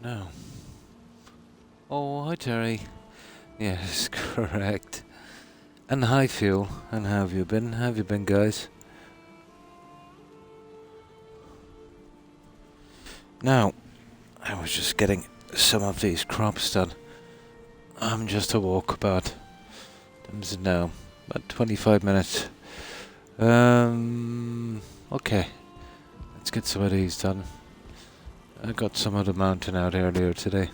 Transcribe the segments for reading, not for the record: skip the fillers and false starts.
No. Oh, hi Terry. Yes, correct. And hi Phil. And how have you been? How have you been, guys? Now, I was just getting some of these crops done. I'm just a walk about. Now, about 25 minutes. Okay. Let's get some of these done. I got some of the mountain out earlier today.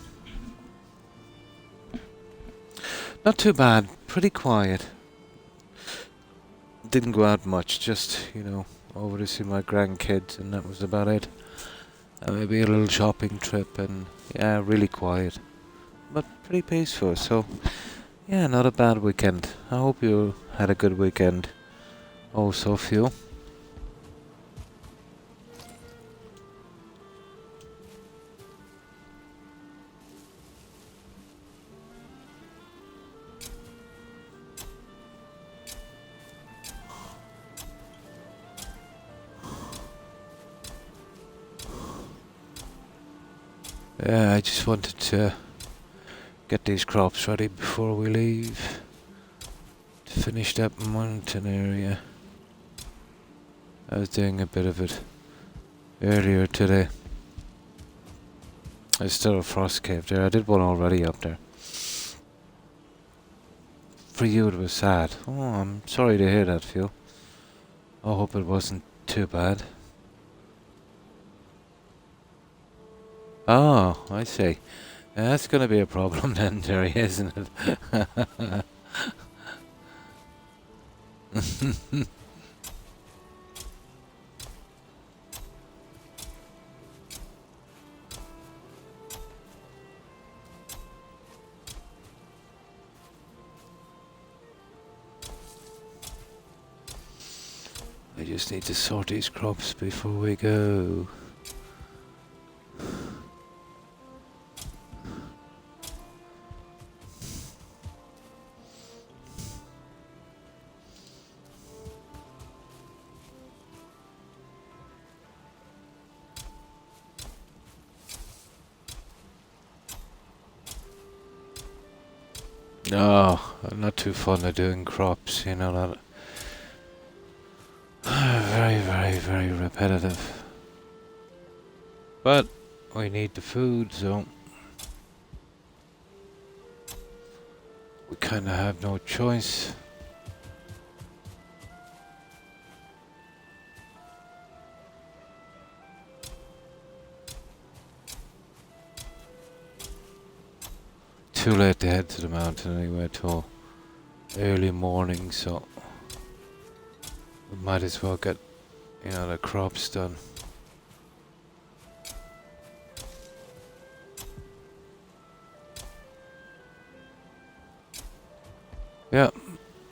Not too bad. Pretty quiet. Didn't go out much. Just, over to see my grandkids, and that was about it. Maybe a little shopping trip, and yeah, really quiet. But pretty peaceful, so yeah, not a bad weekend. I hope you had a good weekend. Also, Phil. Yeah, I just wanted to get these crops ready before we leave. To finish that mountain area. I was doing a bit of it earlier today. There's still a frost cave there. I did one already up there. For you it was sad. Oh, I'm sorry to hear that, Phil. I hope it wasn't too bad. Oh, I see. That's going to be a problem then, Jerry, isn't it? I just need to sort these crops before we go. No, I'm not too fond of doing crops, you know that. Very, very, very repetitive. But we need the food, so we kind of have no choice. Too late to head to the mountain anyway till early morning, so we might as well get, the crops done. Yeah,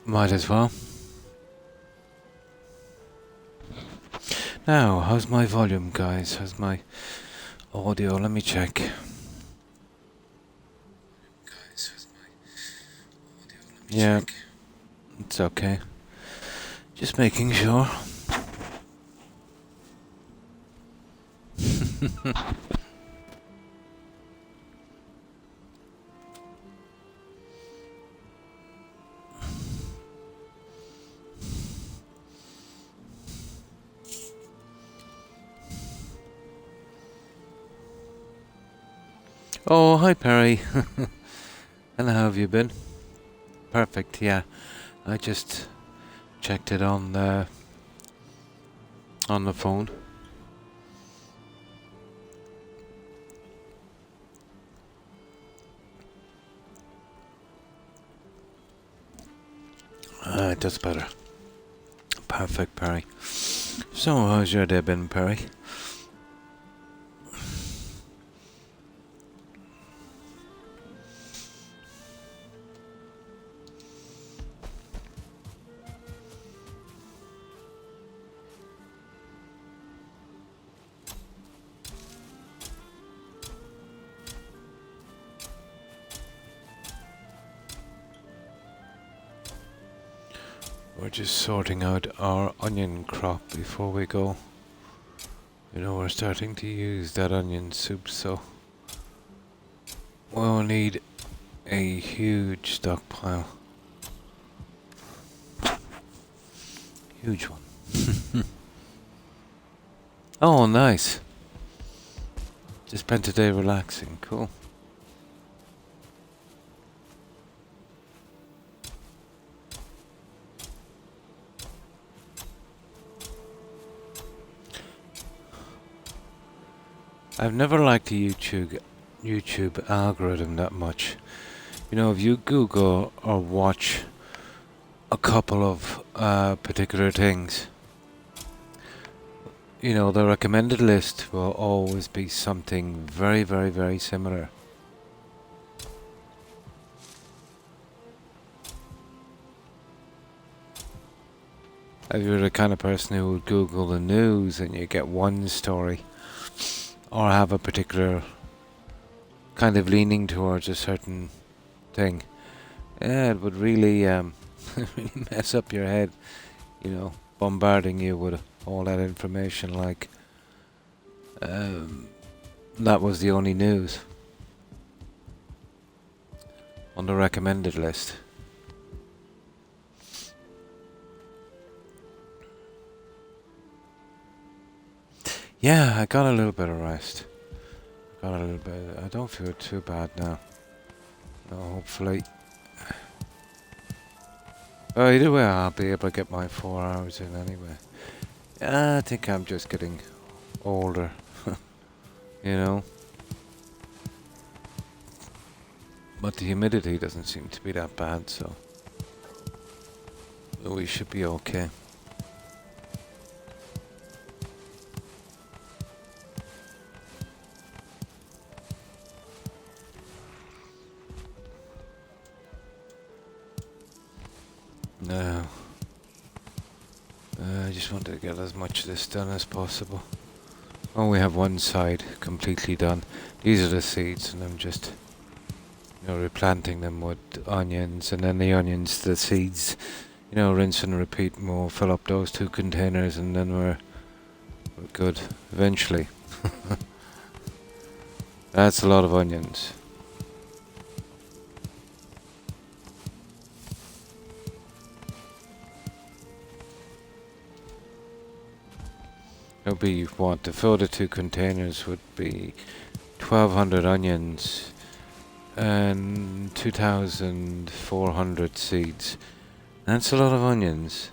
might as well. Now, how's my volume, guys? How's my audio? Let me check. Yeah, it's okay. Just making sure. Oh, hi Perry. And how have you been? Perfect, yeah. I just checked it on the phone. It does better. Perfect, Perry. So, how's your day been, Perry? We're just sorting out our onion crop before we go. We're starting to use that onion soup, so We'll need a huge stockpile. Huge one. Oh, nice. Just spent a day relaxing. Cool. I've never liked the YouTube algorithm that much. You know, if you Google or watch a couple of particular things, you know, the recommended list will always be something very, very, very similar. If you're the kind of person who would Google the news and you get one story, or have a particular kind of leaning towards a certain thing, yeah, it would really, really mess up your head, you know, bombarding you with all that information like that was the only news on the recommended list. Yeah, I got a little bit of rest. I don't feel too bad now. No, hopefully. Either way, I'll be able to get my 4 hours in anyway. I think I'm just getting older, you know. But the humidity doesn't seem to be that bad, so we should be okay. No. I just wanted to get as much of this done as possible. Oh, we have one side completely done. These are the seeds, and I'm just, you know, replanting them with onions, and then the onions, the seeds, you know, rinse and repeat, and we'll fill up those 2 containers, and then we're good, eventually. That's a lot of onions. It'll be what? To fill the 2 containers would be 1,200 onions and 2,400 seeds. That's a lot of onions.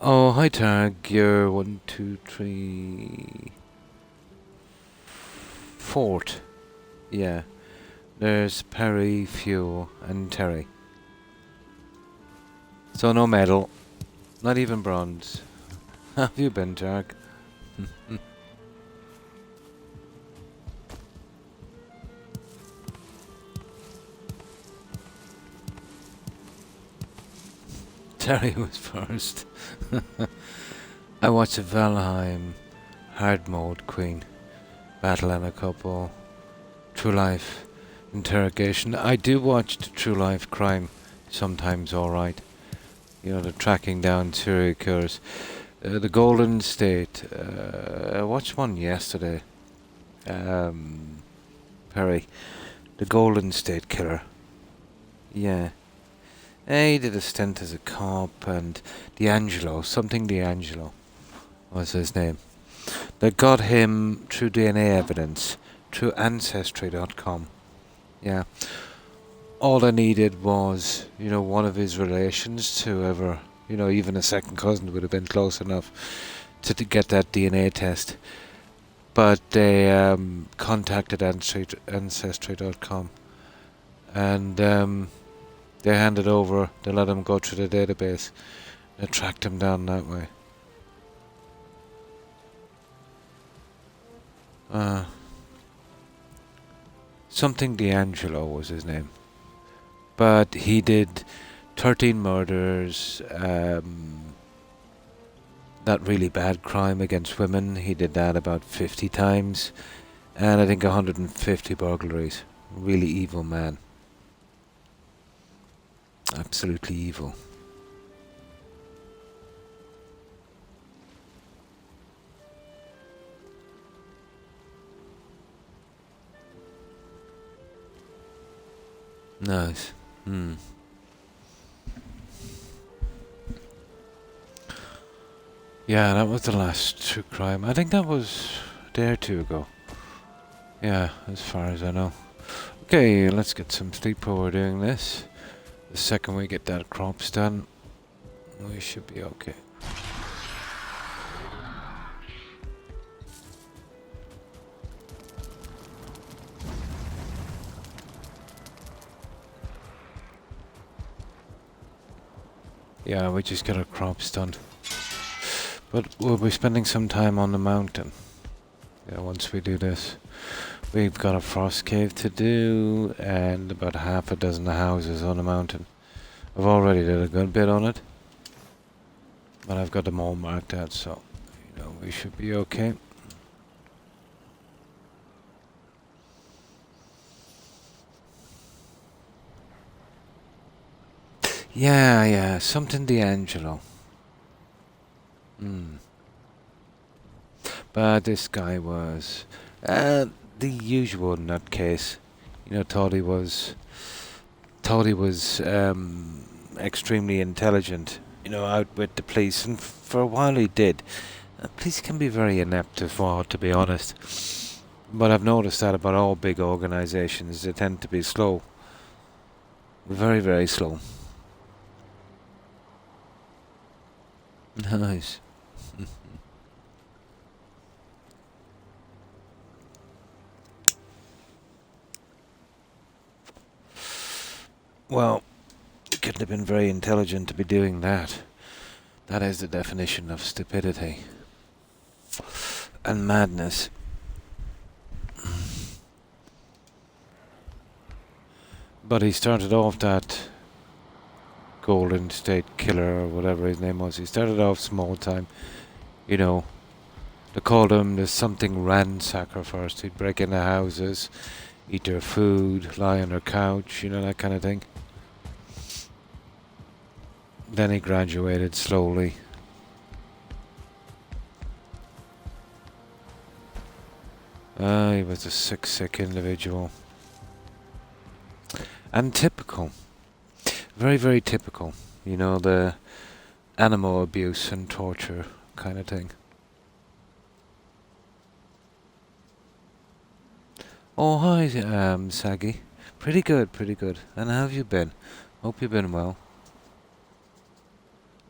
Oh, hi Tag. You're 1, 2, 3, 4th. Yeah. There's Perry, Fuel, and Terry. So no medal. Not even bronze. How have you been, Jack? Terry was first. I watched the Valheim hard mode Queen battle and a couple True Life interrogation. I do watch the True Life crime sometimes, alright. You know, the tracking down serial killers. The Golden State. I watched one yesterday. Perry. The Golden State Killer. Yeah. He did a stint as a cop, and D'Angelo, something D'Angelo was his name. They got him through DNA evidence, through Ancestry.com. Yeah. All I needed was, you know, one of his relations to ever, you know, even a second cousin would have been close enough to get that DNA test. But they contacted Ancestry.com, and they handed over, they let him go through the database. They tracked him down that way. Something D'Angelo was his name. But he did 13 murders, that really bad crime against women, he did that about 50 times, and I think 150 burglaries. Really evil man. Absolutely evil. Nice. Hmm. Yeah, that was the last true crime. I think that was a day or two ago. Yeah, as far as I know. Okay, let's get some sleep while we're doing this. The second we get that crops done, we should be okay. Yeah, we just got our crops done. But we'll be spending some time on the mountain. Yeah, once we do this. We've got a frost cave to do, and about half a dozen houses on the mountain. I've already did a good bit on it. But I've got them all marked out, so, we should be okay. Yeah, something D'Angelo. But this guy was the usual nutcase. Thought he was extremely intelligent. Out with the police, and for a while he did. Police can be very inept as well, to be honest. But I've noticed that about all big organizations, they tend to be slow. Very, very slow. Nice. Well, you couldn't have been very intelligent to be doing that. That is the definition of stupidity. And madness. But he started off that Golden State Killer, or whatever his name was. He started off small time. They called him the something ransacker first. He'd break into houses, eat their food, lie on their couch, that kind of thing. Then he graduated slowly. He was a sick individual. And typical. Very, very typical. The animal abuse and torture kind of thing. Oh, hi, Saggy. Pretty good, pretty good. And how have you been? Hope you've been well.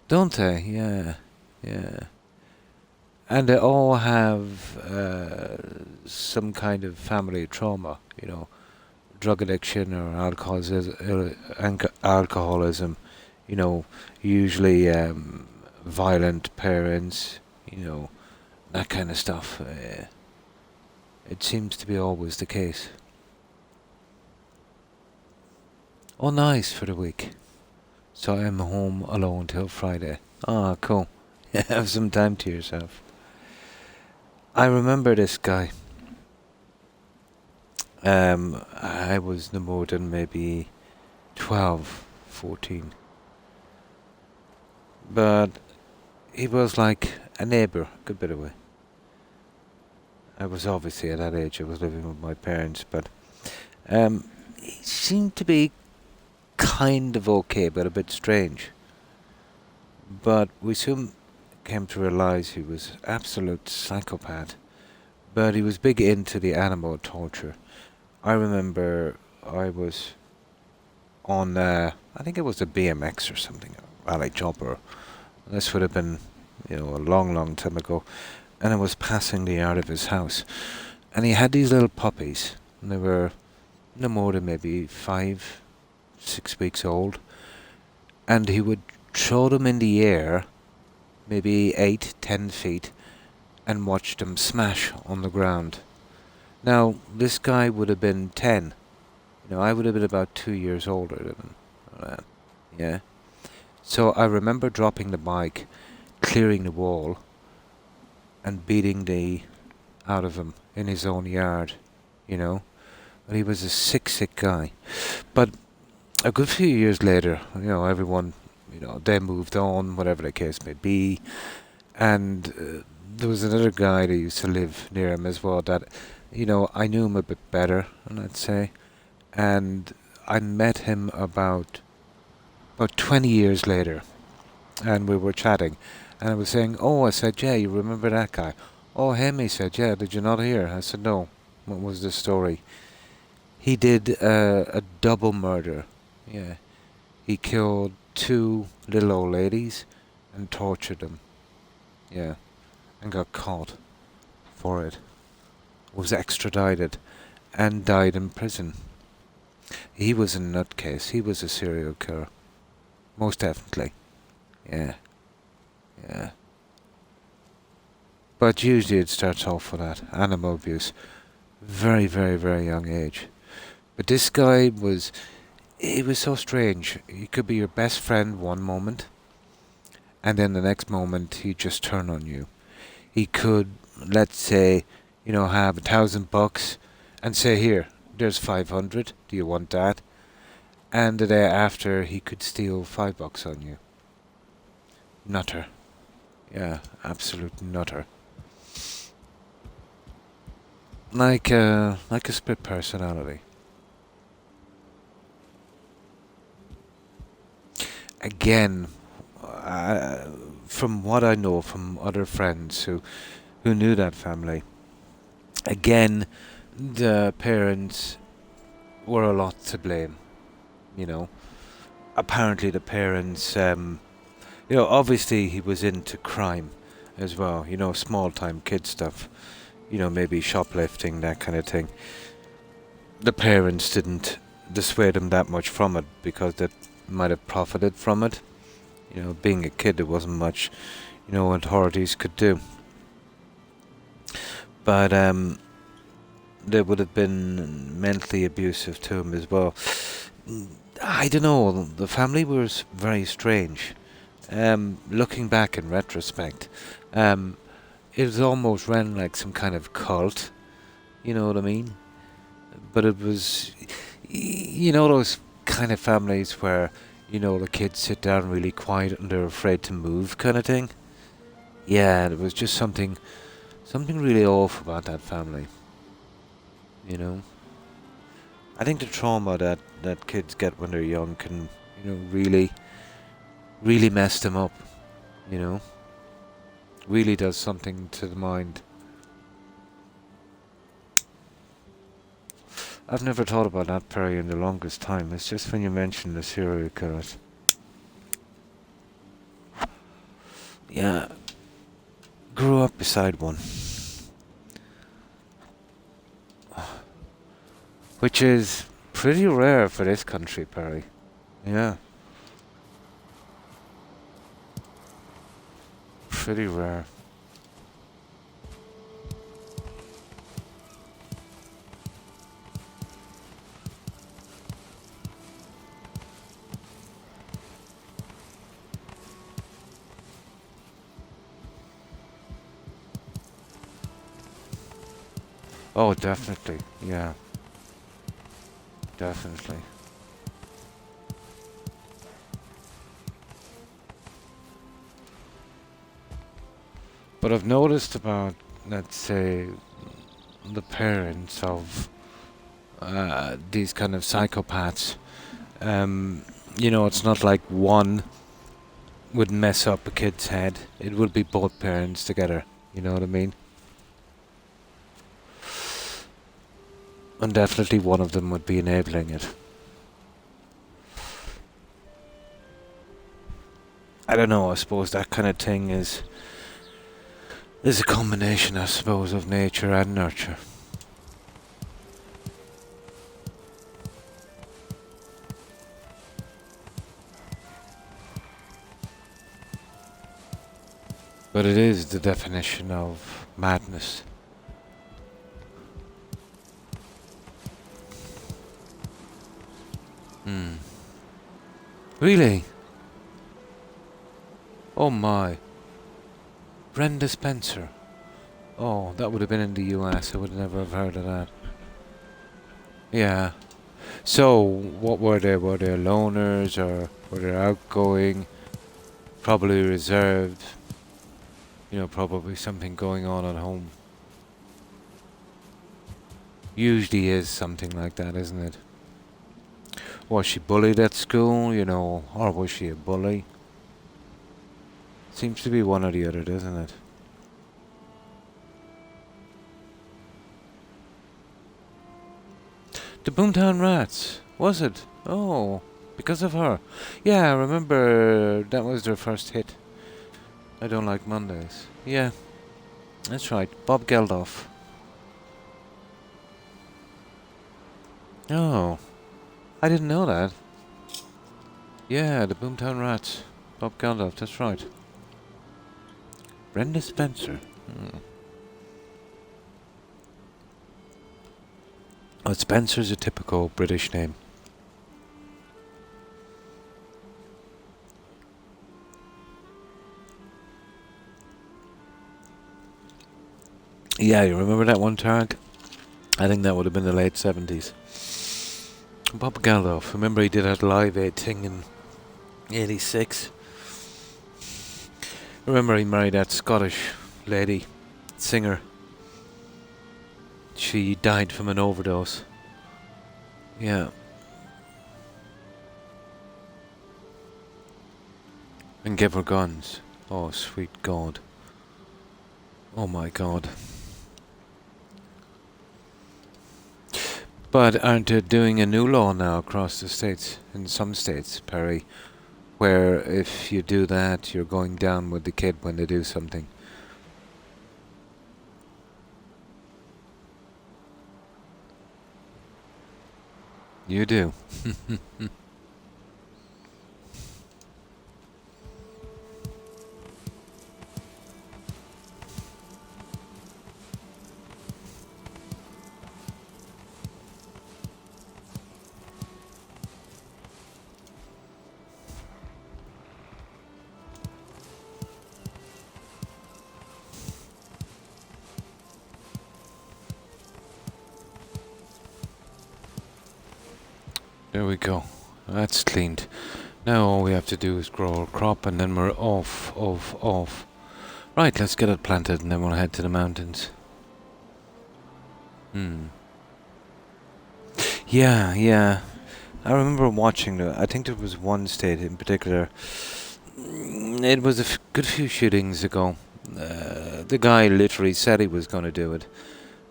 Don't they? Yeah. And they all have some kind of family trauma, drug addiction or alcoholism, usually violent parents, that kind of stuff. It seems to be always the case. Oh, nice for the week. So I'm home alone till Friday. Ah, cool. Have some time to yourself. I remember this guy. I was no more than maybe 12, 14. But he was like a neighbour, a good bit away. I was obviously at that age, I was living with my parents, but he seemed to be kind of okay, but a bit strange. But we soon came to realize he was absolute psychopath. But he was big into the animal torture. I remember I was on, I think it was a BMX or something, a rally jumper. This would have been, a long, long time ago. And I was passing the yard of his house. And he had these little puppies. And they were no more than maybe 5, 6 weeks old. And he would throw them in the air, maybe 8, 10 feet, and watch them smash on the ground. Now, this guy would have been 10. I would have been about 2 years older than him. Yeah. So I remember dropping the bike, clearing the wall, and beating the out of him in his own yard, But he was a sick guy. But a good few years later, everyone, they moved on, whatever the case may be. And there was another guy that used to live near him as well that, I knew him a bit better, I'd say. And I met him about 20 years later, and we were chatting, and I was saying, "Oh," I said, "Yeah, you remember that guy?" "Oh, him," he said, "Yeah, did you not hear?" I said, "No." "What was the story?" "He did a double murder. Yeah, he killed two little old ladies and tortured them. Yeah, and got caught for it. Was extradited and died in prison. He was a nutcase. He was a serial killer, most definitely. Yeah, yeah. But usually it starts off with that animal abuse, very, very, very young age. But this guy was, he was so strange. He could be your best friend one moment, and then the next moment he'd just turn on you. He could, let's say, have $1,000 and say, "Here, there's 500. Do you want that?" And the day after, he could steal $5 on you. Nutter. Yeah, absolute nutter. Like a split personality. Again, from what I know from other friends who knew that family, again, the parents were a lot to blame. You know, apparently the parents, obviously he was into crime as well. Small time kid stuff. Maybe shoplifting, that kind of thing. The parents didn't dissuade him that much from it because they might have profited from it. Being a kid, there wasn't much, authorities could do. But they would have been mentally abusive to him as well. I don't know. The family was very strange. Looking back in retrospect, it was almost ran like some kind of cult. You know what I mean? But it was, those kind of families where, the kids sit down really quiet and they're afraid to move kind of thing. Yeah, there was just something really off about that family. I think the trauma that kids get when they're young can, really, really mess them up, you know? Really does something to the mind. I've never thought about that, Perry, in the longest time. It's just when you mention the serial killers. Yeah, grew up beside one. Which is pretty rare for this country, Perry. Yeah, pretty rare. Oh, definitely. Yeah, definitely. But I've noticed about, let's say, the parents of these kind of psychopaths. It's not like one would mess up a kid's head. It would be both parents together. You know what I mean? And definitely one of them would be enabling it. I don't know, I suppose that kind of thing is a combination, I suppose, of nature and nurture. But it is the definition of madness. Hmm. Really? Oh my. Brenda Spencer. Oh, that would have been in the US. I would never have heard of that. Yeah. So, what were they? Were they loners or were they outgoing? Probably reserved. Probably something going on at home. Usually is something like that, isn't it? Was she bullied at school, you know, or was she a bully? Seems to be one or the other, doesn't it? The Boomtown Rats, was it? Oh, because of her. Yeah, I remember that was their first hit. I Don't Like Mondays. Yeah, that's right. Bob Geldof. Oh, I didn't know that. Yeah, the Boomtown Rats. Bob Geldof, that's right. Brenda Spencer. Oh, Spencer's a typical British name. Yeah, you remember that one, Tarek? I think that would have been the late 70s. Bob Geldof. Remember he did that Live Aid thing in 86? Remember he married that Scottish lady, singer. She died from an overdose. Yeah. And gave her guns. Oh, sweet God. Oh my God. But aren't they doing a new law now across the states, in some states, Perry, where if you do that, you're going down with the kid when they do something? You do. There we go. That's cleaned. Now all we have to do is grow our crop and then we're off. Right, let's get it planted and then we'll head to the mountains. Yeah. I remember watching I think there was one state in particular. It was a good few shootings ago. The guy literally said he was going to do it.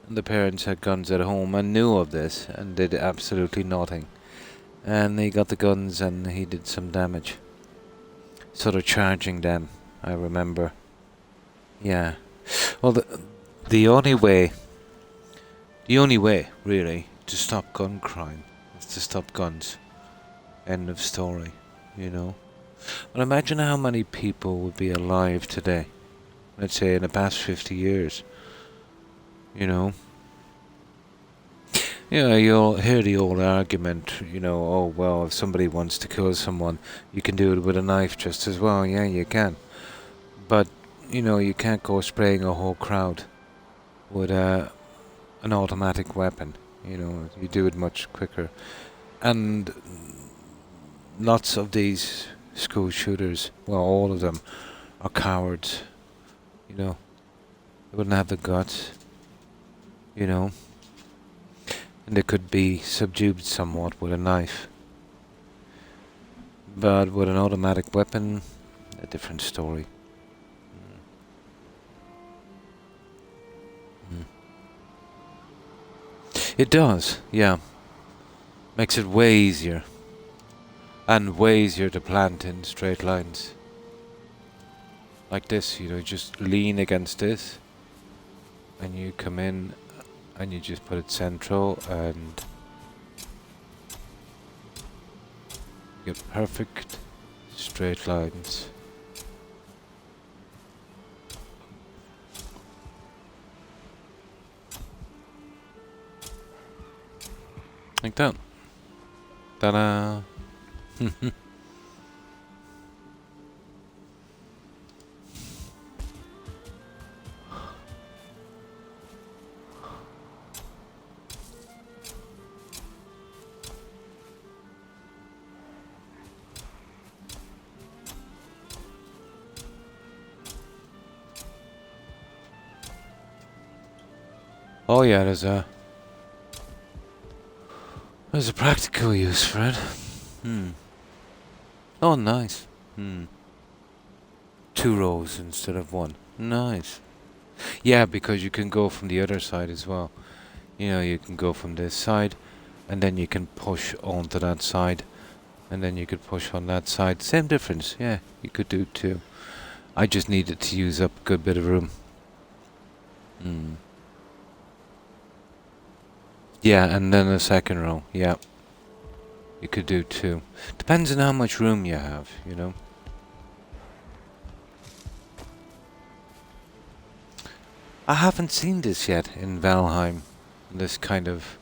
And the parents had guns at home and knew of this and did absolutely nothing. And he got the guns and he did some damage. Sort of charging them, I remember. Yeah. Well, the only way, really, to stop gun crime is to stop guns. End of story, you know. Well, imagine how many people would be alive today. Let's say in the past 50 years. You know. Yeah, you'll hear the old argument, you know, oh, well, if somebody wants to kill someone, you can do it with a knife just as well. Yeah, you can. But, you know, you can't go spraying a whole crowd with an automatic weapon. You know, you do it much quicker. And lots of these school shooters, well, all of them, are cowards. You know, they wouldn't have the guts. You know. And they could be subdued somewhat with a knife. But with an automatic weapon, a different story. It does, yeah. Makes it way easier. And way easier to plant in straight lines. Like this, you know, just lean against this. And you come in and you just put it central and get perfect straight lines. Like that. Ta-da! Oh yeah, there's a practical use for it. Hmm. Oh, nice. Hmm. 2 rows instead of one. Nice. Yeah, because you can go from the other side as well. You know, you can go from this side, and then you can push onto that side, and then you could push on that side. Same difference. Yeah, you could do two. I just needed to use up a good bit of room. Hmm. Yeah, and then a second row. Yeah, you could do two. Depends on how much room you have, you know. I haven't seen this yet in Valheim. This kind of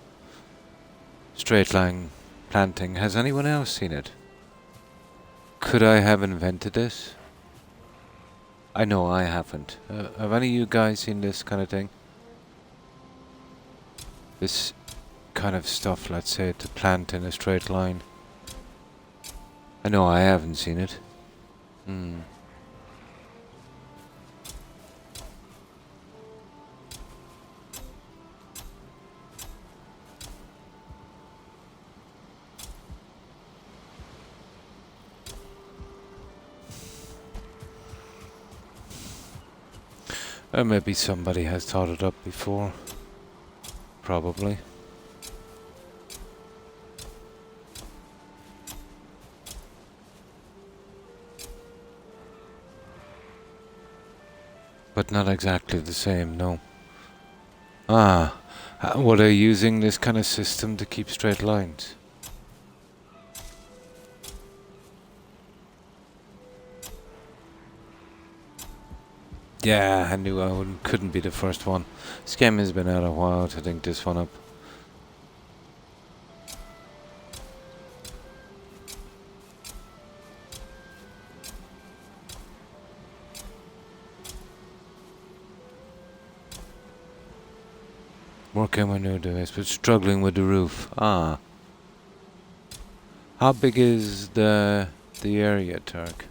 straight line planting. Has anyone else seen it? Could I have invented this? I know I haven't. Have any of you guys seen this kind of thing? This kind of stuff, let's say, to plant in a straight line. I know I haven't seen it. Hmm. Or maybe somebody has thought it up before. Probably. But not exactly the same, no. Ah, were they using this kind of system to keep straight lines? Yeah, I knew couldn't be the first one. This game has been out a while to think this one up. Working on new device, but struggling with the roof. Ah. How big is the area, Turk?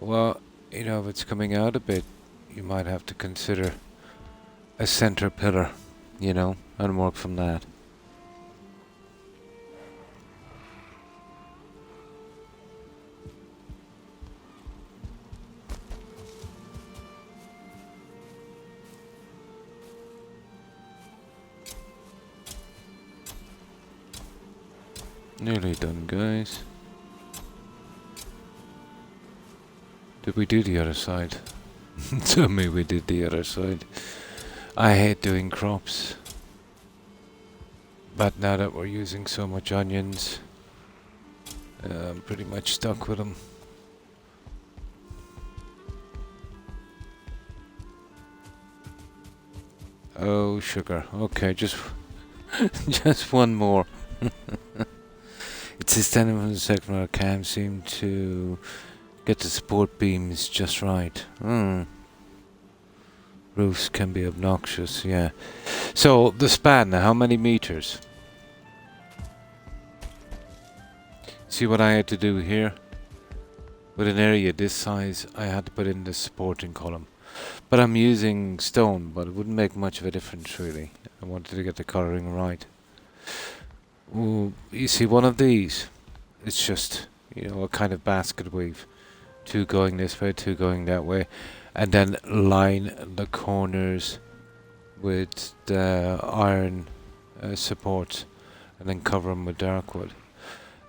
Well, you know, if it's coming out a bit, you might have to consider a center pillar, you know, and work from that. Nearly done, guys. Did we do the other side? Tell me we did the other side. I hate doing crops. But now that we're using so much onions, I'm pretty much stuck with them. Oh, sugar. Okay, just just one more. It's standing from the second row. Cam seem to get the support beams just right. Roofs can be obnoxious, yeah. So the span, how many meters? See what I had to do here? With an area this size, I had to put in the supporting column. But I'm using stone, but it wouldn't make much of a difference really. I wanted to get the colouring right. Ooh, you see one of these? It's just, you know, a kind of basket weave. Two going this way, two going that way. And then line the corners with the iron supports. And then cover them with dark wood.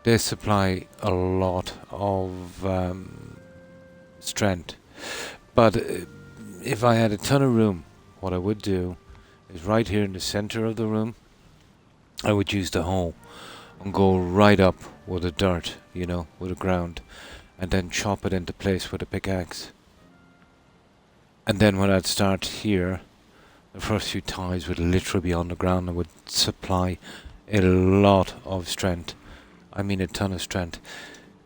They supply a lot of strength. But if I had a ton of room, what I would do is right here in the center of the room, I would use the hoe and go right up with the dirt, you know, with the ground, and then chop it into place with a pickaxe. And then when I'd start here, the first few ties would literally be on the ground and would supply a lot of strength. I mean a ton of strength.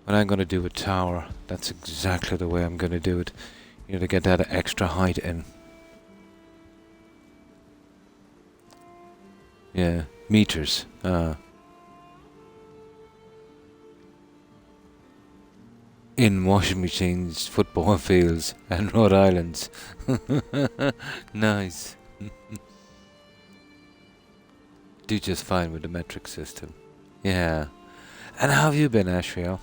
When I'm going to do a tower, that's exactly the way I'm going to do it. You know, to get that extra height in. Yeah, meters. In washing machines, football fields, and Rhode Islands. Nice. Do just fine with the metric system. Yeah. And how have you been, Ashriel?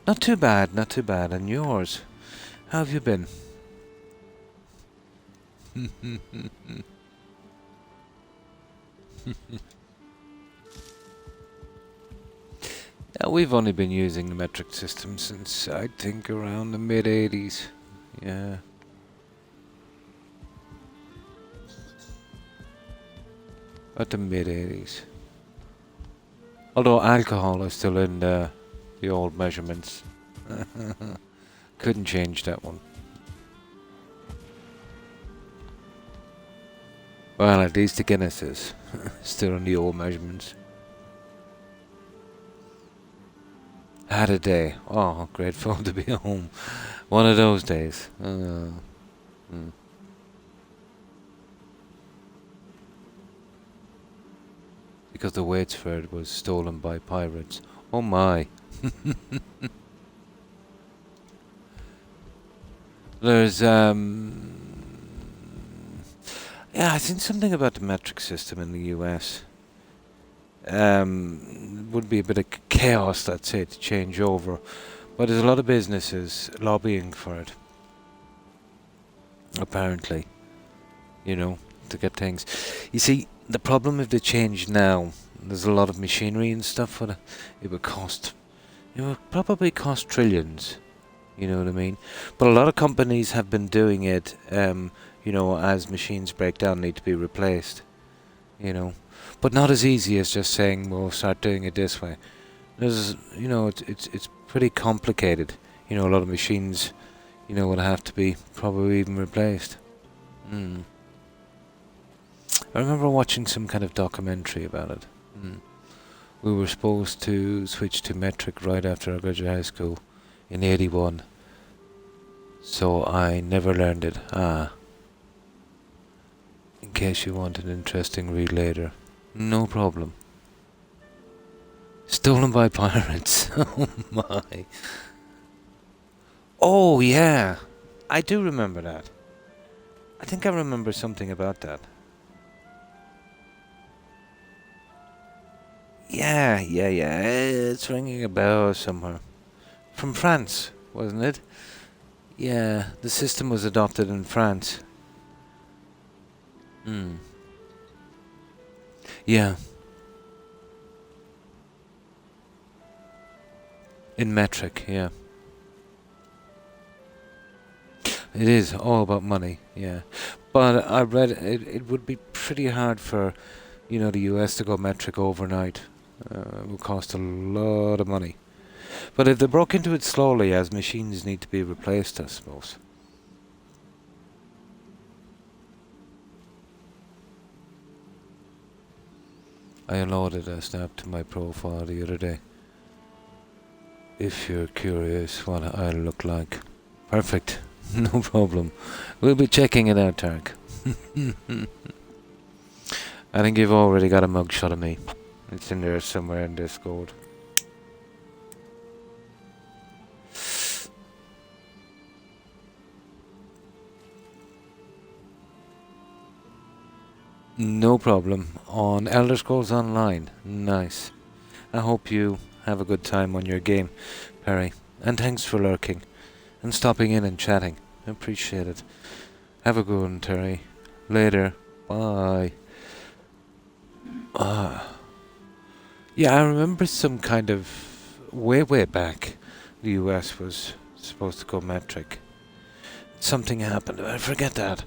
Not too bad, not too bad. And yours? How have you been? We've only been using the metric system since, I think, around the mid-80s. Yeah. At the mid-80s. Although alcohol is still in the old measurements. Couldn't change that one. Well, at least the Guinness is still in the old measurements. Had a day. Oh, grateful to be home. One of those days. Because the weights for it was stolen by pirates. Oh my. There's yeah, I think something about the metric system in the US. Would be a bit of chaos, let's say, to change over. But there's a lot of businesses lobbying for it. Apparently. You know, to get things. You see, the problem if they change now, there's a lot of machinery and stuff for it would cost, it would probably cost trillions, you know what I mean? But a lot of companies have been doing it, you know, as machines break down, need to be replaced, you know. But not as easy as just saying, we'll start doing it this way. There's, you know, it's pretty complicated. You know, a lot of machines, you know, would have to be probably even replaced. I remember watching some kind of documentary about it. We were supposed to switch to metric right after I graduated high school in '81. So I never learned it. In case you want an interesting read later. No problem. Stolen by pirates. Oh my. Oh yeah. I do remember that. I think I remember something about that. Yeah. It's ringing a bell somewhere. From France, wasn't it? Yeah, the system was adopted in France. Yeah. In metric, yeah. It is all about money, yeah. But I read it would be pretty hard for, you know, the US to go metric overnight. It would cost a lot of money. But if they broke into it slowly, as machines need to be replaced, I suppose. I loaded a snap to my profile the other day. If you're curious what I look like. Perfect. No problem. We'll be checking it out, Tarek. I think you've already got a mugshot of me. It's in there somewhere in Discord. No problem. On Elder Scrolls Online. Nice. I hope you have a good time on your game, Perry. And thanks for lurking and stopping in and chatting. I appreciate it. Have a good one, Terry. Later. Bye. Yeah, I remember some kind of way back the US was supposed to go metric. Something happened. I forget that.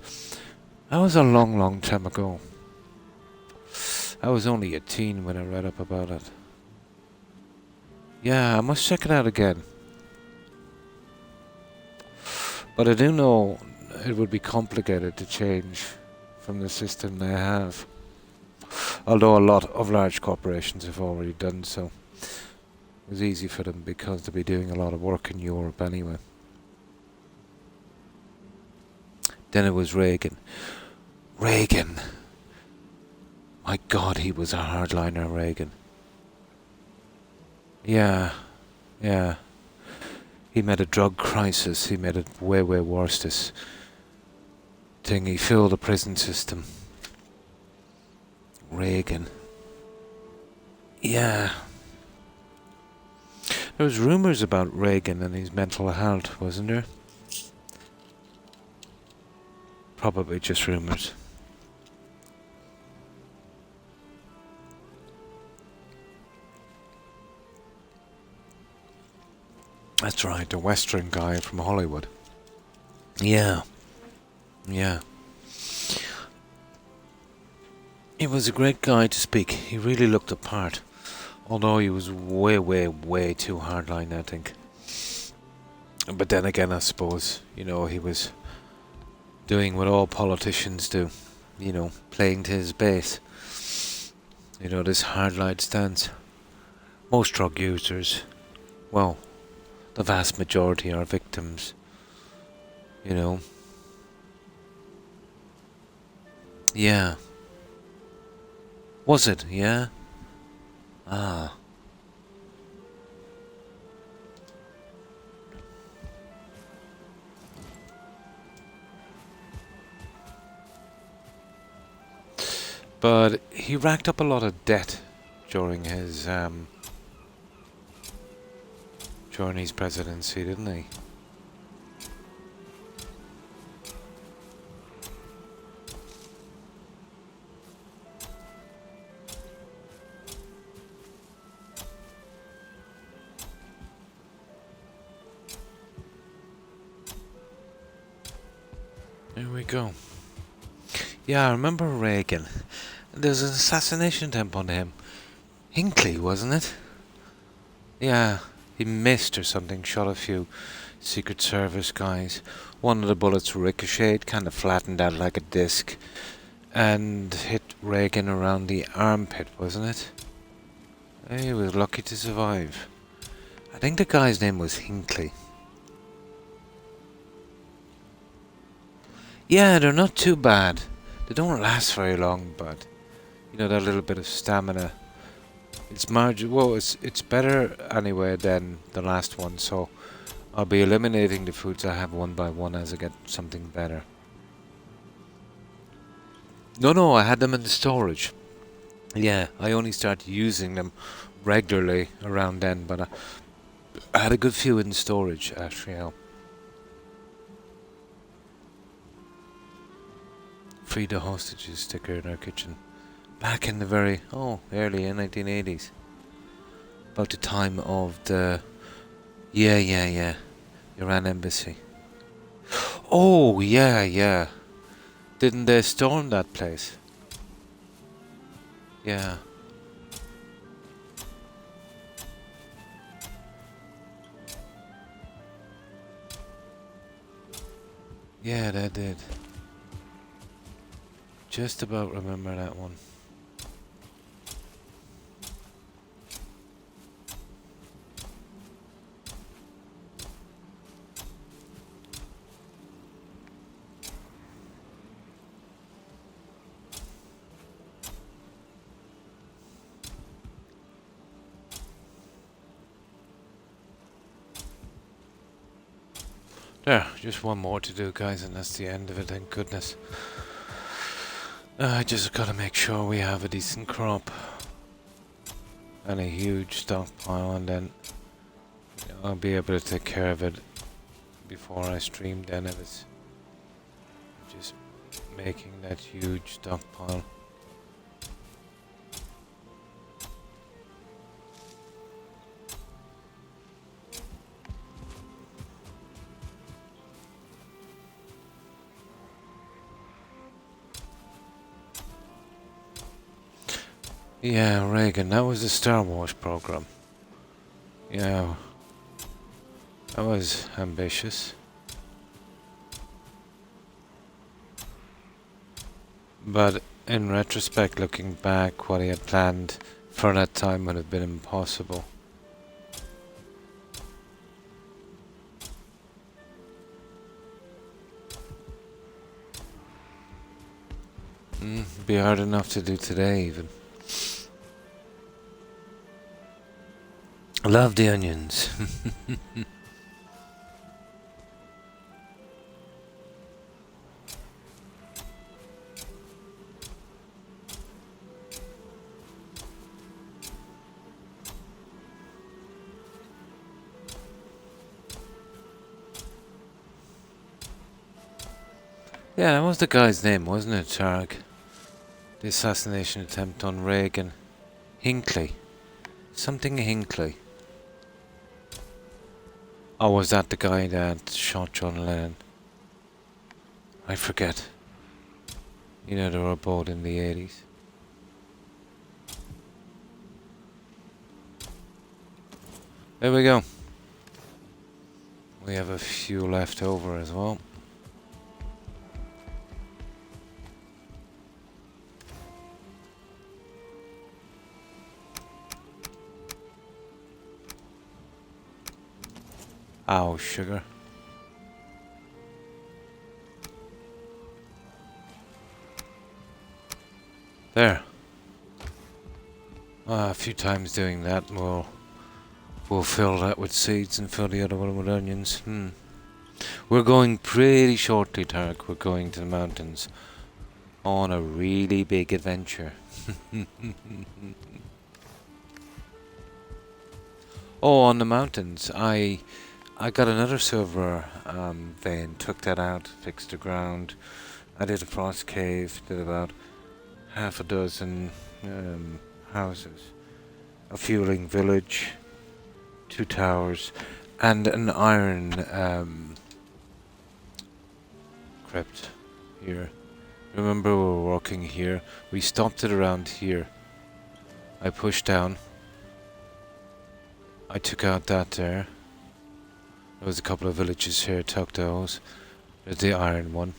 That was a long time ago. I was only a teen when I read up about it. Yeah, I must check it out again. But I do know it would be complicated to change from the system they have. Although a lot of large corporations have already done so. It was easy for them because they'll be doing a lot of work in Europe anyway. Then it was Reagan. Reagan! My God, he was a hardliner, Reagan. Yeah. He made a drug crisis. He made it way worse, this thing. He filled the prison system. Reagan. Yeah. There was rumours about Reagan and his mental health, wasn't there? Probably just rumours. That's right, the Western guy from Hollywood. Yeah. Yeah. He was a great guy to speak. He really looked the part. Although he was way, way, way too hardline, I think. But then again, I suppose, he was doing what all politicians do. Playing to his base. This hardline stance. Most drug users, well, the vast majority are victims. Yeah. Was it? Yeah? Ah. But he racked up a lot of debt during his presidency, didn't he? There we go. Yeah, I remember Reagan. There's an assassination attempt on him. Hinckley, wasn't it? Yeah, he missed or something, shot a few Secret Service guys. One of the bullets ricocheted, kind of flattened out like a disc, and hit Reagan around the armpit, wasn't it? He was lucky to survive. I think the guy's name was Hinckley. Yeah, they're not too bad. They don't last very long, but that little bit of stamina. It's well, it's better anyway than the last one, so I'll be eliminating the foods I have one by one as I get something better. No, I had them in the storage. Yeah, I only started using them regularly around then, but I had a good few in storage, actually. Free the hostages sticker in our kitchen. Back in the very, early 1980s. About the time of the... Yeah. Iran embassy. Oh, yeah. Didn't they storm that place? Yeah. Yeah, they did. Just about remember that one. There, just one more to do, guys, and that's the end of it, thank goodness. I just gotta make sure we have a decent crop. And a huge stockpile, and then I'll be able to take care of it before I stream then if it's just making that huge stockpile. Yeah, Reagan, that was the Star Wars program. Yeah, that was ambitious. But in retrospect, looking back, what he had planned for that time would have been impossible. Be hard enough to do today, even. I love the onions. Yeah, that was the guy's name, wasn't it, Tarek? The assassination attempt on Reagan. Hinckley. Something Hinckley. Or was that the guy that shot John Lennon? I forget. You know, they were both in the 80s. There we go. We have a few left over as well. Ow, sugar. There. A few times doing that, we'll fill that with seeds and fill the other one with onions. We're going pretty shortly, Tarek. We're going to the mountains on a really big adventure. Oh, on the mountains, I got another silver vein, took that out, fixed the ground. I did a frost cave, did about half a dozen houses, a fueling village, 2 towers, and an iron crypt here. Remember, we were walking here. We stopped it around here. I pushed down. I took out that there. There was a couple of villages here, took those. There's the iron one.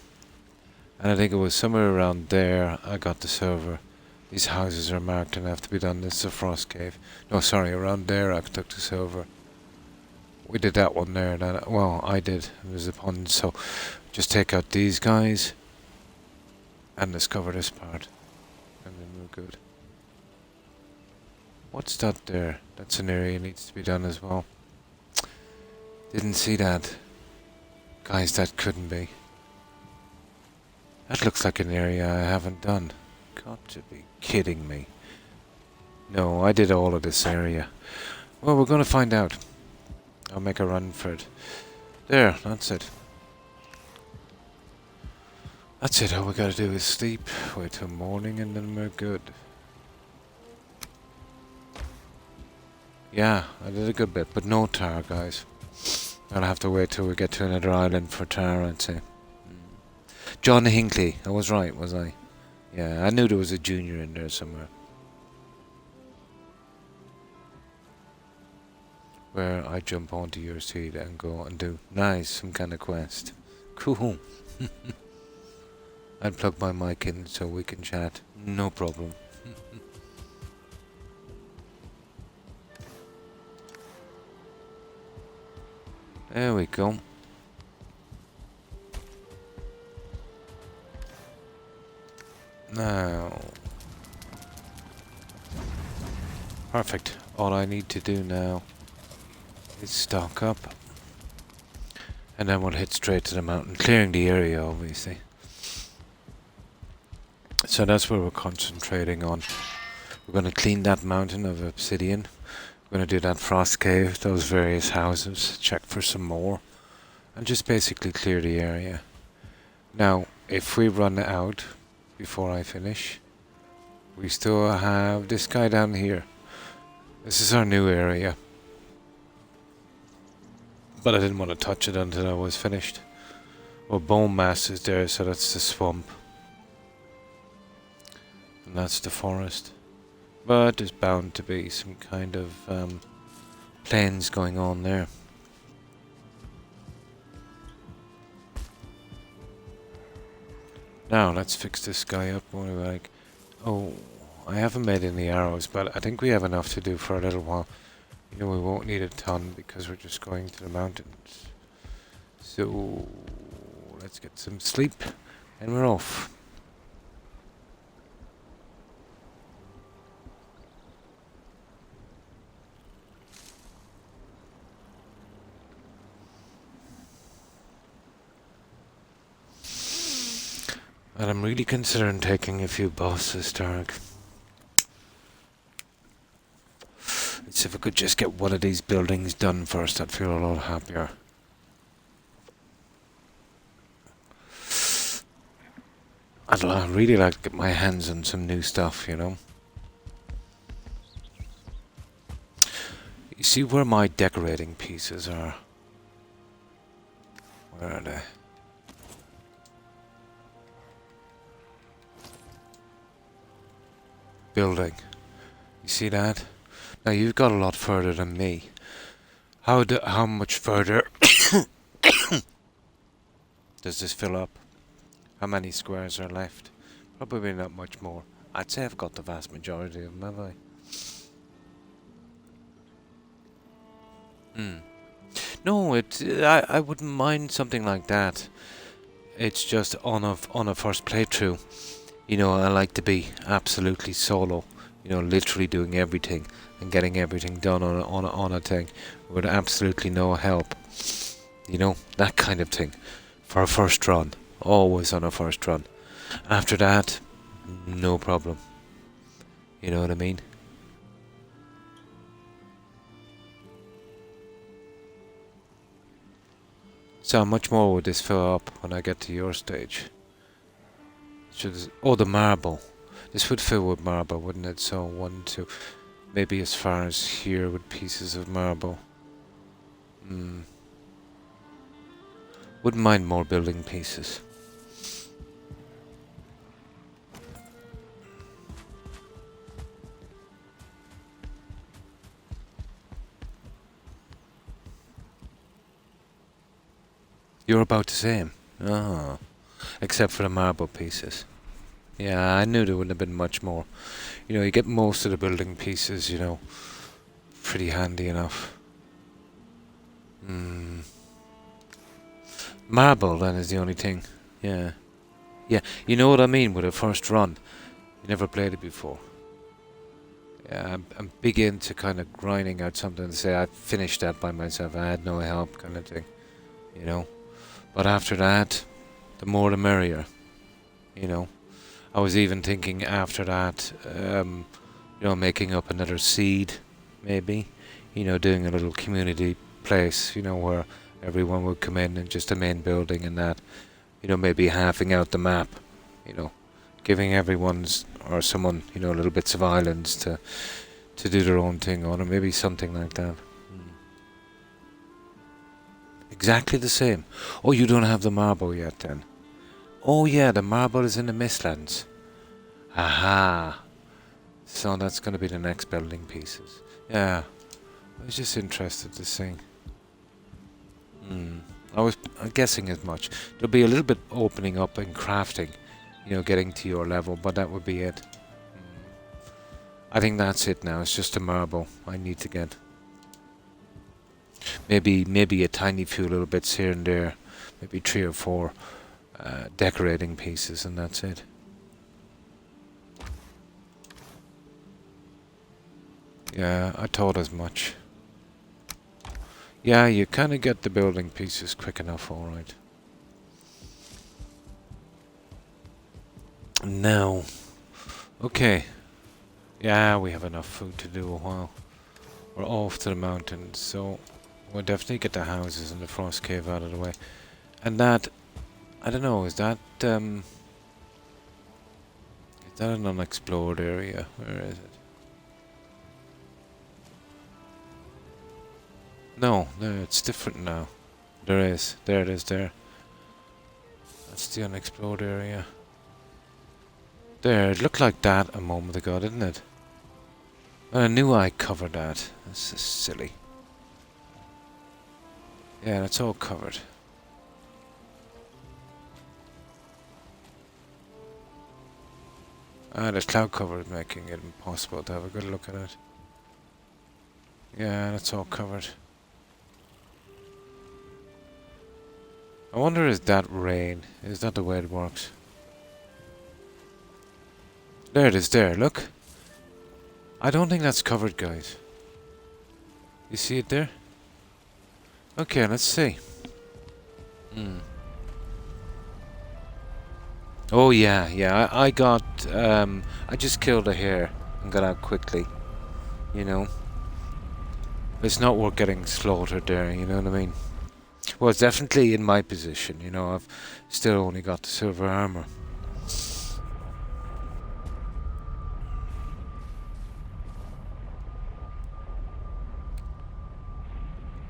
And I think it was somewhere around there I got the silver. These houses are marked and have to be done. This is a frost cave. No, sorry, around there I took the silver. We did that one there. Well, I did. It was a pond, so just take out these guys and discover this part. And then we're good. What's that there? That's an area that needs to be done as well. Didn't see that. Guys, that couldn't be. That looks like an area I haven't done. Got to be kidding me. No, I did all of this area. Well, we're going to find out. I'll make a run for it. There, that's it. That's it. All we got to do is sleep, wait till morning, and then we're good. Yeah, I did a good bit, but no tar, guys. I'll have to wait till we get to another island for tar, I'd say. John Hinckley. I was right, was I? Yeah, I knew there was a junior in there somewhere. Where I jump onto your seat and go and do nice, some kind of quest. Cool. I'd plug my mic in so we can chat. No problem. There we go. Now. Perfect. All I need to do now is stock up. And then we'll head straight to the mountain, clearing the area, obviously. So that's where we're concentrating on. We're going to clean that mountain of obsidian. We're going to do that frost cave, those various houses, check for some more, and just basically clear the area. Now, if we run out before I finish, we still have this guy down here. This is our new area. But I didn't want to touch it until I was finished. Well, bone mass is there, so that's the swamp. And that's the forest. But there's bound to be some kind of plains going on there. Now, let's fix this guy up. What do we like? Oh, I haven't made any arrows, but I think we have enough to do for a little while. You know, we won't need a ton because we're just going to the mountains. So, let's get some sleep and we're off. And I'm really considering taking a few bosses, Tarek. Let's see if I could just get one of these buildings done first. I'd feel a lot happier. really like to get my hands on some new stuff, you know. You see where my decorating pieces are? Where are they? Building. You see that? Now you've got a lot further than me. How much further does this fill up? How many squares are left? Probably not much more. I'd say I've got the vast majority of them, have I? Hmm. No, I wouldn't mind something like that. It's just on a first playthrough. You know, I like to be absolutely solo. You know, literally doing everything and getting everything done on a thing with absolutely no help. You know, that kind of thing. For a first run. Always on a first run. After that, no problem. You know what I mean? So how much more would this fill up when I get to your stage? Oh, the marble. This would fill with marble, wouldn't it? So 1, 2, maybe as far as here with pieces of marble. Wouldn't mind more building pieces. You're about the same. Oh. Except for the marble pieces. Yeah, I knew there wouldn't have been much more. You know, you get most of the building pieces, you know, pretty handy enough. Marble, then, is the only thing. Yeah. Yeah, you know what I mean with a first run. You never played it before. Yeah, I'm big into kind of grinding out something to say I finished that by myself. I had no help kind of thing, you know. But after that, the more the merrier, you know. I was even thinking after that, you know, making up another seed, maybe. You know, doing a little community place, you know, where everyone would come in and just a main building and that. You know, maybe halving out the map, you know. Giving everyone's, or someone, you know, little bits of islands to do their own thing on, or maybe something like that. Exactly the same. Oh, you don't have the marble yet then? Oh yeah, the marble is in the Mistlands. Aha. So that's going to be the next building pieces. Yeah, I was just interested to see. I was guessing as much. There'll be a little bit opening up and crafting, you know, getting to your level, but that would be it. I think that's it now. It's just a marble I need to get. Maybe a tiny few little bits here and there, maybe 3 or 4 decorating pieces, and that's it. Yeah, I thought as much. Yeah, you kind of get the building pieces quick enough, alright. Now, okay. Yeah, we have enough food to do a while. We're off to the mountains, so we'll definitely get the houses and the frost cave out of the way. And that, I don't know, is that an unexplored area? Where is it? No, it's different now. There is. There it is there. That's the unexplored area. There, it looked like that a moment ago, didn't it? I knew I covered that. This is silly. Yeah, that's all covered. Ah, the cloud cover is making it impossible to have a good look at it. Yeah, that's all covered. I wonder, is that rain? Is that the way it works? There it is there, look. I don't think that's covered, guys. You see it there? Okay, let's see. Oh yeah, yeah, I got, I just killed a hare and got out quickly, you know. It's not worth getting slaughtered there, you know what I mean? Well, it's definitely in my position, you know, I've still only got the silver armor.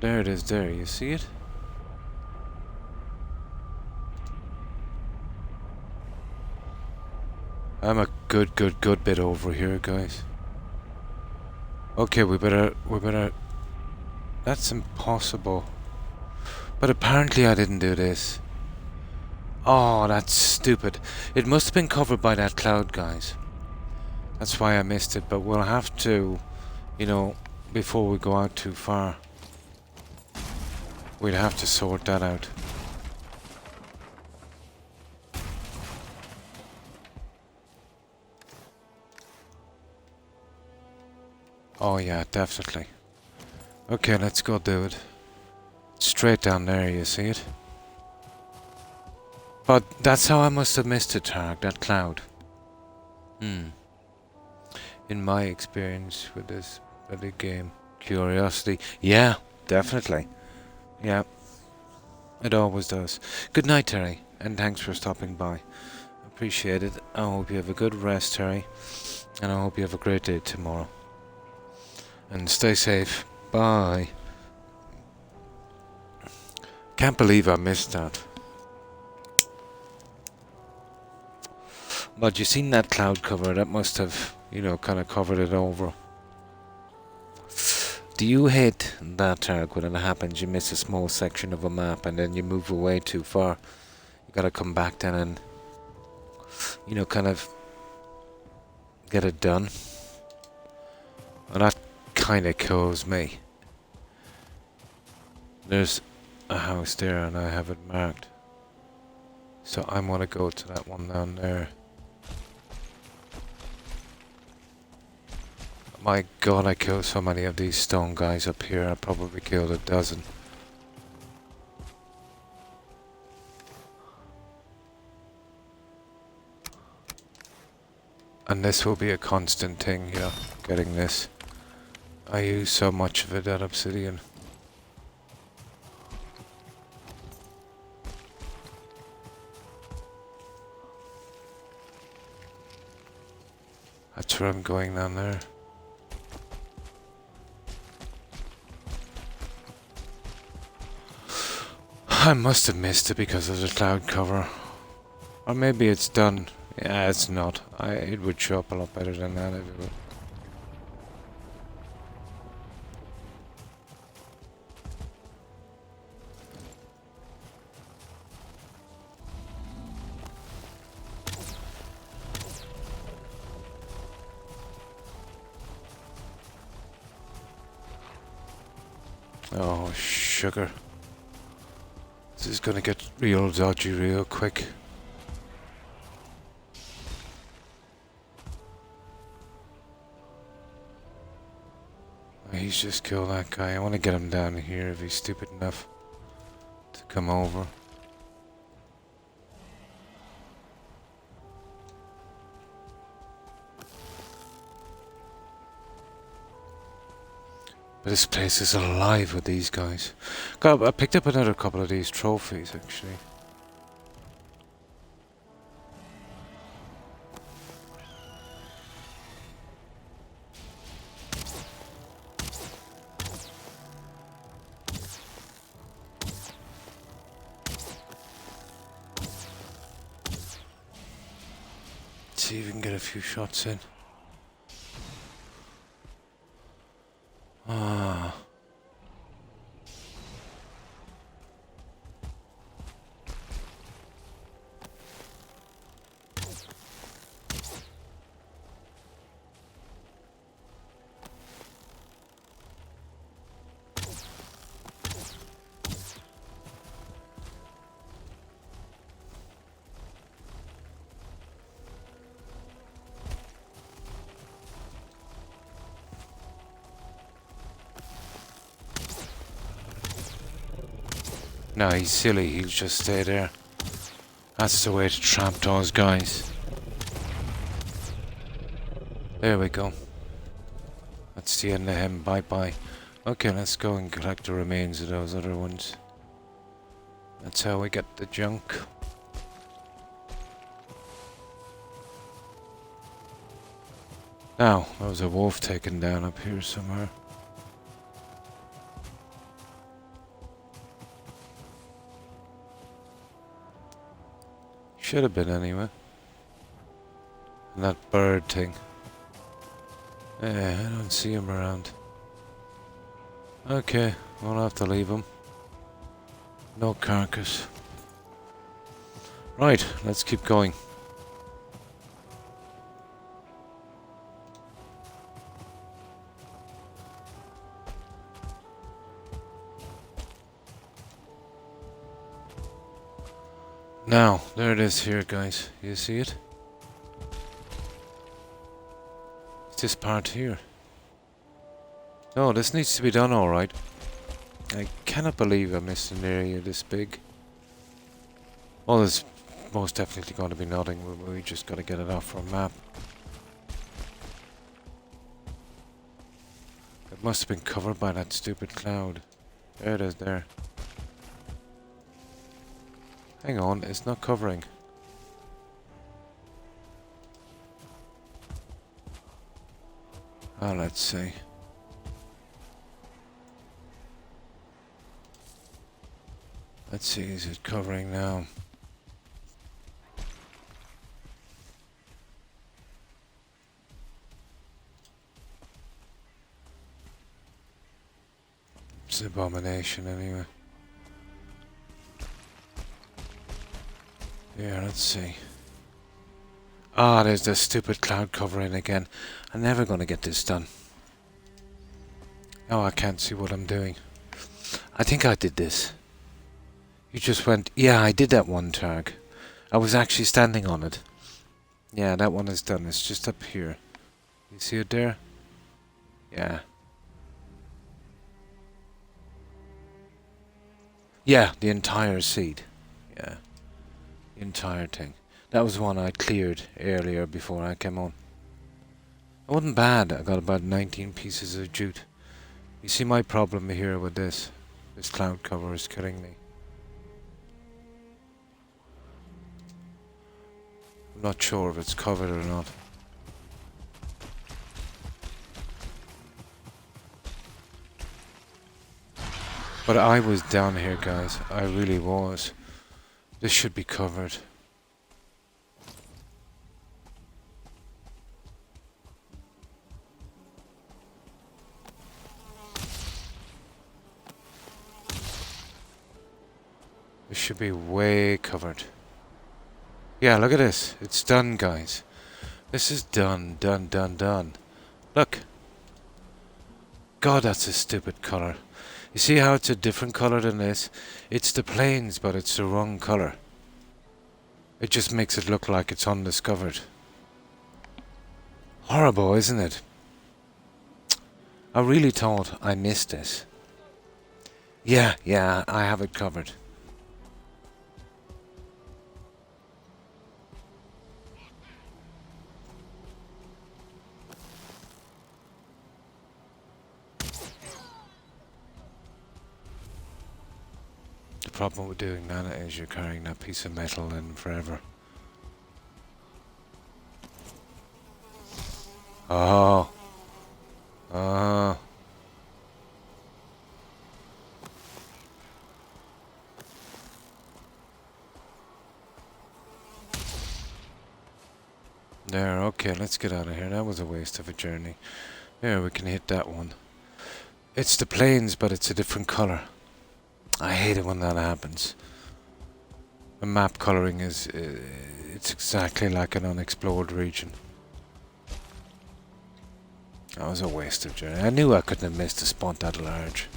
There it is there, you see it? I'm a good bit over here, guys. Okay, we better... That's impossible. But apparently I didn't do this. Oh, that's stupid. It must have been covered by that cloud, guys. That's why I missed it, but we'll have to, you know, before we go out too far, we'll have to sort that out. Oh yeah, definitely. Okay, let's go do it. Straight down there, you see it? But that's how I must have missed it, Tarek, that cloud. In my experience with this bloody game. Curiosity. Yeah, definitely. Yeah, it always does. Good night, Terry, and thanks for stopping by. Appreciate it. I hope you have a good rest, Terry, and I hope you have a great day tomorrow. And stay safe. Bye. Can't believe I missed that. But you seen that cloud cover? That must have, you know, kind of covered it over. Do you hate that, Tarek, when it happens? You miss a small section of a map and then you move away too far. You gotta come back then and, you know, kind of get it done. And that kind of kills me. There's a house there and I have it marked. So I want to go to that one down there. My god, I killed so many of these stone guys up here. I probably killed a dozen. And this will be a constant thing, you know, getting this. I use so much of it, that obsidian. That's where I'm going down there. I must have missed it because of the cloud cover. Or maybe it's done. Yeah, it's not. It would show up a lot better than that if it would. Oh, sugar. This is gonna get real dodgy real quick. He's just killed that guy. I want to get him down here if he's stupid enough to come over. But this place is alive with these guys. God, I picked up another couple of these trophies actually. Let's see if we can get a few shots in. Ah. No, he's silly. He'll just stay there. That's the way to trap those guys. There we go. That's the end of him. Bye-bye. Okay, let's go and collect the remains of those other ones. That's how we get the junk. Now, there was a wolf taken down up here somewhere. Should have been anyway. And that bird thing. I don't see him around. Okay, we'll have to leave him. No carcass. Right, let's keep going. Now, there it is here, guys. You see it? It's this part here. No, this needs to be done alright. I cannot believe I missed an area this big. Well, there's most definitely going to be nothing. We just got to get it off our map. It must have been covered by that stupid cloud. There it is there. Hang on, it's not covering. Oh, let's see. Let's see, is it covering now? It's an abomination anyway. Yeah, let's see. Ah, there's the stupid cloud covering again. I'm never gonna get this done. Oh, I can't see what I'm doing. I think I did this. You just went... Yeah, I did that one tag. I was actually standing on it. Yeah, that one is done. It's just up here. You see it there? Yeah. Yeah, the entire seed. Yeah. The entire thing. That was one I cleared earlier before I came on. It wasn't bad. I got about 19 pieces of jute. You see my problem here with this. This cloud cover is killing me. I'm not sure if it's covered or not. But I was down here, guys. I really was. This should be covered. This should be way covered. Yeah, look at this. It's done, guys. This is done, done, done, done. Look. God, that's a stupid colour. You see how it's a different colour than this? It's the plains, but it's the wrong colour. It just makes it look like it's undiscovered. Horrible, isn't it? I really thought I missed this. Yeah, I have it covered. The problem with doing that is you're carrying that piece of metal in forever. Oh. Oh. There, okay, let's get out of here. That was a waste of a journey. There, we can hit that one. It's the plains, but it's a different colour. I hate it when that happens. The map colouring is... it's exactly like an unexplored region. That was a waste of journey. I knew I couldn't have missed a spot that large.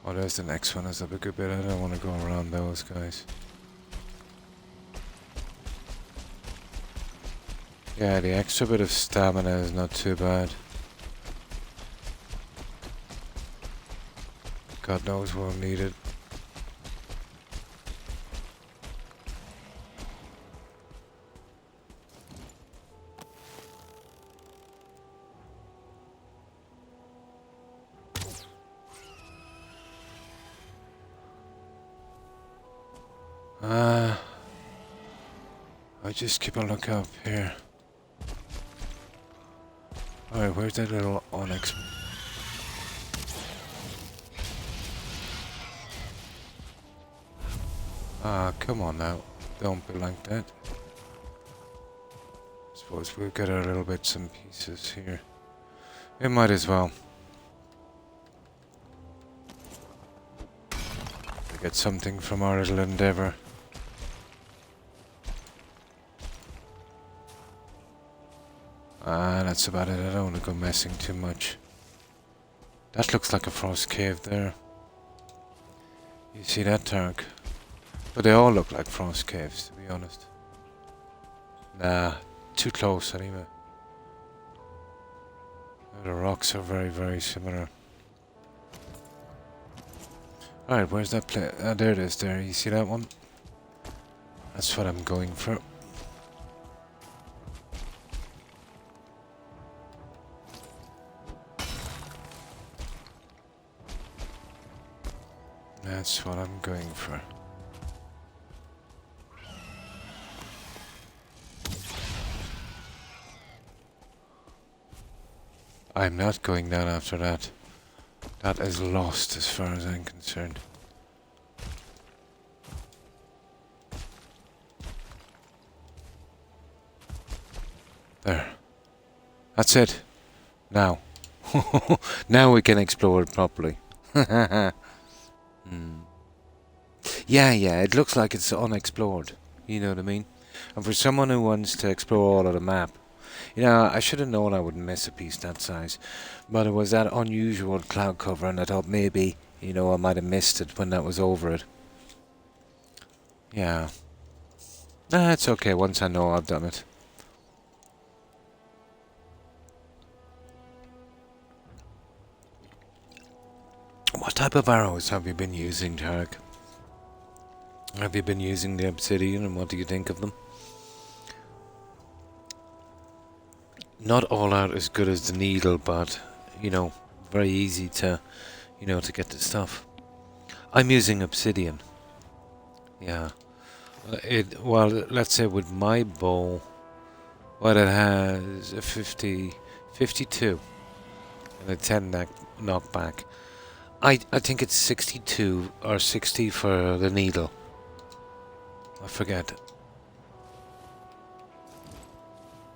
Oh, there's the next one. There's a bigger bit. I don't want to go around those guys. Yeah, the extra bit of stamina is not too bad. God knows we'll need it. I just keep a look up here. Alright, where's that little onyx? Ah, come on now. Don't be like that. Suppose we'll get our little bits and pieces here. We might as well. We get something from our little endeavour. Ah, that's about it. I don't want to go messing too much. That looks like a frost cave there. You see that, Tarek? But they all look like frost caves, to be honest. Nah, too close anyway. The rocks are very, very similar. Alright, where's that place? Ah, there it is there. You see that one? That's what I'm going for. That's what I'm going for. I'm not going down after that. That is lost as far as I'm concerned. There. That's it. Now. Now we can explore it properly. Yeah, it looks like it's unexplored. You know what I mean? And for someone who wants to explore all of the map, you know, I should have known I wouldn't miss a piece that size. But it was that unusual cloud cover, and I thought maybe, you know, I might have missed it when that was over it. Yeah. Nah, it's okay. Once I know I've done it. What type of arrows have you been using, Tarek? Have you been using the obsidian, and what do you think of them? Not all are as good as the needle, but, you know, very easy to, you know, to get the stuff. I'm using obsidian. Yeah. Well, let's say with my bow, what it has a 52 and a 10 knockback. I think it's 62 or 60 for the needle. I forget.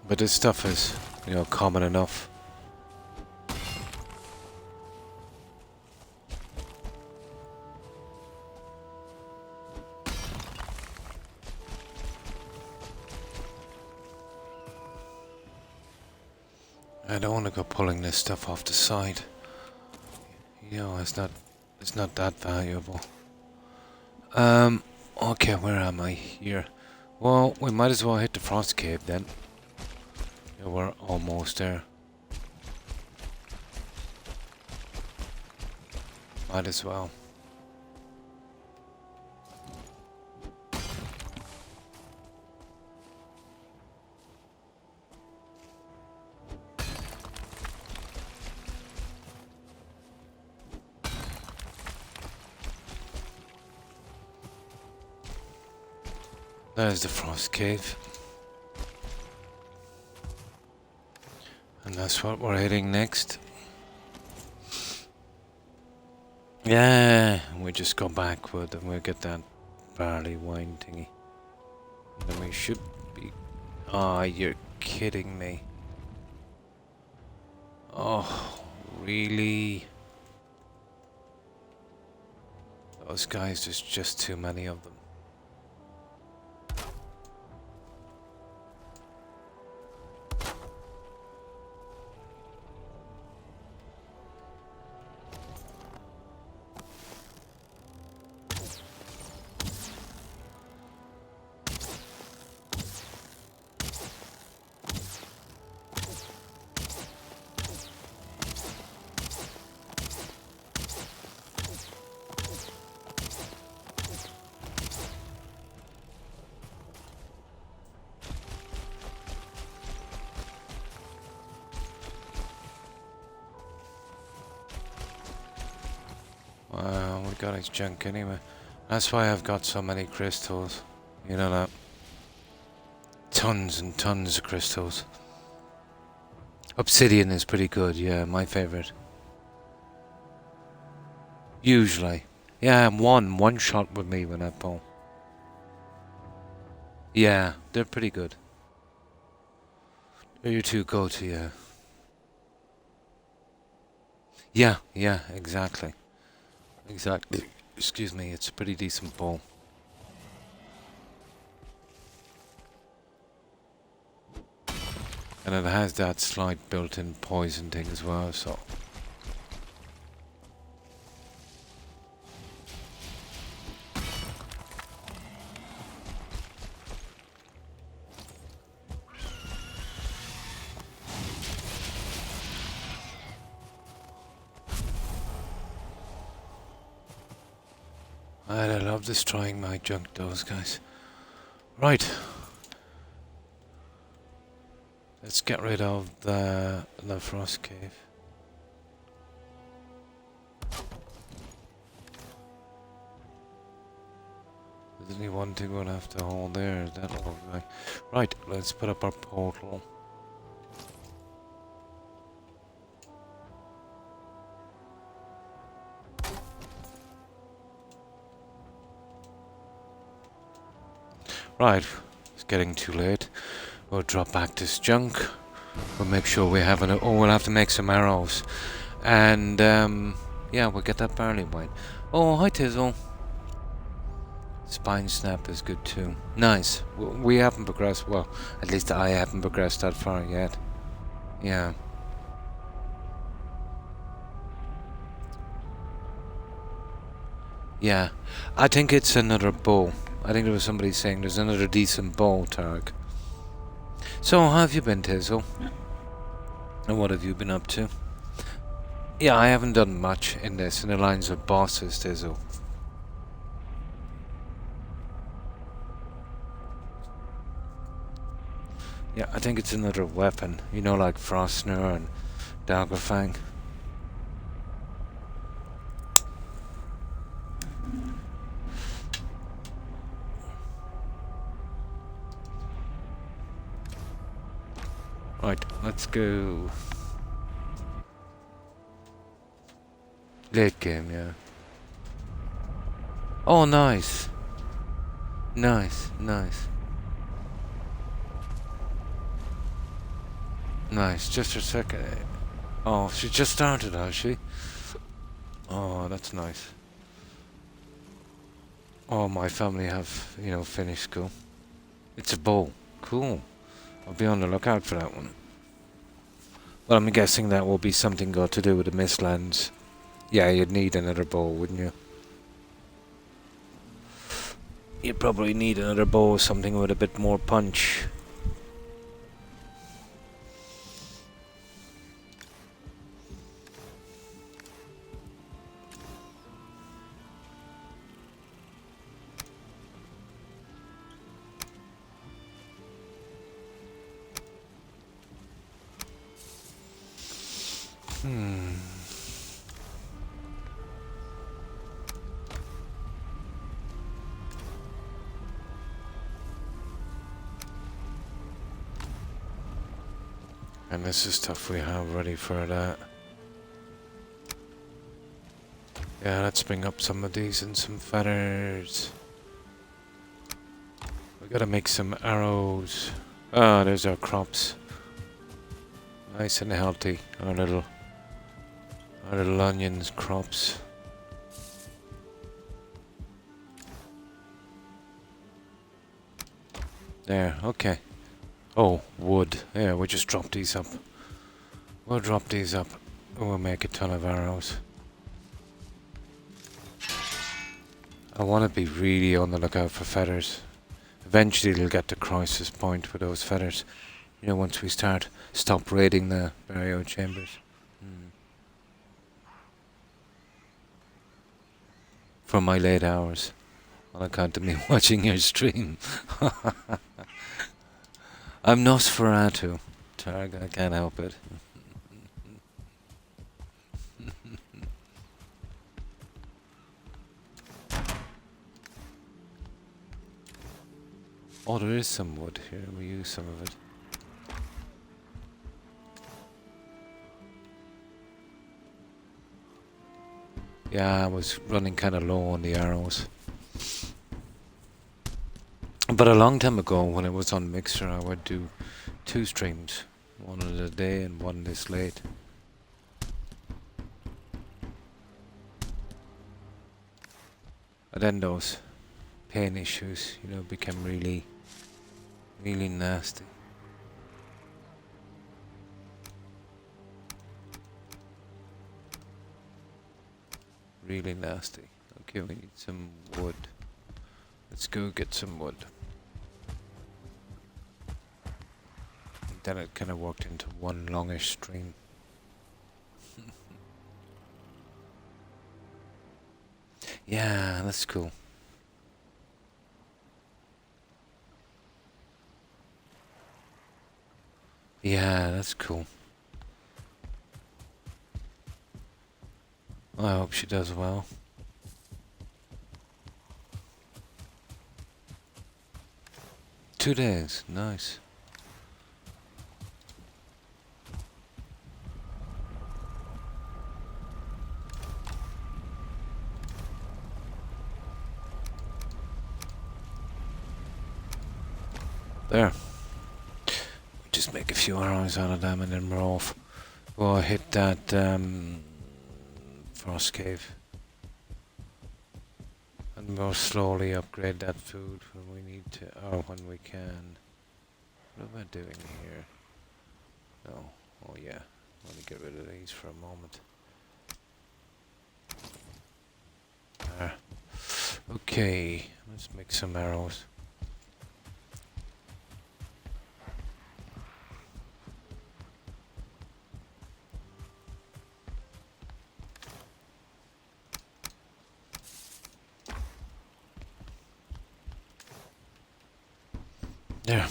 But this stuff is, you know, common enough. I don't want to go pulling this stuff off the side. You know, it's not that valuable. Okay, where am I here? Well, we might as well hit the frost cave then. Yeah, we're almost there. Might as well. There's the frost cave. And that's what we're hitting next. Yeah, we just go backward and we'll get that barley wine thingy. Then we should be... Ah, you're kidding me. Oh, really? Those guys, there's just too many of them. Wow, we got his junk anyway. That's why I've got so many crystals. You know that. tons and tons of crystals. Obsidian is pretty good, yeah, my favourite. Usually. Yeah, one shot with me with that bow. Yeah, they're pretty good. They're your two go-to, yeah. Yeah, exactly. Exactly. Excuse me, it's a pretty decent bow. And it has that slight built-in poison thing as well, so... I love destroying my junk dolls, guys. Right. Let's get rid of the frost cave. There's only one thing we'll have to hold there, that little guy. Right, let's put up our portal. Right, it's getting too late. We'll drop back this junk. We'll make sure we have an... Oh, we'll have to make some arrows. And, yeah, we'll get that barley wine. Oh, hi, Tizzle. Spine snap is good too. Nice. We haven't progressed... Well, at least I haven't progressed that far yet. Yeah. Yeah. I think it's another bow. I think there was somebody saying there's another decent bow, Targ. So, how have you been, Tizzle? And what have you been up to? Yeah, I haven't done much in this, in the lines of bosses, Tizzle. Yeah, I think it's another weapon. You know, like Frostner and Daggerfang. Right, let's go. Late game, yeah. Oh, nice. Nice. Nice, just a second. Oh, she just started, has she? Oh, that's nice. Oh, my family have, you know, finished school. It's a bow. Cool. I'll be on the lookout for that one. Well, I'm guessing that will be something got to do with the Mistlands. Yeah, you'd need another bow, wouldn't you? You'd probably need another bow, something with a bit more punch. And this is stuff we have ready for that. Yeah, let's bring up some of these and some feathers. We gotta make some arrows. Ah, there's our crops. Nice and healthy. Our little onions crops. There, okay. Oh, wood. Yeah, we'll just drop these up. We'll drop these up. We'll make a ton of arrows. I want to be really on the lookout for feathers. Eventually it'll get to crisis point with those feathers. You know, once we stop raiding the burial chambers. For my late hours. On account of me watching your stream. I'm Nosferatu. Targ, I can't help it. Oh, there is some wood here. We use some of it. Yeah, I was running kind of low on the arrows. But a long time ago, when I was on Mixer, I would do 2 streams. One in the day and one this late. And then those pain issues, you know, became really, really nasty. Really nasty. Okay, we need some wood. Let's go get some wood. And then it kind of worked into one longish stream. Yeah, that's cool. Yeah, that's cool. Well, I hope she does well. Two days, nice. There. Just make a few arrows out of them and then we're off. We'll hit that frost cave. And we'll slowly upgrade that food when we need to, or when we can. What am I doing here? No. Oh yeah. Let me get rid of these for a moment. There. Okay. Let's make some arrows. There.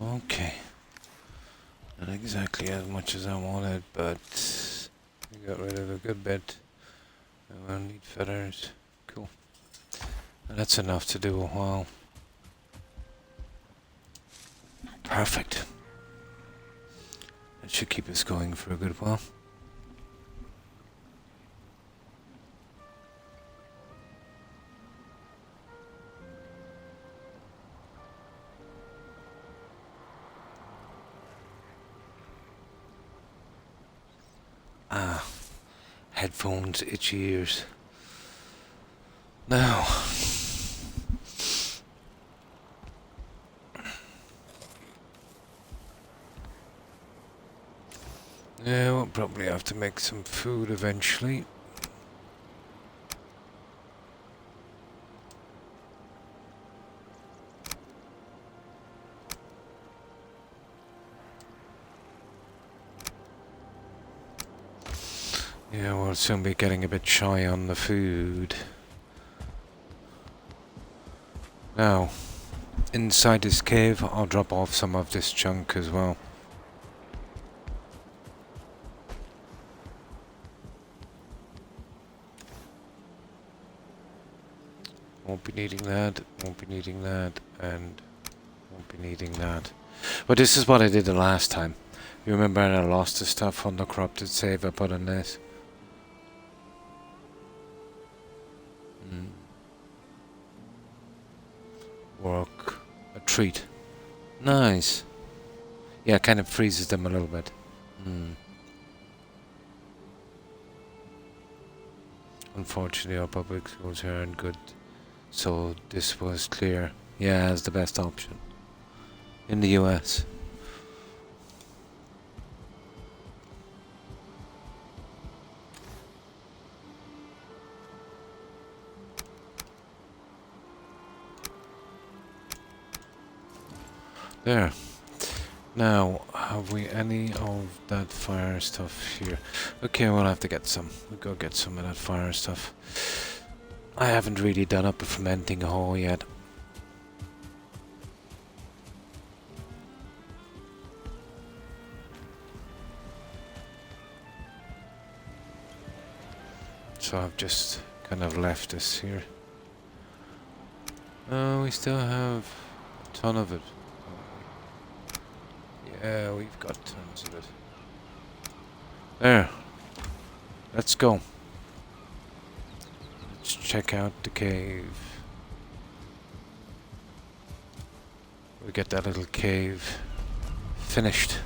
Okay. Not exactly as much as I wanted, but we got rid of a good bit. I will need feathers. Cool. And that's enough to do a while. Perfect. That should keep us going for a good while. Ah, headphones, itchy ears. Now, yeah, we'll probably have to make some food eventually. Yeah, we'll soon be getting a bit shy on the food. Now, inside this cave, I'll drop off some of this junk as well. Won't be needing that, won't be needing that, and won't be needing that. But this is what I did the last time. You remember I lost the stuff on the corrupted save I put on this? Work. A treat. Nice. Yeah, kind of freezes them a little bit. Unfortunately, our public schools here aren't good, so this was clear. Yeah, it's the best option. in the US. There. Now, have we any of that fire stuff here? Okay, we'll have to get some. We'll go get some of that fire stuff. I haven't really done up a fermenting hole yet. So I've just kind of left this here. Oh, we still have a ton of it. Yeah, we've got tons of it. There. Let's go. Let's check out the cave. We get that little cave finished.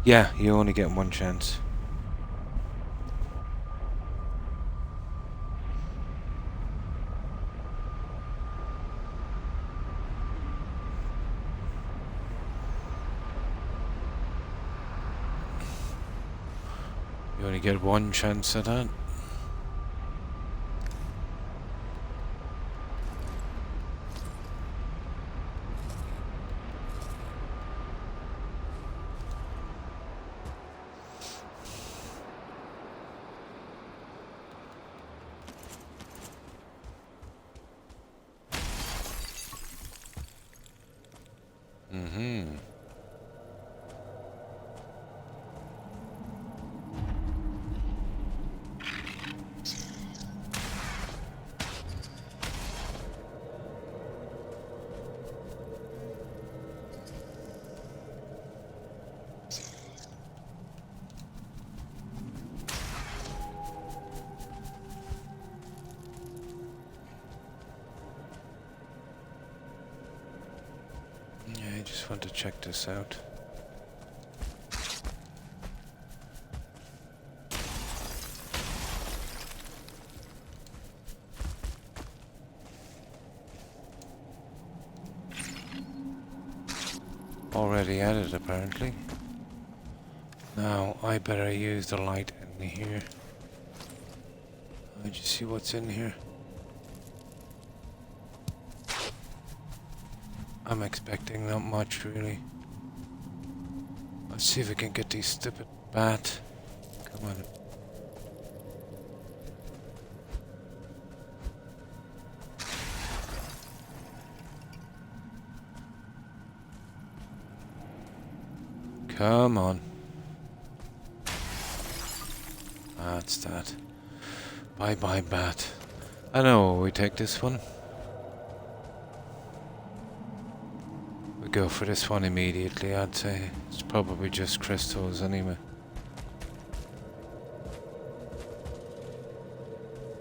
Yeah, you only get one chance. You only get one chance at that. Yeah, I just want to check this out. Already at it, apparently. Now, I better use the light in here. Did you see what's in here? I'm expecting not much, really. Let's see if we can get these stupid bat. Come on. Come on. That's that. Bye bye, bat. I know, we take this one. We go for this one immediately, I'd say. It's probably just crystals anyway.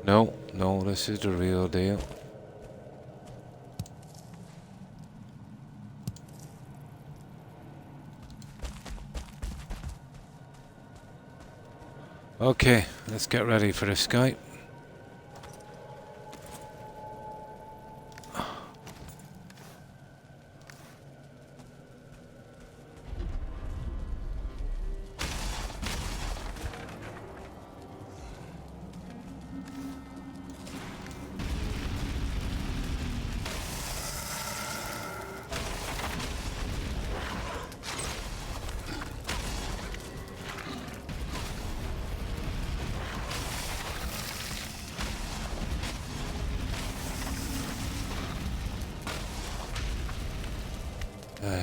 No, no, this is the real deal. Okay, let's get ready for this guy.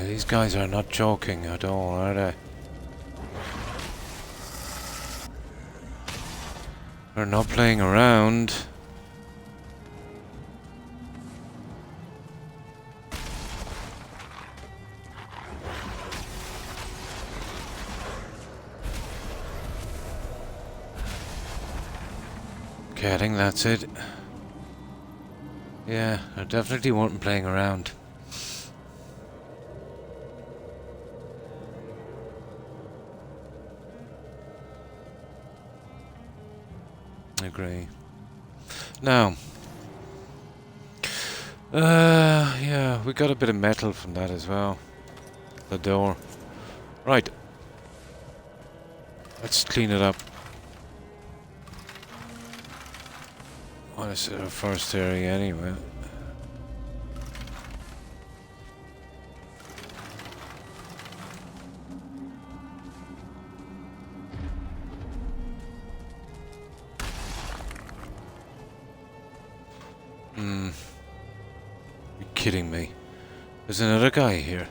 These guys are not joking at all, are they? They're not playing around. Okay, I think that's it. Yeah, they definitely weren't playing around. Agree. Now, yeah, we got a bit of metal from that as well. The door. Right. Let's clean it up. Well, this is our first area anyway. You're kidding me. There's another guy here.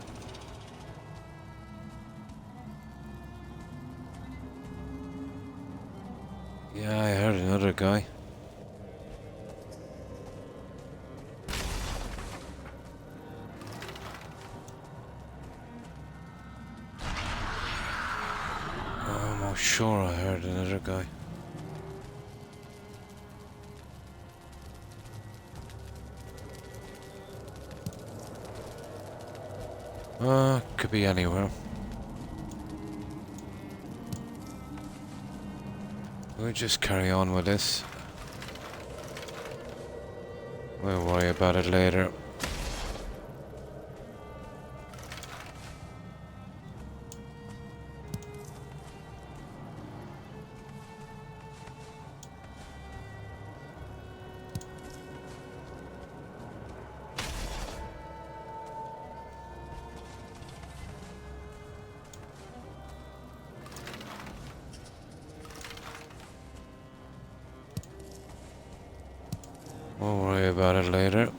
Yeah, I heard another guy. I'm almost sure I heard another guy. Could be anywhere. We'll just carry on with this. We'll worry about it later. We'll worry about it later.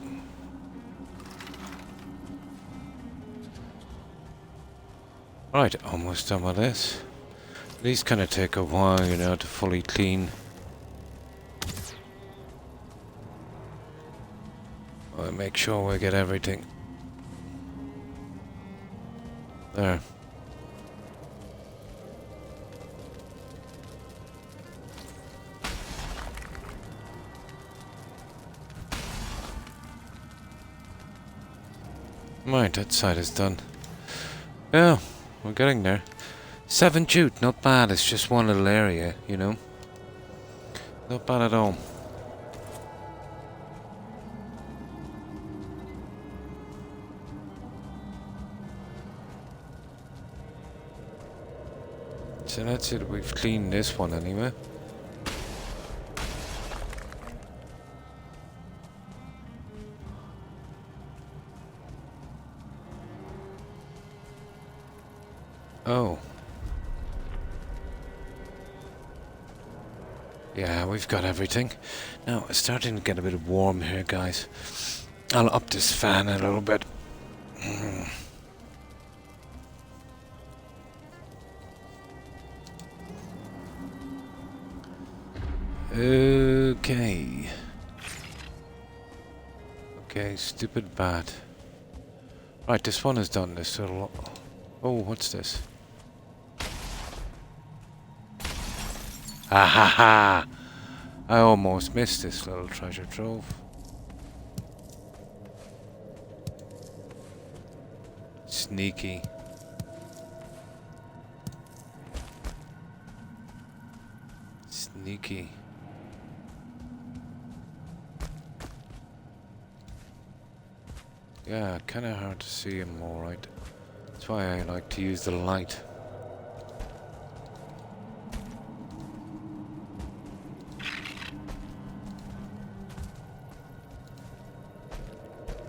Right, almost done with this. These kind of take a while, you know, to fully clean. I'll make sure we get everything. There. Right, that side is done. Yeah, we're getting there. 7 jute, not bad. It's just one little area, you know. Not bad at all. So that's it. We've cleaned this one anyway. Oh. Yeah, we've got everything. Now, it's starting to get a bit warm here, guys. I'll up this fan a little bit. Okay. Okay, stupid bat. Right, this one is done. This little... Oh, what's this? Ha ha ha! I almost missed this little treasure trove. Sneaky. Sneaky. Yeah, kinda hard to see him alright. That's why I like to use the light.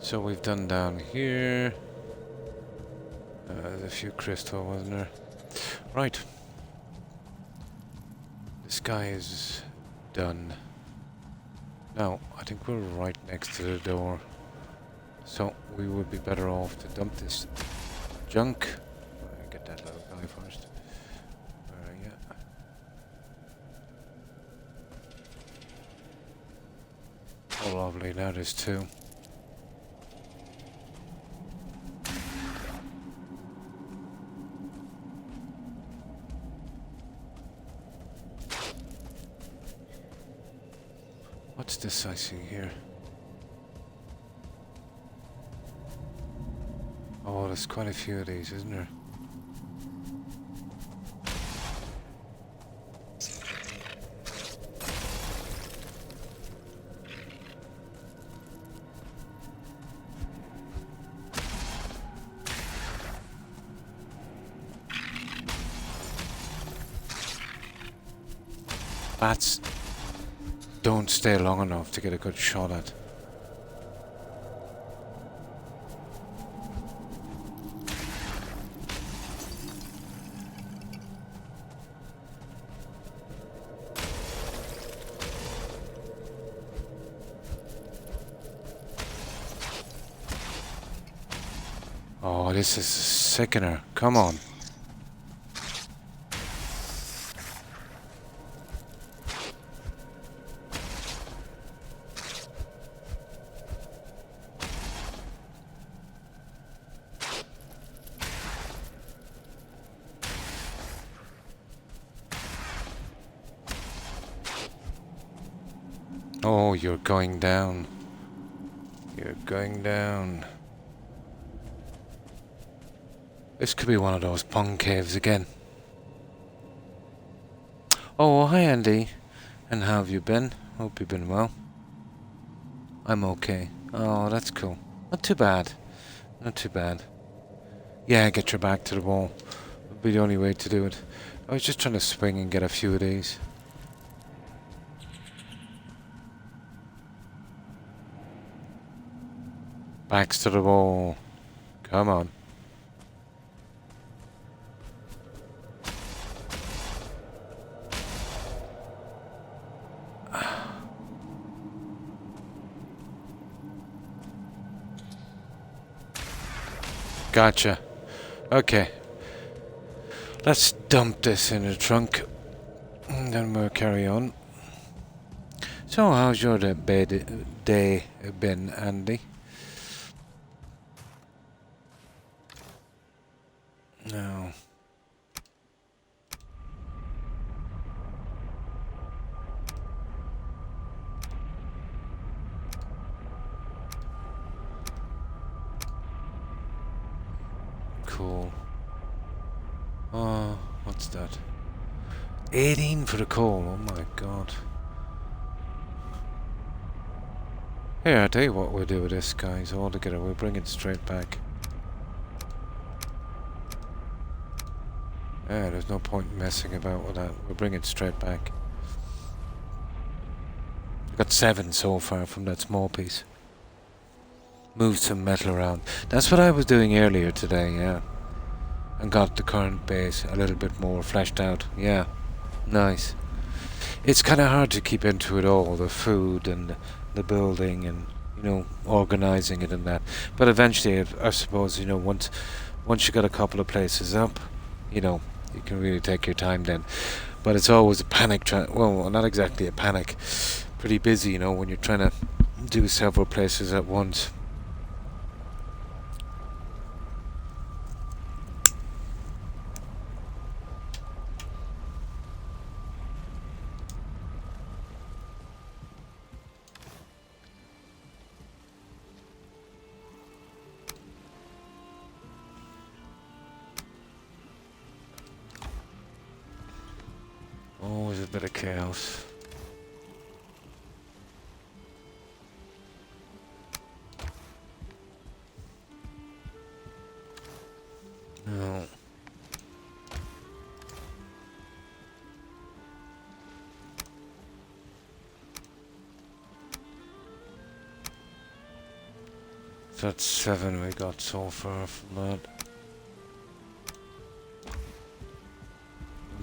So we've done down here. There's a few crystal, wasn't there? Right. This guy is done. Now, I think we're right next to the door. So we would be better off to dump this junk. Get that little guy first. Yeah. Oh, lovely, that is too. What's this I see here? Oh, there's quite a few of these, isn't there? Bats don't stay long enough to get a good shot at. Oh, this is a sickener. Come on. Oh, you're going down. You're going down. This could be one of those pong caves again. Oh, hi Andy. And how have you been? Hope you've been well. I'm okay. Oh, that's cool. Not too bad. Not too bad. Yeah, get your back to the wall. Would be the only way to do it. I was just trying to swing and get a few of these. Backs to the wall. Come on. Gotcha. Okay. Let's dump this in the trunk. And then we'll carry on. So, how's your day been, Andy? No. Cool. Oh, what's that? 18 for the coal. Oh my god. Here, I'll tell you what we'll do with this, guys. All together, we'll bring it straight back. Yeah, there's no point messing about with that. We'll bring it straight back. Got 7 so far from that small piece. Moved some metal around. That's what I was doing earlier today, yeah. And got the current base a little bit more fleshed out. Yeah, nice. It's kind of hard to keep into it all, the food and the building and, you know, organizing it and that. But eventually, I suppose, you know, once you got a couple of places up, you know, you can really take your time then. But it's always a panic, well, not exactly a panic. Pretty busy, you know, when you're trying to do several places at once. Always a bit of chaos. No. That's 7 we got so far from that.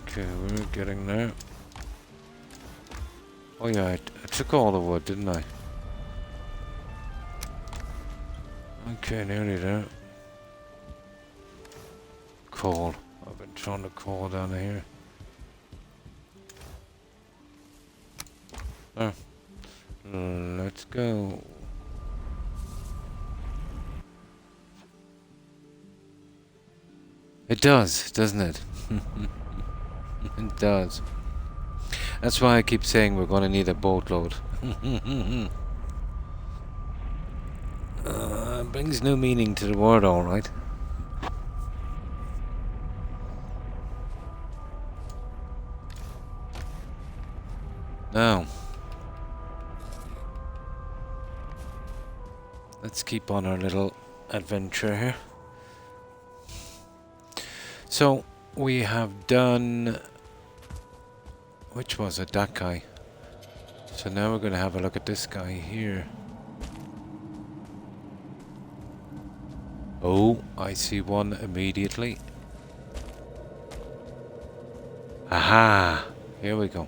Okay, we're getting there. Oh yeah, I took all the wood, didn't I? Okay, nearly there. Coal. I've been trying to coal down here. There. Let's go. It does, doesn't it? It does. That's why I keep saying we're going to need a boatload. Brings new meaning to the word, alright. Now, let's keep on our little adventure here. So, we have done which was it? That guy. So now we're going to have a look at this guy here. Oh, I see one immediately. Aha! Here we go.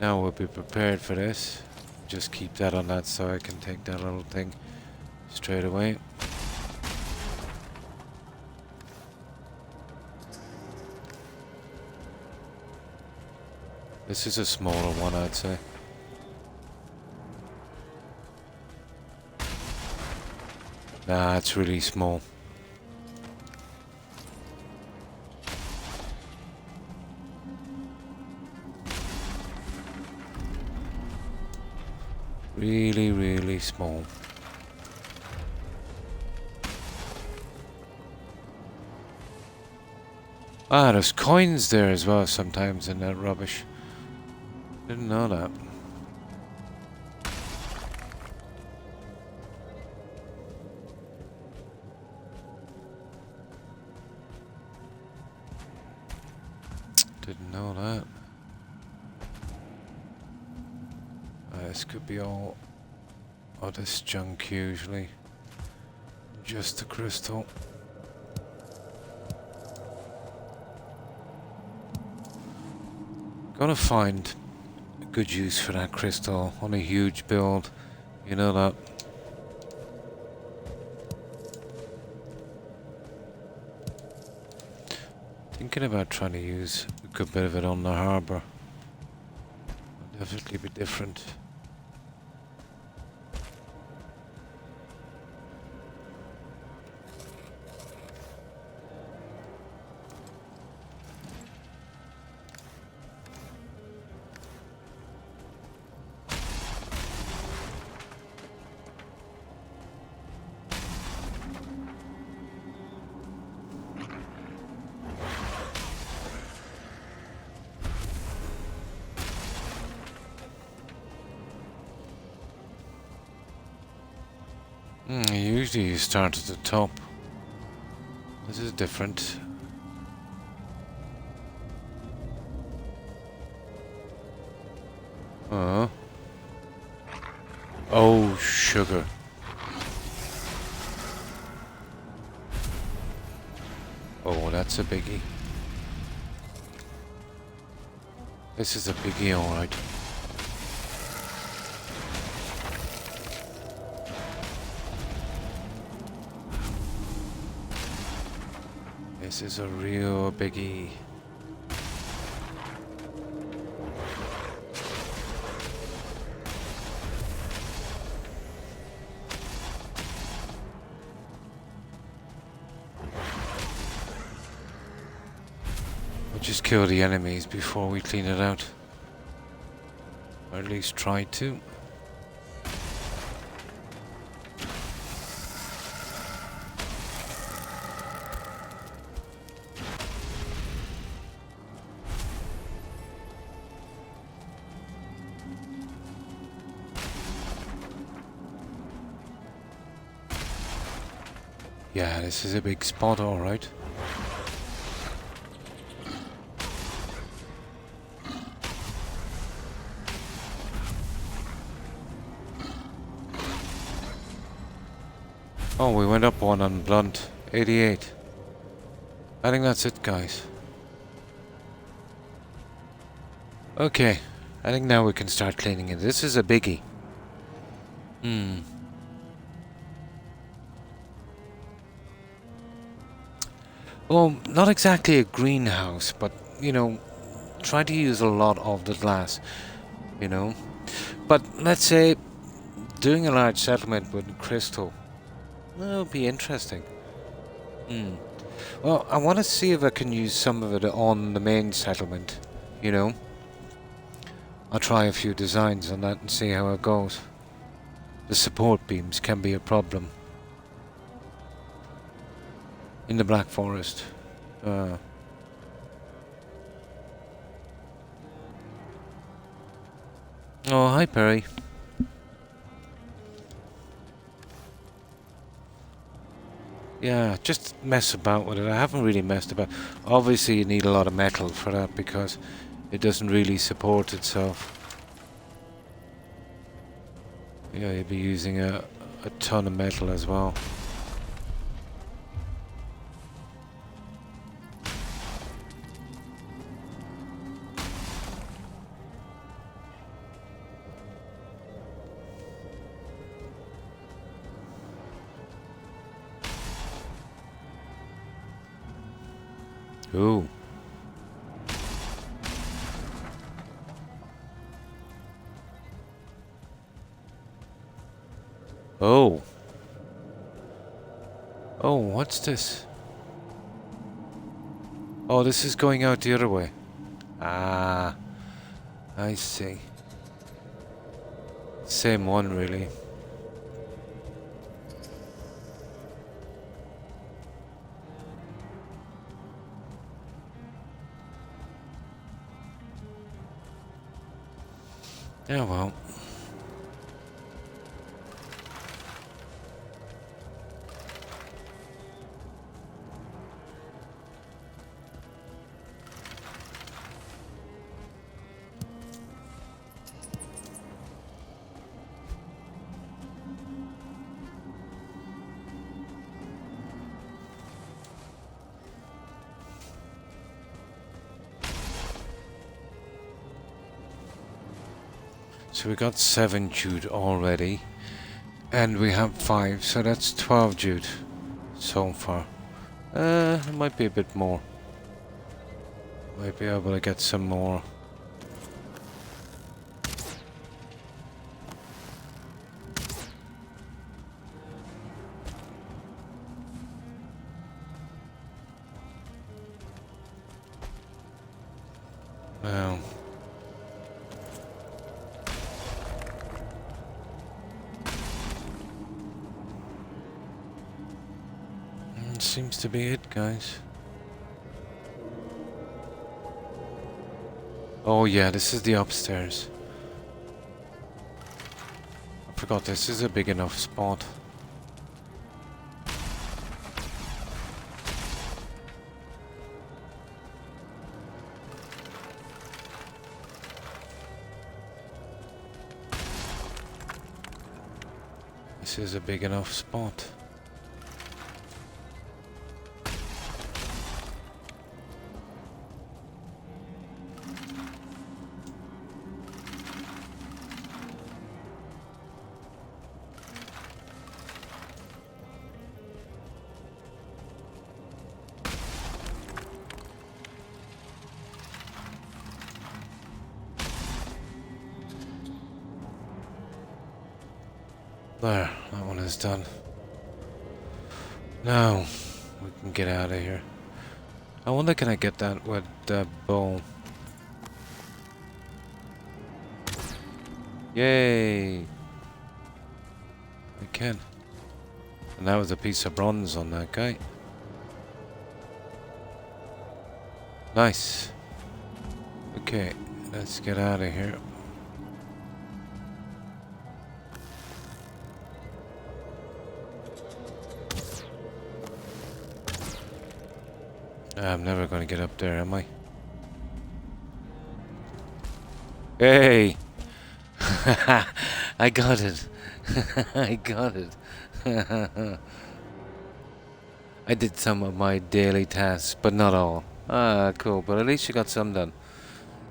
Now we'll be prepared for this. Just keep that on that so I can take that little thing straight away. This is a smaller one, I'd say. Nah, it's really small. Really, really small. Ah, there's coins there as well sometimes in that rubbish. Didn't know that. Didn't know that. This could be all of this junk usually. Just the crystal. Gotta find a good use for that crystal on a huge build. You know that. Thinking about trying to use a good bit of it on the harbour. It'll definitely be different. Usually you start at the top. This is different. Oh, sugar. Oh, that's a biggie. This is a biggie, alright. This is a real biggie. We'll just kill the enemies before we clean it out. Or at least try to. Yeah, this is a big spot, alright. Oh, we went up one on blunt. 88. I think that's it, guys. Okay, I think now we can start cleaning it. This is a biggie. Well, not exactly a greenhouse, but, you know, try to use a lot of the glass, you know. But let's say doing a large settlement with crystal, that would be interesting. Well, I want to see if I can use some of it on the main settlement, you know. I'll try a few designs on that and see how it goes. The support beams can be a problem in the Black Forest. Oh, hi Perry. Yeah, just mess about with it. I haven't really messed about. Obviously you need a lot of metal for that because it doesn't really support itself. Yeah, you'd be using a ton of metal as well. Ooh. Oh. Oh, what's this? Oh, this is going out the other way. Ah, I see. Same one, really. Yeah, well. So we got 7 jute already. And we have 5, so that's 12 jute so far. It might be a bit more. Might be able to get some more. Well. Seems to be it, guys. Oh yeah, this is the upstairs. I forgot this is a big enough spot. This is a big enough spot. There, that one is done. Now, we can get out of here. I wonder, can I get that with the bow? Yay! I can. And that was a piece of bronze on that guy. Nice. Okay, let's get out of here. I'm never going to get up there, am I? Hey! I got it. I got it. I did some of my daily tasks, but not all. Ah, cool. But at least you got some done.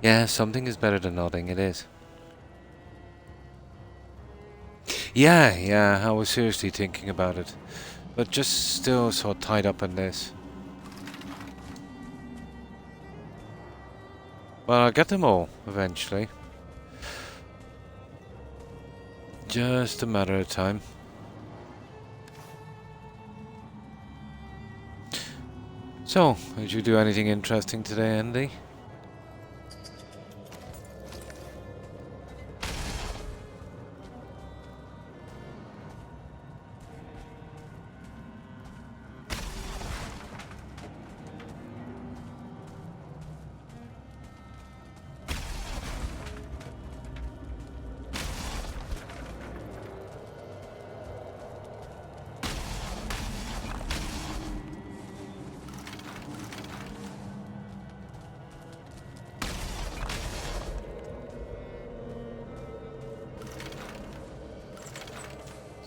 Yeah, something is better than nothing. It is. Yeah, I was seriously thinking about it. But just still so tied up in this. Well, I'll get them all, eventually. Just a matter of time. So, did you do anything interesting today, Andy?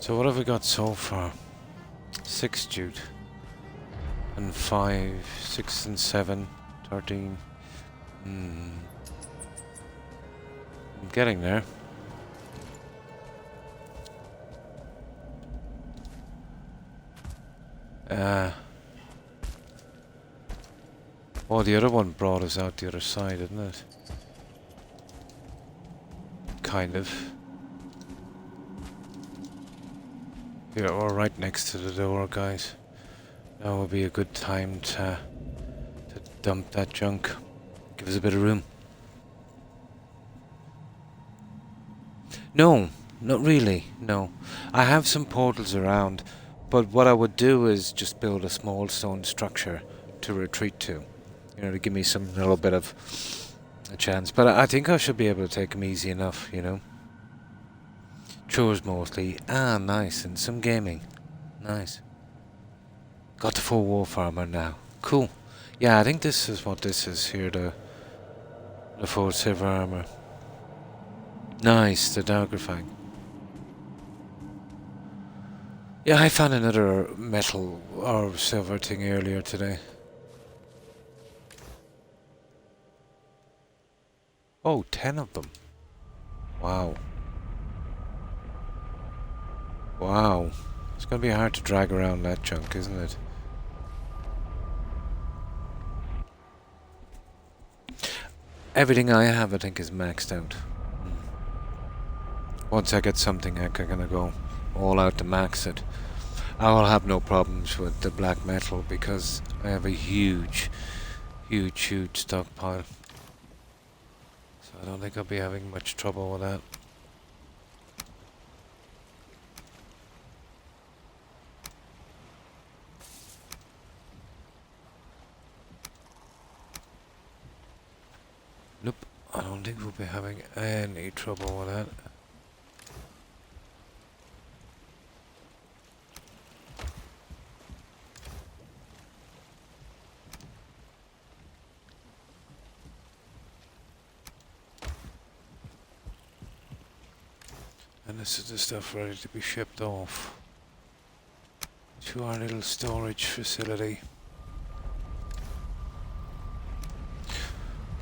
So what have we got so far? 6 jute. And 5, 6 and 7, 13. I'm getting there. Oh, the other one brought us out the other side, didn't it? Kind of. Here, we're right next to the door, guys. Now would be a good time to dump that junk. Give us a bit of room. No, not really, no. I have some portals around, but what I would do is just build a small stone structure to retreat to. You know, to give me some little bit of a chance. But I think I should be able to take them easy enough, you know. Chores mostly. Ah, nice. And some gaming. Nice. Got the full wolf armor now. Cool. Yeah, I think this is what this is here, the full silver armor. Nice, the dagger fang. Yeah, I found another metal or silver thing earlier today. Oh, 10 of them. Wow. Wow. It's gonna be hard to drag around that junk, isn't it? Everything I have, I think, is maxed out. Once I get something, I'm gonna go all out to max it. I will have no problems with the black metal because I have a huge stockpile. So I don't think I'll be having much trouble with that. Nope, I don't think we'll be having any trouble with that. And this is the stuff ready to be shipped off to our little storage facility.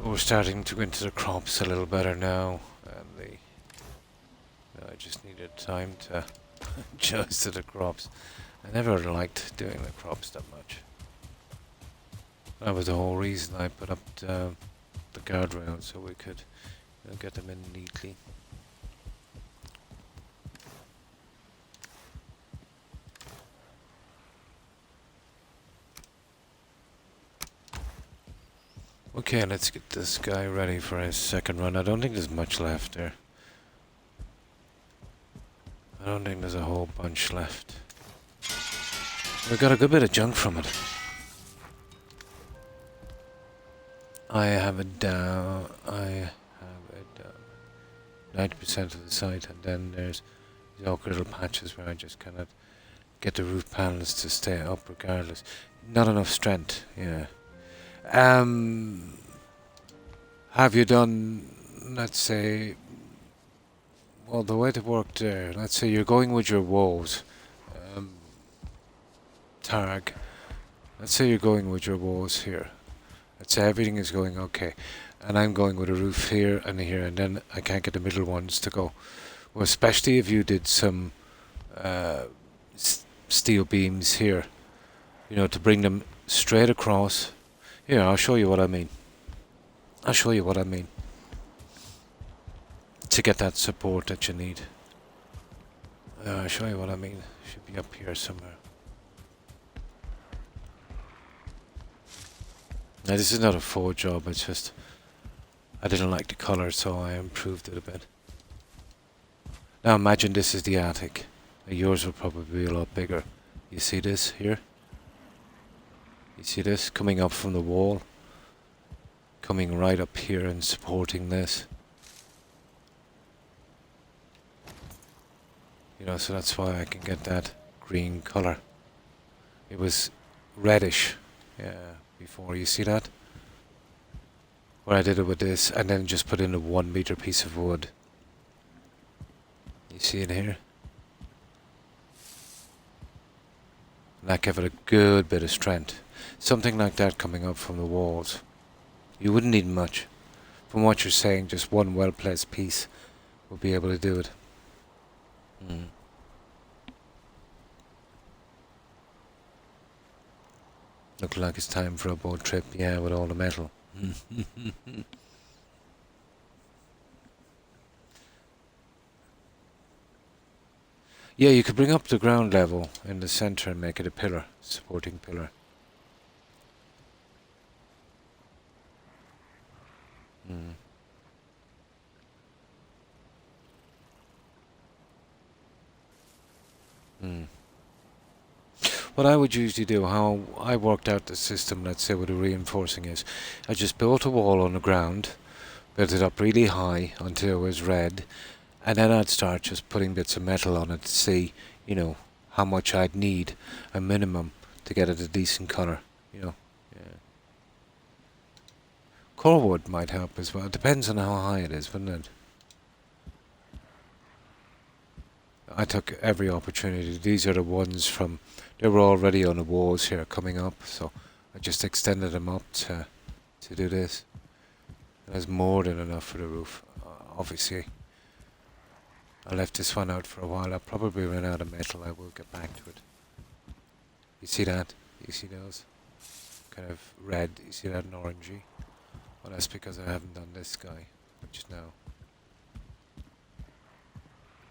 We're starting to go into the crops a little better now, and I just needed time to adjust to the crops. I never liked doing the crops that much. That was the whole reason I put up the guardrails, so we could get them in neatly. Okay, let's get this guy ready for his second run. I don't think there's much left there. I don't think there's a whole bunch left. We got a good bit of junk from it. I have it down. 90% of the site, and then there's these awkward little patches where I just cannot get the roof panels to stay up regardless. Not enough strength, yeah. Have you done, let's say, well, the way it worked there, let's say you're going with your woes, Targ, let's say you're going with your woes here. Let's say everything is going okay, and I'm going with a roof here, and then I can't get the middle ones to go. Well, especially if you did some steel beams here, you know, to bring them straight across. Here, I'll show you what I mean. I'll show you what I mean. To get that support that you need. I'll show you what I mean. Should be up here somewhere. Now, this is not a faux job, it's just I didn't like the colour, so I improved it a bit. Now imagine this is the attic. Now, yours will probably be a lot bigger. You see this here? You see this coming up from the wall? Coming right up here and supporting this. You know, so that's why I can get that green colour. It was reddish, yeah, before. You see that? Where I did it with this, and then just put in a 1 meter piece of wood. You see it here? That give it a good bit of strength. Something like that coming up from the walls. You wouldn't need much. From what you're saying, just one well-placed piece will be able to do it. Looks like it's time for a boat trip, yeah, with all the metal. Yeah, you could bring up the ground level in the centre and make it a pillar, supporting pillar. Mm. Mm. What I would usually do, how I worked out the system, let's say with the reinforcing is, I just built a wall on the ground, built it up really high until it was red, and then I'd start just putting bits of metal on it to see, how much I'd need, a minimum, to get it a decent colour, Yeah. Core wood might help as well. It depends on how high it is, wouldn't it? I took every opportunity. These are the ones from... They were already on the walls here coming up, so I just extended them up to do this. There's more than enough for the roof, obviously. I left this one out for a while. I probably ran out of metal. I will get back to it. You see that? You see those? Kind of red. You see that in orangey? Well, that's because I haven't done this guy, which is now.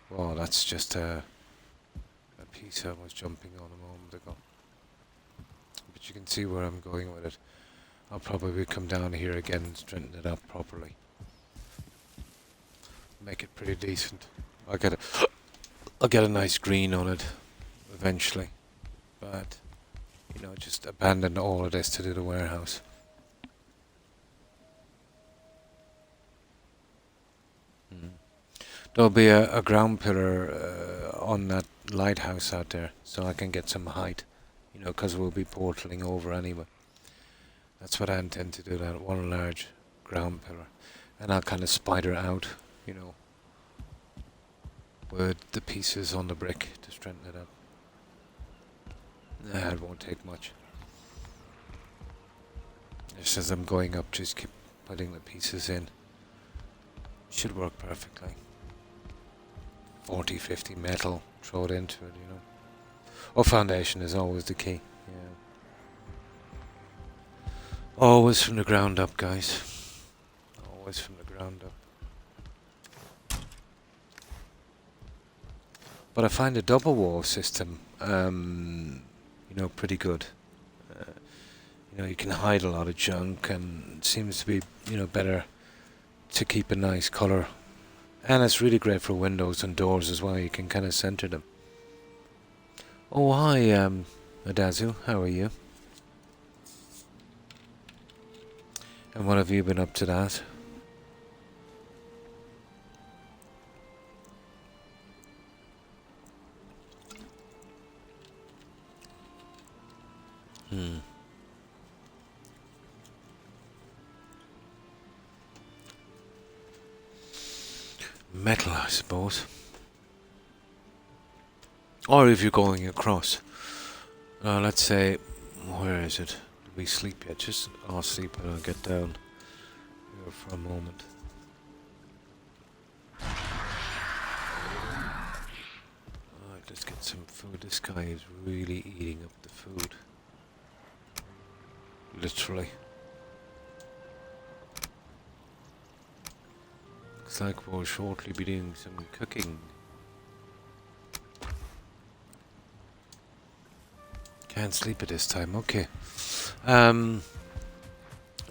Well, that's just a piece I was jumping on a moment ago. But you can see where I'm going with it. I'll probably come down here again and straighten it up properly. Make it pretty decent. I'll get a nice green on it eventually. But, just abandon all of this to do the warehouse. There'll be a ground pillar on that lighthouse out there, so I can get some height, because we'll be portaling over anyway. That's what I intend to do, that one large ground pillar. And I'll kind of spider out, with the pieces on the brick to strengthen it up. Nah, it won't take much. Just as I'm going up, just keep putting the pieces in. Should work perfectly. 40, 50 metal, throw it into it, foundation is always the key. Yeah. Always from the ground up, guys. Always from the ground up. But I find the double wall system, pretty good. You can hide a lot of junk, and it seems to be, better to keep a nice colour. And it's really great for windows and doors as well. You can kind of centre them. Oh, hi, Adazu. How are you? And what have you been up to that? Metal, I suppose. Or if you're going across. Let's say, where is it? Do we sleep yet? I'll sleep and I'll get down here for a moment. Alright, let's get some food. This guy is really eating up the food. Literally. Looks like we'll shortly be doing some cooking. Can't sleep at this time, okay.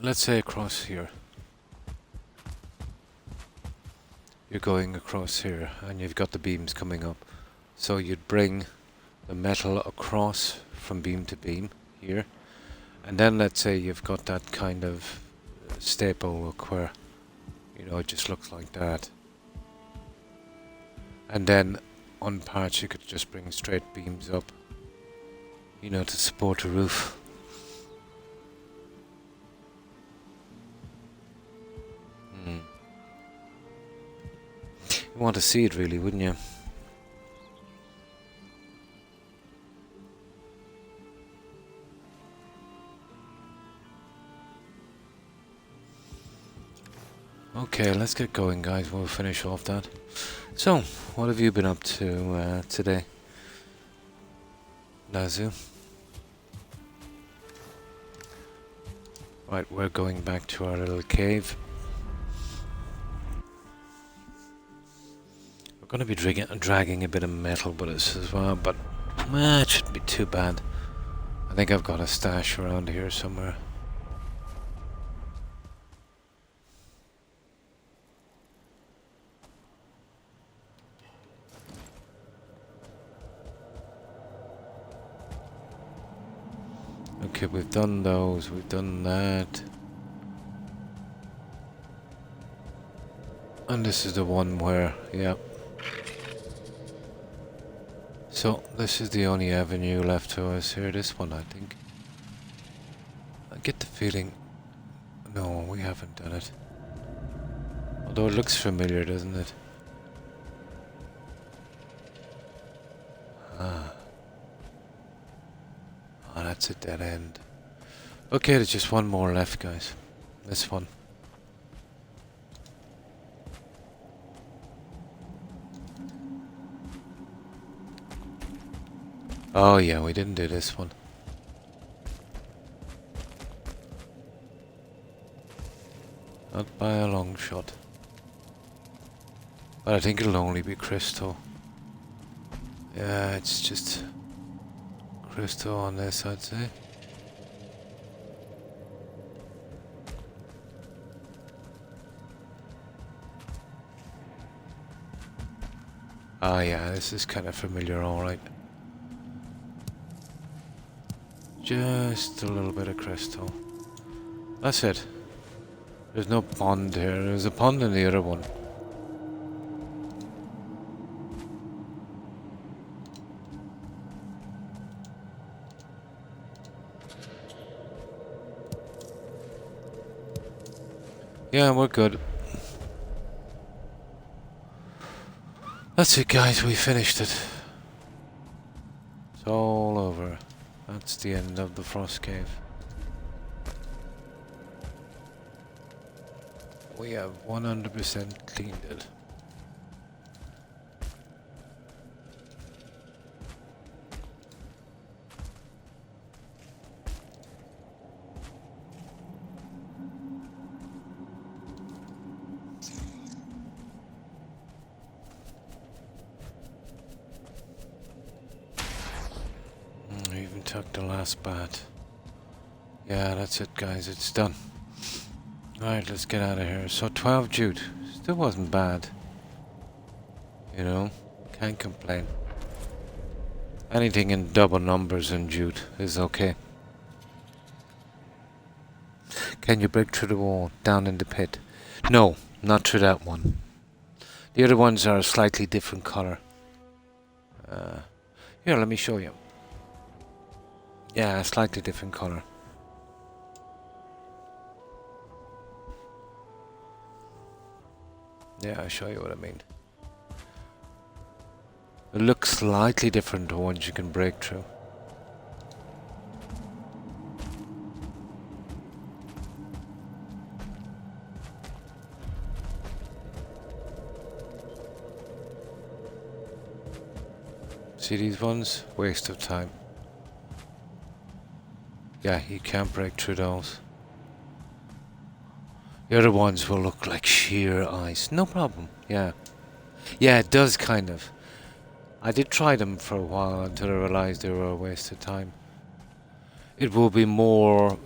Let's say across here. You're going across here and you've got the beams coming up. So you'd bring the metal across from beam to beam here. And then let's say you've got that kind of staple look where, it just looks like that. And then on parts you could just bring straight beams up, to support the roof. You want to see it really, wouldn't you? Okay, let's get going, guys. We'll finish off that. So, what have you been up to today, Lazu? Right, we're going back to our little cave. We're going to be dragging a bit of metal with us as well, but it shouldn't be too bad. I think I've got a stash around here somewhere. Okay, we've done those, we've done that. And this is the one where, yeah. So, this is the only avenue left to us here, this one I think. I get the feeling... No, we haven't done it. Although it looks familiar, doesn't it? Ah. Oh, that's a dead end. Okay, there's just one more left, guys. This one. Oh yeah, we didn't do this one. Not by a long shot. But I think it'll only be crystal. Yeah, it's just crystal on this, I'd say. Ah yeah, this is kind of familiar, alright. Just a little bit of crystal. That's it. There's no pond here. There's a pond in the other one. Yeah, we're good. That's it, guys. We finished it. It's all over. That's the end of the frost cave. We have 100% cleaned it. We even took the last bat. Yeah, that's it, guys. It's done. Alright, let's get out of here. So 12 jute. Still wasn't bad. You know, can't complain. Anything in double numbers in jute is okay. Can you break through the wall down in the pit? No, not through that one. The other ones are a slightly different color. Here, let me show you. Yeah, a slightly different color. Yeah, I'll show you what I mean. It looks slightly different to ones you can break through. See these ones? Waste of time. Yeah, you can't break through those. The other ones will look like sheer ice. No problem, yeah. Yeah, it does kind of. I did try them for a while until I realized they were a waste of time. It will be more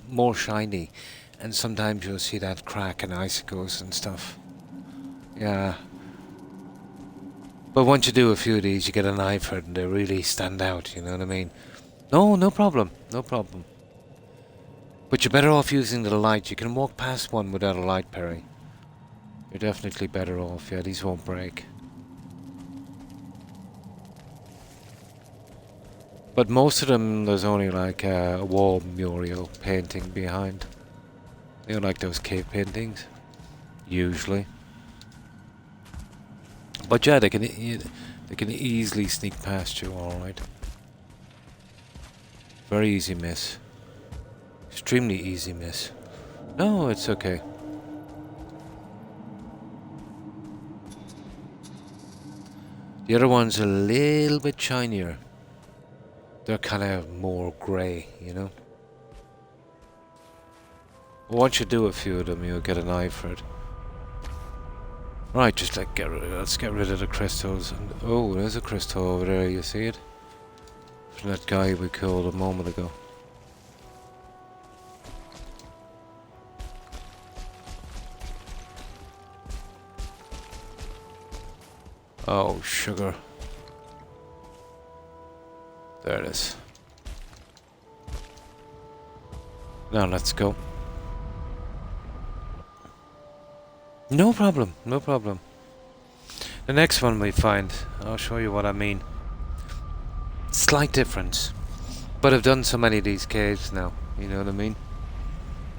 more shiny, and sometimes you'll see that crack in icicles and stuff. Yeah. But once you do a few of these, you get an eye for it and they really stand out, you know what I mean? No, no problem, no problem. But you're better off using the light. You can walk past one without a light, Perry. You're definitely better off. Yeah, these won't break. But most of them, there's only like a wall mural painting behind. You know, like those cave paintings. Usually. But yeah, they can easily sneak past you, alright. Very easy miss. Extremely easy miss. No, it's okay. The other one's a little bit shinier. They're kind of more grey, you know? Once you do a few of them, you'll get an eye for it. Right, just like let's get rid of the crystals. And, oh, there's a crystal over there, you see it? From that guy we killed a moment ago. Oh, sugar. There it is. Now let's go. No problem, no problem. The next one we find, I'll show you what I mean. Slight difference. But I've done so many of these caves now, you know what I mean?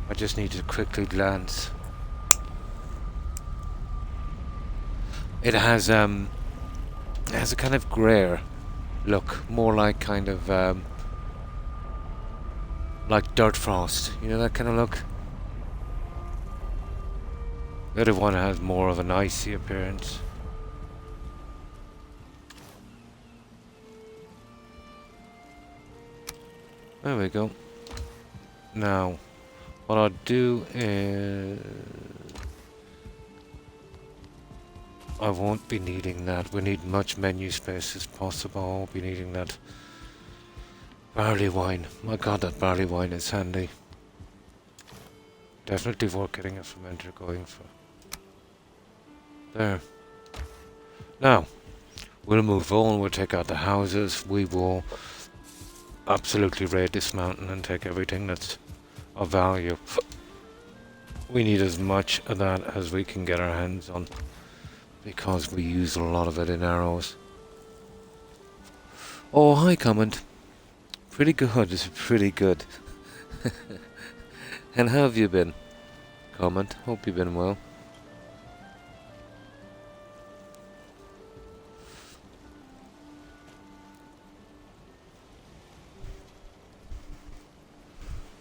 I just need to quickly glance. It has a kind of grey look, more like kind of like dirt frost, you know that kind of look? The other one has more of an icy appearance. There we go. Now, what I'll do is... I won't be needing that. We need much menu space as possible. I won't be needing that. Barley wine. My god, that barley wine is handy. Definitely worth getting a fermenter going for. There. Now, we'll move on. We'll take out the houses. We will absolutely raid this mountain and take everything that's of value. We need as much of that as we can get our hands on, because we use a lot of it in arrows. Oh, hi, comment. Pretty good, it's pretty good. And how have you been? Comment, hope you've been well.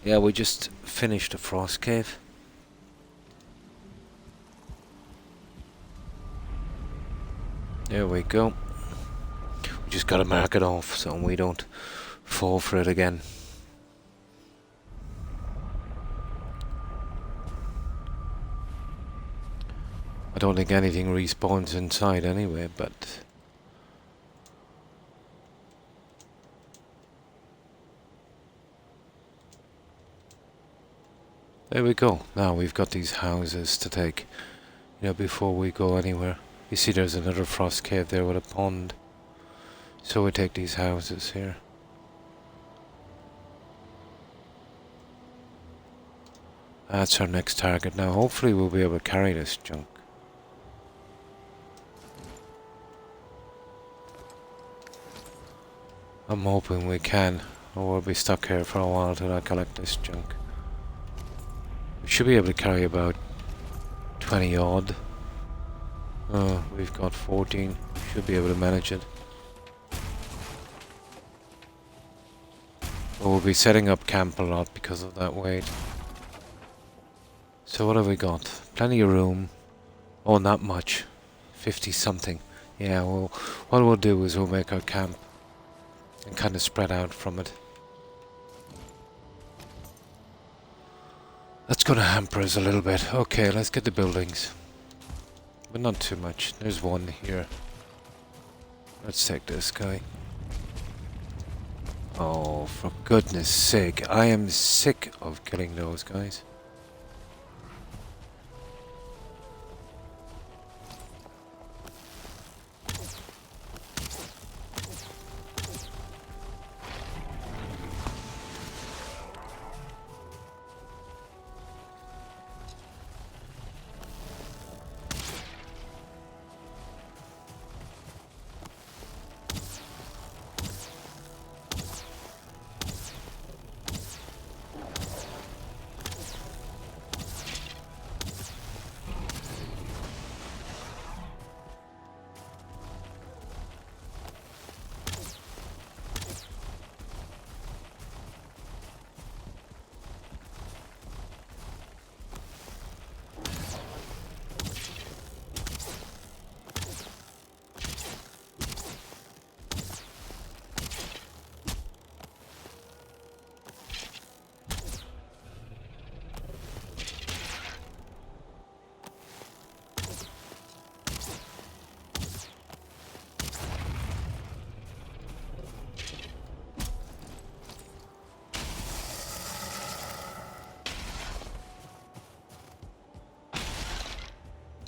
Yeah, we just finished the frost cave. There we go. We just gotta mark it off so we don't fall for it again. I don't think anything respawns inside anyway, but... there we go. Now we've got these houses to take, you know, before we go anywhere. You see there's another frost cave there with a pond. So we take these houses here. That's our next target. Now hopefully we'll be able to carry this junk. I'm hoping we can, or we'll be stuck here for a while till I collect this junk. We should be able to carry about 20 odd. We've got 14. Should be able to manage it. But we'll be setting up camp a lot because of that weight. So what have we got? Plenty of room. Oh, not much. 50 something. Yeah, well, what we'll do is we'll make our camp and kind of spread out from it. That's going to hamper us a little bit. Okay, let's get the buildings. But not too much. There's one here. Let's take this guy. Oh, for goodness sake. I am sick of killing those guys.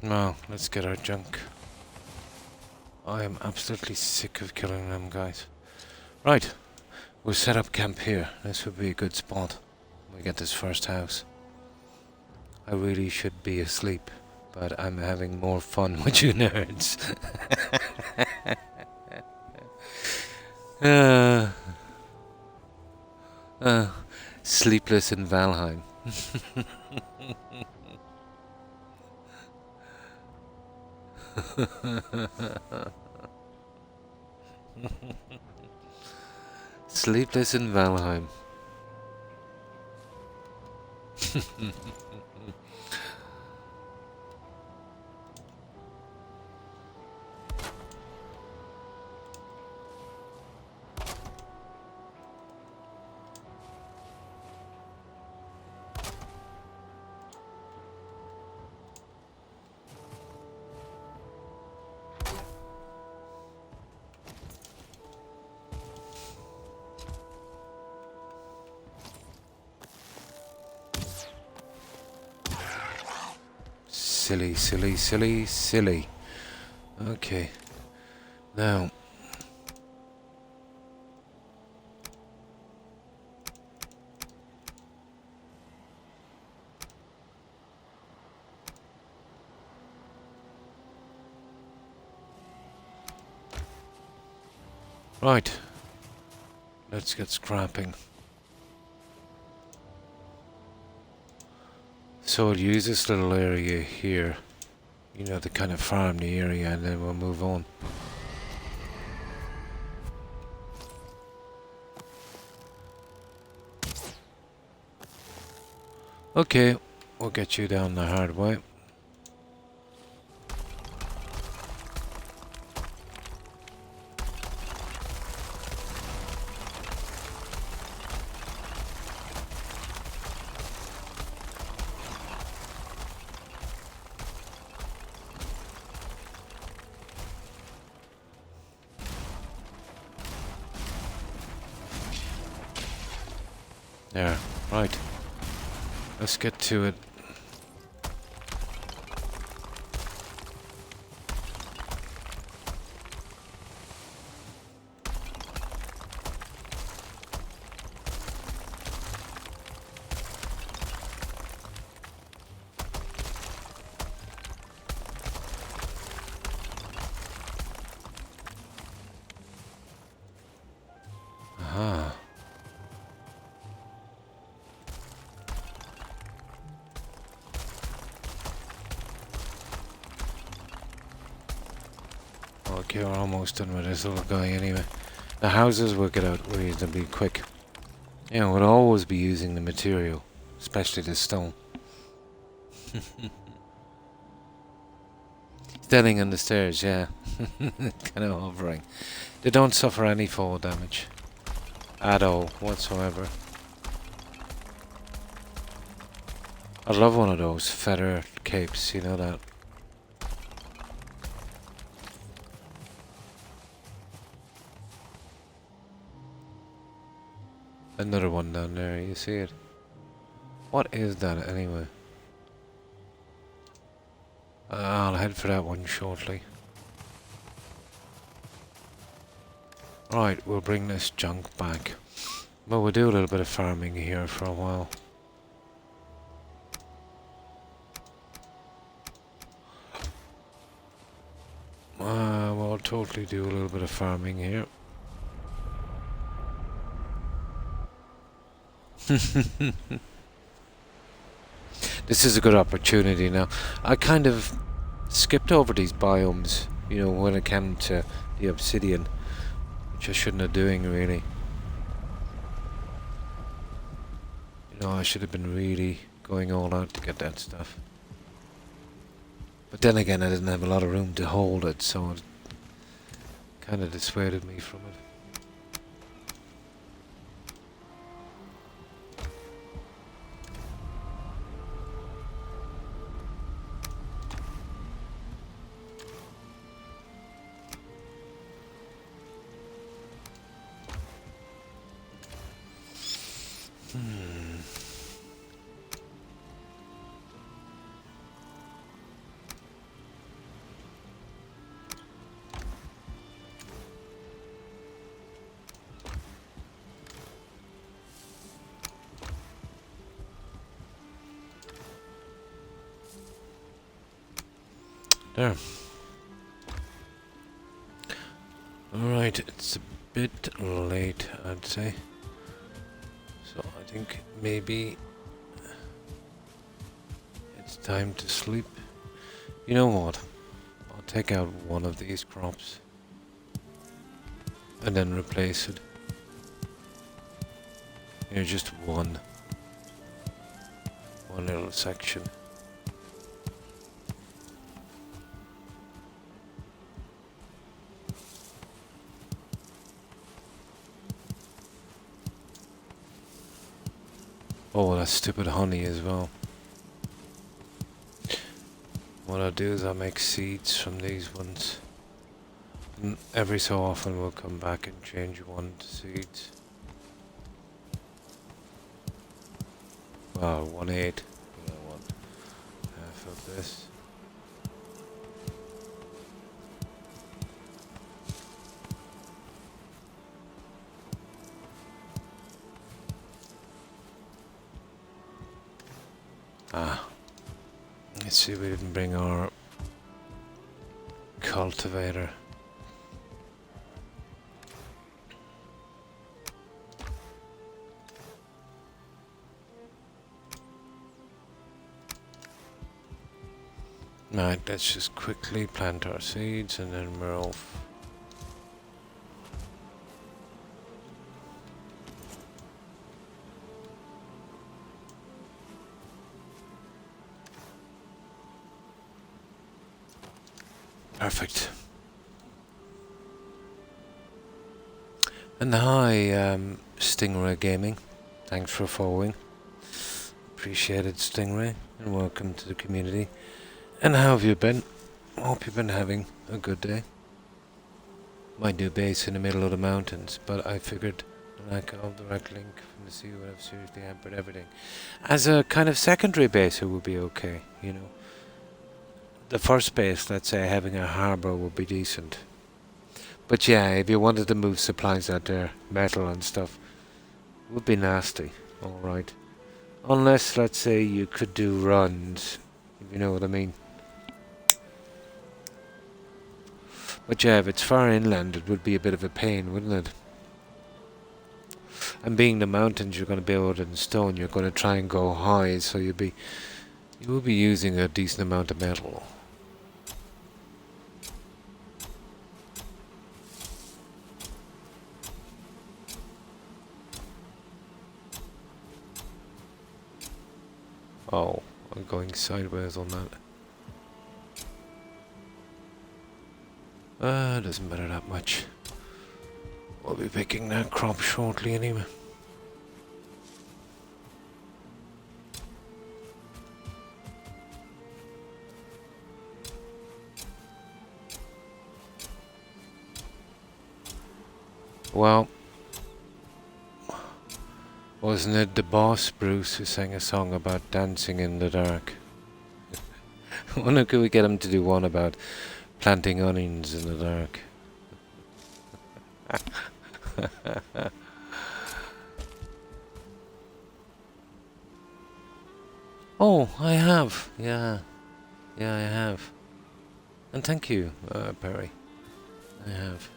Now, let's get our junk. I am absolutely sick of killing them guys. Right, we'll set up camp here. This would be a good spot when we get this first house. I really should be asleep, but I'm having more fun with you nerds. uh, uh, Sleepless in Valheim. Sleepless in Valheim. Silly, silly, silly, silly. Okay. Now. Right. Let's get scrapping. So I'll use this little area here. You know, to kind of farm the area, and then we'll move on. Okay, we'll get you down the hard way. There, right. Let's get to it. Aha. Okay, we're almost done with this little guy anyway. The houses will get out reasonably quick. Yeah, we'll always be using the material, especially the stone. Standing on the stairs, yeah. Kind of hovering. They don't suffer any fall damage. At all, whatsoever. I'd love one of those feather capes, you know that. Another one down there, you see it? What is that anyway? I'll head for that one shortly. Right, we'll bring this junk back. Well, we'll do a little bit of farming here for a while. We'll totally do a little bit of farming here. This is a good opportunity now. I kind of skipped over these biomes, you know, when it came to the obsidian, which I shouldn't have doing really. You know, I should have been really going all out to get that stuff. But then again, I didn't have a lot of room to hold it, so it kind of dissuaded me from it. There. Alright, it's a bit late, I'd say. So I think maybe it's time to sleep. You know what? I'll take out one of these crops and then replace it. Here's just one little section. Oh, that stupid honey as well. What I'll do is I'll make seeds from these ones. And every so often we'll come back and change one to seeds. Wow, 1/8. I want half of this. Let's see if we didn't bring our cultivator. Right, let's just quickly plant our seeds and then we're off. Perfect. And hi, Stingray Gaming. Thanks for following. Appreciate it, Stingray, and welcome to the community. And how have you been? Hope you've been having a good day. My new base in the middle of the mountains, but I figured the lack of direct link from the sea would have seriously hampered everything. As a kind of secondary base, it would be okay, you know. The first base, let's say, having a harbour would be decent. But yeah, if you wanted to move supplies out there, metal and stuff, it would be nasty, alright. Unless, let's say, you could do runs, if you know what I mean. But yeah, if it's far inland, it would be a bit of a pain, wouldn't it? And being the mountains, you're going to build in stone, you're going to try and go high, so you will be using a decent amount of metal. Oh, I'm going sideways on that. Doesn't matter that much. We'll be picking that crop shortly anyway. Well, wasn't it the boss Bruce who sang a song about dancing in the dark? I wonder could we get him to do one about planting onions in the dark. Oh, I have. Yeah, I have. And thank you, Perry. I have.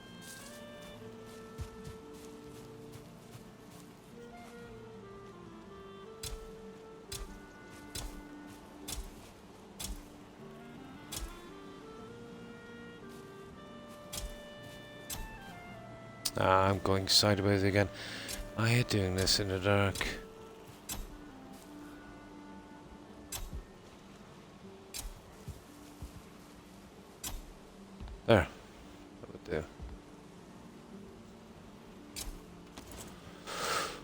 I'm going sideways again. I hate doing this in the dark. There. That would do.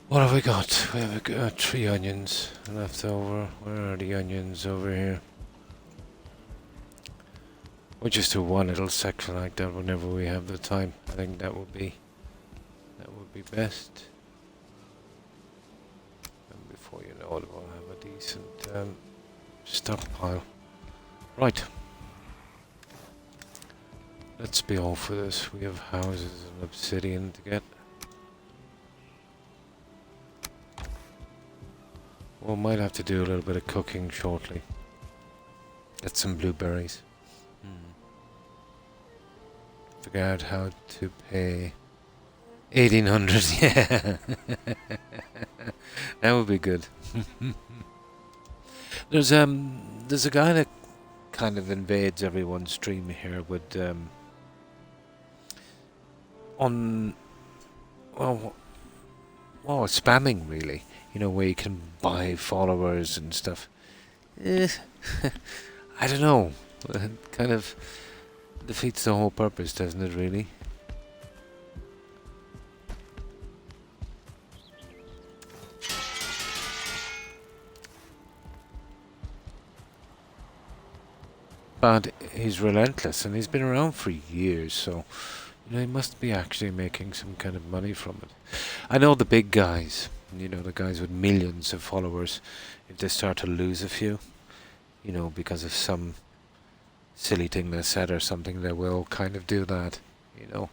What have we got? We have 3 onions left over. Where are the onions over here? We'll just do one little section like that whenever we have the time. I think that would be best. And before you know it, we'll have a decent stockpile. Right. Let's be off for this. We have houses and obsidian to get. We might have to do a little bit of cooking shortly. Get some blueberries. Figure out how to pay 1800. Yeah, that would be good. There's a guy that kind of invades everyone's stream here with on well, spamming really. You know, where you can buy followers and stuff. Eh, I don't know. It kind of defeats the whole purpose, doesn't it? Really. But he's relentless, and he's been around for years, so you know he must be actually making some kind of money from it. I know the big guys, you know, the guys with millions of followers, if they start to lose a few, you know, because of some silly thing they said or something, they will kind of do that, you know.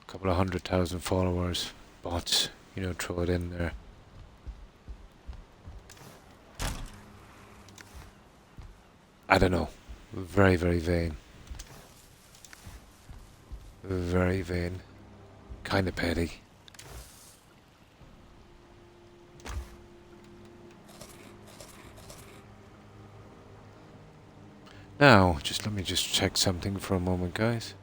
A couple of 100,000 followers, bots, you know, throw it in there. I don't know. Very, very vain. Very vain. Kind of petty. Now, just let me just check something for a moment, guys.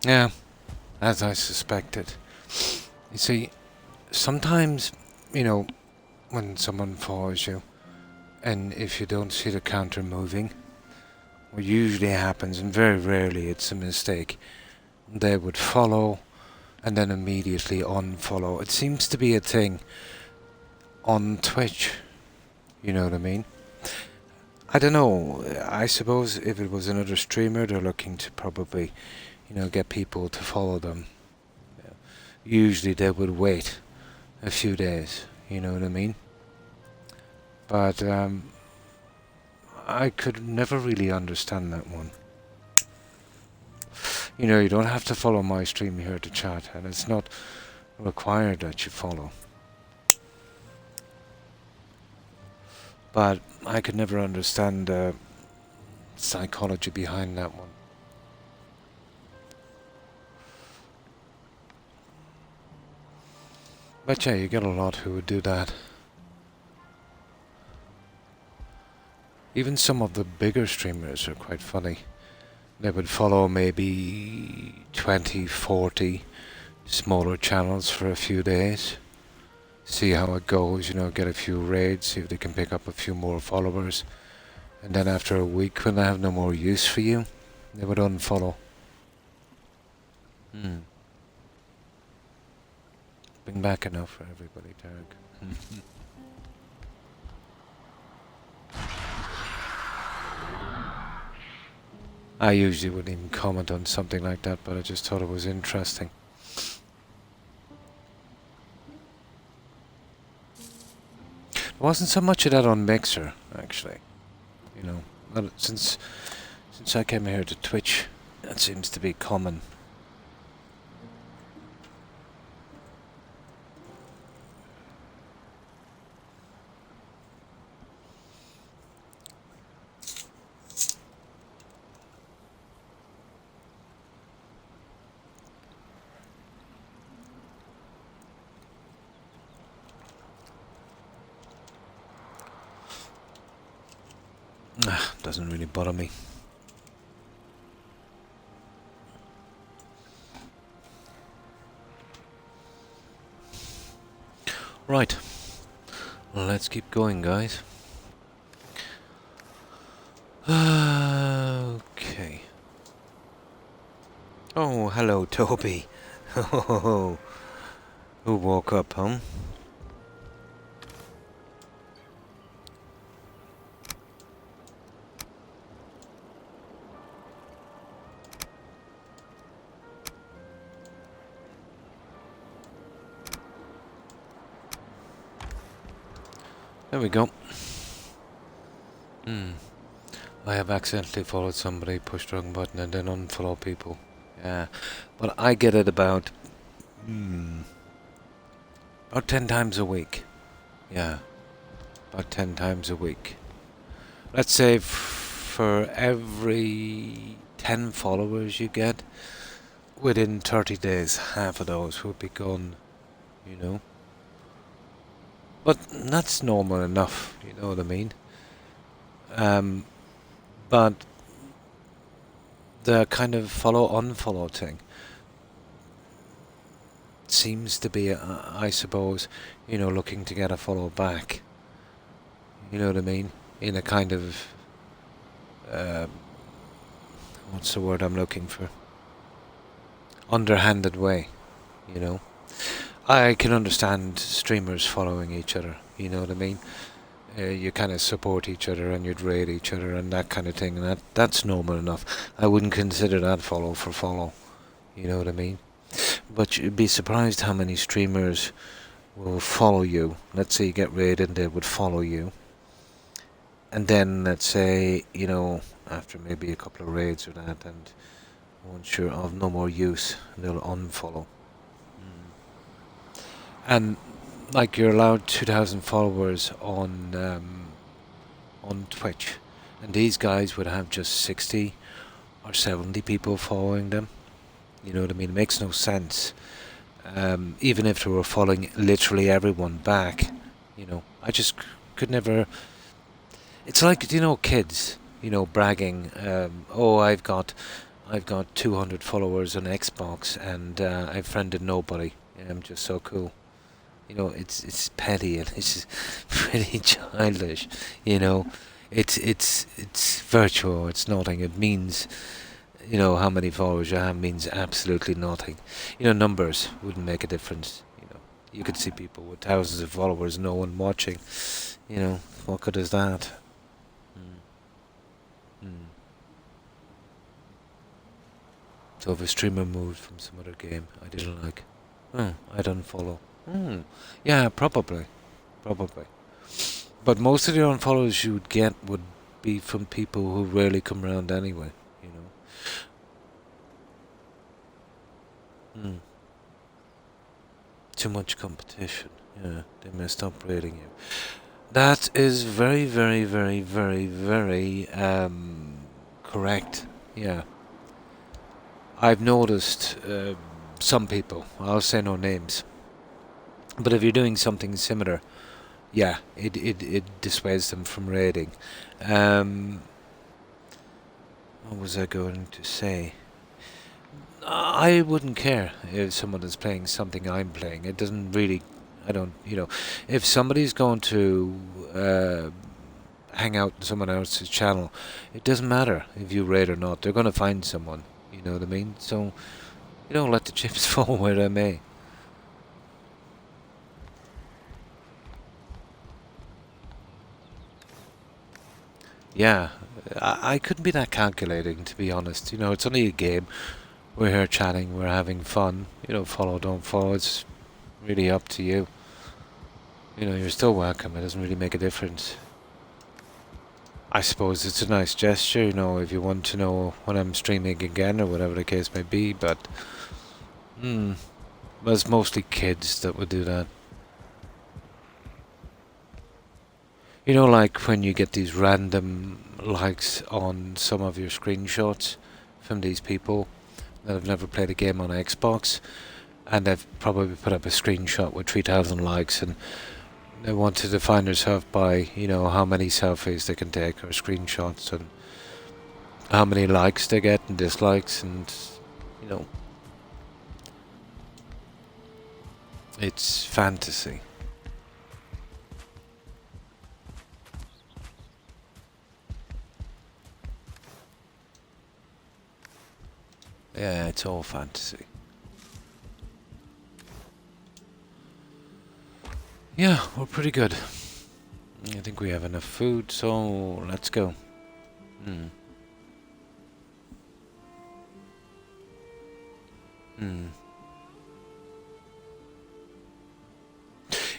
Yeah, as I suspected. You see, sometimes, you know, when someone follows you, and if you don't see the counter moving, what usually happens, and very rarely it's a mistake, they would follow and then immediately unfollow. It seems to be a thing on Twitch, you know what I mean? I don't know, I suppose if it was another streamer, they're looking to probably, you know, get people to follow them. Usually they would wait a few days, you know what I mean? But I could never really understand that one. You know, you don't have to follow my stream here to chat, and it's not required that you follow. But I could never understand the psychology behind that one. But yeah, you get a lot who would do that. Even some of the bigger streamers are quite funny. They would follow maybe 20, 40 smaller channels for a few days. See how it goes, you know, get a few raids, see if they can pick up a few more followers. And then after a week, when they have no more use for you, they would unfollow. Bring back enough for everybody, Derek. I usually wouldn't even comment on something like that, but I just thought it was interesting. There wasn't so much of that on Mixer, actually. You know, not since I came here to Twitch, that seems to be common. Doesn't really bother me. Right. Well, let's keep going, guys. Okay. Oh, hello, Toby. Oh, who woke up, huh? There we go. I have accidentally followed somebody, pushed the wrong button, and then unfollow people. Yeah, but I get it about 10 times a week. Yeah, about 10 times a week. Let's say for every 10 followers you get, within 30 days, half of those will be gone, you know. But that's normal enough, you know what I mean? But the kind of follow-unfollow thing seems to be, I suppose, you know, looking to get a follow back. You know what I mean? In a kind of, what's the word I'm looking for? Underhanded way, you know? I can understand streamers following each other, you know what I mean? You kind of support each other and you'd raid each other and that kind of thing, and that's normal enough. I wouldn't consider that follow for follow, you know what I mean? But you'd be surprised how many streamers will follow you. Let's say you get raided and they would follow you. And then, let's say, you know, after maybe a couple of raids or that, and once you're of no more use, they'll unfollow. And, like, you're allowed 2,000 followers on Twitch. And these guys would have just 60 or 70 people following them. You know what I mean? It makes no sense. Even if they were following literally everyone back, you know, I just could never. It's like, you know, kids, you know, bragging. Oh, I've got 200 followers on Xbox, and I've friended nobody. I'm just so cool. You know, it's petty and it's just pretty childish. You know, it's virtual. It's nothing. It means, you know, how many followers you have means absolutely nothing. You know, numbers wouldn't make a difference. You know, you could see people with thousands of followers, no one watching. You know, what good is that? Mm. So if a streamer moved from some other game I didn't like, I'd unfollow. Yeah, probably. But most of the unfollows you would get would be from people who rarely come around anyway, you know. Too much competition. Yeah, they may stop rating you. That is very, very, very, very, very correct. Yeah. I've noticed some people, I'll say no names, but if you're doing something similar, yeah, it dissuades them from raiding. What was I going to say? I wouldn't care if someone is playing something I'm playing. It doesn't really, I don't, you know, if somebody's going to hang out on someone else's channel, it doesn't matter if you raid or not. They're going to find someone, you know what I mean? So, you know, let the chips fall where they may. Yeah, I couldn't be that calculating, to be honest. You know, it's only a game. We're here chatting, we're having fun. You know, follow, don't follow, it's really up to you. You know, you're still welcome, it doesn't really make a difference. I suppose it's a nice gesture, you know, if you want to know when I'm streaming again or whatever the case may be, but it's mostly kids that would do that. You know, like when you get these random likes on some of your screenshots from these people that have never played a game on Xbox, and they've probably put up a screenshot with 3,000 likes, and they want to define themselves by, you know, how many selfies they can take or screenshots, and how many likes they get and dislikes, and, you know, it's fantasy. Yeah, it's all fantasy. Yeah, we're pretty good. I think we have enough food, so let's go. Hmm. Hmm.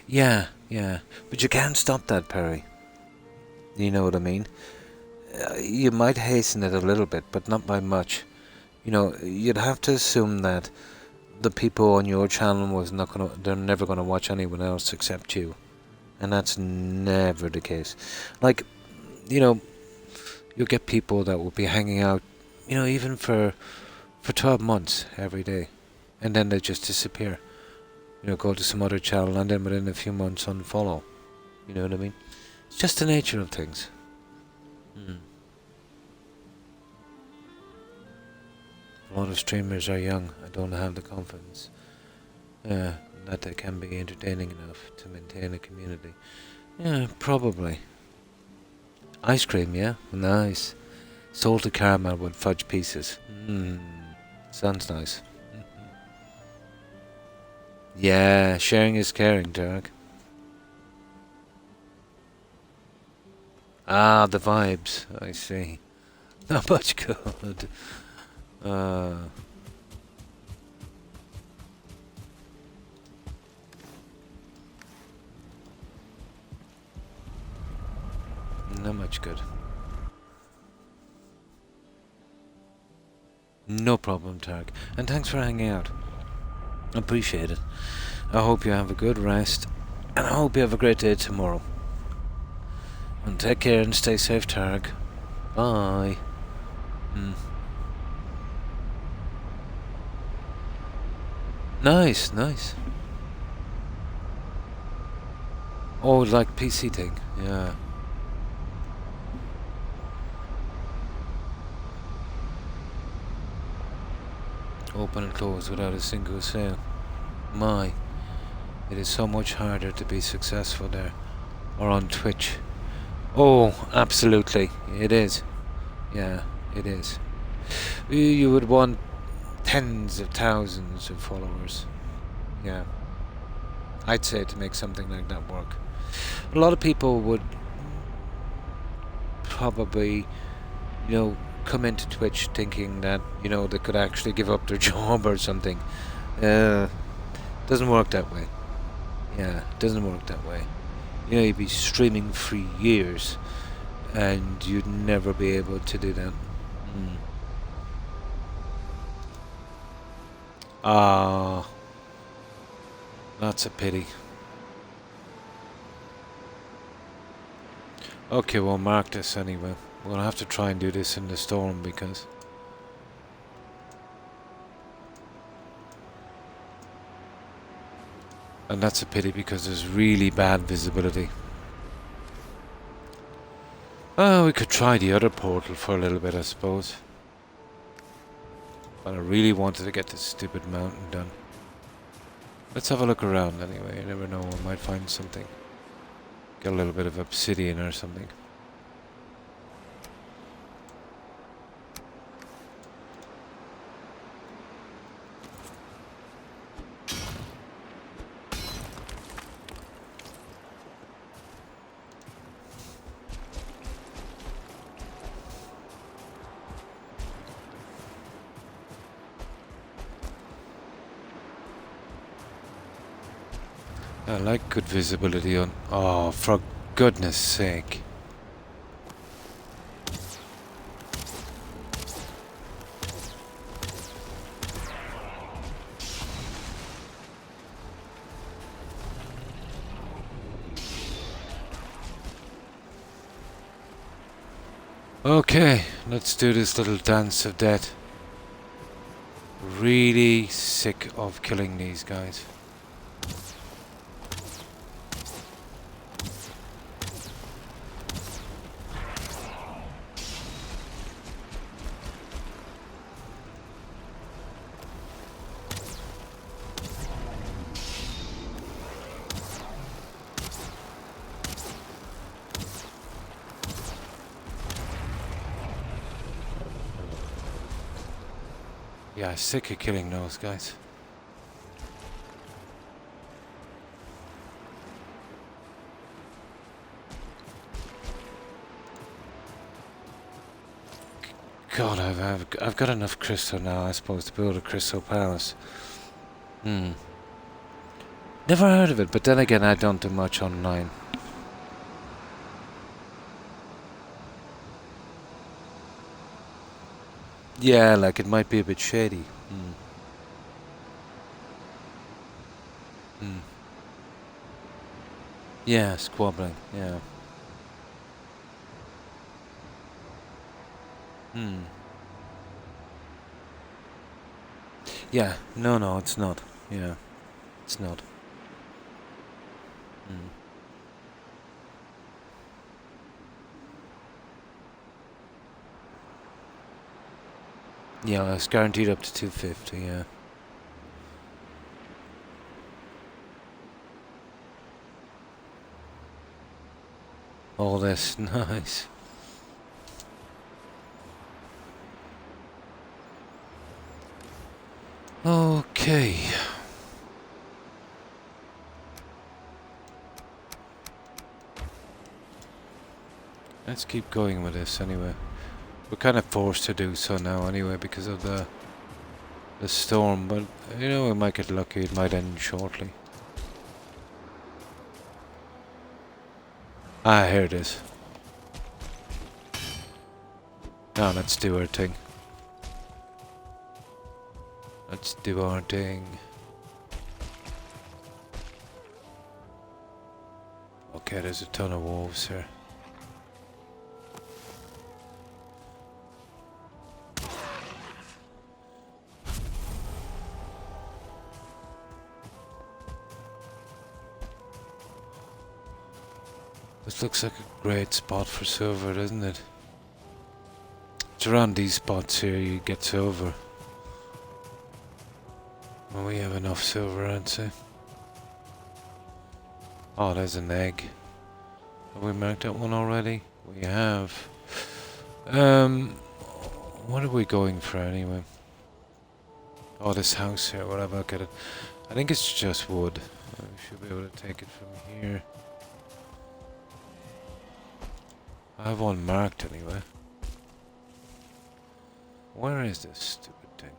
Yeah, yeah. But you can't stop that, Perry. You know what I mean? You might hasten it a little bit, but not by much. You know, you'd have to assume that the people on your channel they're never gonna watch anyone else except you. And that's never the case. Like, you know, you'll get people that will be hanging out, even for 12 months every day. And then they just disappear. Go to some other channel and then within a few months unfollow. You know what I mean? It's just the nature of things. Hmm. A lot of streamers are young. I don't have the confidence that they can be entertaining enough to maintain a community. Yeah, probably. Ice cream, yeah? Nice. Salted caramel with fudge pieces. Mmm. Sounds nice. Yeah, sharing is caring, Derek. Ah, the vibes. I see. Not much good. Uh, not much good. No problem, Tarek. And thanks for hanging out. Appreciate it. I hope you have a good rest. And I hope you have a great day tomorrow. And take care and stay safe, Tarek. Bye. Mm. Nice, nice. Oh, like PC thing. Yeah. Open and close without a single sale. My, it is so much harder to be successful there. Or on Twitch. Oh, absolutely. It is. Yeah, it is. You would want tens of thousands of followers. Yeah. I'd say to make something like that work. A lot of people would probably, come into Twitch thinking that, they could actually give up their job or something. Doesn't work that way. Yeah, it doesn't work that way. You'd be streaming for years and you'd never be able to do that. Mm. Ah, that's a pity. Okay, we'll mark this anyway. We're gonna have to try and do this in the storm because... And that's a pity because there's really bad visibility. Oh, we could try the other portal for a little bit, I suppose. But I really wanted to get this stupid mountain done. Let's have a look around anyway. You never know, I might find something. Get a little bit of obsidian or something. I like good visibility on... Oh, for goodness sake. Okay, let's do this little dance of death. Really sick of killing these guys. Yeah, sick of killing those guys. God, I've got enough crystal now, I suppose, to build a crystal palace. Hmm. Never heard of it, but then again, I don't do much online. Yeah, like it might be a bit shady. Hmm. Hmm. Yeah, squabbling. Yeah. Hmm. Yeah. No, no, it's not. Yeah, it's not. Hmm. Yeah, it's guaranteed up to 250. Yeah. All this, nice. Okay. Let's keep going with this anyway. We're kind of forced to do so now anyway because of the storm, but you know, we might get lucky, it might end shortly. Ah, here it is. Now let's do our thing. Let's do our thing. Okay, there's a ton of wolves here. This looks like a great spot for silver, doesn't it? It's around these spots here you get silver. Well, we have enough silver, I'd say. Oh, there's an egg. Have we marked that one already? We have. What are we going for anyway? Oh, this house here, what about get it? I think it's just wood. We should be able to take it from here. I have one marked anyway. Where is this stupid thing?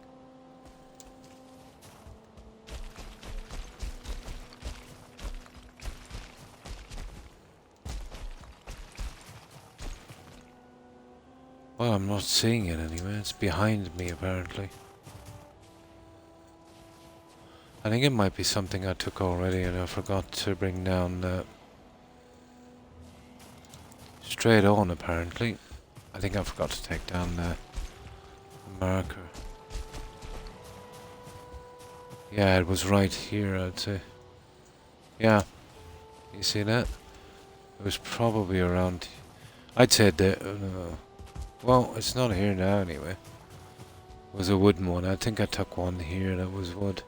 Well, I'm not seeing it anyway. It's behind me apparently. I think it might be something I took already and I forgot to bring down the... Straight on apparently. I think I forgot to take down the marker. Yeah, it was right here, I'd say. Yeah. You see that? It was probably around... I'd say that... well, it's not here now anyway. It was a wooden one. I think I took one here that was wood.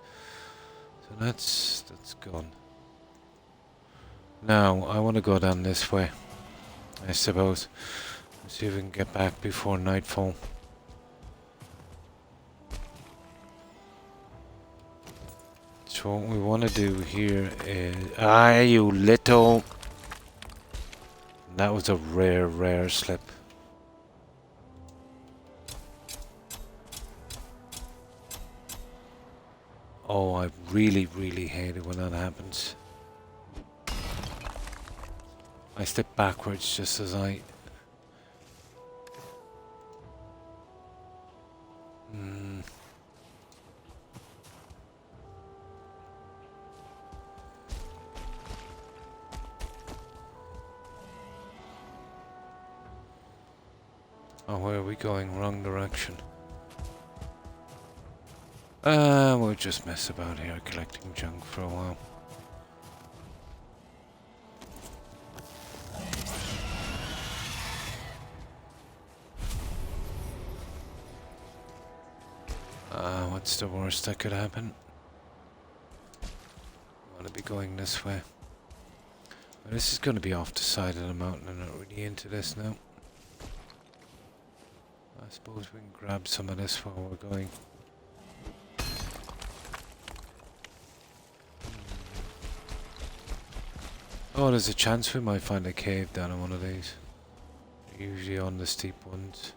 So that's gone. Now, I want to go down this way, I suppose. Let's see if we can get back before nightfall. So what we want to do here is... Ah, you little... That was a rare slip. Oh, I really hate it when that happens. I step backwards just as I... Oh, where are we going? Wrong direction. We'll just mess about here collecting junk for a while. What's the worst that could happen? I want to be going this way. Well, this is going to be off the side of the mountain. I'm not really into this now. I suppose we can grab some of this while we're going. Oh, there's a chance we might find a cave down in one of these. Usually on the steep ones.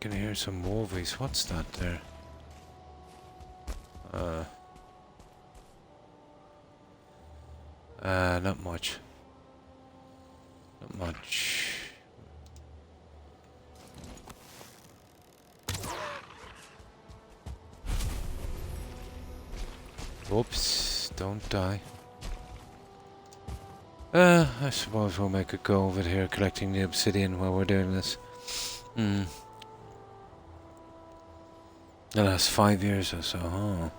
can hear some wolvies. What's that there? Not much. Not much. Whoops, don't die. I suppose we'll make a go of it here, collecting the obsidian while we're doing this. The last 5 years or so, huh?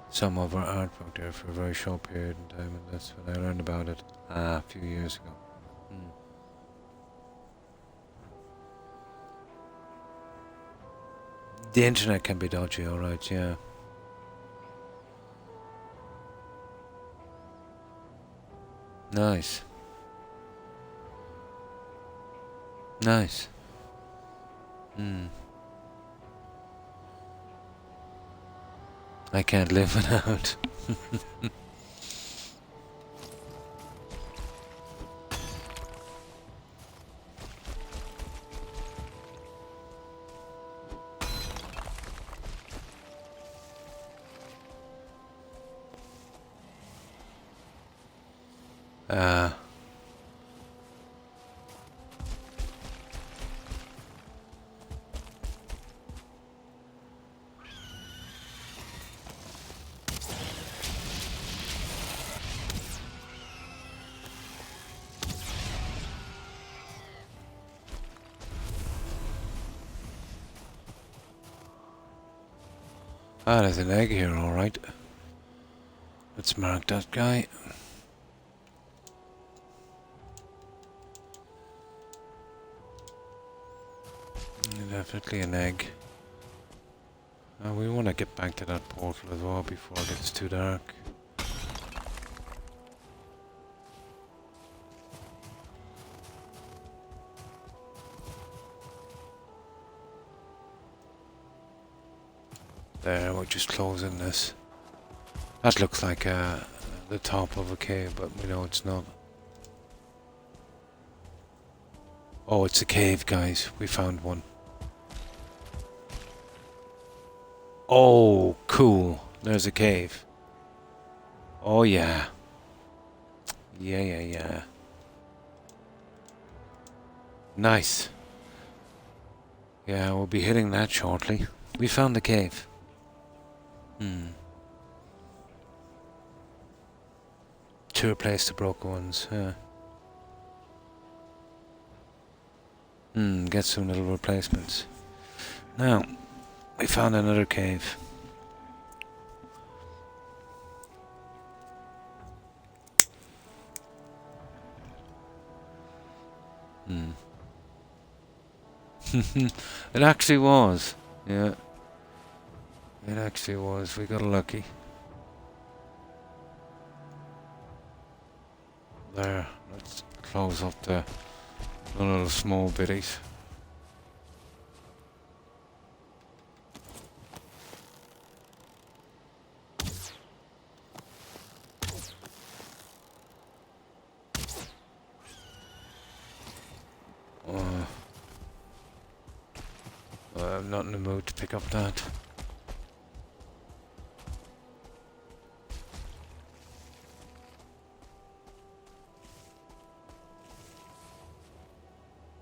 Some of our artwork there for a very short period in time, and that's when I learned about it a few years ago. The internet can be dodgy, alright, yeah. Nice. Nice. I can't live without. There's an egg here, alright. Let's mark that guy. Definitely an egg. We want to get back to that portal as well before it gets too dark. There, we're just closing this. That looks like the top of a cave, but we know it's not. Oh, it's a cave, guys. We found one. Oh, cool. There's a cave. Oh, yeah. Yeah. Nice. Yeah, we'll be hitting that shortly. We found the cave. To replace the broken ones, yeah. Get some little replacements. Now, we found another cave. It actually was. Yeah. It actually was. We got lucky. There. Let's close up the little small bitties. I'm not in the mood to pick up that.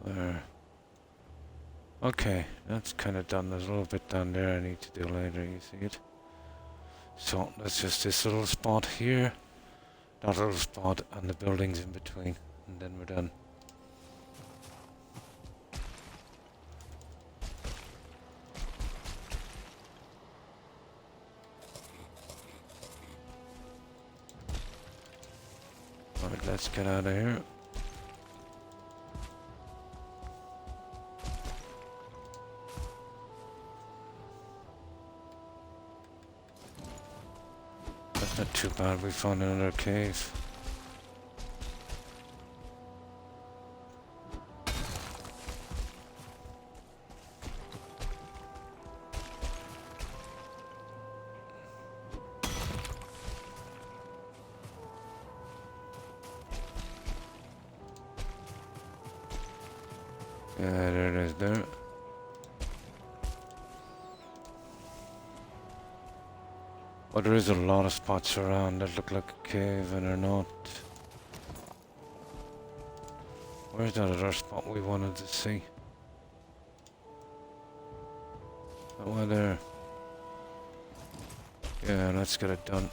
There. Okay, that's kind of done. There's a little bit down there I need to do later, you see it? So, that's just this little spot here, that little spot, and the buildings in between, and then we're done. Alright, let's get out of here. That's not too bad, we found another cave. Yeah, there it is there. But there is a lot of spots around that look like a cave and are not. Where's that other spot we wanted to see? That one there. Yeah, let's get it done.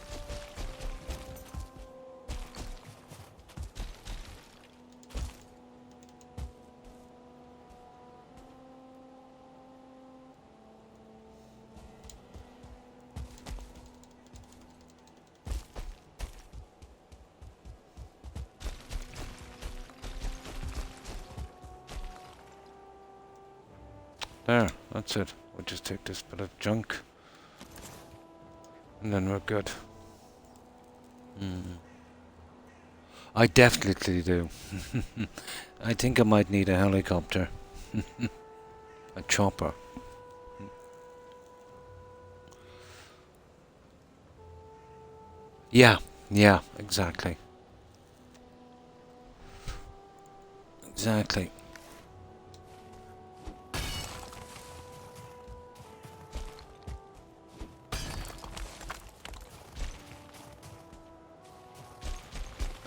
There, that's it. We'll just take this bit of junk. And then we're good. I definitely do. I think I might need a helicopter. A chopper. Yeah, exactly. Exactly.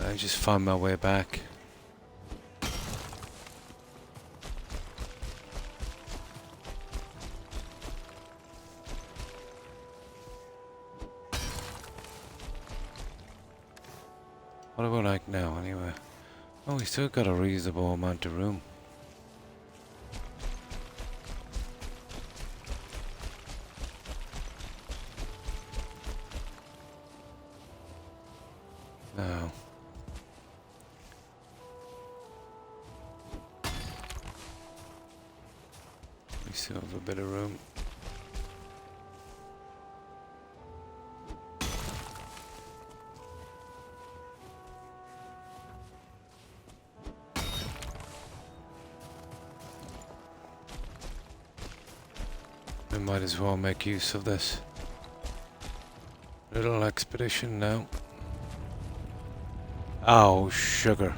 I just found my way back. What do we like now, anyway? Oh, we still got a reasonable amount of room. Now. We still have a bit of room. We might as well make use of this little expedition now. Oh, sugar.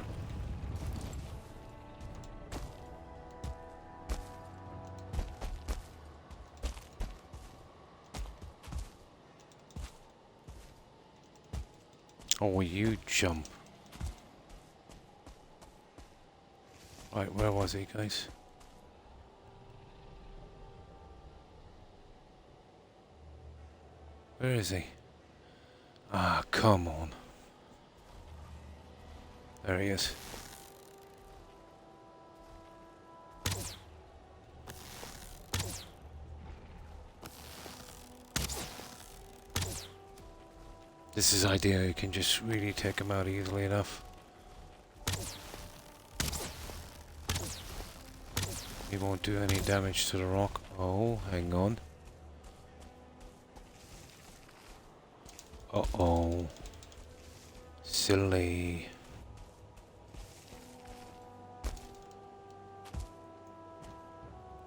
Oh, you jump. Right, where was he, guys? Where is he? Ah, come on. There he is. This is ideal, you can just really take him out easily enough. He won't do any damage to the rock. Oh, hang on. Uh-oh. Silly.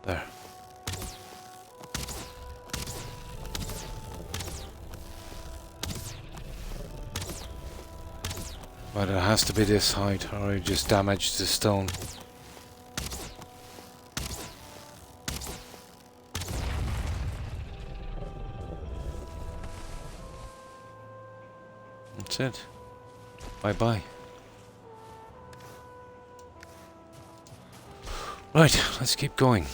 There. But it has to be this height or I just damaged the stone. That's it. Bye-bye. Right, let's keep going.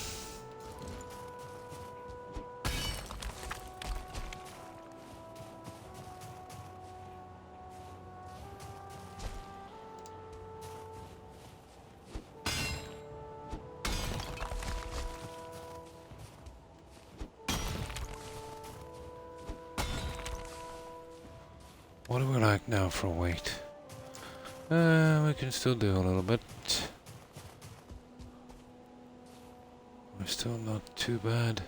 What do we like now for weight? We can still do a little bit. We're still not too bad.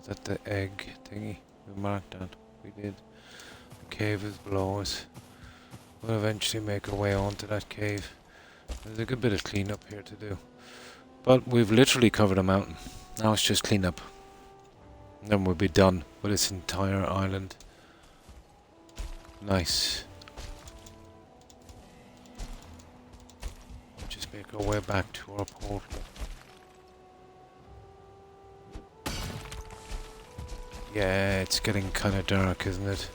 Is that the egg thingy? We marked that. We did. The cave is below us. We'll eventually make our way onto that cave. There's a good bit of cleanup here to do. But we've literally covered a mountain. Now it's just cleanup. Then we'll be done with this entire island. Nice. Just make our way back to our portal. Yeah, it's getting kind of dark, isn't it?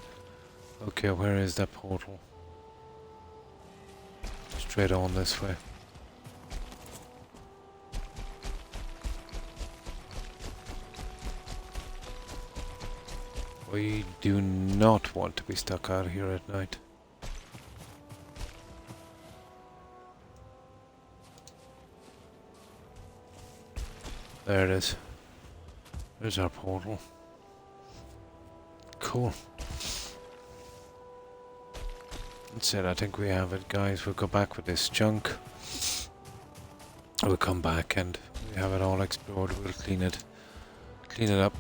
Okay, where is that portal? Straight on this way. We do not want to be stuck out here at night. There it is. There's our portal. Cool. That's it, I think we have it, guys. We'll go back with this junk. We'll come back and we have it all explored. We'll clean it up.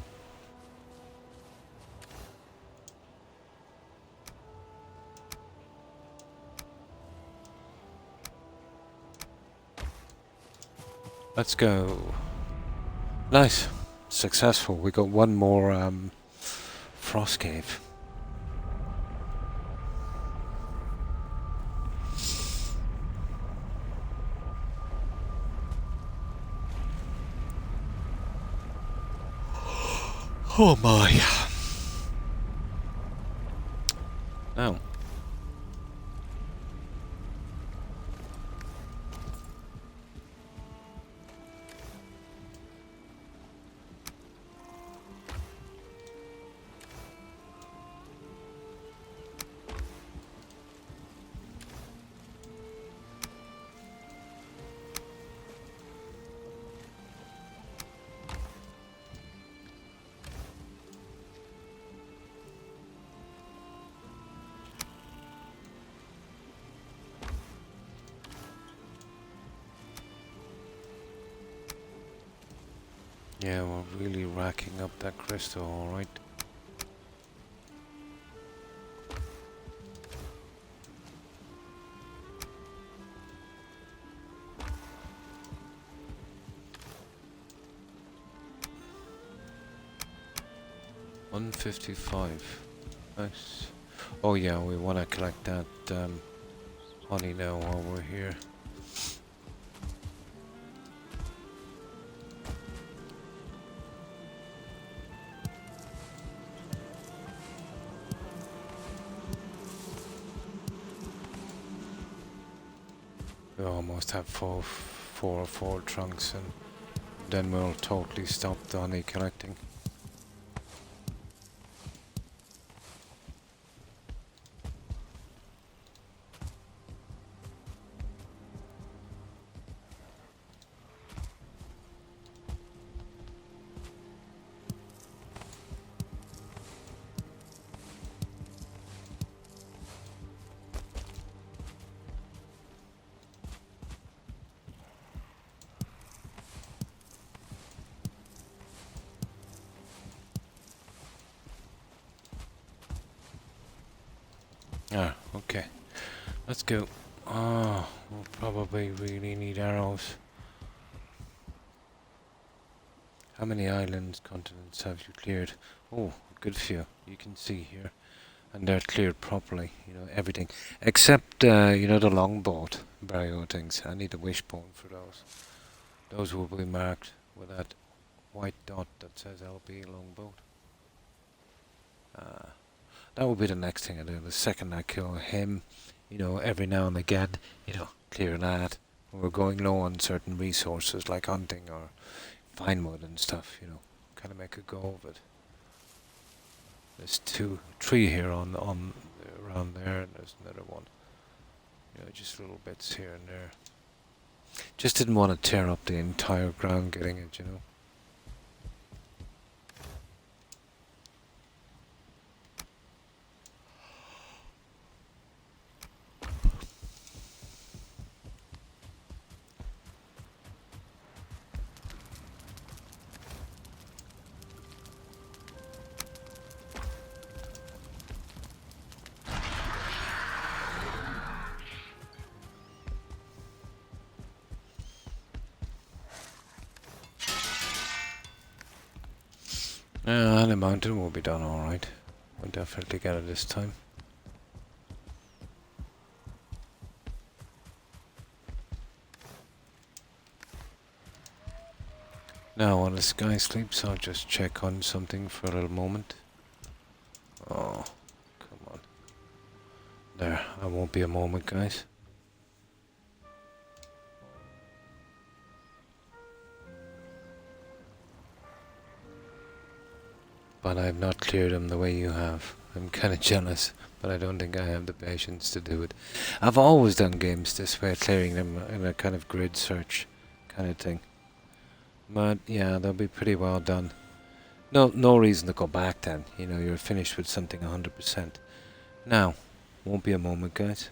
Let's go. Nice. Successful. We got one more frost cave. Oh my. Now. Yeah, we're really racking up that crystal, alright. $155. Nice. Oh yeah, we want to collect that honey now while we're here. We almost have four or four trunks, and then we'll totally stop the honey collecting. Ah, okay. Let's go. Oh, we'll probably really need arrows. How many islands, continents have you cleared? Oh, a good few. You can see here. And they're cleared properly, you know, everything. Except, you know, the longboat barrier things. I need a wishbone for those. Those will be marked with that white dot that says LB longboat. That will be the next thing I do. The second I kill him, you know, every now and again, you know, clear that. When we're going low on certain resources like hunting or fine wood and stuff, you know, kind of make a go of it. There's three here on around there, and there's another one. You know, just little bits here and there. Just didn't want to tear up the entire ground getting it, you know. The mountain will be done alright. We'll definitely get it this time. Now while this guy sleeps, I'll just check on something for a little moment. Oh, come on. There, I won't be a moment, guys. But I've not cleared them the way you have. I'm kind of jealous, but I don't think I have the patience to do it. I've always done games this way, clearing them in a kind of grid search kind of thing. But yeah, they'll be pretty well done. No reason to go back then. You know, you're finished with something 100%. Now, won't be a moment, guys.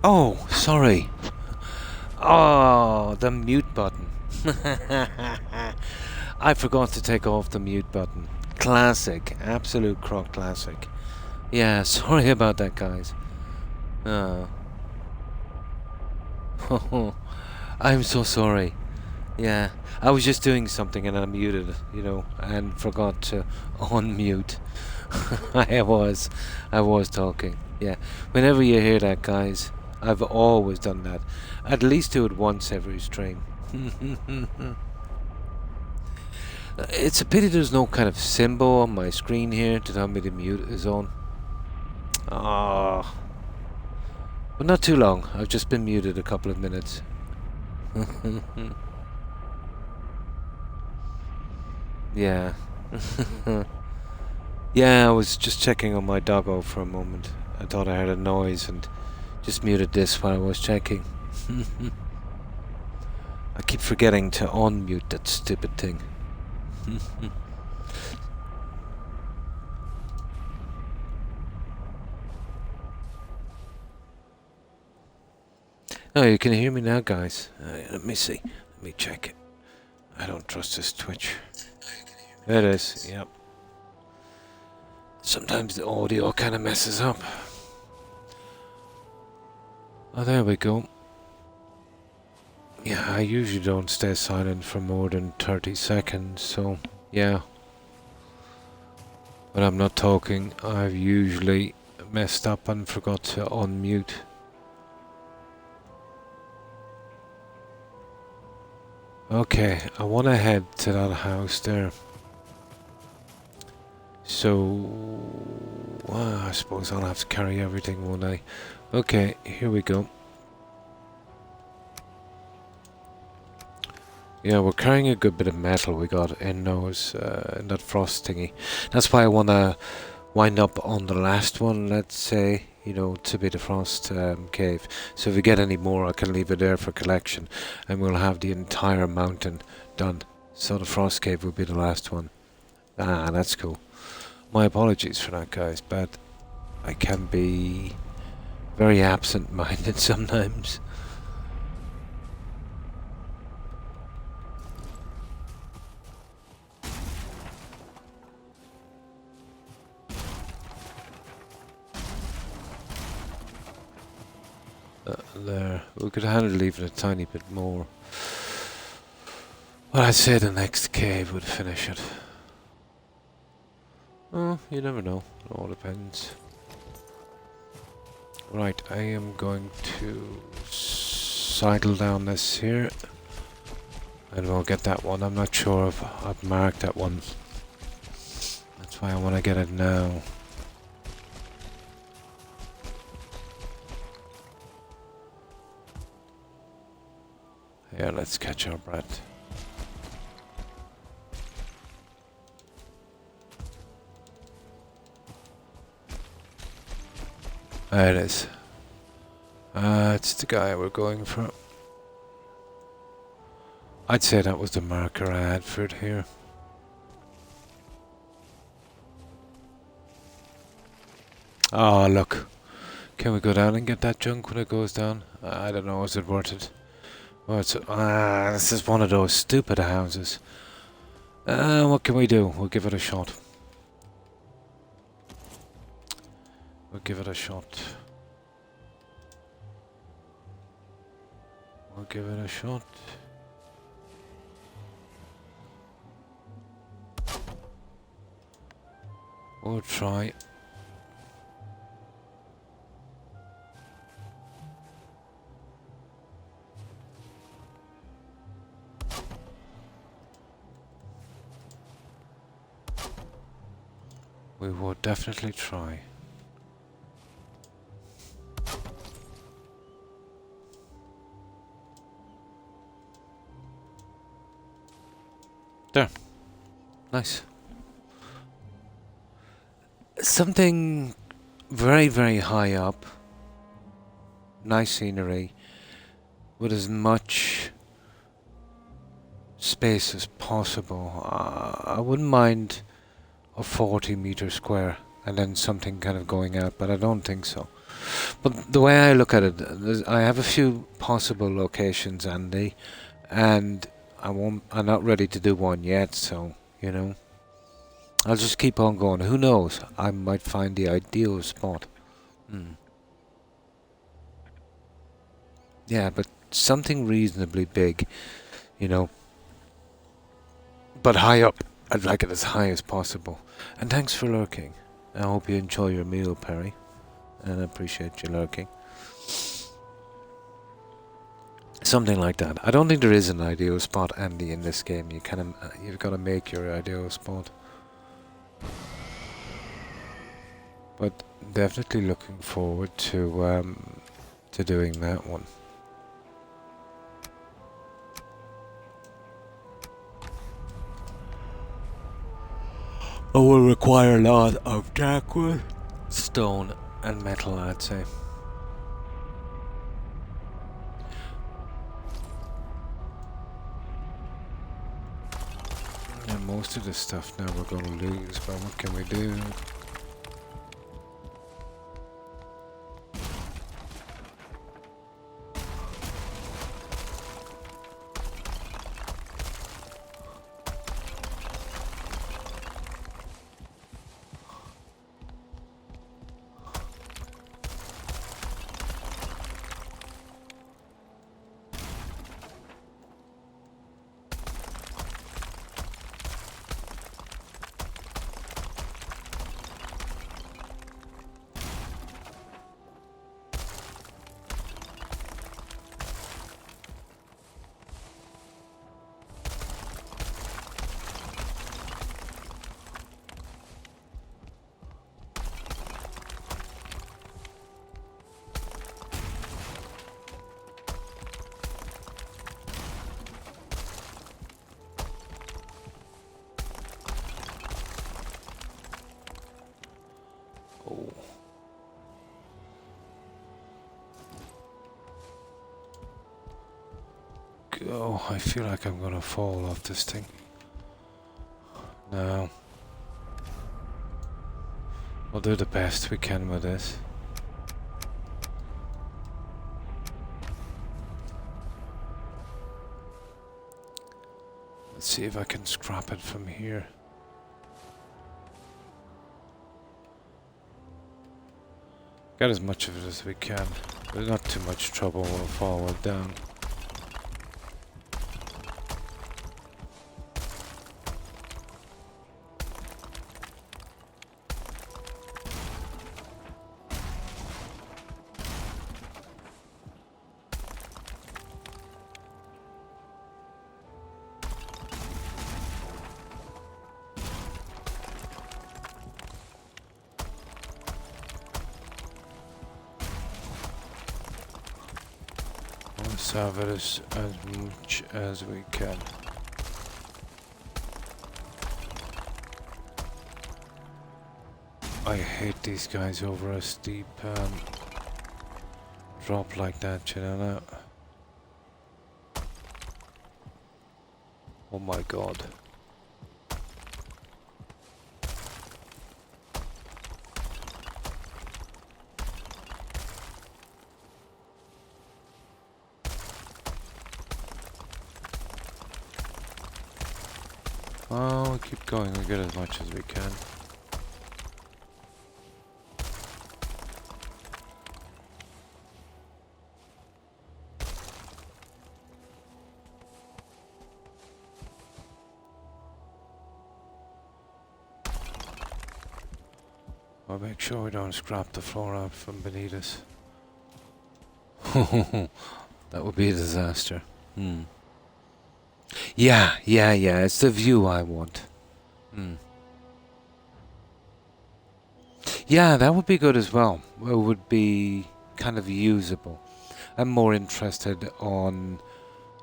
Oh, sorry. Oh, the mute button. I forgot to take off the mute button. Classic. Absolute Croc classic. Yeah, sorry about that, guys. Oh. I'm so sorry. Yeah, I was just doing something and I muted, you know, and forgot to unmute. I was talking. Yeah, whenever you hear that, guys, I've always done that. At least do it once every stream. It's a pity there's no kind of symbol on my screen here to tell me the mute is on. Ah, but not too long. I've just been muted a couple of minutes. Yeah. Yeah, I was just checking on my doggo for a moment. I thought I heard a noise and just muted this while I was checking. I keep forgetting to unmute that stupid thing. Oh, you can hear me now, guys. Let me see. Let me check it. I don't trust this Twitch. It is, yep. Sometimes the audio kind of messes up. Oh, there we go. Yeah, I usually don't stay silent for more than 30 seconds, so yeah. When I'm not talking, I've usually messed up and forgot to unmute. Okay, I want to head to that house there. So, I suppose I'll have to carry everything, won't I? Okay, here we go. Yeah, we're carrying a good bit of metal we got in those, in that frost thingy. That's why I want to wind up on the last one, let's say. you know, to be the frost cave. So if we get any more, I can leave it there for collection, and we'll have the entire mountain done. So the frost cave will be the last one. Ah, that's cool. My apologies for that, guys, but I can be very absent-minded sometimes. There, we could handle leaving a tiny bit more. Well, I'd say the next cave would finish it. Oh, you never know. It all depends. Right, I am going to sidle down this here. And we'll get that one. I'm not sure if I've marked that one. That's why I want to get it now. Yeah, let's catch our breath. There it is. It's the guy we're going for. I'd say that was the marker I had for it here. Oh, look. Can we go down and get that junk when it goes down? I don't know, is it worth it? Oh, it's, this is one of those stupid houses. What can we do? We'll give it a shot. We'll give it a shot. We'll give it a shot. We'll try. We will definitely try. There. Nice. Something very, very high up. Nice scenery. With as much space as possible. I wouldn't mind a 40-meter square and then something kind of going out, but I don't think so. But the way I look at it, I have a few possible locations, Andy, and I'm not ready to do one yet, so, you know, I'll just keep on going. Who knows? I might find the ideal spot. Yeah, but something reasonably big, you know, but high up. I'd like it as high as possible. And thanks for lurking. I hope you enjoy your meal, Perry. And I appreciate you lurking. Something like that. I don't think there is an ideal spot, Andy, in this game. You kind of, you've got to make your ideal spot. But definitely looking forward to doing that one. I will require a lot of dark wood, stone, and metal, I'd say. And most of this stuff now we're going to lose, but what can we do? go. I feel like I'm gonna fall off this thing. No. We'll do the best we can with this. Let's see if I can scrap it from here. Get as much of it as we can. There's not too much trouble, we'll fall down. Let's have it as much as we can. I hate these guys over a steep drop like that, you know that? Oh my god. Oh, we keep going, we get as much as we can. I'll make sure we don't scrap the floor out from beneath us. That would be a disaster. Yeah, it's the view I want. Yeah, that would be good as well. It would be kind of usable. I'm more interested on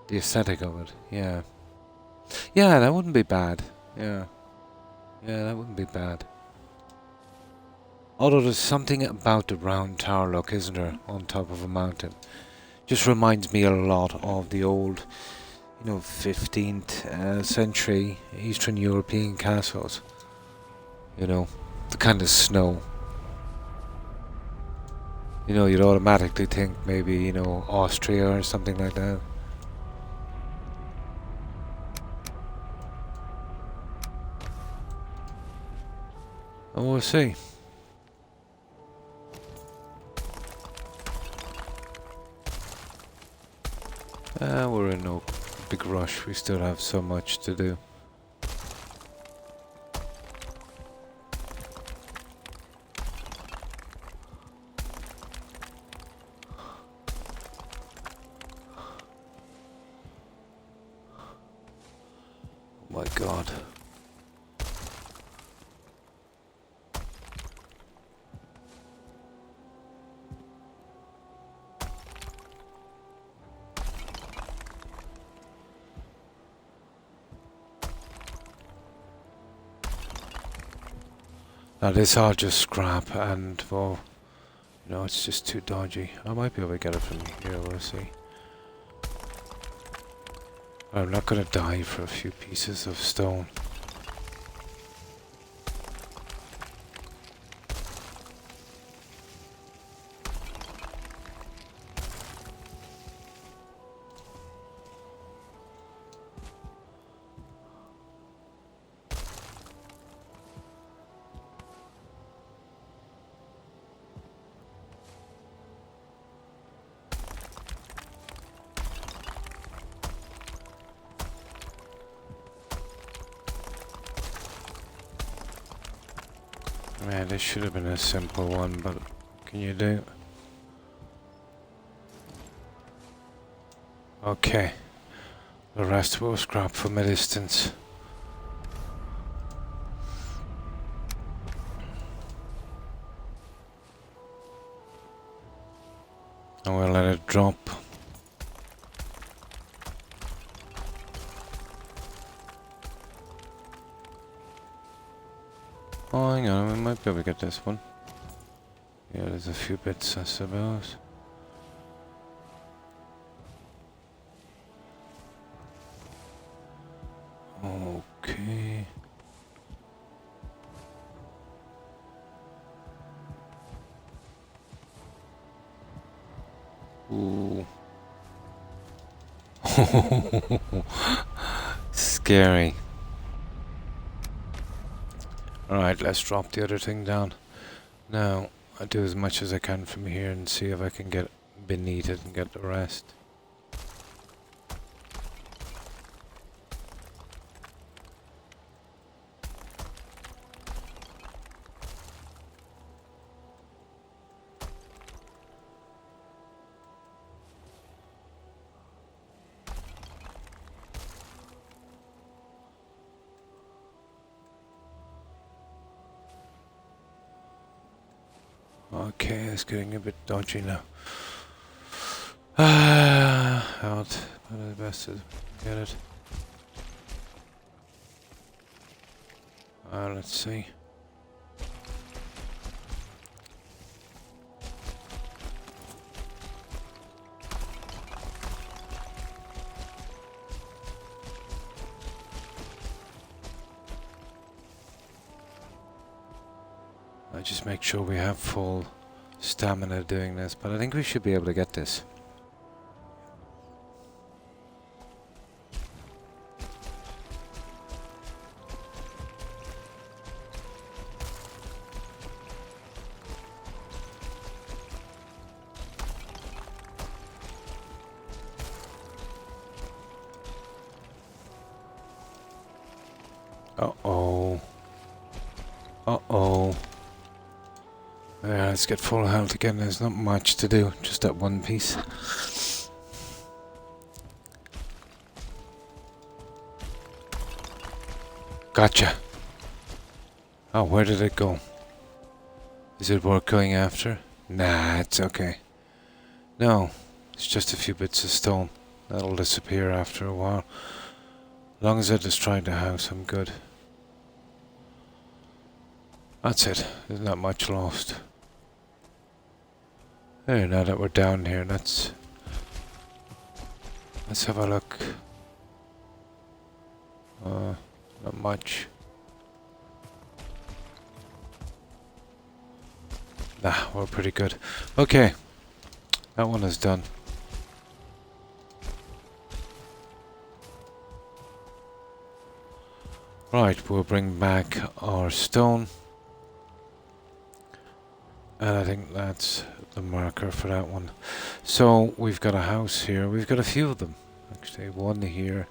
the aesthetic of it, yeah. Yeah, that wouldn't be bad, yeah. Yeah, that wouldn't be bad. Although there's something about the round tower look, isn't there, on top of a mountain. Just reminds me a lot of the old, 15th century Eastern European castles. The kind of snow. You'd automatically think maybe, Austria or something like that. And we'll see. We're in no big rush, we still have so much to do. Oh my god. Now this I'll just scrap and, well, it's just too dodgy. I might be able to get it from here, we'll see. I'm not gonna die for a few pieces of stone. Man, this should have been a simple one, but can you do? Okay. The rest will scrap from a distance. And we'll let it drop. Oh, hang on, we might be able to get this one. Yeah, there's a few bits, I suppose. Okay. Ooh. Scary. Alright, let's drop the other thing down. Now, I'll do as much as I can from here and see if I can get beneath it and get the rest. Okay, it's getting a bit dodgy now. Out. But the best is get it. Let's see. I just make sure we have full stamina doing this, but I think we should be able to get this. Uh-oh. Uh-oh. Yeah, let's get full health again. There's not much to do, just that one piece. Gotcha. Oh, where did it go? Is it worth going after? Nah, it's okay. No, it's just a few bits of stone. That'll disappear after a while. As long as I destroy the house, I'm good. That's it. There's not much lost. There, now that we're down here, let's have a look. Not much. Nah, we're pretty good. Okay, that one is done. Right, we'll bring back our stone. And I think that's the marker for that one. So we've got a house here. We've got a few of them. Actually, one here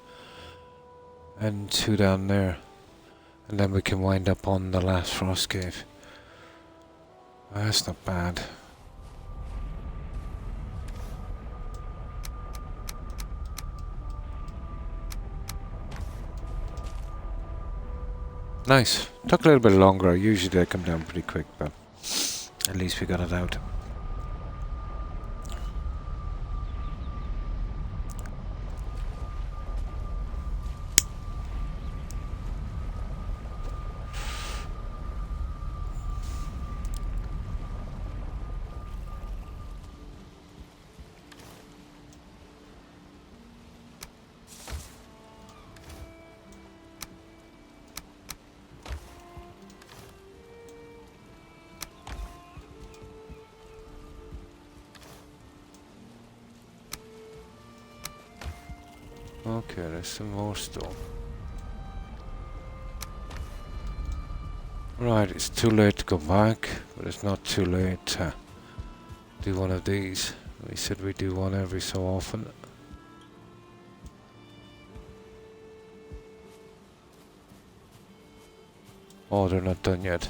and two down there. And then we can wind up on the last frost cave. That's not bad. Nice. Took a little bit longer. Usually they come down pretty quick, but at least we got it out. Okay, there's some more stone. Right, it's too late to go back, but it's not too late to do one of these. We said we do one every so often. Oh, they're not done yet.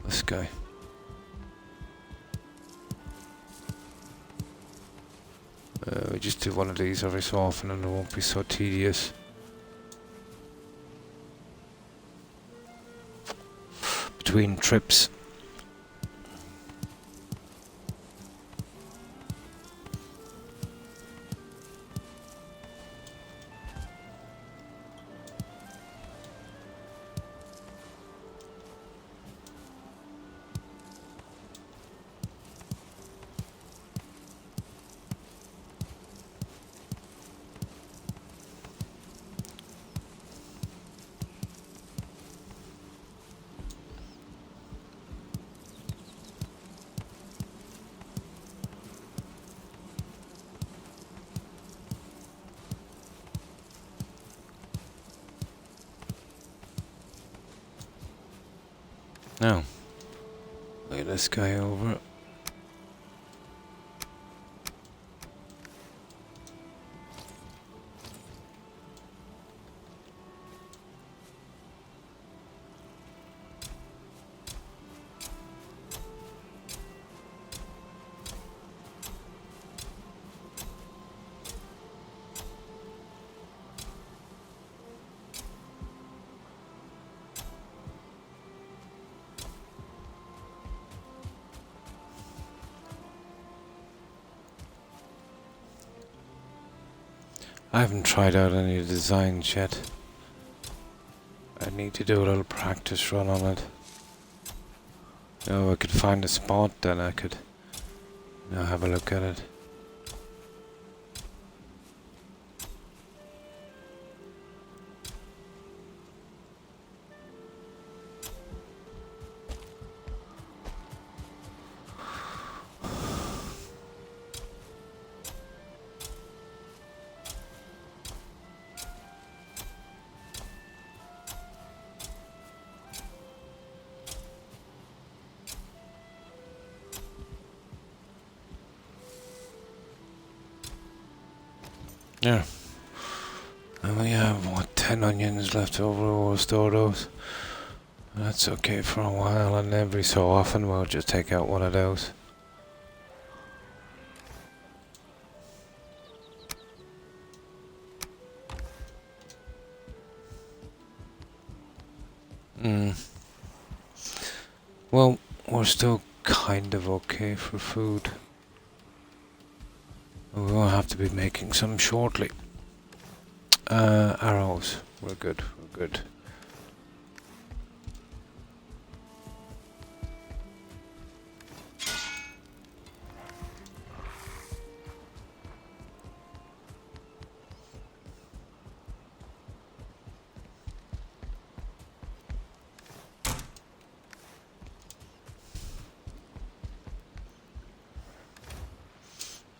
This guy. We just do one of these every so often and it won't be so tedious. Between trips. Now, lay this guy over. I haven't tried out any designs yet. I need to do a little practice run on it. I could find a spot, then I could have a look at it. Yeah. And we have, 10 onions left over, we'll store those. That's okay for a while, and every so often we'll just take out one of those. Well, we're still kind of okay for food. We will have to be making some shortly. Arrows. We're good.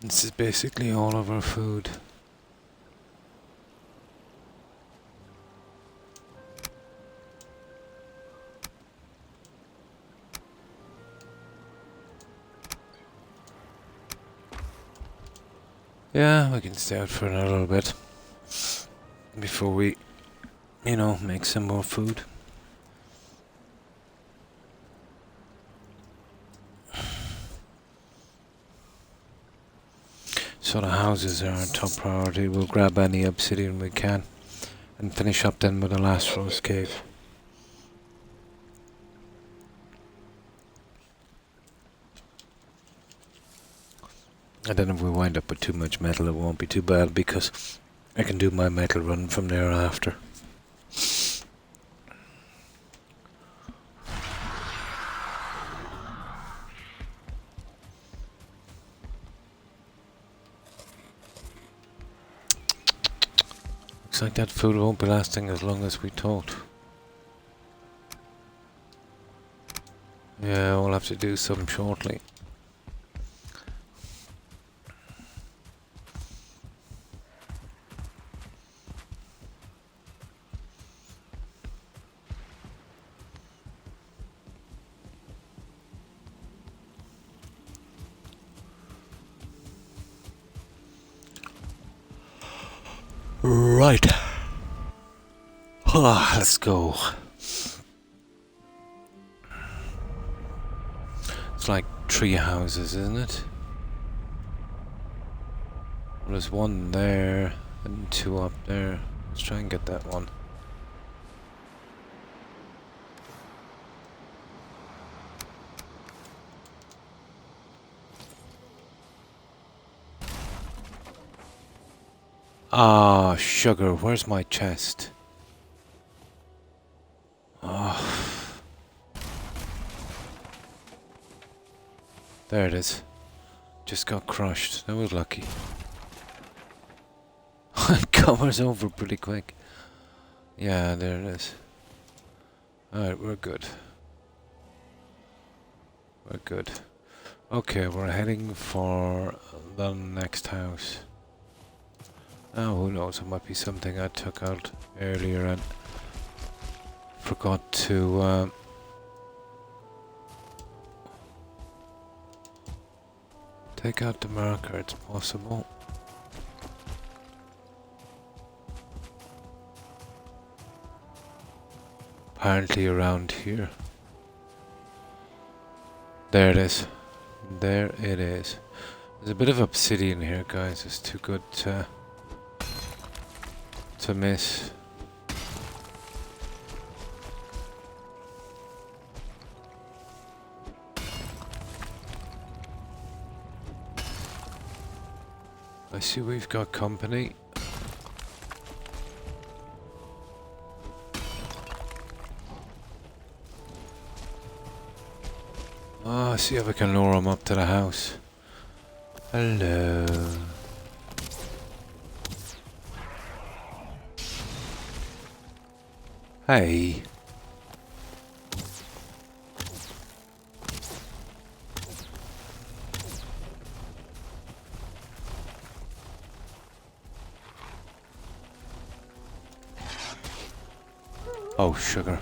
This is basically all of our food. Yeah, we can stay out for a little bit before we, make some more food. So the houses are our top priority. We'll grab any obsidian we can and finish up then with the last rose cave. And then if we wind up with too much metal, it won't be too bad because I can do my metal run from there after. Looks like that food won't be lasting as long as we thought. Yeah, we'll have to do some shortly. Right. Let's go. It's like tree houses, isn't it? There's one there and two up there. Let's try and get that one. Ah, sugar, where's my chest? Oh. There it is. Just got crushed. That was lucky. It covers over pretty quick. Yeah, there it is. Alright, we're good. We're good. Okay, we're heading for the next house. Oh, who knows, it might be something I took out earlier and forgot to Take out the marker, it's possible. Apparently around here. There it is. There it is. There's a bit of obsidian here, guys. It's too good to miss. I see we've got company. Ah, see if I can lure him up to the house. Hello. Hey. Oh, sugar.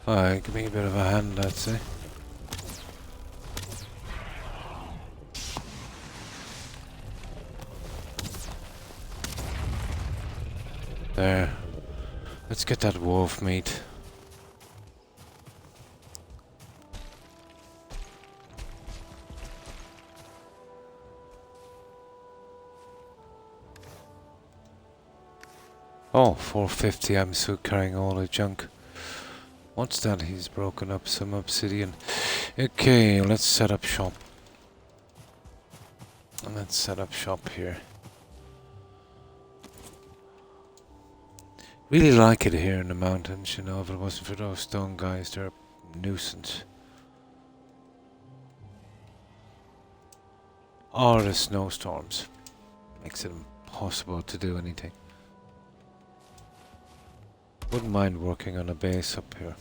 Alright, give me a bit of a hand, I'd say. There. Let's get that wolf meat. Oh, 450, I'm still carrying all the junk. What's that? He's broken up some obsidian. Okay, let's set up shop. Let's set up shop here. Really like it here in the mountains, you know. If it wasn't for those stone guys, they're a nuisance. Or the snowstorms. Makes it impossible to do anything. Wouldn't mind working on a base up here.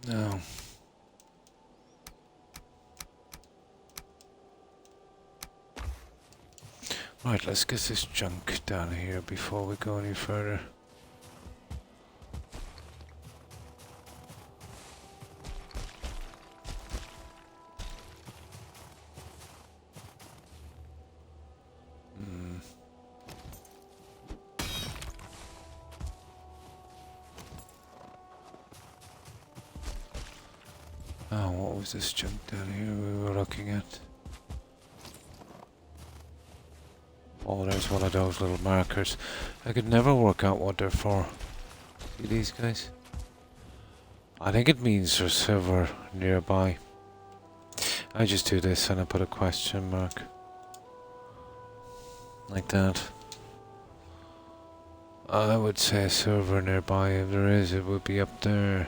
No. Right, let's get this junk down here before we go any further. Oh, what was this junk down here we were looking at? Oh, there's one of those little markers. I could never work out what they're for. See these guys? I think it means there's silver nearby. I just do this and I put a question mark. Like that. I would say silver nearby. If there is, it would be up there.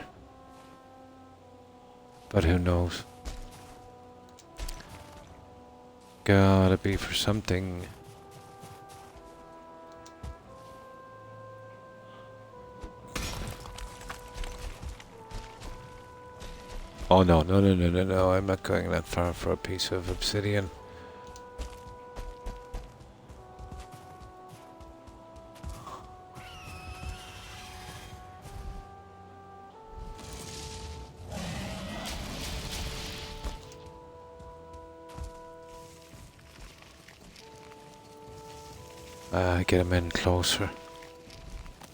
But who knows? Gotta be for something. Oh no, no, I'm not going that far for a piece of obsidian. Get him in closer.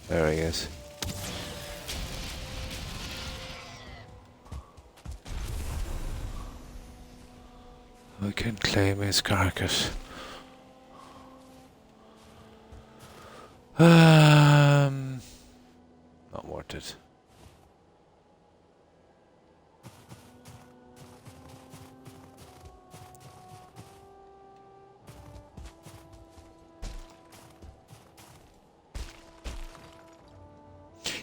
There he is. I can claim his carcass. Not worth it.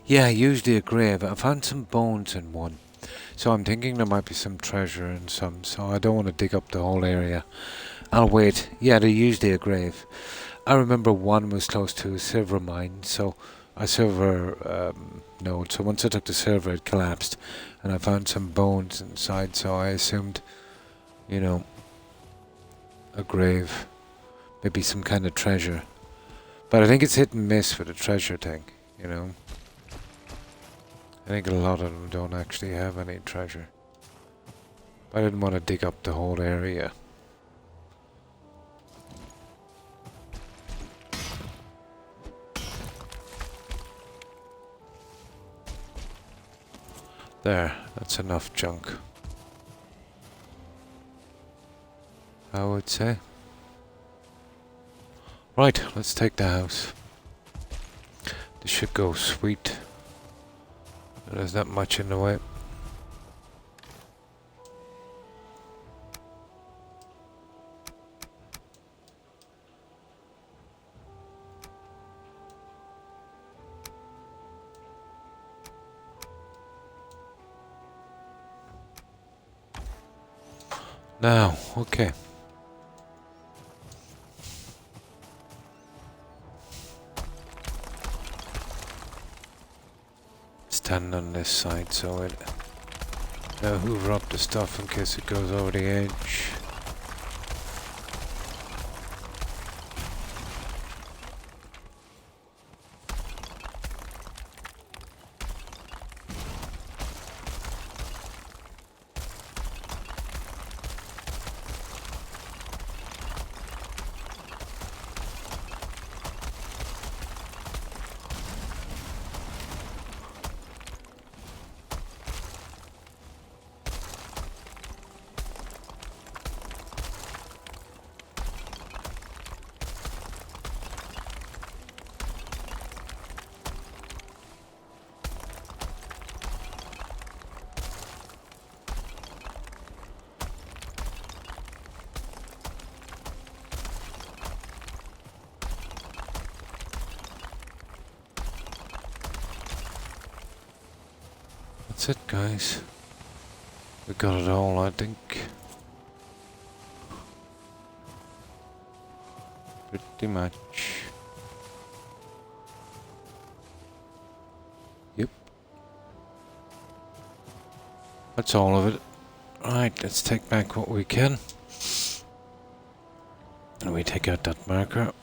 Yeah, usually a grave. I found some bones in one. So I'm thinking there might be some treasure in some, so I don't want to dig up the whole area. I'll wait. Yeah, they're usually a grave. I remember one was close to a silver mine, so a silver node. So once I took the silver, it collapsed, and I found some bones inside. So I assumed, you know, a grave, maybe some kind of treasure. But I think it's hit and miss for the treasure thing. You know, I think a lot of them don't actually have any treasure. I didn't want to dig up the whole area. There, that's enough junk, I would say. Right, let's take the house. This should go sweet. There's not much in the way. Now, okay. Stand on this side so it... Now hoover up the stuff in case it goes over the edge. That's it, guys. We got it all, I think. Pretty much. Yep. That's all of it. Right, let's take back what we can. And we take out that marker.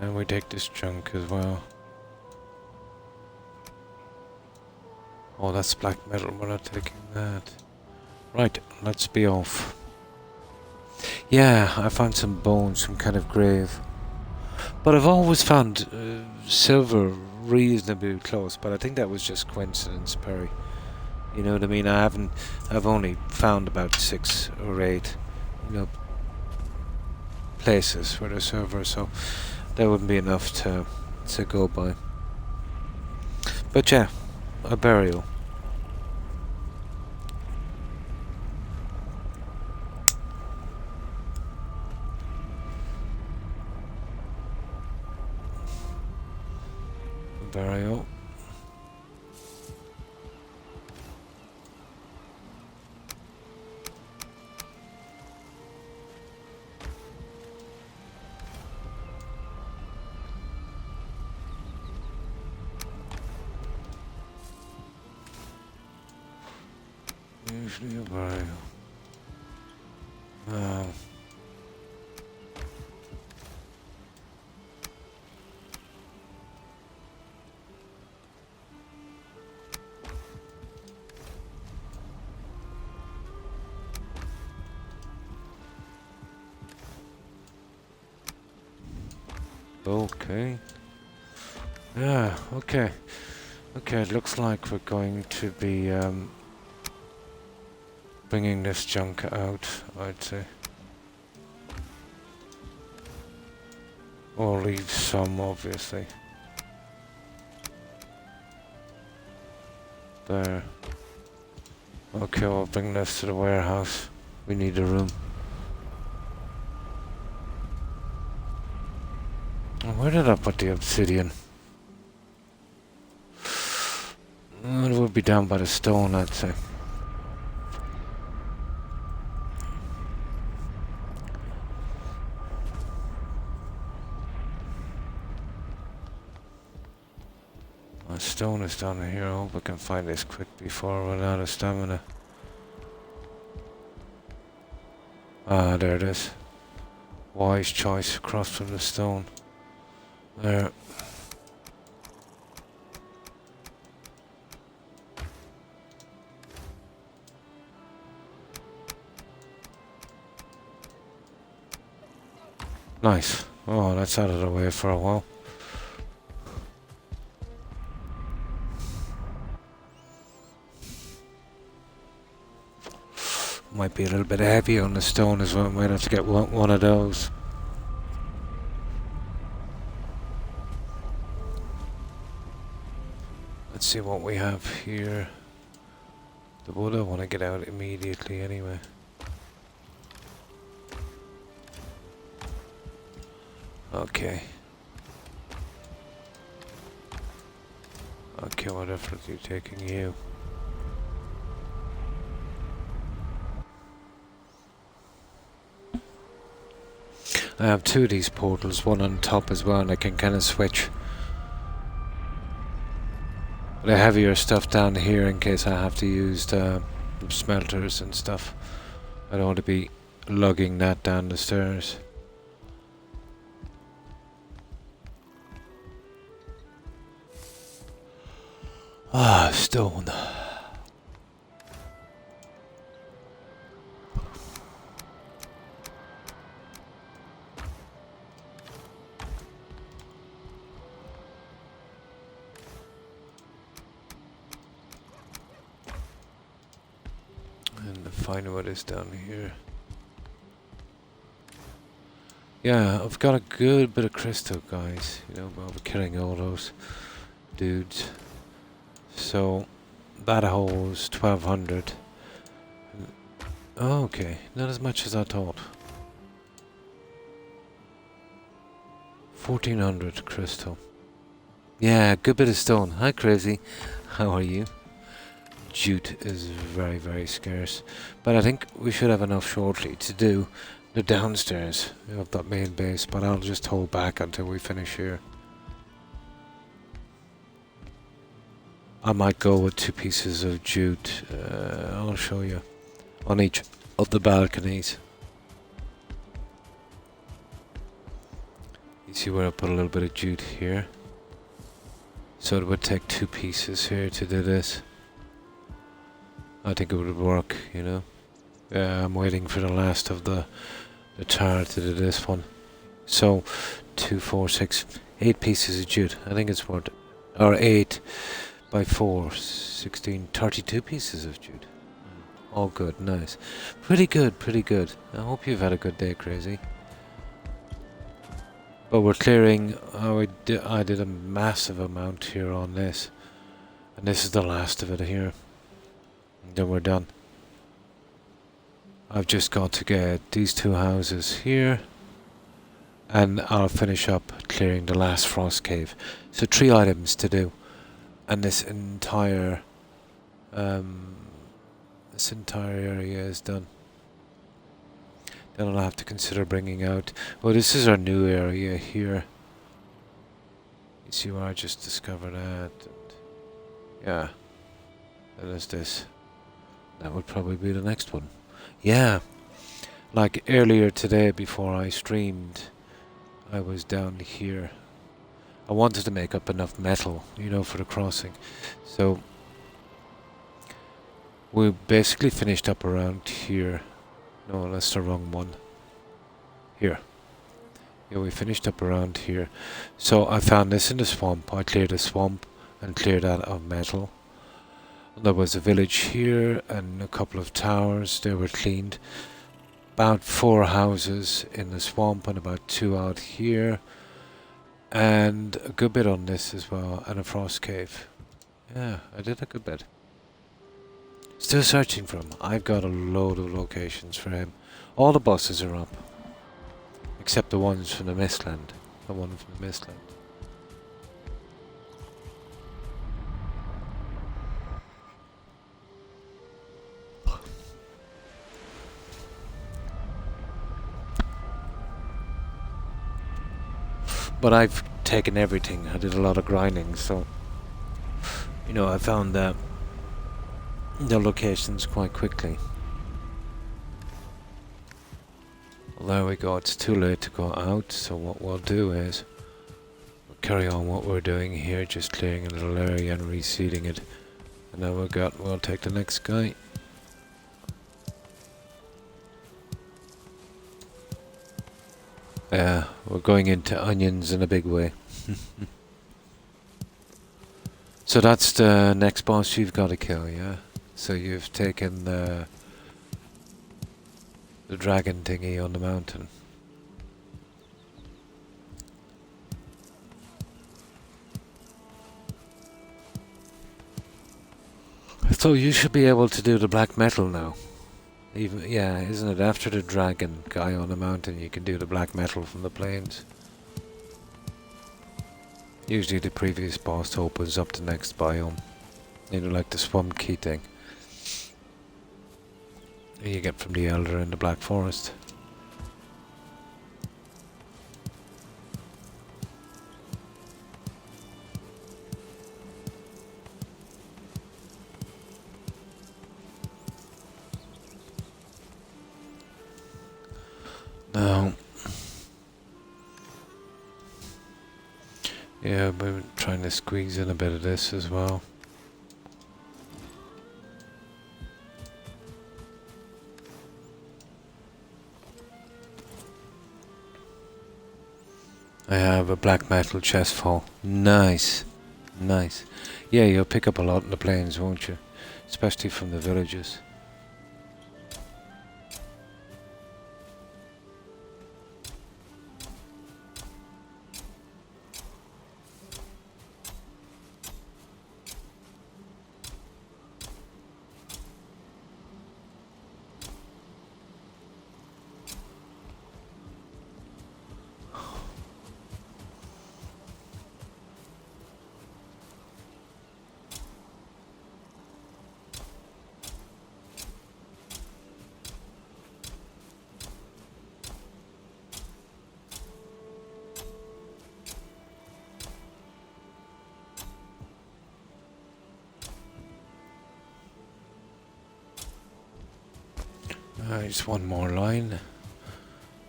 And we take this junk as well. Oh, that's black metal, we're not taking that. Right, let's be off. Yeah, I found some bones, some kind of grave. But I've always found silver reasonably close, but I think that was just coincidence, Perry. You know what I mean? I've only found about 6 or 8, you know, places where there's silver, so that wouldn't be enough to go by. But yeah, a burial. Burial. Usually a burial. No. Okay. Yeah, okay. Okay, it looks like we're going to be bringing this junk out, I'd say. Or leave some, obviously. There. Okay, we'll bring this to the warehouse. We need a room. Where did I put the obsidian? It would be down by the stone, I'd say. My stone is down here. I hope I can find this quick before I run out of stamina. Ah, there it is. Wise choice across from the stone. There. Nice. Oh, that's out of the way for a while. Might be a little bit heavy on the stone as well. Might have to get one of those. Let's see what we have here. The wood I want to get out immediately anyway. Okay. Okay, we're definitely taking you. I have two of these portals, one on top as well, and I can kind of switch the heavier stuff down here in case I have to use the smelters and stuff. I don't want to be lugging that down the stairs. Ah, stone. And the fine wood is down here. Yeah, I've got a good bit of crystal, guys. You know, over killing all those dudes. So that holds 1200. Oh, okay, not as much as I thought. 1400 crystal. Yeah, good bit of stone. Hi, Crazy. How are you? Jute is very, very scarce. But I think we should have enough shortly to do the downstairs of that main base. But I'll just hold back until we finish here. I might go with 2 pieces of jute. I'll show you. On each of the balconies. You see where I put a little bit of jute here? So it would take 2 pieces here to do this. I think it would work, you know. I'm waiting for the last of the tar to do this one. So 2, 4, 6, 8 pieces of jute. I think it's worth it. Or 8 by 4, 16, 32 pieces of jute. All good, nice. Pretty good, pretty good. I hope you've had a good day, Crazy. But we're clearing, I did a massive amount here on this. And this is the last of it here. And then we're done. I've just got to get these 2 houses here. And I'll finish up clearing the last frost cave. So 3 items to do. And this entire area is done. Then I'll have to consider bringing out... Well, this is our new area here. You see where I just discovered that? And yeah. That is this. That would probably be the next one. Yeah. Like earlier today before I streamed, I was down here. I wanted to make up enough metal, you know, for the crossing. So we basically finished up around here. No, that's the wrong one. Here. Yeah, we finished up around here. So I found this in the swamp. I cleared the swamp and cleared that of metal. And there was a village here and a couple of towers. They were cleaned. About 4 houses in the swamp and about 2 out here. And a good bit on this as well, and a frost cave. Yeah, I did a good bit. Still searching for him. I've got a load of locations for him. All the buses are up. Except the ones from the Mistland. The one from the Mistland. But I've taken everything. I did a lot of grinding, so you know, I found the locations quite quickly. Well, there we go. It's too late to go out, so what we'll do is we'll carry on what we're doing here, just clearing a little area and reseeding it. And then we'll take the next guy. Yeah, we're going into onions in a big way. So that's the next boss you've got to kill, yeah? So you've taken the dragon thingy on the mountain. So you should be able to do the black metal now. Even, yeah, isn't it? After the dragon guy on the mountain, you can do the black metal from the plains. Usually the previous boss opens up the next biome. You know, like the swamp key thing. You get from the elder in the black forest. Now, yeah, we're trying to squeeze in a bit of this as well. I have a black metal chest full. Nice. Nice. Yeah, you'll pick up a lot in the plains, won't you? Especially from the villages. Just one more line.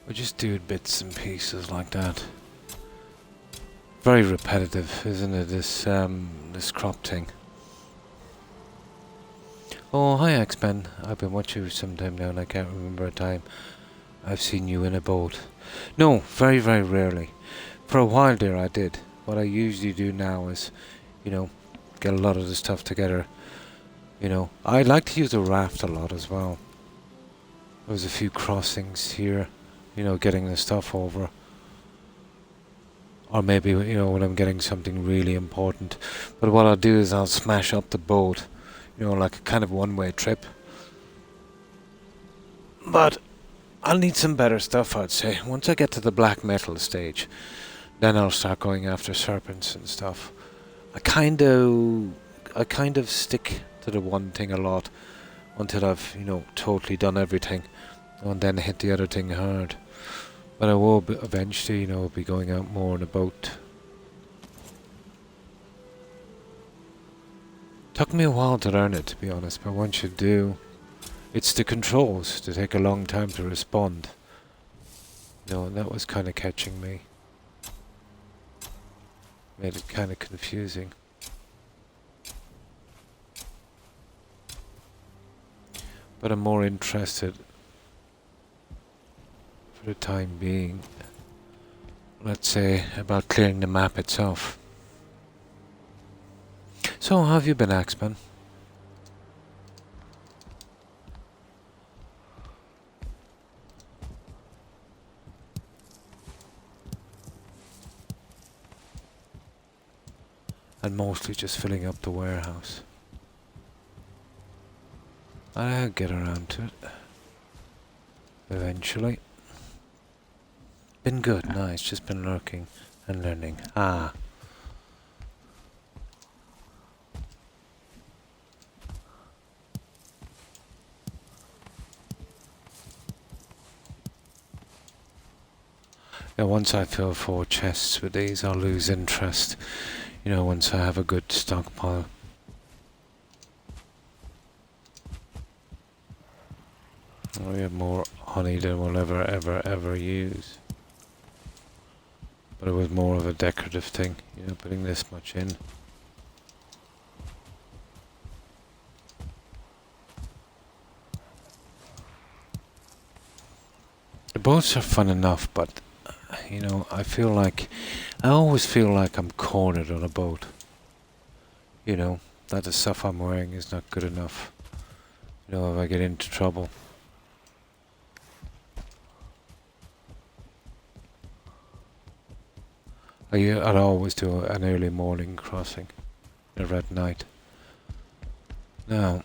We'll just do bits and pieces like that. Very repetitive, isn't it? This crop thing. Oh, hi X-Men. I've been watching you sometime now and I can't remember a time I've seen you in a boat. No, very, very rarely. For a while there I did. What I usually do now is, you know, get a lot of the stuff together. You know, I like to use a raft a lot as well. There's a few crossings here, you know, getting the stuff over. Or maybe, you know, when I'm getting something really important. But what I'll do is I'll smash up the boat, you know, like a kind of one-way trip. But I'll need some better stuff, I'd say. Once I get to the black metal stage, then I'll start going after serpents and stuff. I kind of stick to the one thing a lot until I've, you know, totally done everything. And then hit the other thing hard. But I will eventually, you know, be going out more on a boat. Took me a while to learn it, to be honest, but once you do, it's the controls that take a long time to respond. You know, and that was kind of catching me. Made it kind of confusing. But I'm more interested, for the time being, let's say, about clearing the map itself. So, how have you been, Axeman? and mostly just filling up the warehouse. I'll get around to it eventually. Been good, nice, just been lurking and learning. Ah. Yeah, once I fill 4 chests with these, I'll lose interest. You know, once I have a good stockpile. We have more honey than we'll ever use. But it was more of a decorative thing, you know, putting this much in. The boats are fun enough, but, you know, I always feel like I'm cornered on a boat. You know, that the stuff I'm wearing is not good enough. You know, if I get into trouble. I'd always do an early morning crossing, never at night. Now,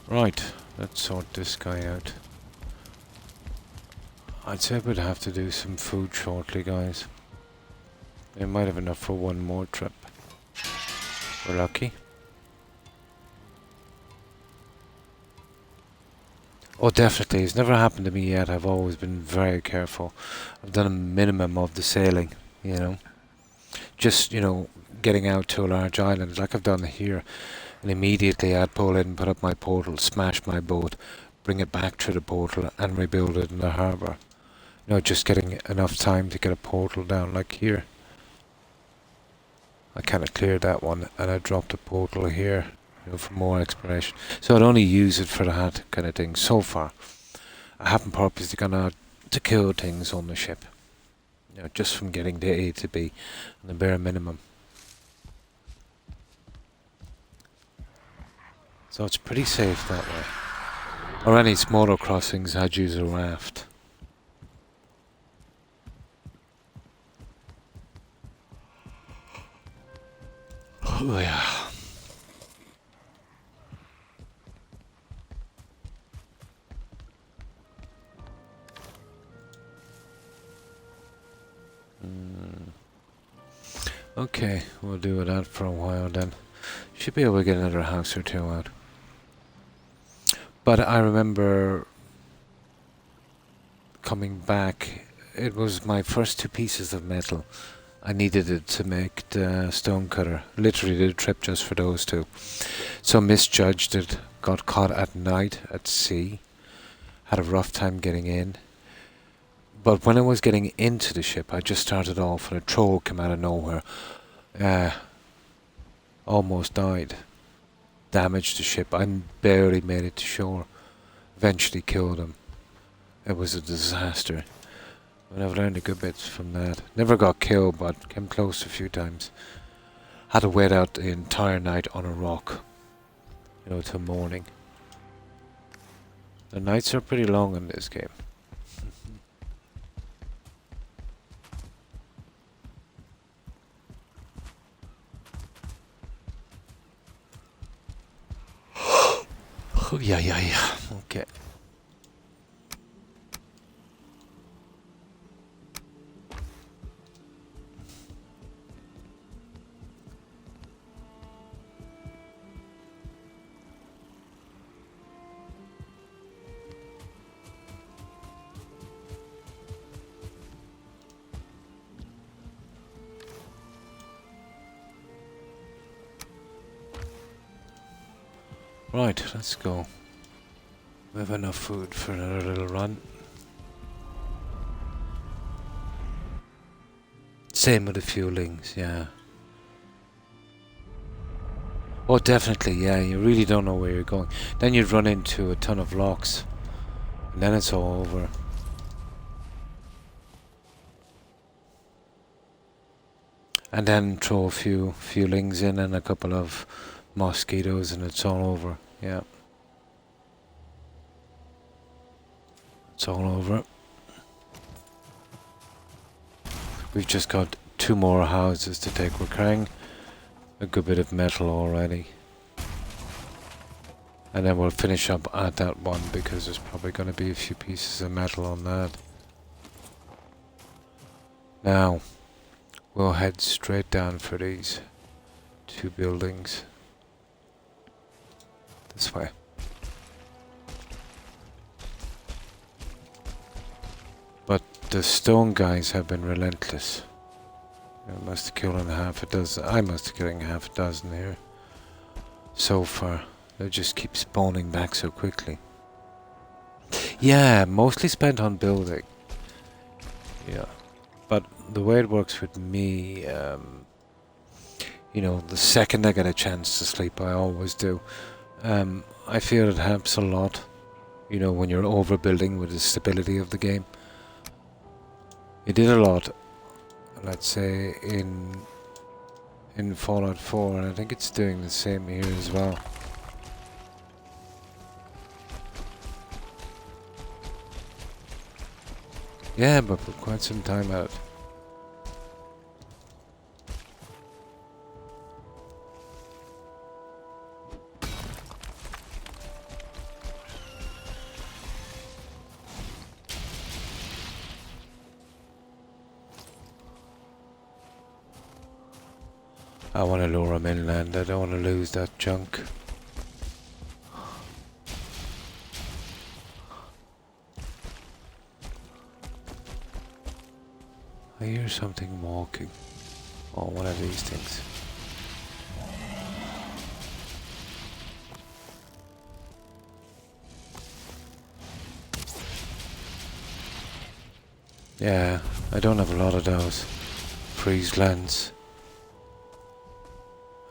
right, let's sort this guy out. I'd say we'd have to do some food shortly, guys. We might have enough for one more trip. We're lucky. Oh, definitely. It's never happened to me yet. I've always been very careful. I've done a minimum of the sailing, you know. Just, you know, getting out to a large island like I've done here. And immediately I'd pull in, put up my portal, smash my boat, bring it back through the portal and rebuild it in the harbour. You know, just getting enough time to get a portal down like here. I kind of cleared that one and I dropped a portal here. You know, for more exploration. So I'd only use it for that kind of thing so far. I haven't purposely gone out to kill things on the ship. You know, just from getting to A to B, and the bare minimum. So it's pretty safe that way. Or any smaller crossings, I'd use a raft. Oh yeah. Okay, we'll do that for a while then. Should be able to get another house or two out. But I remember coming back, it was my first 2 pieces of metal. I needed it to make the stone cutter. Literally did a trip just for those 2. So misjudged it, got caught at night at sea, had a rough time getting in. But when I was getting into the ship, I just started off and a troll came out of nowhere. Almost died. Damaged the ship. I barely made it to shore. Eventually killed him. It was a disaster. But I've learned a good bit from that. Never got killed, but came close a few times. Had to wait out the entire night on a rock. You know, till morning. The nights are pretty long in this game. Oh, yeah. Okay. Right, let's go. We have enough food for another little run. Same with the fuelings, yeah. Oh, definitely, yeah. You really don't know where you're going. Then you'd run into a ton of locks. And then it's all over. And then throw a few fuelings in and a couple of mosquitoes and it's all over, yeah. It's all over. We've just got 2 more houses to take. We're carrying a good bit of metal already. And then we'll finish up at that one because there's probably going to be a few pieces of metal on that. Now, we'll head straight down for these 2 buildings. This way. But the stone guys have been relentless. I must have killed half a dozen. I must have killed half a dozen here. So far. They just keep spawning back so quickly. Yeah, mostly spent on building. Yeah. But the way it works with me, you know, the second I get a chance to sleep, I always do. I feel it helps a lot, you know, when you're overbuilding with the stability of the game. It did a lot, let's say, in Fallout 4, and I think it's doing the same here as well. Yeah, but for quite some time at it. I want to lure him inland. I don't want to lose that junk. I hear something walking. Oh, one of these things. Yeah, I don't have a lot of those freeze lands.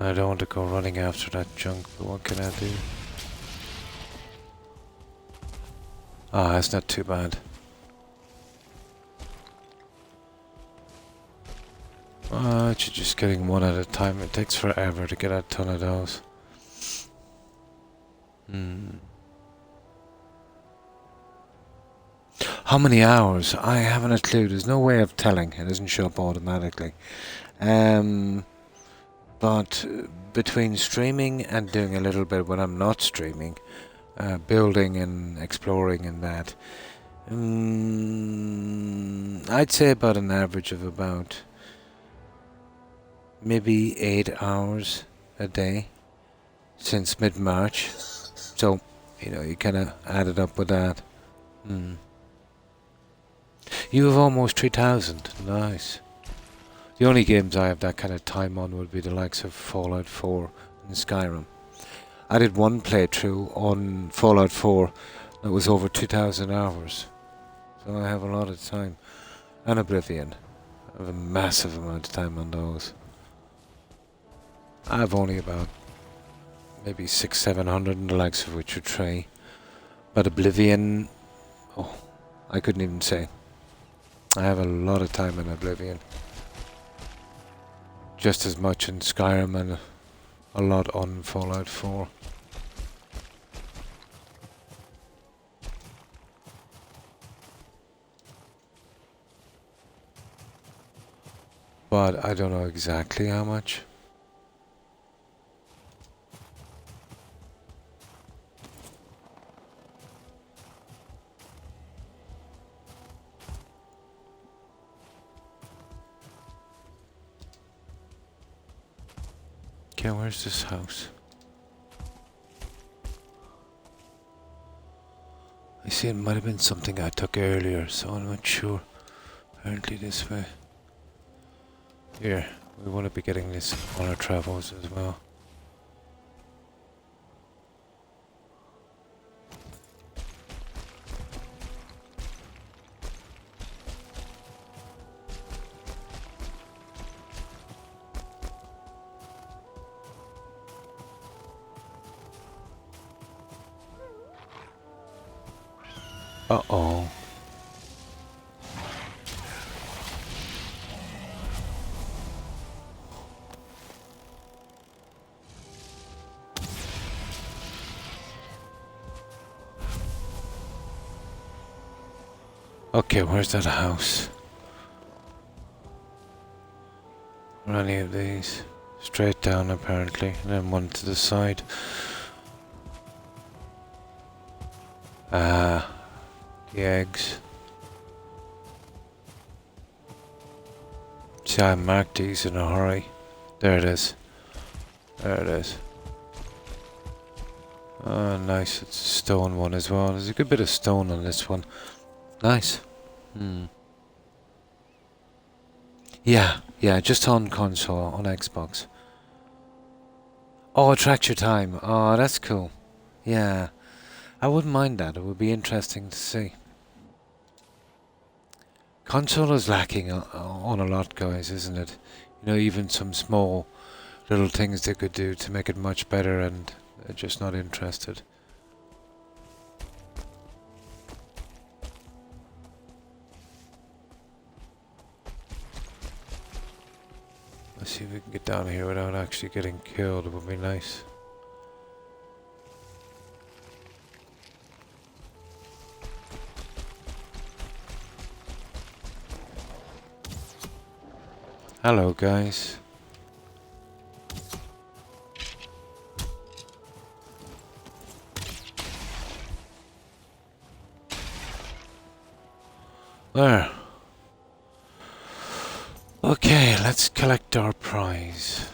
I don't want to go running after that junk, but what can I do? Ah, it's not too bad. You're just getting one at a time. It takes forever to get a ton of those. How many hours? I haven't a clue. There's no way of telling. It doesn't show up automatically. But between streaming and doing a little bit when I'm not streaming, building and exploring and that, I'd say about an average of about maybe 8 hours a day since mid-March. So, you know, you kind of add it up with that. You have almost 3,000. Nice. The only games I have that kind of time on would be the likes of Fallout 4 and Skyrim. I did one playthrough on Fallout 4 that was over 2,000 hours. So I have a lot of time. And Oblivion. I have a massive amount of time on those. I have only about maybe 600-700 in the likes of Witcher 3. But Oblivion, oh, I couldn't even say. I have a lot of time in Oblivion. Just as much in Skyrim and a lot on Fallout 4. But I don't know exactly how much. Okay, where's this house? I see it might have been something I took earlier, so I'm not sure. Apparently this way. Here, we want to be getting this on our travels as well. Uh-oh. Okay, where's that house? Or any of these? Straight down apparently, and then one to the side. Ah, the eggs. See, I marked these in a hurry. There it is. There it is. Oh, nice. It's a stone one as well. There's a good bit of stone on this one. Nice. Yeah, just on console, on Xbox. Oh, attract your time. Oh, that's cool. Yeah. I wouldn't mind that. It would be interesting to see. Console is lacking on a lot, guys, isn't it? You know, even some small little things they could do to make it much better, and they're just not interested. Let's see if we can get down here without actually getting killed. It would be nice. Hello, guys. There. Okay, let's collect our prize.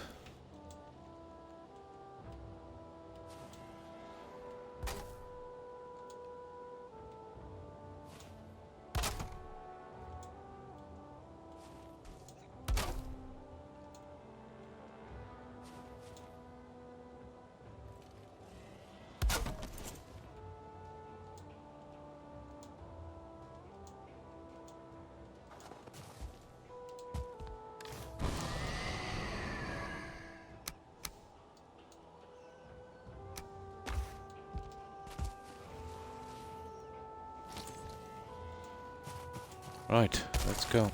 Right, let's go.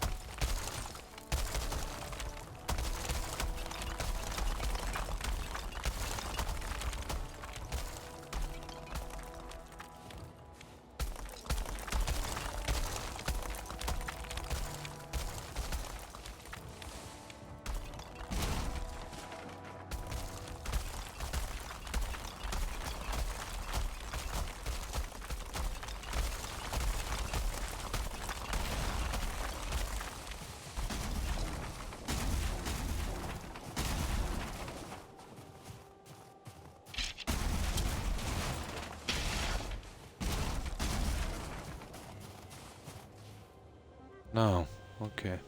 No, okay.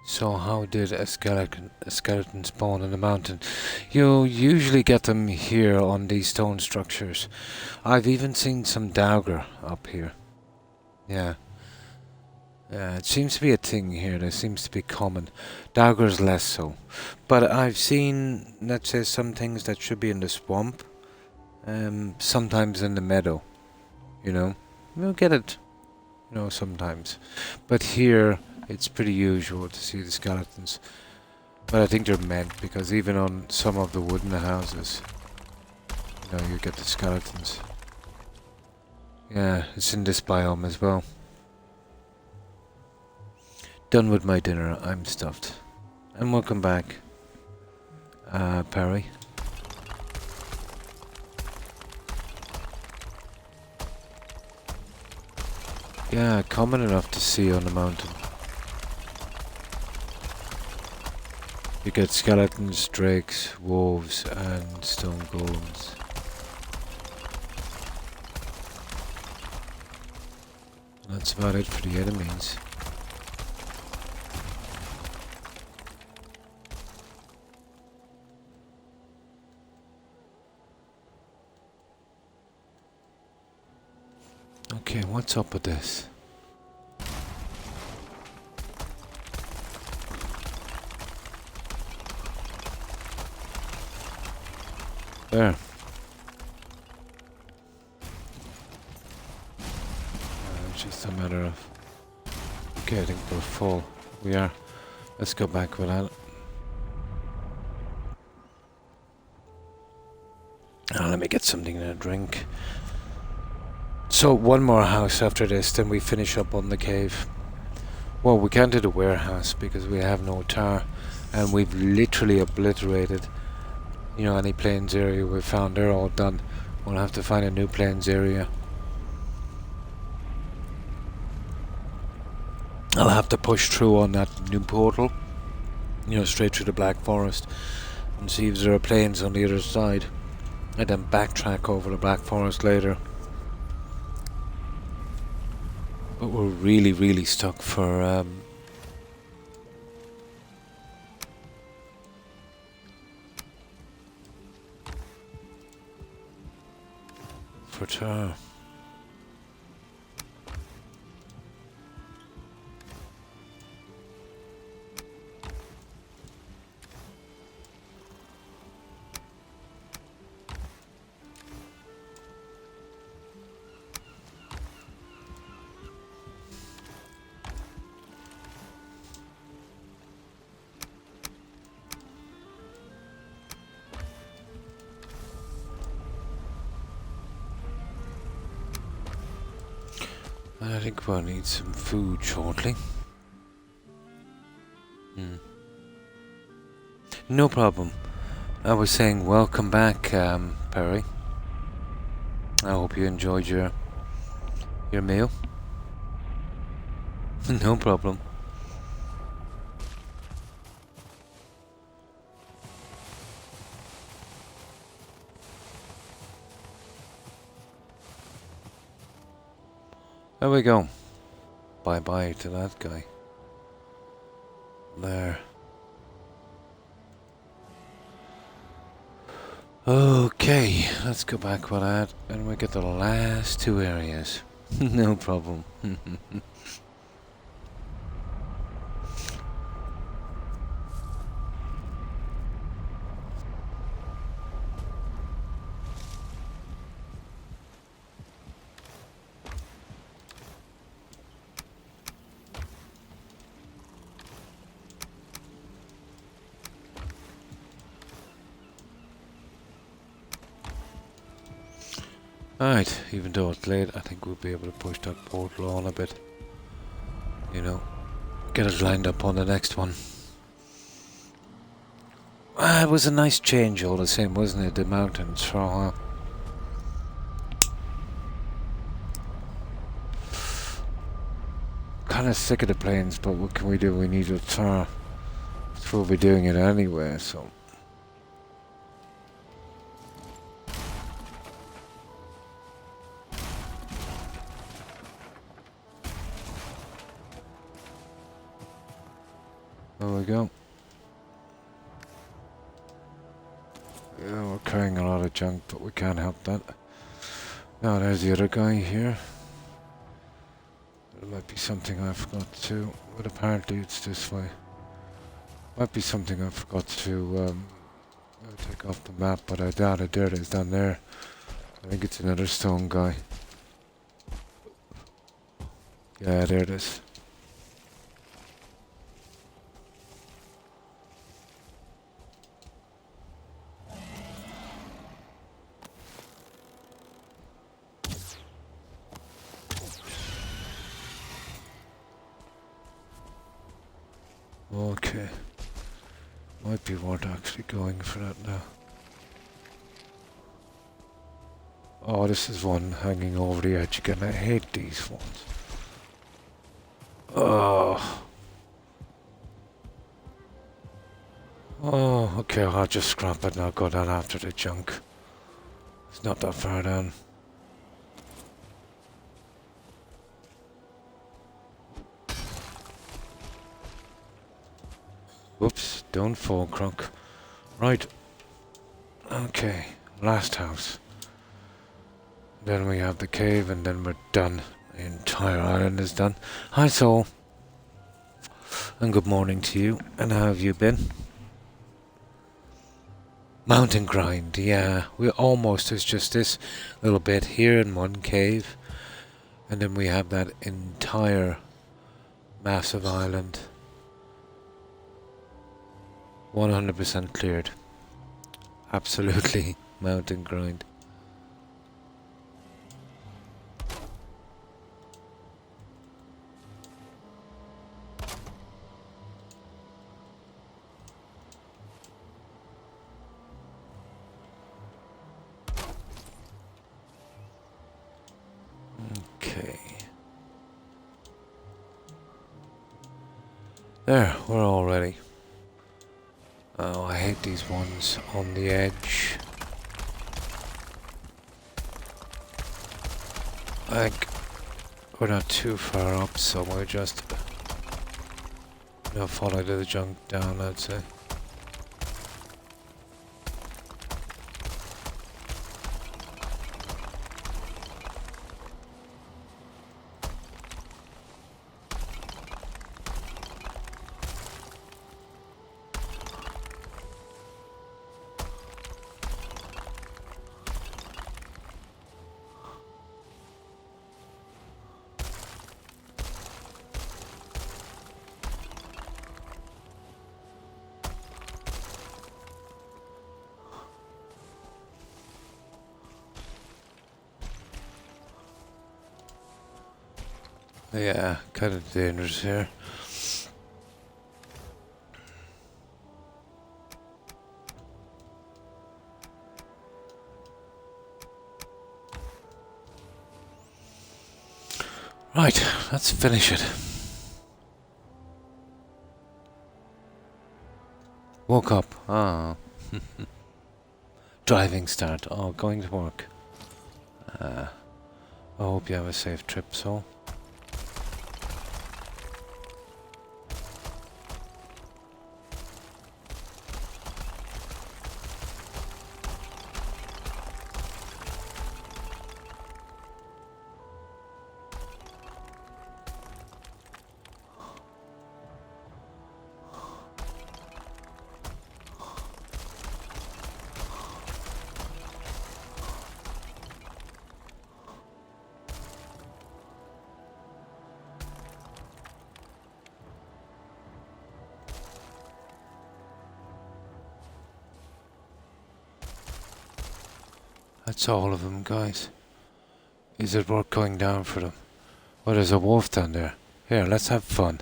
So how did a skeleton spawn in the mountain? You usually get them here on these stone structures. I've even seen some dagger up here. Yeah. Yeah, it seems to be a thing here. There seems to be common. Daggers less so. But I've seen, let's say, some things that should be in the swamp. Sometimes in the meadow. You know? You'll get it, you know, sometimes. But here, it's pretty usual to see the skeletons. But I think they're meant, because even on some of the wooden houses, you know, you get the skeletons. Yeah, it's in this biome as well. Done with my dinner, I'm stuffed. And welcome back, Perry. Yeah, common enough to see on the mountain. You get skeletons, drakes, wolves, and stone golems. That's about it for the enemies. Okay, what's up with this? There. It's just a matter of getting we're full. We are. Let's go back with that. Let me get something to drink. So one more house after this, then we finish up on the cave. Well, we can't do the warehouse because we have no tar, and we've literally obliterated, you know, any plains area we found. They're all done. We'll have to find a new plains area. I'll have to push through on that new portal, you know, straight through the Black Forest, and see if there are plains on the other side, and then backtrack over the Black Forest later. But we're really, really stuck for tar. I think we'll need some food shortly. No problem. I was saying welcome back, Perry. I hope you enjoyed your meal. No problem. There we go. Bye-bye to that guy. There. Okay, let's go back with that, and we get the last two areas. No problem. Alright, even though it's late, I think we'll be able to push that portal on a bit. You know, get us lined up on the next one. It was a nice change all the same, wasn't it? The mountains for a while. Kinda sick of the plains, but what can we do? We need a tar. So we'll be doing it anyway, so. There we go. Yeah, we're carrying a lot of junk, but we can't help that. Now there's the other guy here. There might be something I forgot to, but apparently it's this way. Might be something I forgot to take off the map, but I doubt it. There it is, down there. I think it's another stone guy. Yeah, there it is. Okay. Might be worth actually going for that now. Oh, this is one hanging over the edge again. I hate these ones. Oh. Oh, okay, I'll just scrap it and I'll go down after the junk. It's not that far down. Whoops, don't fall, Croc. Right. Okay, last house. Then we have the cave and then we're done. The entire island is done. Hi, Soul. And good morning to you. And how have you been? Mountain grind, yeah. We almost, it's just this little bit here in one cave. And then we have that entire massive island. 100% cleared. Absolutely mountain grind. Okay. There, we're all ready. Oh, I hate these ones on the edge. I think we're not too far up, so we're just follow the junk down, I'd say. Yeah, kind of dangerous here. Right, let's finish it. Woke up. Oh. Driving start. Oh, going to work. I hope you have a safe trip, so. That's all of them, guys. Is it worth going down for them? Oh, there's a wolf down there. Here, let's have fun.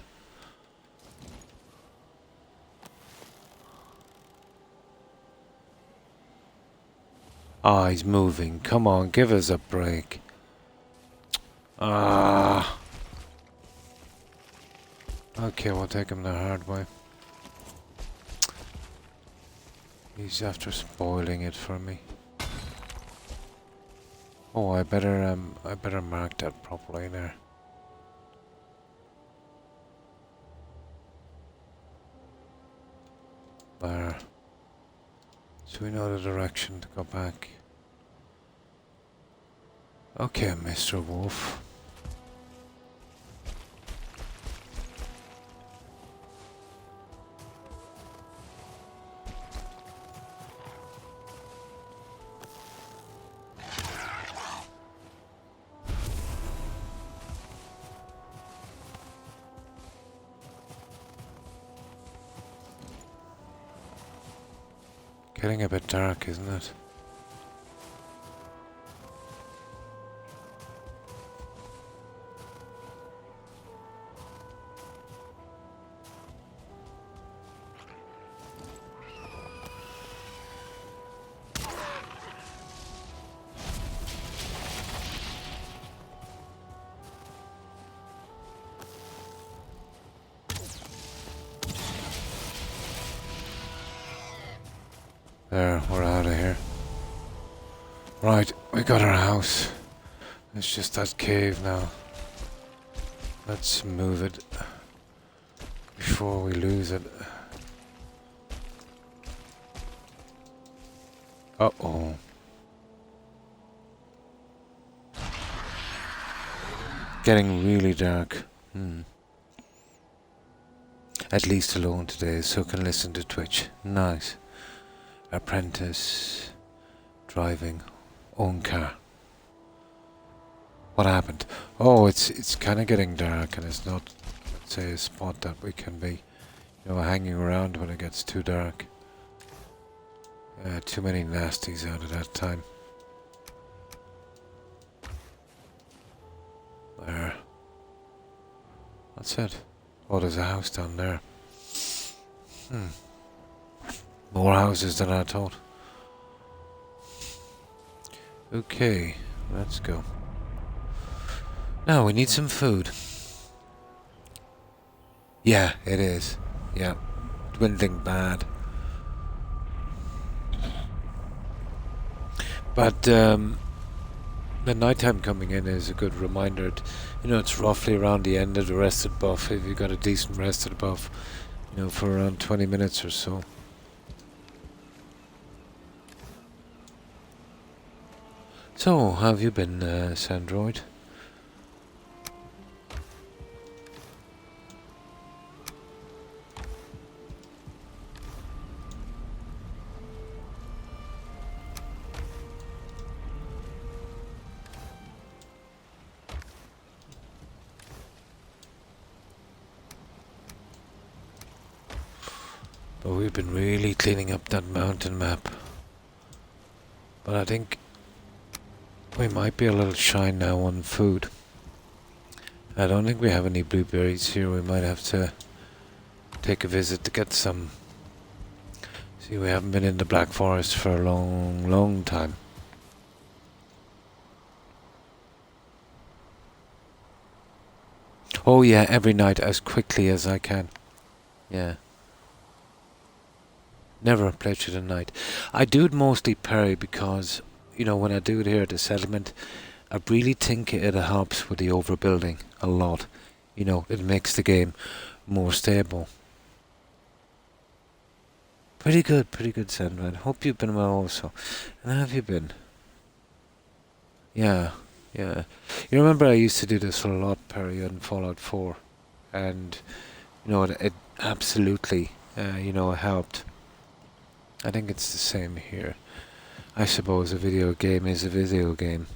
Ah, he's moving. Come on, give us a break. Ah. Okay, we'll take him the hard way. He's after spoiling it for me. Oh, I better mark that properly there. There. So we know the direction to go back. Okay, Mr. Wolf. Getting a bit dark, isn't it? There, we're out of here. Right, we got our house. It's just that cave now. Let's move it before we lose it. Uh-oh. Getting really dark. At least alone today, so can listen to Twitch. Nice. Apprentice driving own car. What happened? Oh, it's kind of getting dark, and it's not, let's say, a spot that we can be, hanging around when it gets too dark. Too many nasties out at that time. There. That's it. Oh, there's a house down there. More houses than I thought. Okay, let's go. Now we need some food. Yeah, it is. Yeah, dwindling bad. But the nighttime coming in is a good reminder. It's roughly around the end of the rested buff. If you've got a decent rested buff, for around 20 minutes or so. So, how have you been, Sandroid? But we've been really cleaning up that mountain map. But I think we might be a little shy now on food. I don't think we have any blueberries here. We might have to take a visit to get some. See, we haven't been in the Black Forest for a long, long time. Oh yeah, every night as quickly as I can. Yeah. Never play through the night. I do it mostly Perry because, when I do it here at the settlement, I really think it helps with the overbuilding a lot. It makes the game more stable. Pretty good, Sandman. Hope you've been well also. And how have you been? Yeah. You remember I used to do this a lot, Perry, in Fallout 4. And, it absolutely, helped. I think it's the same here. I suppose a video game is a video game.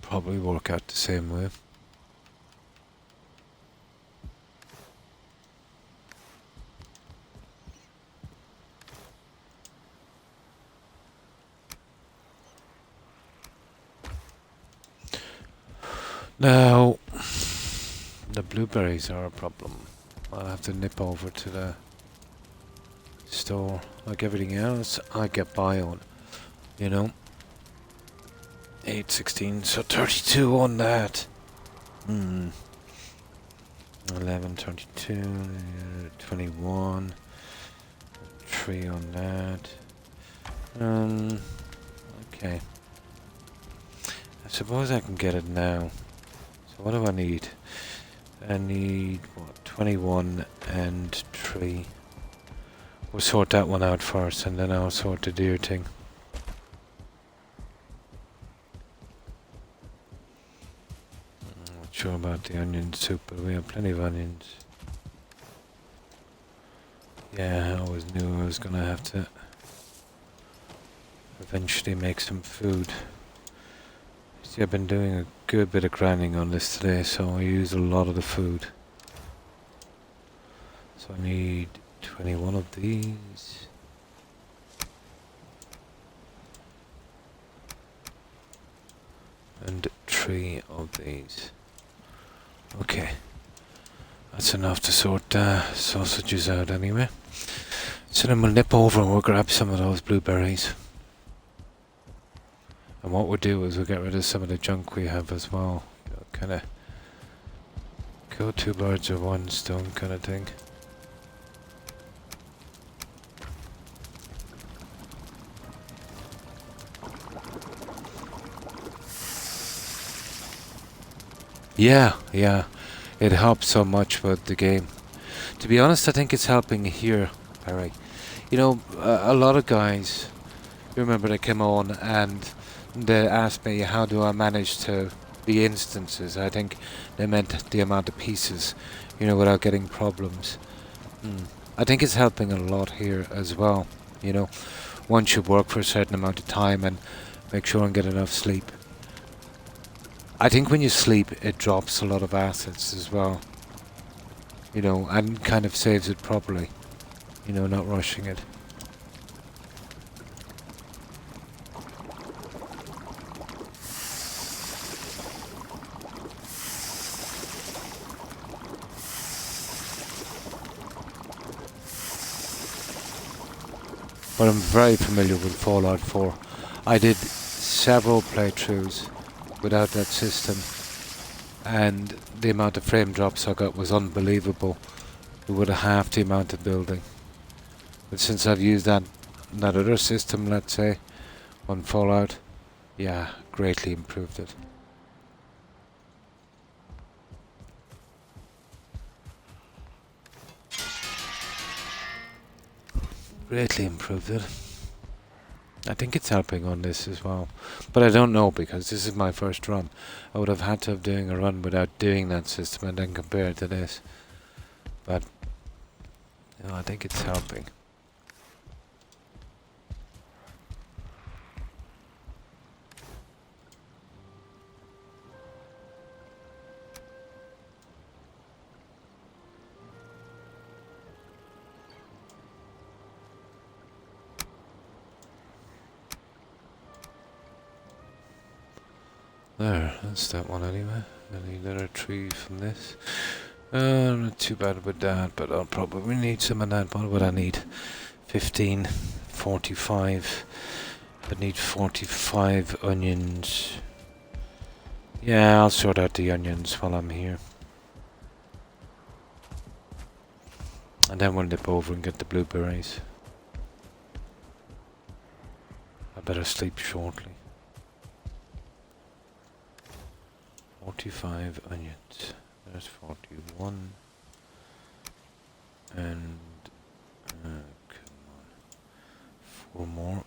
Probably work out the same way. Now, the blueberries are a problem. I'll have to nip over to the store. Like everything else, I get by on, 8, 16, so 32 on that. 11, 32, 21, 3 on that. Okay. I suppose I can get it now. So what do I need? I need, 21 and 3. We'll sort that one out first, and then I'll sort the deer thing. Not sure about the onion soup, but we have plenty of onions. Yeah, I always knew I was gonna have to eventually make some food. See, I've been doing a good bit of grinding on this today, so I use a lot of the food. So I need 21 of these. And 3 of these. Okay. That's enough to sort sausages out anyway. So then we'll nip over and we'll grab some of those blueberries. And what we'll do is we'll get rid of some of the junk we have as well. Kind of kill 2 birds with 1 stone kind of thing. Yeah. It helps so much with the game. To be honest, I think it's helping here, Barry. A lot of guys, remember they came on and they asked me how do I manage to the instances. I think they meant the amount of pieces, without getting problems. I think it's helping a lot here as well. You know, once you work for a certain amount of time and make sure and get enough sleep. I think when you sleep, it drops a lot of acids as well. You know, and kind of saves it properly. You know, not rushing it. But I'm very familiar with Fallout 4. I did several playthroughs without that system, and the amount of frame drops I got was unbelievable. It would have half the amount of building. But since I've used that other system, let's say, on Fallout, yeah, greatly improved it. Greatly improved it. I think it's helping on this as well. But I don't know, because this is my first run. I would have had to have doing a run without doing that system and then compare it to this. But, you know, I think it's helping. There, that's that one anyway. I need another tree from this. Not too bad with that, but I'll probably need some of that. What would I need? 15, 45. I need 45 onions. Yeah, I'll sort out the onions while I'm here. And then we'll nip over and get the blueberries. I better sleep shortly. 45 onions. There's 41. And come on. 4 more.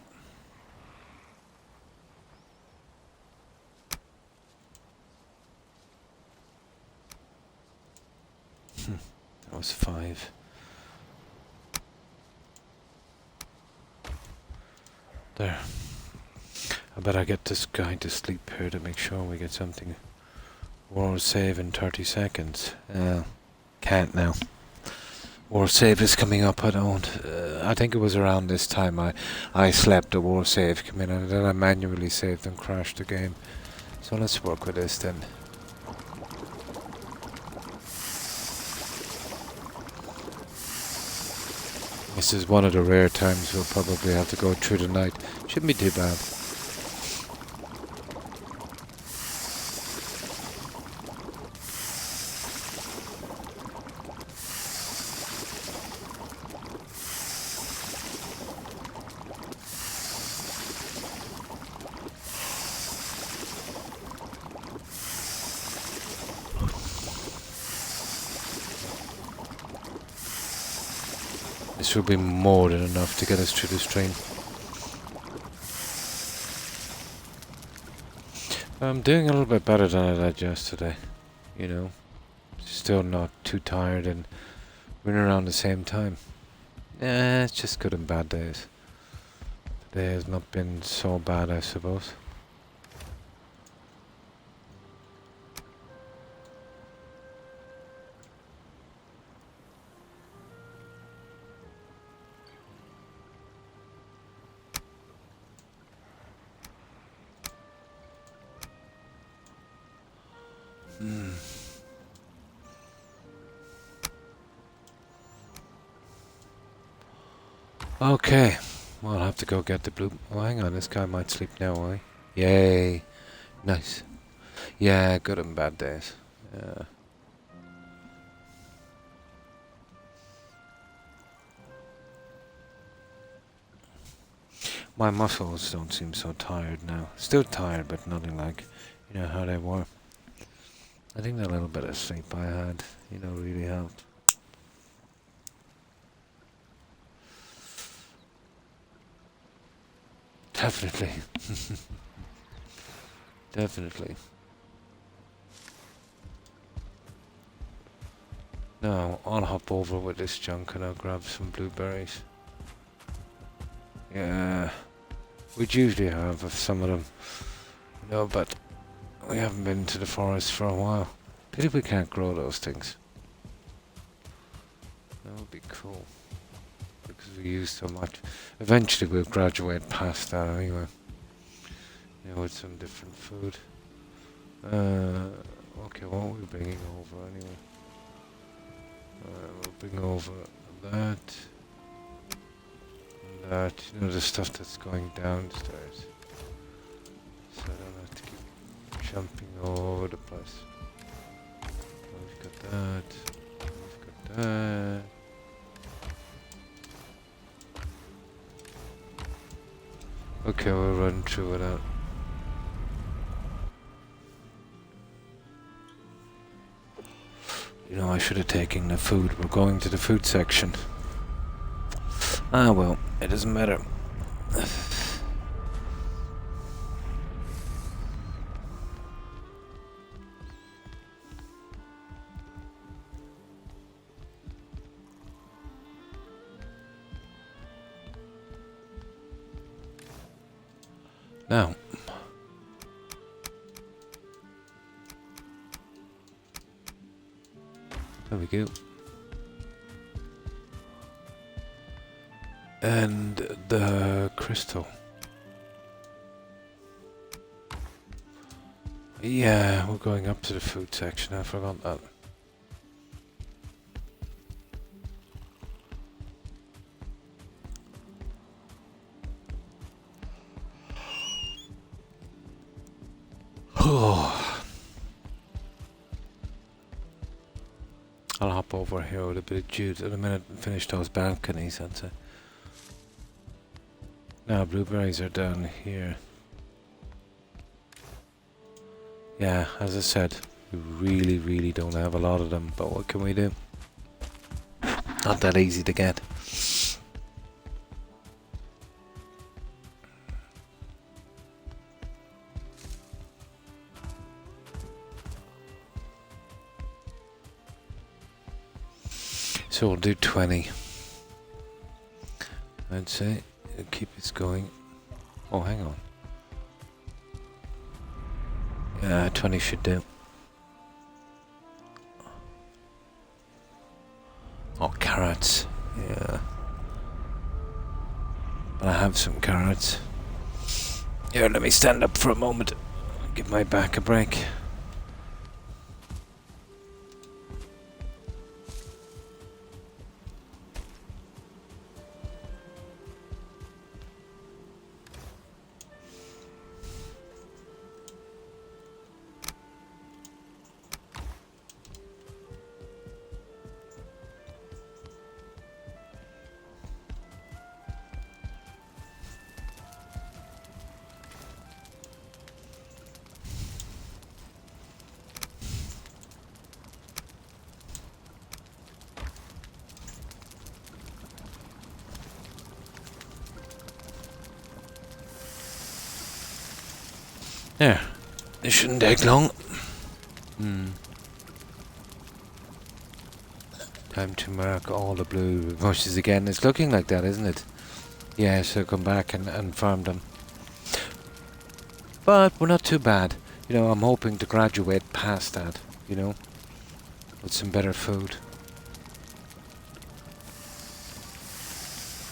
That was 5. There. I better get this guy to sleep here to make sure we get something. War save in 30 seconds. Can't now. War save is coming up. I don't. I think it was around this time I slept. The war save came in, and then I manually saved and crashed the game. So let's work with this then. This is one of the rare times we'll probably have to go through the night. Shouldn't be too bad. This will be more than enough to get us through this train. I'm doing a little bit better than I did yesterday. You know, still not too tired and running around the same time. It's just good and bad days. Today has not been so bad, I suppose. Okay, well, I'll have to go get the blue. Oh, hang on, this guy might sleep now, eh? Yay, nice. Yeah, good and bad days. Yeah. My muscles don't seem so tired now. Still tired, but nothing like, you know, how they were. I think the little bit of sleep I had, you know, really helped. Definitely. Definitely. Now, I'll hop over with this junk and I'll grab some blueberries. Yeah, we'd usually have some of them, you know, but we haven't been to the forest for a while. Pity we can't grow those things. That would be cool, because we use so much. Eventually we'll graduate past that anyway, you know, with some different food. Okay, what are we bringing over anyway? We'll bring over that. That, you know, the stuff that's going downstairs. So I don't have to keep jumping all over the place. We've got that. We've got that. Okay, we'll run through without. You know, I should have taken the food. We're going to the food section. Ah, well, it doesn't matter. Now, there we go. And the crystal. Yeah, we're going up to the food section. I forgot that. I'll hop over here with a bit of juice in a minute and finish those balconies, I'd say. Now, blueberries are down here. Yeah, as I said, we really don't have a lot of them, but what can we do? Not that easy to get. So we'll do 20. I'd say. Keep this going. Oh, hang on. Yeah, 20 should do. Oh, carrots. Yeah. But I have some carrots. Here, let me stand up for a moment. Give my back a break. There. This shouldn't take long. Time to mark all the blue bushes again. It's looking like that, isn't it? Yeah, so come back and farm them. But we're not too bad. You know, I'm hoping to graduate past that, you know, with some better food.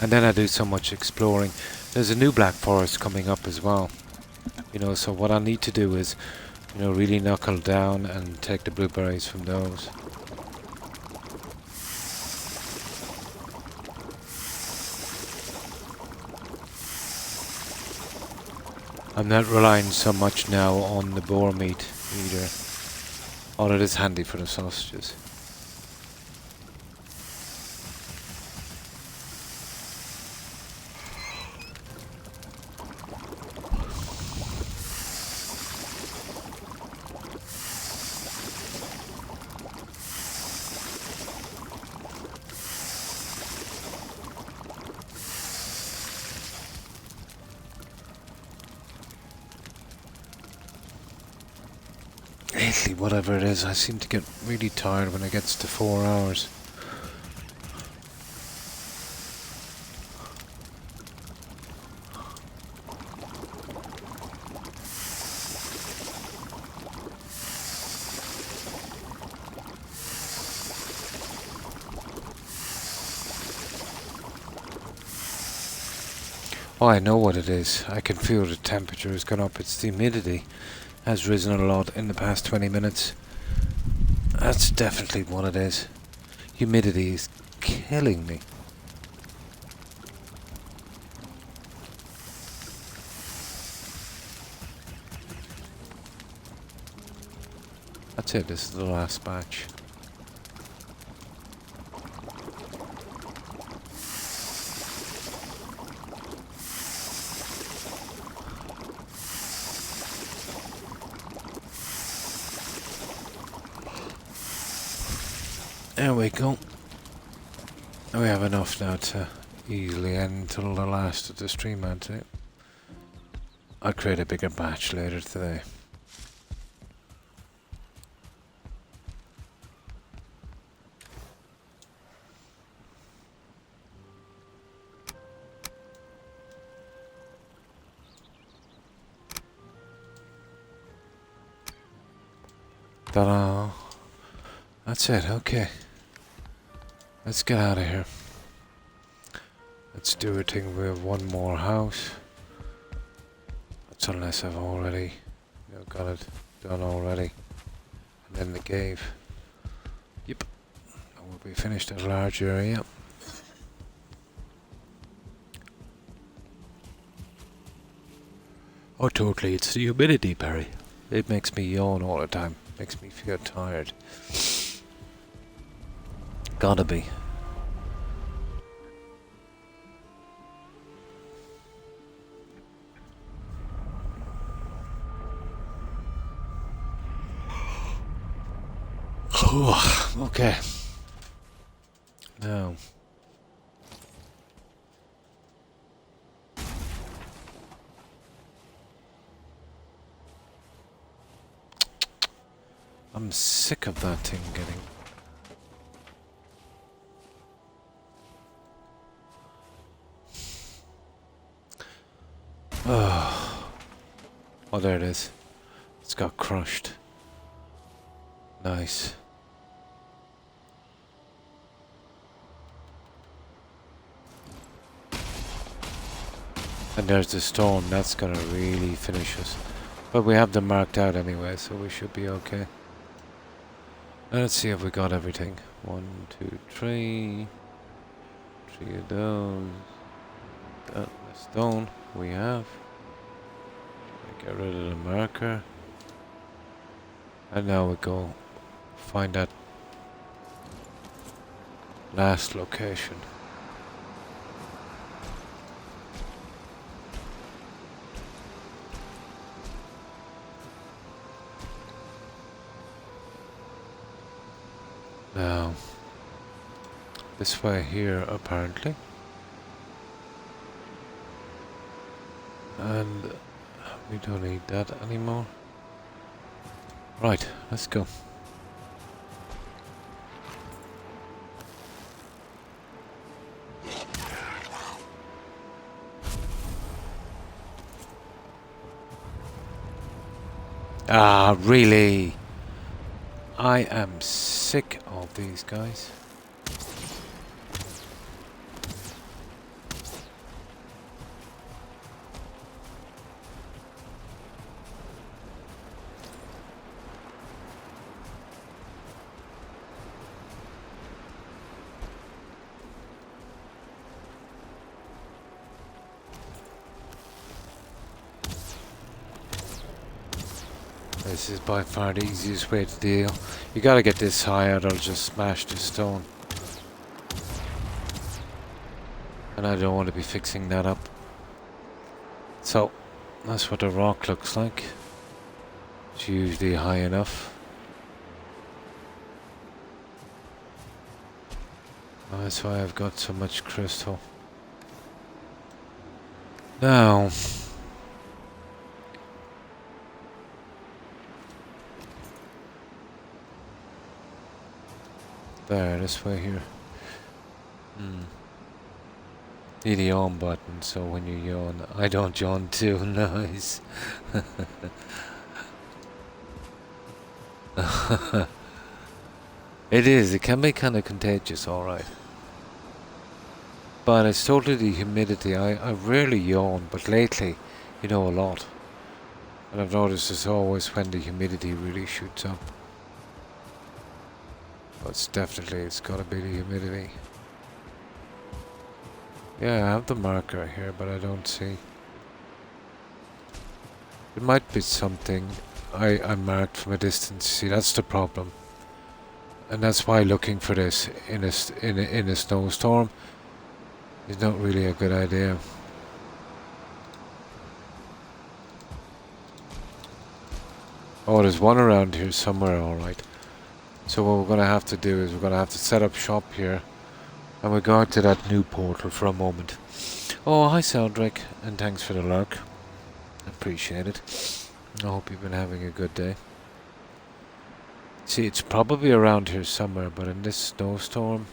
And then I do so much exploring. There's a new black forest coming up as well. You know, so what I need to do is, you know, really knuckle down and take the blueberries from those. I'm not relying so much now on the boar meat either. Although it is handy for the sausages. lately, whatever it is, I seem to get really tired when it gets to 4 hours. Oh, I know what it is. I can feel the temperature has gone up. It's the humidity has risen a lot in the past 20 minutes. That's definitely what it is. Humidity is killing me. That's it, this is the last batch. There we go. We have enough now to easily end till the last of the stream, I'd say. I'll create a bigger batch later today. Ta-da! That's it, okay. Let's get out of here. Let's do a thing. We have one more house. That's unless I've already got it done already. And then the cave. Yep. And we'll be finished at a large area. Oh, totally. It's the humidity, Barry. It makes me yawn all the time. Makes me feel tired. Gotta be. Okay. Now. I'm sick of that thing getting... Oh, there it is. It's got crushed. Nice. And there's the storm. That's gonna really finish us. But we have them marked out anyway, so we should be okay. Let's see if we got everything. 1, 2, 3. 3 of those. That the stone we have. Get rid of the marker. And now we go find that last location. Now, this way here apparently. And we don't need that anymore. Right, let's go. Ah, really? I am sick of these guys. This is by far the easiest way to deal. You gotta get this high or they'll just smash the stone. And I don't want to be fixing that up. So, that's what the rock looks like. It's usually high enough. That's why I've got so much crystal. Now... There, this way here. Need a yawn button, so when you yawn, I don't yawn too. Nice. It is. It can be kind of contagious, alright. But it's totally the humidity. I rarely yawn, but lately, you know, a lot. And I've noticed it's always when the humidity really shoots up. But it's gotta be the humidity. Yeah, I have the marker here, but I don't see. It might be something I marked from a distance. See, that's the problem. And that's why looking for this in a snowstorm is not really a good idea. Oh, there's one around here somewhere, alright. So what we're going to have to do is we're going to have to set up shop here. And we'll go out to that new portal for a moment. Oh, hi Seldrick, and thanks for the lurk. Appreciate it. I hope you've been having a good day. See, it's probably around here somewhere, but in this snowstorm,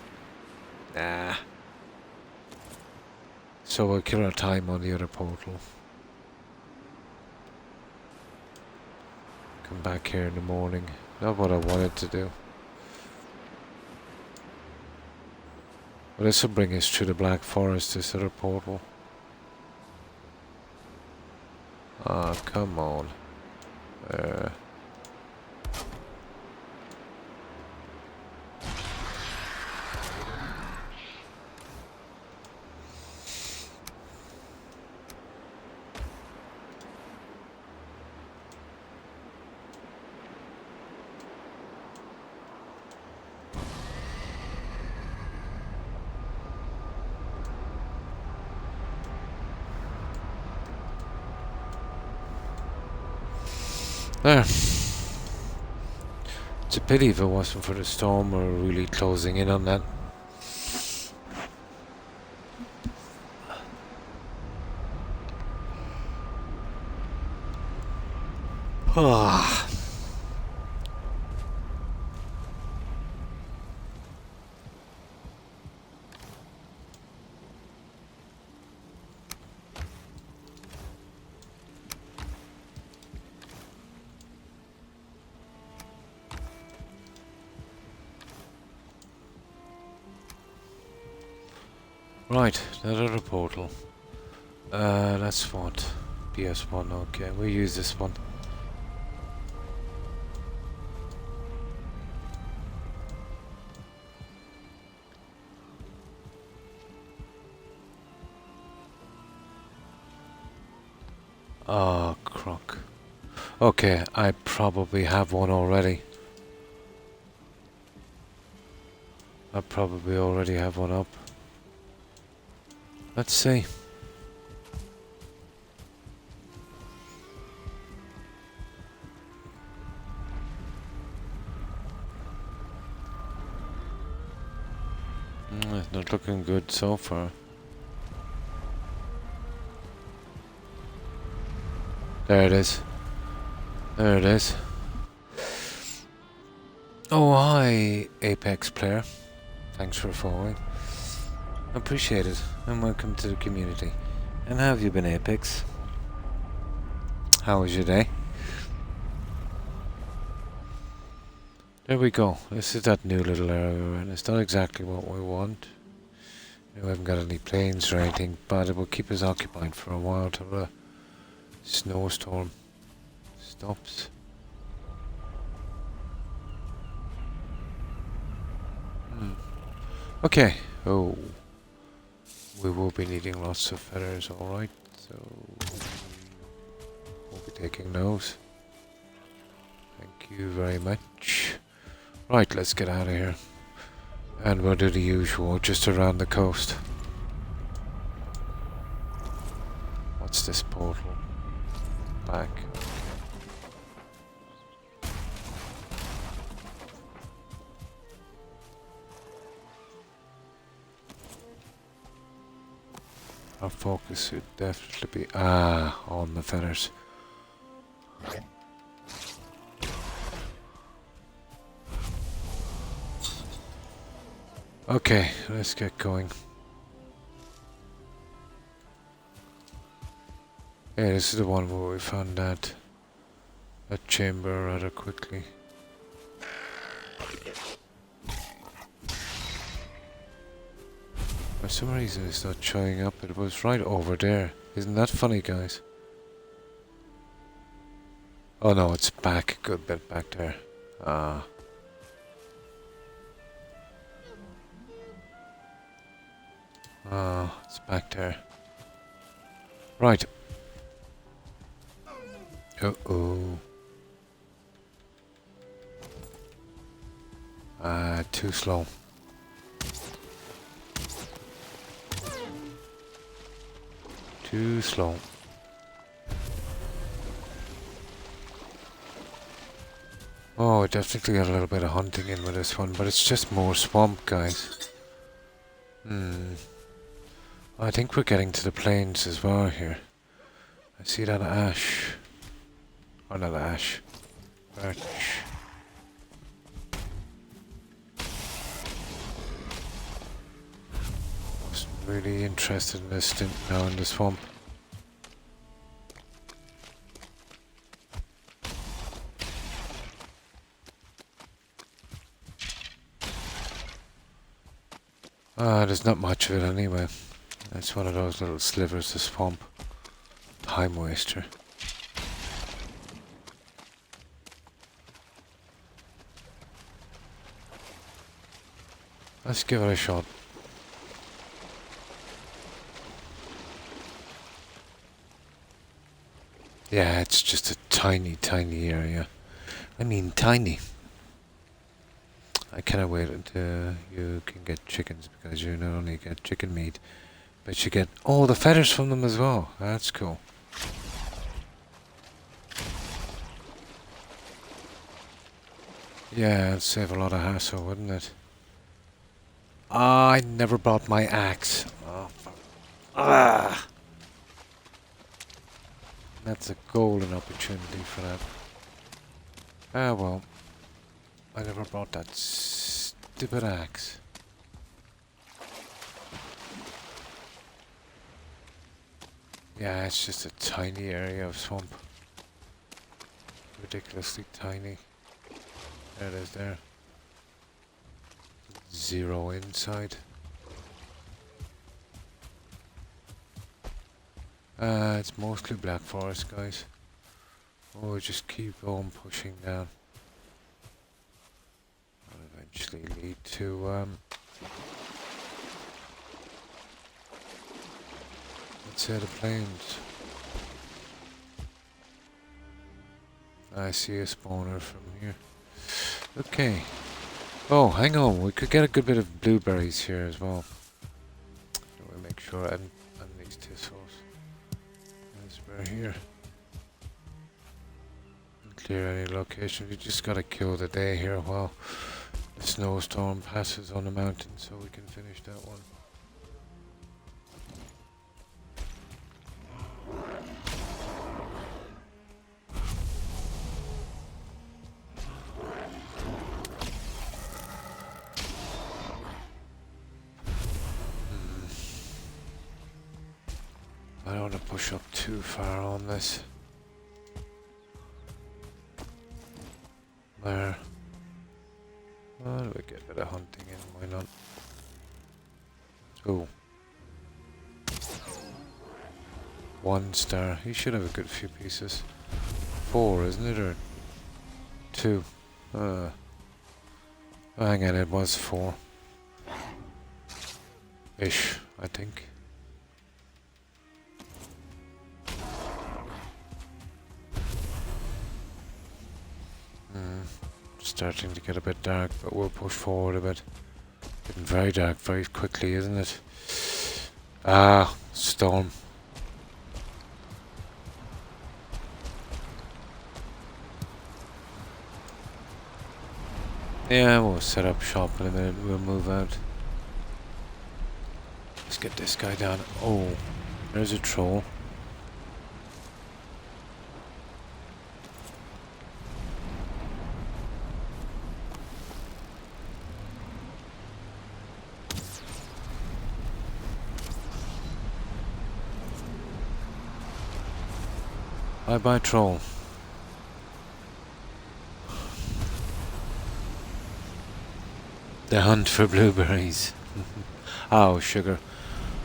nah. So we'll kill our time on the other portal. Come back here in the morning. Not what I wanted to do. But this will bring us through the Black Forest, this other portal. Ah, oh, come on. There. It's a pity if it wasn't for the storm or really closing in on that. Ah. Right, that other portal. That's what? PS1, okay, we'll use this one. Ah, Croc. Okay, I probably have one already. I probably already have one up. Let's see. It's not looking good so far. There it is. There it is. Oh, hi, Apex player. Thanks for following. Appreciate it, and welcome to the community. And how have you been, Apex? How was your day? There we go. This is that new little area, and it's not exactly what we want. We haven't got any planes or anything, but it will keep us occupied for a while till the snowstorm stops. Okay. Oh. We will be needing lots of feathers, alright, so we'll be taking those. Thank you very much. Right, let's get out of here. And we'll do the usual, just around the coast. What's this portal? Back. Our focus should definitely be on the feathers. Okay, let's get going. Yeah, this is the one where we found that chamber rather quickly. For some reason it's not showing up. It was right over there. Isn't that funny, guys? Oh no, it's back. A good bit back there. Ah. Ah, it's back there. Right. Uh-oh. Too slow. Too slow. Oh, definitely got a little bit of hunting in with this one, but it's just more swamp, guys. I think we're getting to the plains as well here. I see that ash. Oh, not ash. Birch. Really interested in this stint now in the swamp. There's not much of it anyway. It's one of those little slivers of swamp. Time waster. Let's give it a shot. Yeah, it's just a tiny, tiny area. I mean, tiny. I cannot wait until you can get chickens, because you not only get chicken meat, but you get all the feathers from them as well. That's cool. Yeah, it'd save a lot of hassle, wouldn't it? I never brought my axe. Oh, fuck. Ah! That's a golden opportunity for that. Ah, well. I never brought that stupid axe. Yeah, it's just a tiny area of swamp. Ridiculously tiny. There it is there. 0 inside. It's mostly black forest, guys. Oh, just keep on pushing down. That'll eventually lead to let's say the plains. I see a spawner from here. Okay. Oh, hang on. We could get a good bit of blueberries here as well. We make sure and these thistles. As we're here. Clear any location. We just gotta kill the day here while the snowstorm passes on the mountain, so we can finish that one. I don't want to push up too far on this. There. Well, we get a bit of hunting in, why not? Oh. 1 star. He should have a good few pieces. 4, isn't it? Or 2? Oh, hang on, it was 4. Ish, I think. Starting to get a bit dark, but we'll push forward a bit. Getting very dark very quickly, isn't it? Ah, storm. Yeah, we'll set up shop in a minute. We'll move out. Let's get this guy down. Oh, there's a troll. Bye-bye, troll. The hunt for blueberries. Oh, sugar.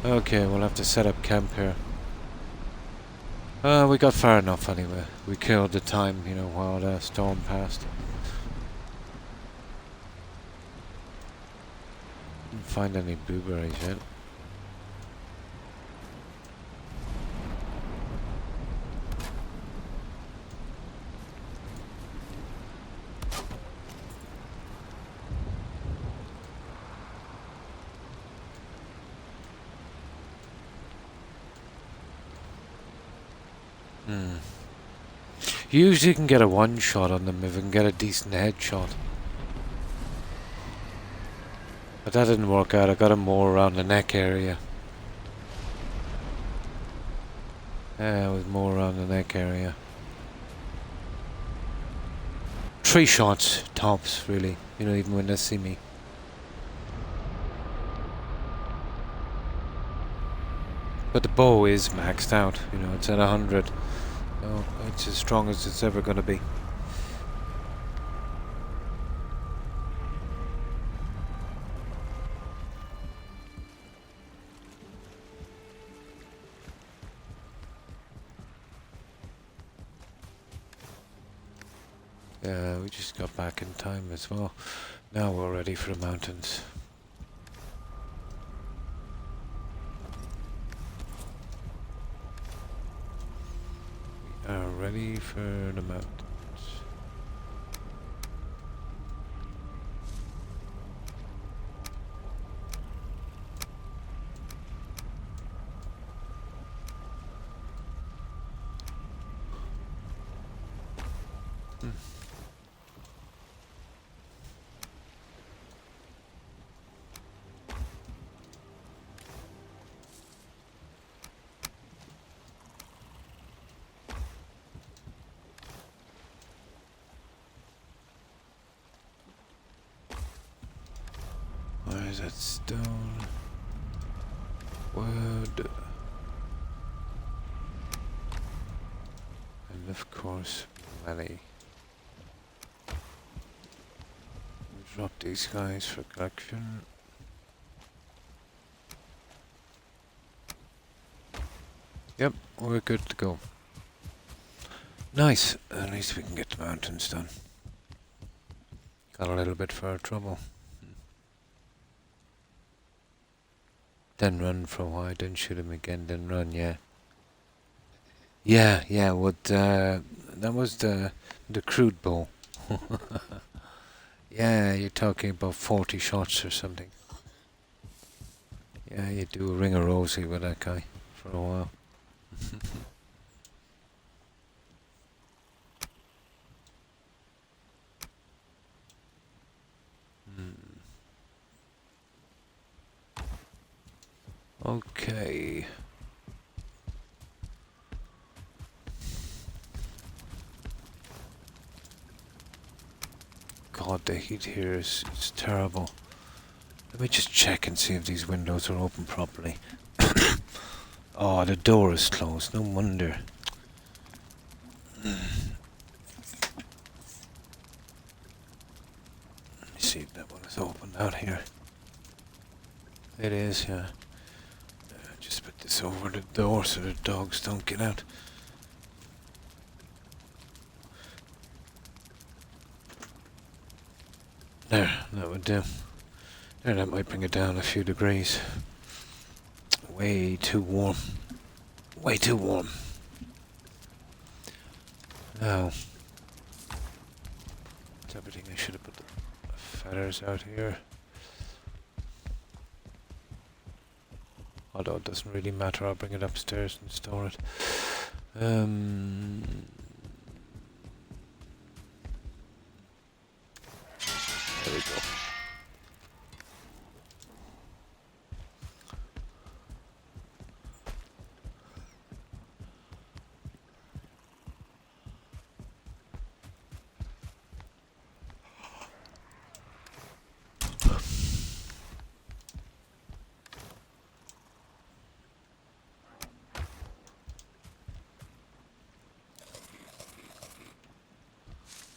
Okay, we'll have to set up camp here. We got far enough anyway. We killed the time, you know, while the storm passed. Didn't find any blueberries yet. You usually can get a one shot on them if you can get a decent headshot. But that didn't work out. I got him more around the neck area. Yeah, it was more around the neck area. 3 shots tops, really. You know, even when they see me. But the bow is maxed out. You know, it's at 100. So it's as strong as it's ever going to be. Yeah, we just got back in time as well. Now we're ready for the mountains. We are ready for the mountains. Where is that stone? Wood. And of course, money. We drop these guys for collection. Yep, we're good to go. Nice, at least we can get the mountains done. Got a little bit for trouble. Then run for a while, then shoot him again, then run, yeah. Yeah, that was the crude bow. Yeah, you're talking about 40 shots or something. Yeah, you do a ring of rosy with that guy for a while. Okay. God, the heat here is terrible. Let me just check and see if these windows are open properly. Oh, the door is closed. No wonder. Let me see if that one is open out here. It is, yeah. Just put this over the door so the dogs don't get out. There, that would do. There, that might bring it down a few degrees. Way too warm. Way too warm. Now, it's everything. I should have put the feathers out here. Although it doesn't really matter, I'll bring it upstairs and store it. There we go.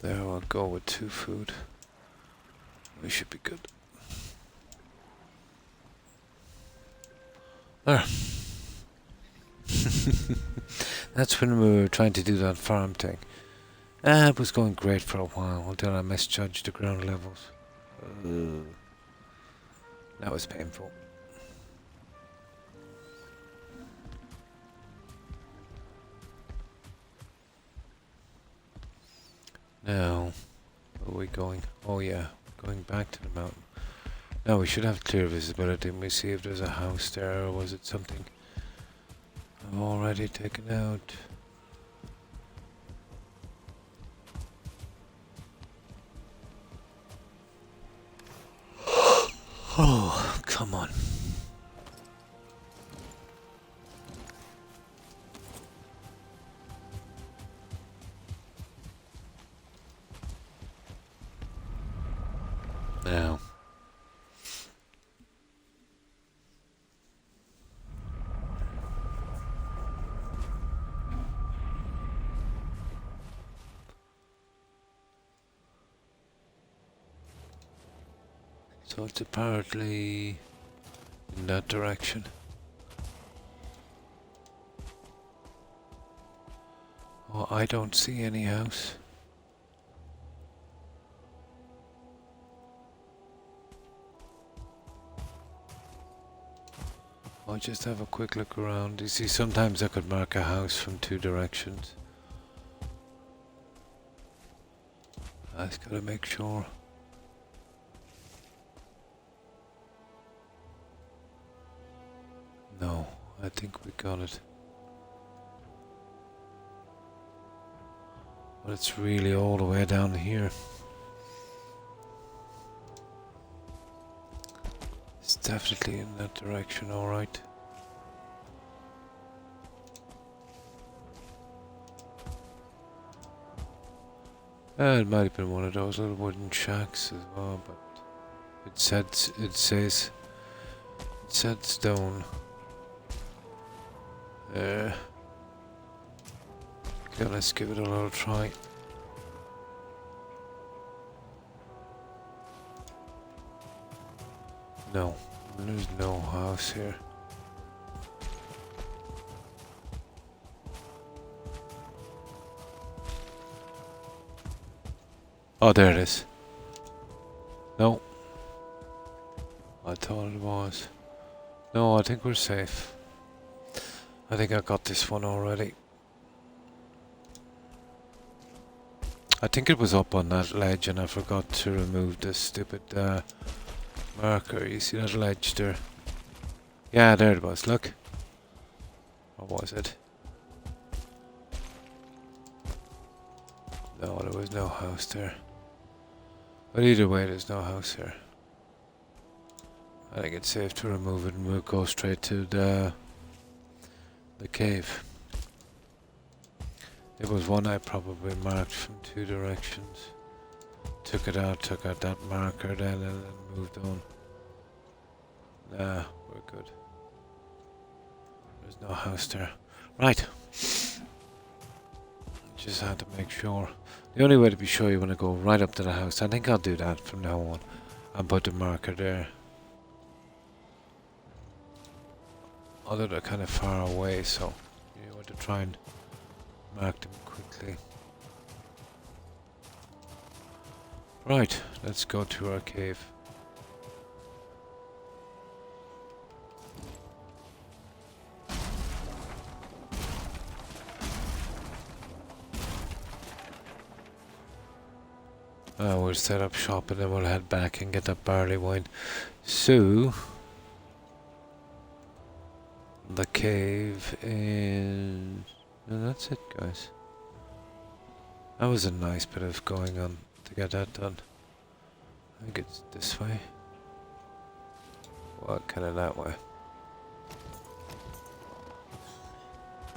There, I'll go with 2 food. We should be good. There. That's when we were trying to do that farm thing. It was going great for a while until I misjudged the ground levels. That was painful. Now, where are we going? Oh yeah, going back to the mountain. Now we should have clear visibility. Let me see if there's a house there, or was it something I've already taken out? Oh, come on. Now. So it's apparently in that direction. Oh, I don't see any house. I'll just have a quick look around. You see, sometimes I could mark a house from 2 directions. I just gotta make sure. No, I think we got it. But it's really all the way down here. It's definitely in that direction, alright. It might have been one of those little wooden shacks as well, but it said stone. Okay, let's give it a little try. No, there's no house here. Oh, there it is. No. I thought it was. No, I think we're safe. I think I got this one already. I think it was up on that ledge and I forgot to remove the stupid marker. You see that ledge there? Yeah, there it was, look. Or was it? No, there was no house there. But either way, there's no house here. I think it's safe to remove it and we'll go straight to the cave. There was one I probably marked from 2 directions. Took out that marker then and then moved on. Nah, we're good. There's no house there. Right. Just had to make sure. The only way to be sure you want to go right up to the house. I think I'll do that from now on. And put the marker there. Although they're kind of far away, so you want to try and mark them quickly. Right, let's go to our cave. We'll set up shop and then we'll head back and get that barley wine. So, the cave is... No, that's it, guys. That was a nice bit of going on to get that done. I think it's this way. Well, kind of that way.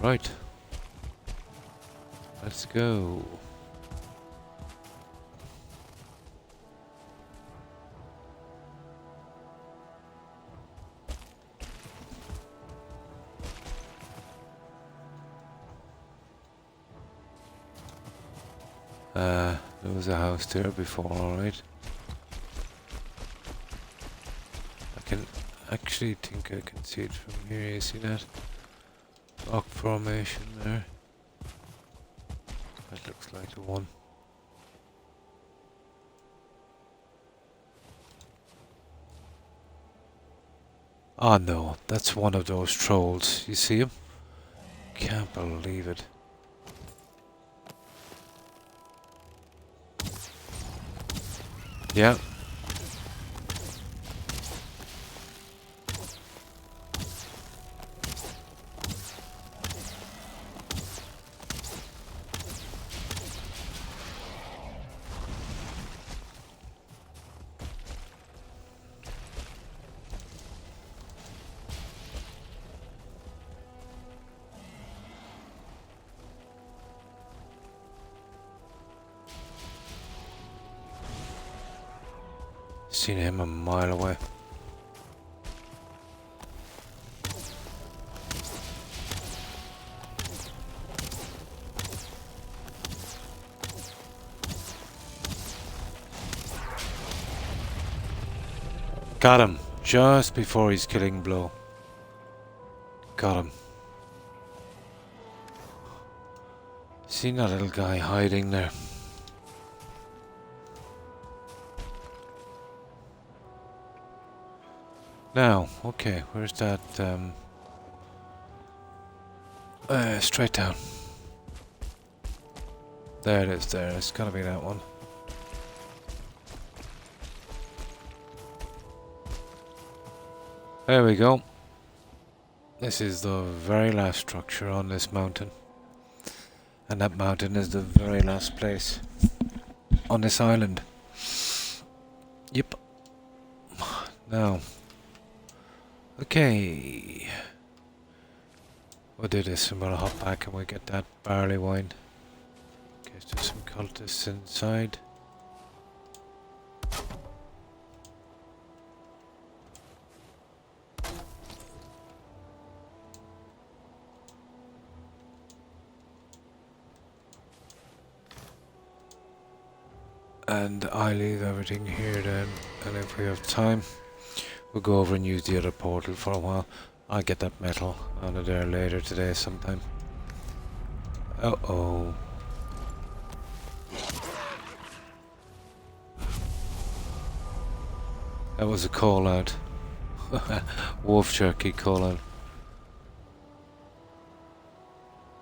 Right. Let's go. There was a house there before, alright. I can actually think I can see it from here. You see that? Rock formation there. That looks like the one. Oh no, that's one of those trolls. You see him? Can't believe it. Yeah. Seen him a mile away. Got him just before his killing blow. Got him. Seen that little guy hiding there. Now, okay, where's that, straight down. There it is, there, it's gotta be that one. There we go. This is the very last structure on this mountain. And that mountain is the very last place on this island. Yep. Now. Okay. We'll do this and we'll hop back and we'll get that barley wine. Okay, so there's some cultists inside. And I leave everything here then, and if we have time, we'll go over and use the other portal for a while. I'll get that metal out of there later today sometime. Uh-oh. That was a call out. Wolf jerky call out.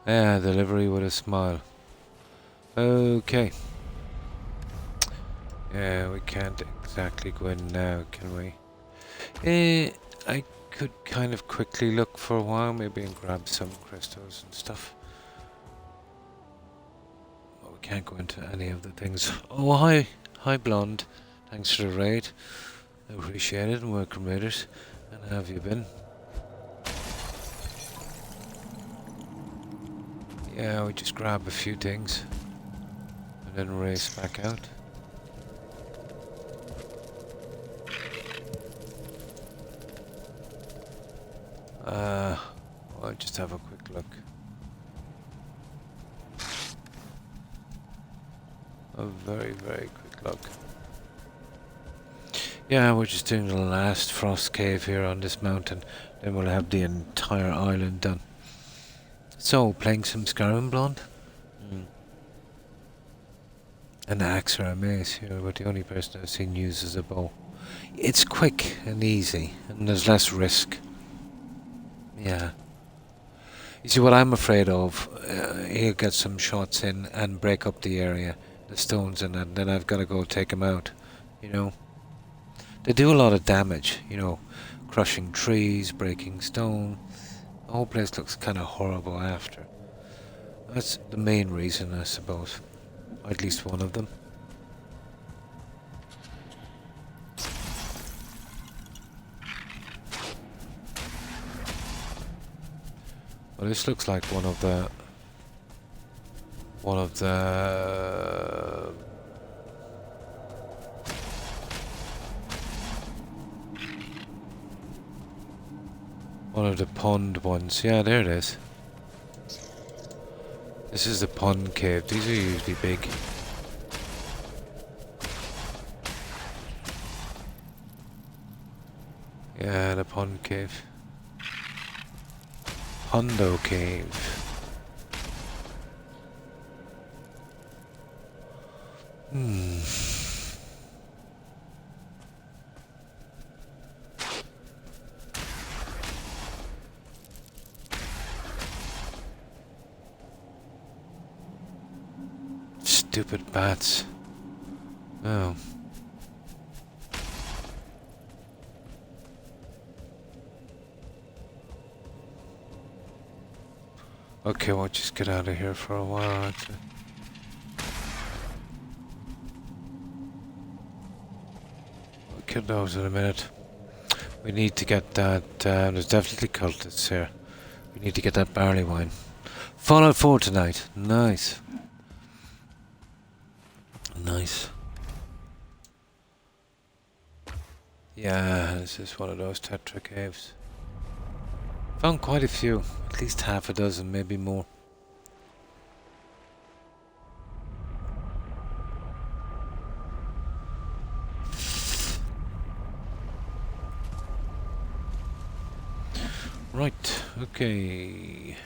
Yeah, delivery with a smile. Okay. Yeah, we can't exactly go in now, can we? I could kind of quickly look for a while, maybe, and grab some crystals and stuff. Well, we can't go into any of the things. Oh, hi. Hi, Blonde. Thanks for the raid. I appreciate it, and welcome raiders. And how have you been? Yeah, we just grab a few things. And then race back out. I'll just have a quick look. A very, very quick look. Yeah, we're just doing the last frost cave here on this mountain. Then we'll have the entire island done. So, playing some Skyrim, Blonde? An axe or a mace, you know, but the only person I've seen use is a bow. It's quick and easy, and there's less risk. Yeah. You see, what I'm afraid of, he'll get some shots in and break up the area, the stones, and then I've got to go take him out, you know. They do a lot of damage, you know, crushing trees, breaking stone. The whole place looks kind of horrible after. That's the main reason, I suppose. Or at least one of them. Well, this looks like one of the one of the pond ones. Yeah, there it is. This is the pond cave. These are usually big. Yeah, the pond cave. Pondo cave. Hmm. Stupid bats. Oh. Okay, we'll just get out of here for a while, actually. We'll kill those in a minute. We need to get that, there's definitely cultists here. We need to get that barley wine. Fallout 4 tonight. Nice. Nice. Yeah, this is one of those Tetra caves. Found quite a few. At least half a dozen, maybe more. Right, okay.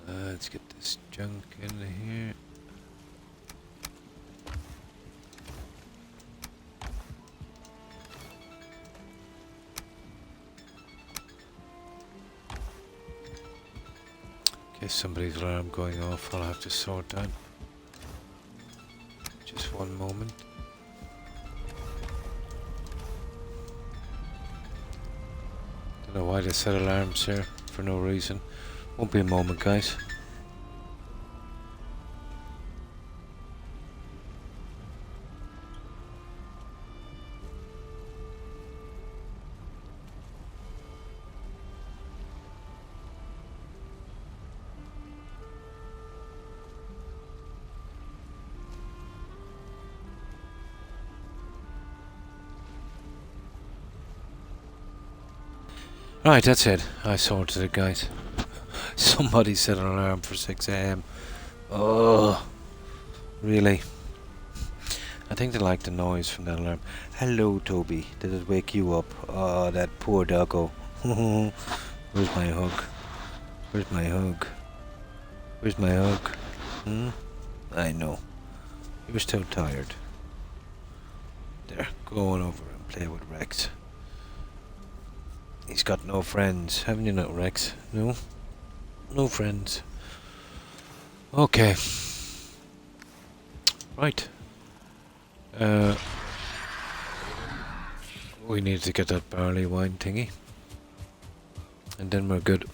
Let's get this junk in here. Okay, somebody's alarm going off. I'll have to sort that. Just one moment. Don't know why they set alarms here for no reason. Won't be a moment, guys. Right, that's it. I sorted it, guys. Somebody set an alarm for 6 AM. Oh, really? I think they like the noise from that alarm. Hello, Toby. Did it wake you up? Oh, that poor doggo. Where's my hug? Where's my hug? Where's my hug? Hmm? I know. You're still tired. There, go on over and play with Rex. He's got no friends. Haven't you not, Rex? No? No friends. Okay. Right. We need to get that barley wine thingy. And then we're good.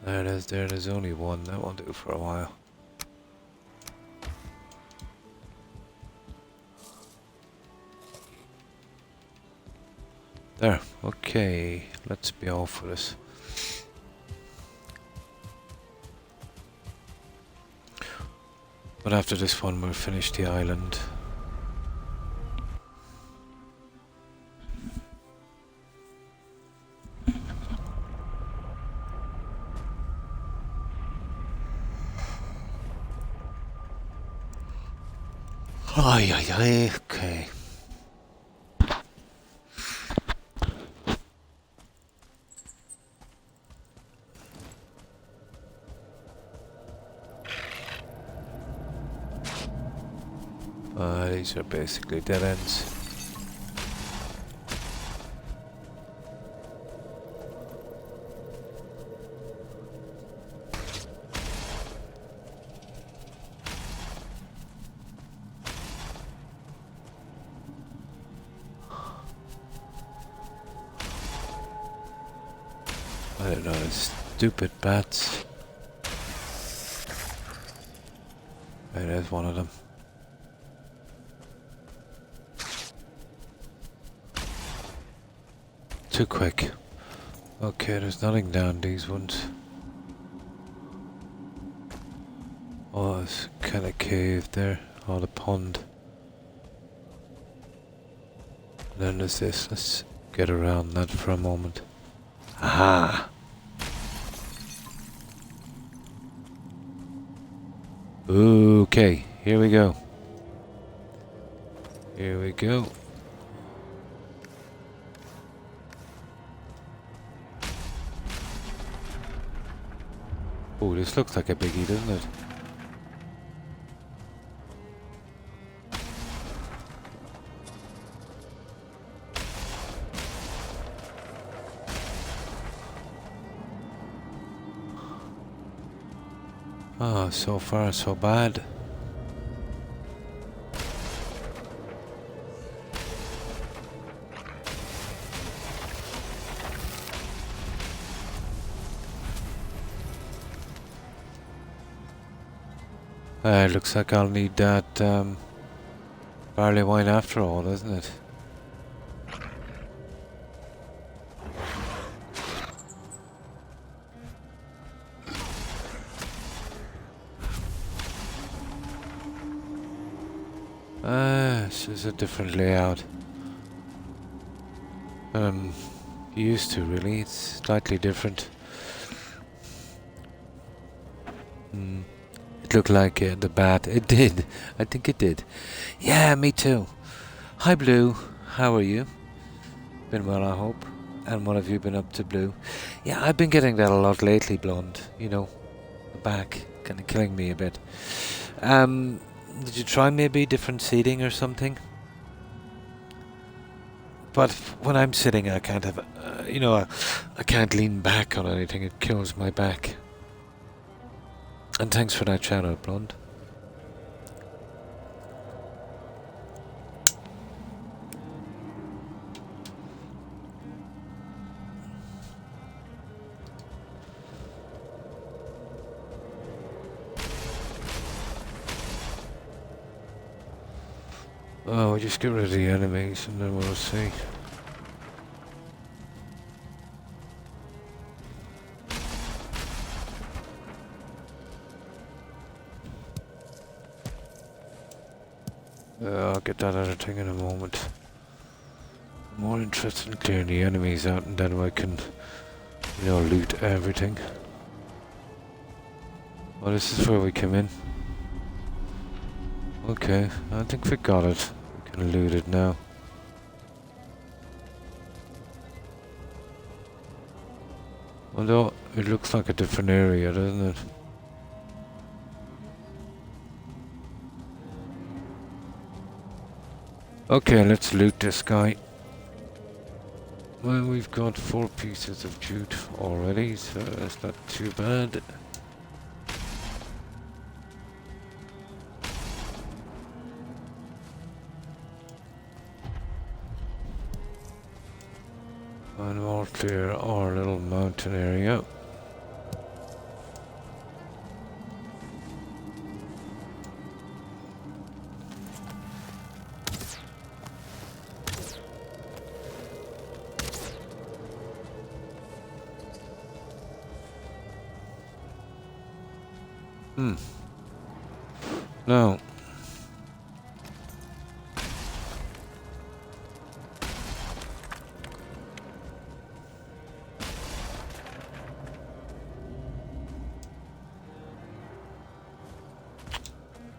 There it is, there's only one. That won't do for a while. There, okay, let's be off for this. But after this one we'll finish the island. Ay, ay, ay, okay. These are basically dead ends. I don't know, stupid bats. There's one of them. Too quick. Okay, there's nothing down these ones. Oh, it's kind of cave there. Oh, the pond. And then there's this. Let's get around that for a moment. Aha! Okay, here we go. Here we go. Oh, this looks like a biggie, doesn't it? Oh, so far so bad. Looks like I'll need that barley wine after all, doesn't it? This is a different layout. Used to really, it's slightly different. It looked like the bat. It did. I think it did. Yeah, me too. Hi, Blue. How are you? Been well, I hope. And what have you been up to, Blue? Yeah, I've been getting that a lot lately, Blonde. You know, the back kind of killing me a bit. Did you try maybe different seating or something? But when I'm sitting, I can't have, I can't lean back on anything. It kills my back. And thanks for that shout out, Blonde. Oh, we'll just get rid of the enemies and then we'll see. I'll get that other thing in a moment. I'm more interested in clearing the enemies out and then I can, loot everything. Oh, this is where we came in. Okay, I think we got it. We can loot it now. Although, it looks like a different area, doesn't it? Okay, let's loot this guy. Well, we've got 4 pieces of jute already, so that's not too bad. And we'll clear our little mountain area. No.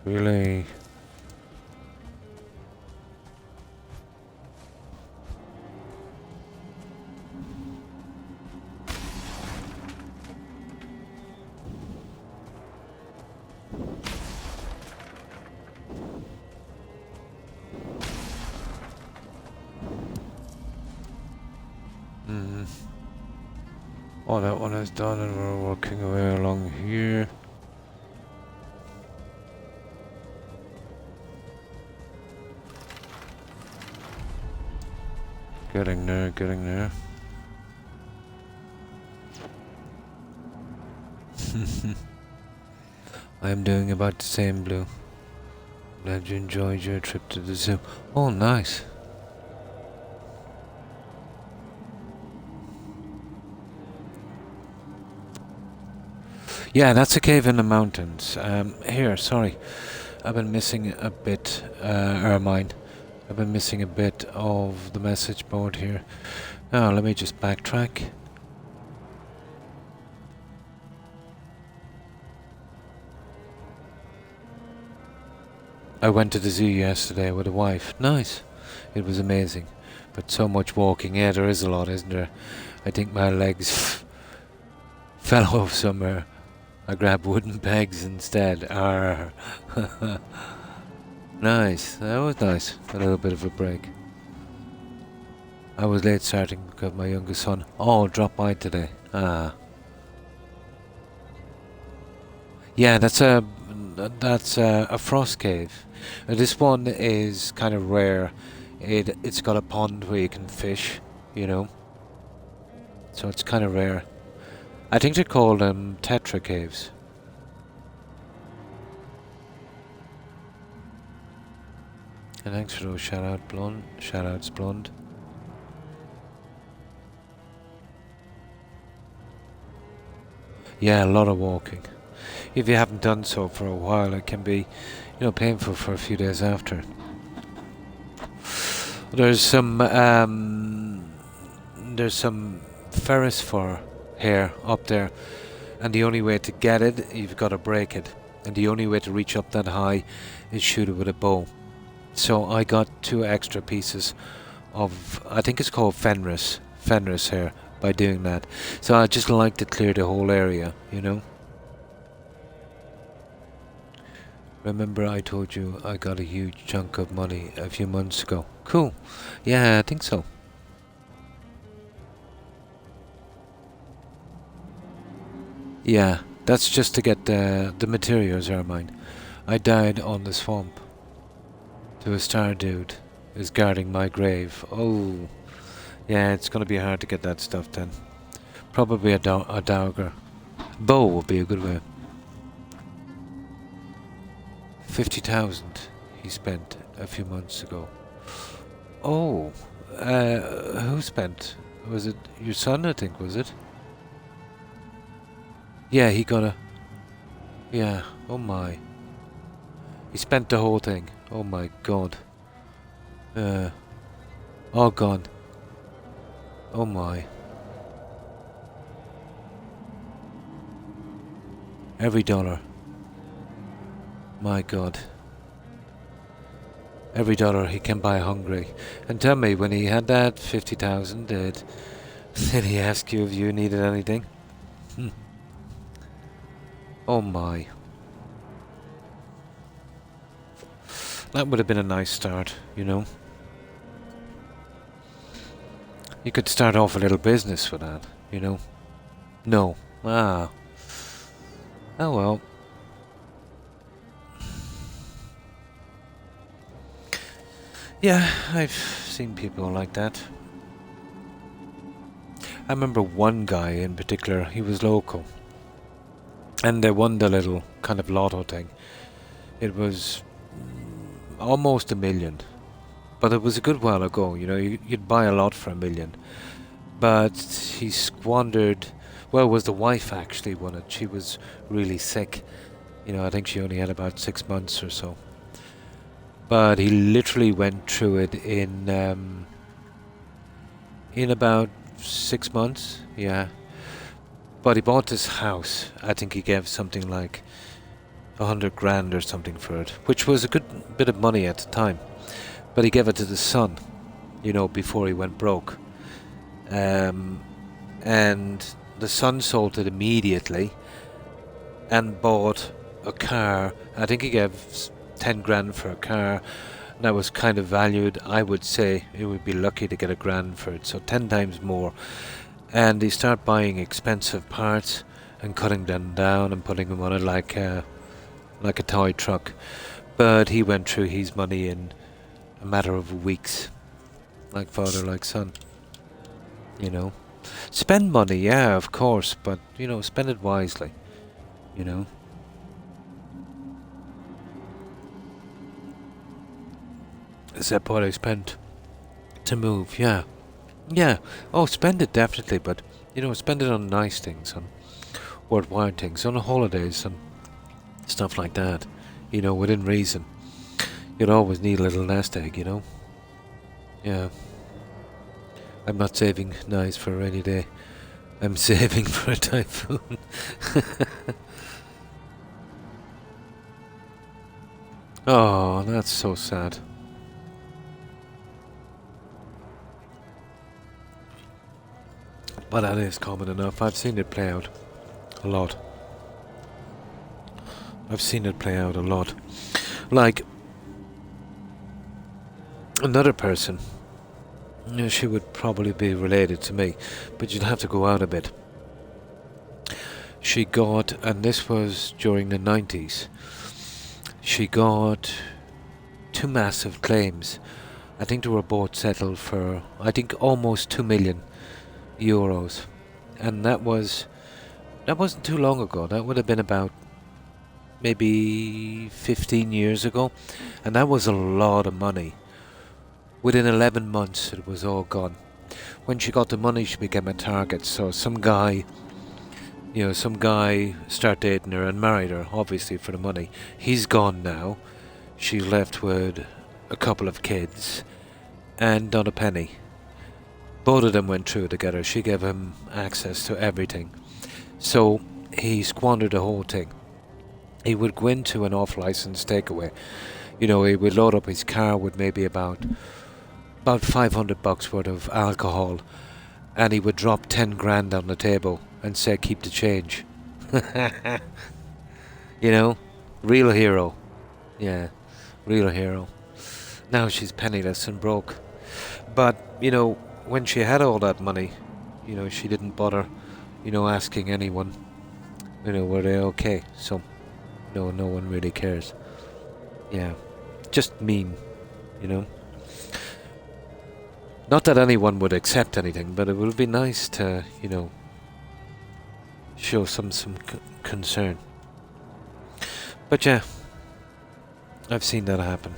Really? Oh, that one is done and we're working our way along here. Getting there, getting there. I'm doing about the same, Blue. Glad you enjoyed your trip to the zoo. Oh, nice. Yeah, that's a cave in the mountains. Here, sorry. I've been missing a bit, Ermine. I've been missing a bit of the message board here. Now, let me just backtrack. I went to the zoo yesterday with a wife. Nice. It was amazing. But so much walking. Yeah, there is a lot, isn't there? I think my legs fell off somewhere. I grabbed wooden pegs instead. Arr. Nice. That was nice. A little bit of a break. I was late starting because my youngest son dropped by today. Yeah, that's a frost cave. This one is kind of rare. It's got a pond where you can fish, you know. So it's kind of rare. I think they're called tetra caves. And thanks for those shoutouts, Blonde. Yeah, a lot of walking. If you haven't done so for a while, it can be, painful for a few days after. There's some ferris fur here up there, and the only way to get it, you've got to break it, and the only way to reach up that high is shoot it with a bow. So I got 2 extra pieces of, I think it's called fenris here, by doing that. So I just like to clear the whole area, Remember I told you I got a huge chunk of money a few months ago. Cool. Yeah, I think so. Yeah, that's just to get the materials are mine. I died on the swamp. To a star dude is guarding my grave. Oh, yeah, it's gonna be hard to get that stuff then. Probably a dagger. Bow would be a good way. 50,000 he spent a few months ago. Oh, who spent? Was it your son, I think, was it? Yeah, he got a... Yeah, oh my. He spent the whole thing. Oh my god. All gone. Oh my. Every dollar. My god. Every dollar he can buy hungry. And tell me, when he had that 50,000, did he ask you if you needed anything? Oh my. That would have been a nice start, You could start off a little business with that, No. Ah. Oh well. Yeah, I've seen people like that. I remember one guy in particular, he was local. And they won the little kind of lotto thing. It was almost 1 million. But it was a good while ago, you'd buy a lot for 1 million. But he squandered... Well, it was the wife actually won it. She was really sick. I think she only had about 6 months or so. But he literally went through it in about 6 months, yeah. But he bought this house. I think he gave something like 100 grand or something for it, which was a good bit of money at the time. But he gave it to the son, before he went broke. And the son sold it immediately and bought a car. I think he gave 10 grand for a car that was kind of valued. I would say it would be lucky to get 1 grand for it, so 10 times more. And he started buying expensive parts and cutting them down and putting them on it like a toy truck. But he went through his money in a matter of weeks, like father, like son. Spend money, yeah, of course, but spend it wisely. Is that what I spent to move? Yeah. Oh, spend it definitely, but spend it on nice things, on worthwhile things, on holidays and stuff like that. Within reason. You'd always need a little nest egg, Yeah. I'm not saving nice for a rainy day. I'm saving for a typhoon. Oh, that's so sad. But that is common enough. I've seen it play out a lot. I've seen it play out a lot. Like, another person, you know, she would probably be related to me, but you'd have to go out a bit. She got, and this was during the 90s, she got 2 massive claims. I think they were both settled for, I think, almost 2 million euros. And that wasn't too long ago. That would have been about maybe 15 years ago. And that was a lot of money. Within 11 months, it was all gone. When she got the money, she became a target. So some guy started dating her and married her, obviously for the money. He's gone now. She's left with a couple of kids and not a penny. Both of them went through together. She gave him access to everything. So he squandered the whole thing. He would go into an off-license takeaway. You know, he would load up his car with maybe about $500 worth of alcohol, and he would drop 10 grand on the table and say, keep the change. You know, real hero. Yeah, real hero. Now she's penniless and broke. But, you know, when she had all that money, you know, she didn't bother, you know, asking anyone, you know, were they okay? So, no one really cares. Yeah, just mean, you know. Not that anyone would accept anything, but it would be nice to, you know, show some concern. But yeah, I've seen that happen.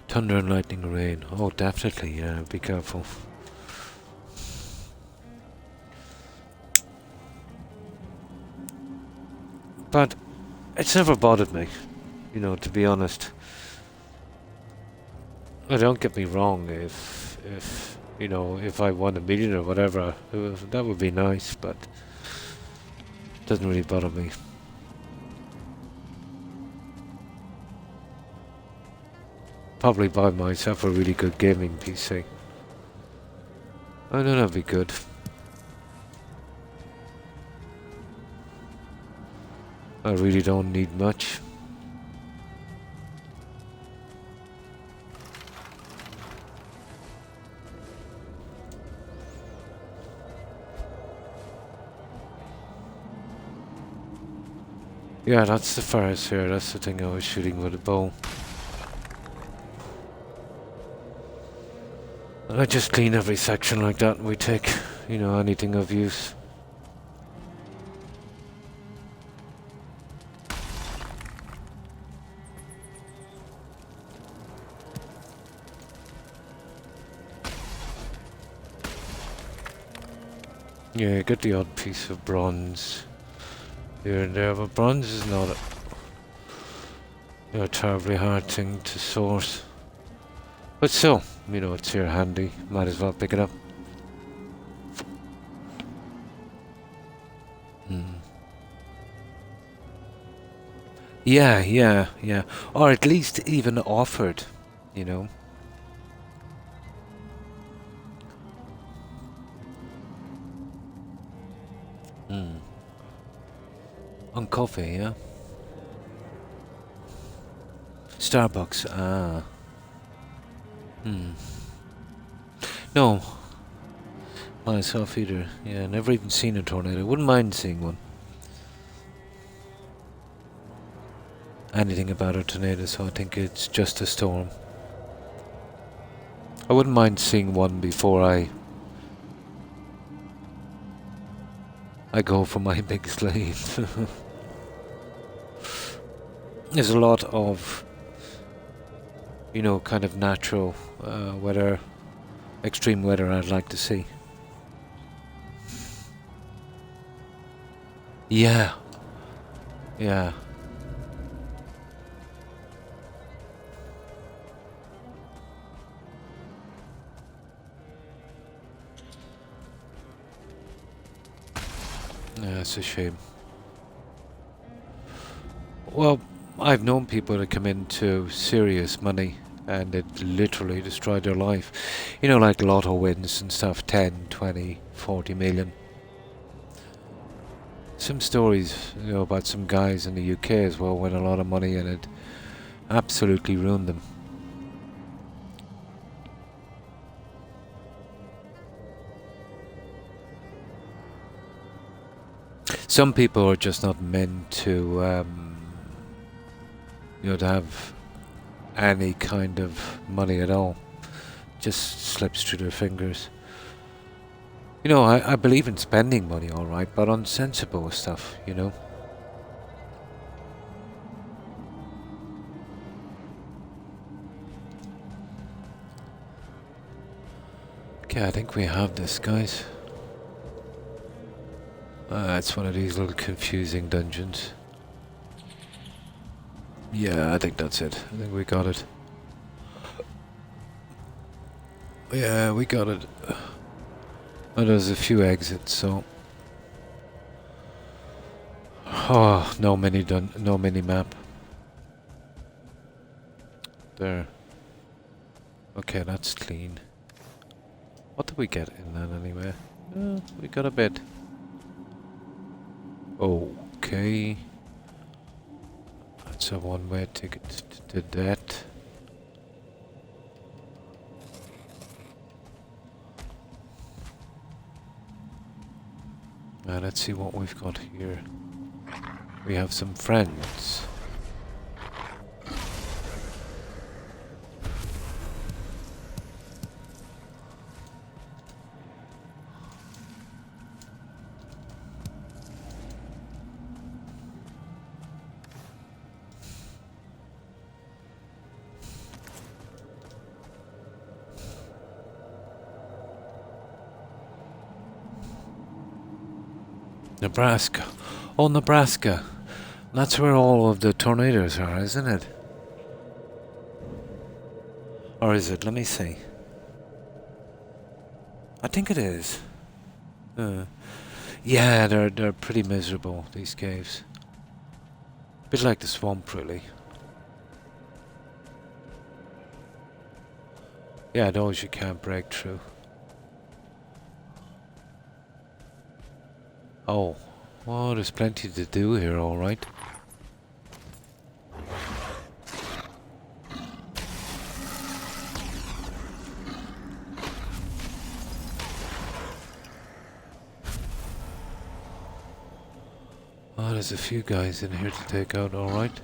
Thunder and lightning and rain. Oh, definitely, yeah, be careful. But it's never bothered me, you know, to be honest. Don't get me wrong, if you know, if I won $1 million or whatever, that would be nice, but it doesn't really bother me. Probably buy myself a really good gaming PC. I know that'd be good. I really don't need much. Yeah, that's the forest here. That's the thing I was shooting with a bow. And I just clean every section like that and we take, you know, anything of use. Yeah, get the odd piece of bronze here and there, but bronze is not a terribly hard thing to source. But still, you know, it's here handy. Might as well pick it up. Yeah. Or at least even offered, you know. On coffee, yeah? Starbucks, ah. No. Myself either. Yeah, never even seen a tornado. Wouldn't mind seeing one. Anything about a tornado, so I think it's just a storm. I wouldn't mind seeing one before I go for my big sleep. There's a lot of, you know, kind of natural weather, extreme weather I'd like to see. Yeah. Yeah, it's a shame. Well, I've known people that come into serious money and it literally destroyed their life. You know, like lotto wins and stuff, 10, 20, 40 million. Some stories, you know, about some guys in the UK as well win a lot of money and it absolutely ruined them. Some people are just not meant to, you know, to have any kind of money at all. Just slips through their fingers. You know, I believe in spending money, alright, but on sensible stuff, you know. Okay, I think we have this, guys. It's one of these little confusing dungeons. Yeah, I think that's it. I think we got it. Yeah, we got it. Oh, there's a few exits, so... Oh, no mini map. There. Okay, that's clean. What did we get in that anyway? We got a bit. Okay. That's a one-way ticket to that. Let's see what we've got here. We have some friends. Nebraska. Oh, Nebraska. That's where all of the tornadoes are, isn't it? Or is it? Let me see. I think it is. Yeah, they're pretty miserable, these caves. Bit like the swamp, really. Yeah, those you can't break through. Oh. Well, there's plenty to do here, alright. Oh, there's a few guys in here to take out, alright.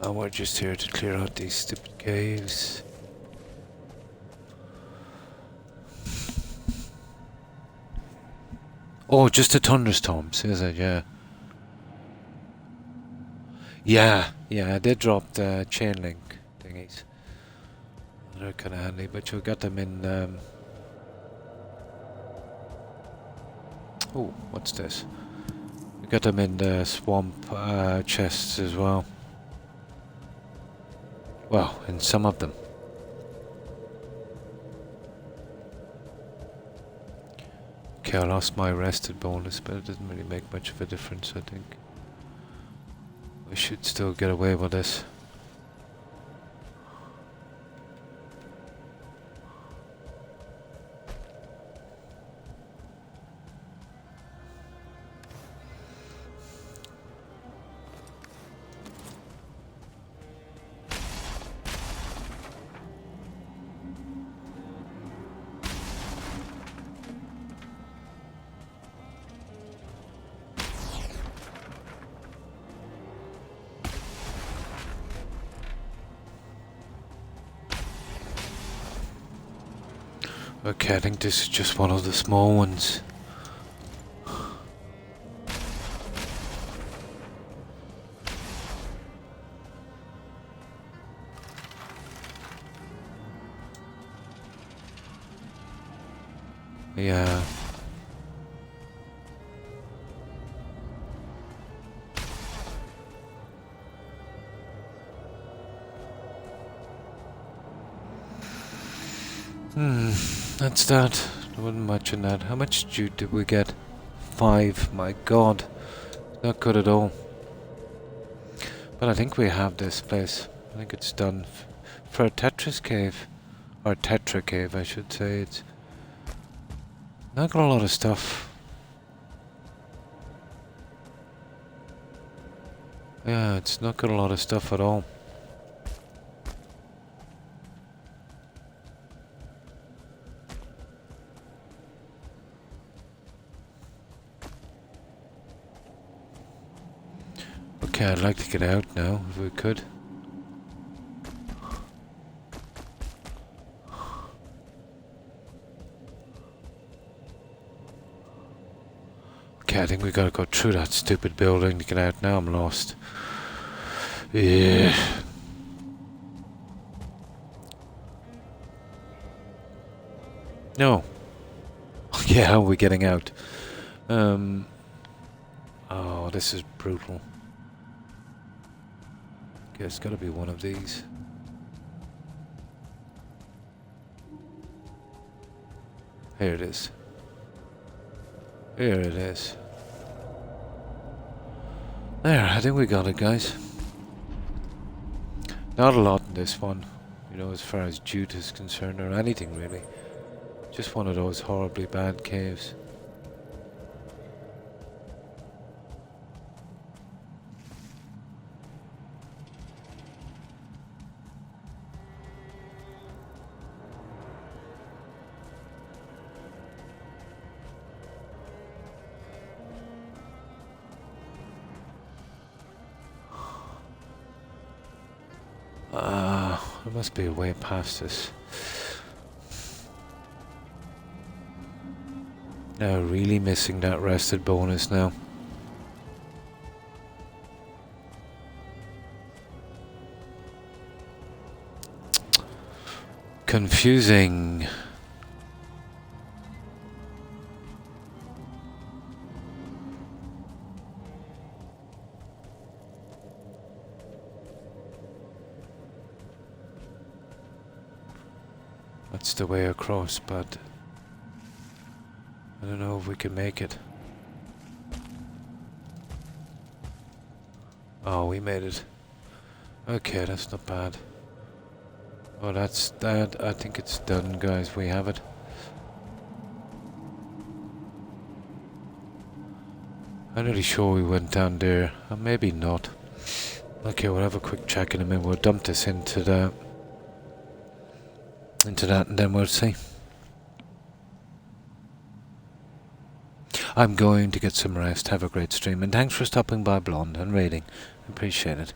And we're just here to clear out these stupid caves. Oh, just the thunderstorms, is it? Yeah. Yeah, I did drop the chain link thingies. They're kind of handy, but you got them in... Oh, what's this? We got them in the swamp chests as well. Well, in some of them. Okay, I lost my rested bonus, but it doesn't really make much of a difference, I think. We should still get away with this. Okay, I think this is just one of the small ones. Yeah. That's that. There wasn't much in that. How much jute did we get? 5. My god. Not good at all. But I think we have this place. I think it's done for a Tetris cave. Or Tetra cave, I should say. It's not got a lot of stuff. Yeah, it's not got a lot of stuff at all. Okay, I'd like to get out now, if we could. Okay, I think we gotta go through that stupid building to get out. Now I'm lost. Yeah. No. Yeah, how are we getting out? Oh, this is brutal. Okay, it's gotta be one of these. Here it is. Here it is. There, I think we got it, guys. Not a lot in this one, you know, as far as jute is concerned, or anything really. Just one of those horribly bad caves. There must be a way past this. Now, really missing that rested bonus now. Confusing. That's the way across, but I don't know if we can make it. Oh, we made it. Okay, that's not bad. Oh, that's that. I think it's done, guys. We have it. I'm really sure we went down there. Or maybe not. Okay, we'll have a quick check in a minute. We'll dump this into that, and then we'll see. I'm going to get some rest. Have a great stream, and thanks for stopping by, Blonde, and raiding. Appreciate it.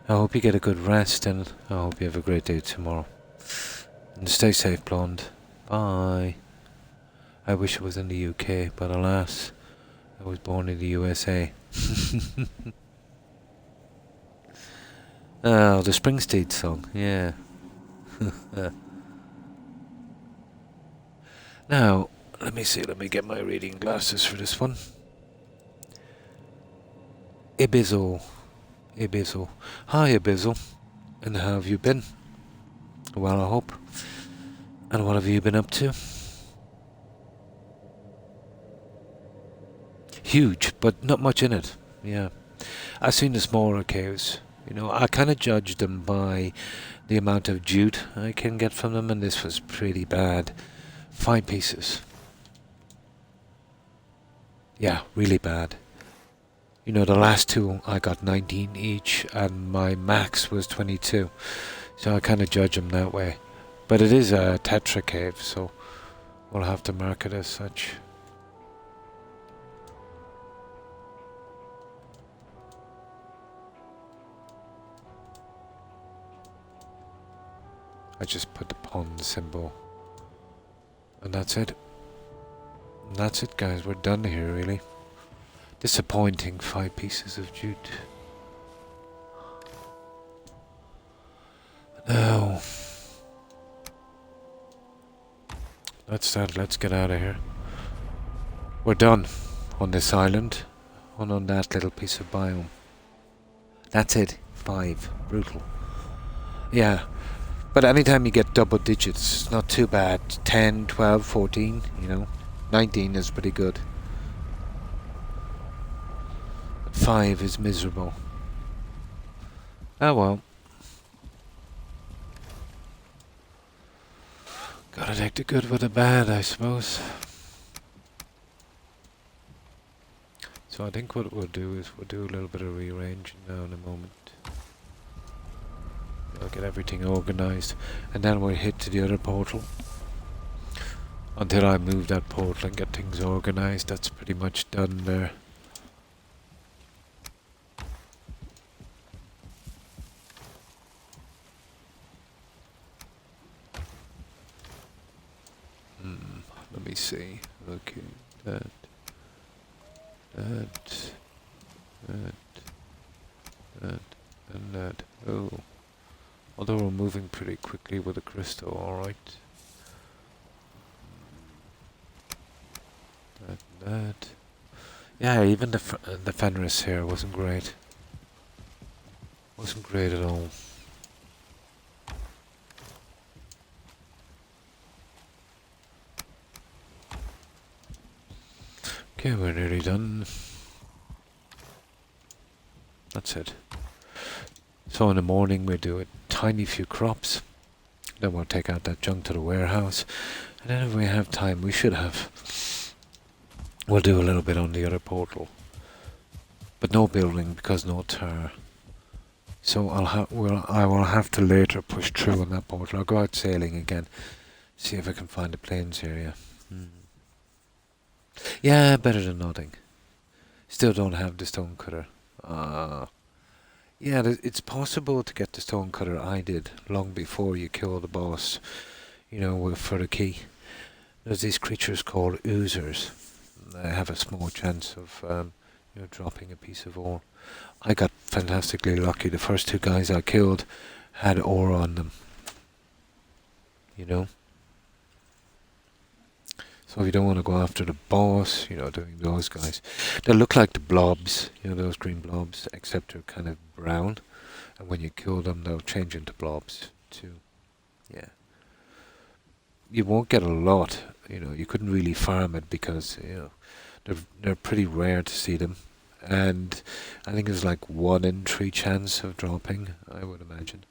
I hope you get a good rest, and I hope you have a great day tomorrow. And stay safe, Blonde. Bye. I wish I was in the UK, but alas, I was born in the USA. Oh, the Springsteen song, yeah. Now, let me see, let me get my reading glasses for this one. Ibizzle. Hi, Ibizzle. And how have you been? Well, I hope. And what have you been up to? Huge, but not much in it. Yeah. I've seen the smaller caves. You know, I kind of judge them by the amount of jute I can get from them, and this was pretty bad. 5 pieces. Yeah, really bad. You know, the last 2 I got 19 each, and my max was 22. So I kind of judge them that way. But it is a Tetra cave, so we'll have to mark it as such. I just put the pond symbol. And that's it. And that's it, guys. We're done here, really. Disappointing 5 pieces of jute. Now, that's that. Let's get out of here. We're done on this island. On that little piece of biome. That's it. 5. Brutal. Yeah. But anytime you get double digits, it's not too bad. 10, 12, 14, you know. 19 is pretty good. 5 is miserable. Oh well. Gotta take the good with the bad, I suppose. So I think what we'll do is we'll do a little bit of rearranging now in a moment. I'll get everything organised, and then we'll hit to the other portal. Until I move that portal and get things organised, that's pretty much done there. Let me see. Okay, that, and that. Oh. Although we're moving pretty quickly with the crystal, alright. That. Yeah, even the Fenris here wasn't great. Wasn't great at all. Okay, we're nearly done. That's it. So in the morning we do a tiny few crops. Then we'll take out that junk to the warehouse. And then if we have time, we should have, we'll do a little bit on the other portal. But no building because no tar. So I will have to later push through on that portal. I'll go out sailing again. See if I can find the plains area. Yeah, better than nothing. Still don't have the stone cutter. Yeah, it's possible to get the stone cutter. I did long before you kill the boss. You know, for the key. There's these creatures called oozers. They have a small chance of you know, dropping a piece of ore. I got fantastically lucky. The first 2 guys I killed had ore on them. You know? So if you don't want to go after the boss, you know, doing those guys. They look like the blobs, you know, those green blobs, except they're kind of brown. And when you kill them, they'll change into blobs too. Yeah. You won't get a lot, you know, you couldn't really farm it because, you know, they're pretty rare to see them. And I think it's like 1 in 3 chance of dropping, I would imagine.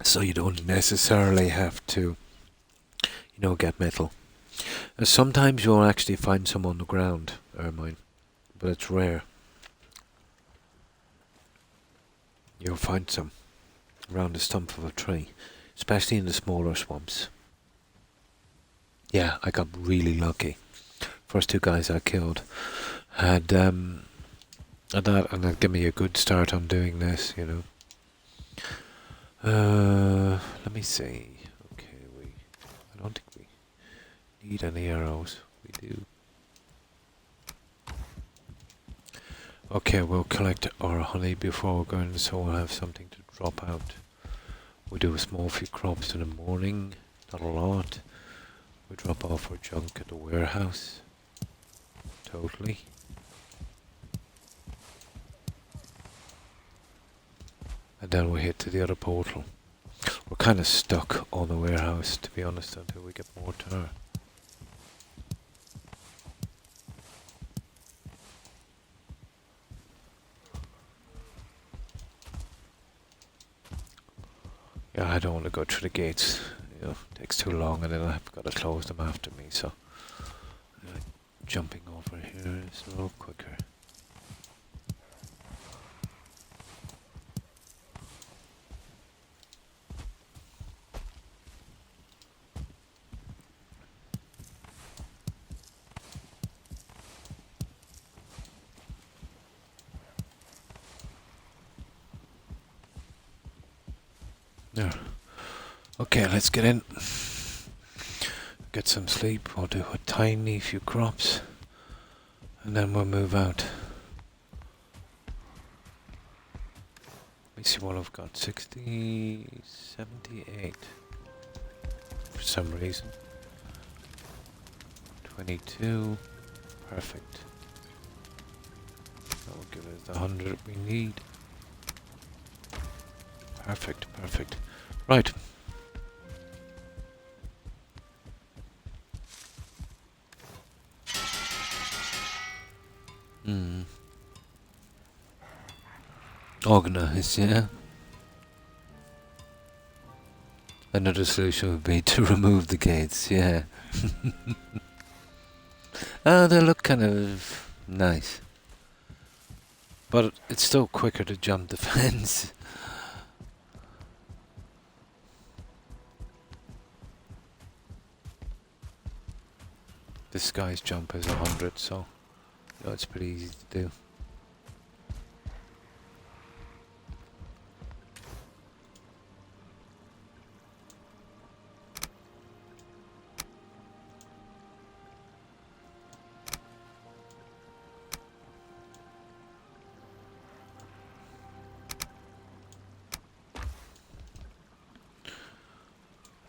So you don't necessarily have to, you know, get metal. Sometimes you'll actually find some on the ground, Ermine, but it's rare. You'll find some around the stump of a tree, especially in the smaller swamps. Yeah, I got really lucky. First 2 guys I killed had that, and that gave me a good start on doing this, you know. Let me see. Okay, I don't think we need any arrows. We do. Okay, we'll collect our honey before we're going, so we'll have something to drop out. We do a small few crops in the morning, not a lot. We drop off our junk at the warehouse. Totally. And then we hit to the other portal. We're kind of stuck on the warehouse, to be honest, until we get more tar. Yeah, I don't want to go through the gates. You know, it takes too long, and then I've got to close them after me. So, jumping over here is a little quicker. There. Okay, let's get in. Get some sleep. We'll do a tiny few crops. And then we'll move out. Let me see what I've got. 60, 78. For some reason. 22. Perfect. That will give us the 100 we need. Perfect, perfect. Right. Organize, yeah. Another solution would be to remove the gates, yeah. Oh, they look kind of nice. But it's still quicker to jump the fence. This guy's jump is 100, so it's pretty easy to do.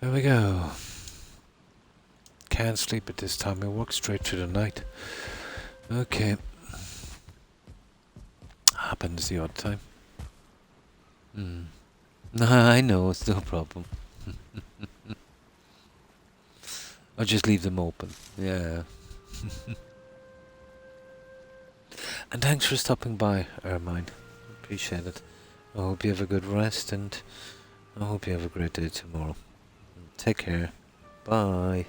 There we go. Can't sleep at this time. I walk straight through the night. Okay. Happens the odd time. Nah, I know, it's no problem. I'll just leave them open. Yeah. And thanks for stopping by, Ermine. Appreciate it. I hope you have a good rest, and I hope you have a great day tomorrow. Take care. Bye.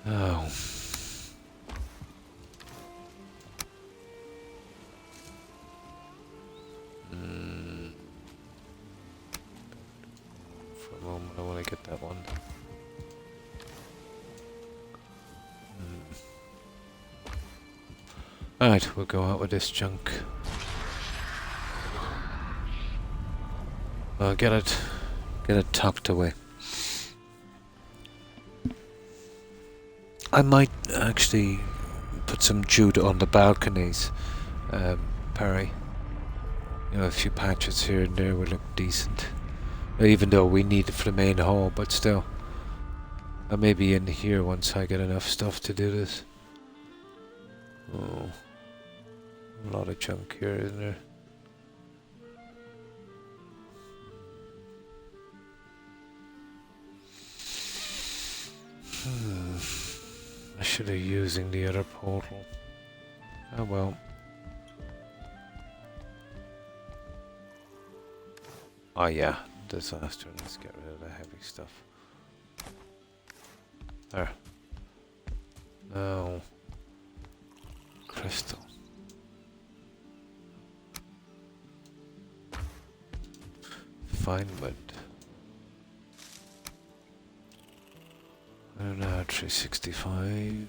Oh. For a moment, I want to get that one. Alright, we'll go out with this junk. Get it tucked away. I might actually put some jute on the balconies, Perry. You know, a few patches here and there would look decent. Even though we need it for the main hall, but still. I may be in here once I get enough stuff to do this. Oh, a lot of junk here, isn't there? I should have using the other portal. Oh well. Oh yeah, disaster. Let's get rid of the heavy stuff. There. No. Crystal. Fine wood. I don't know, 365.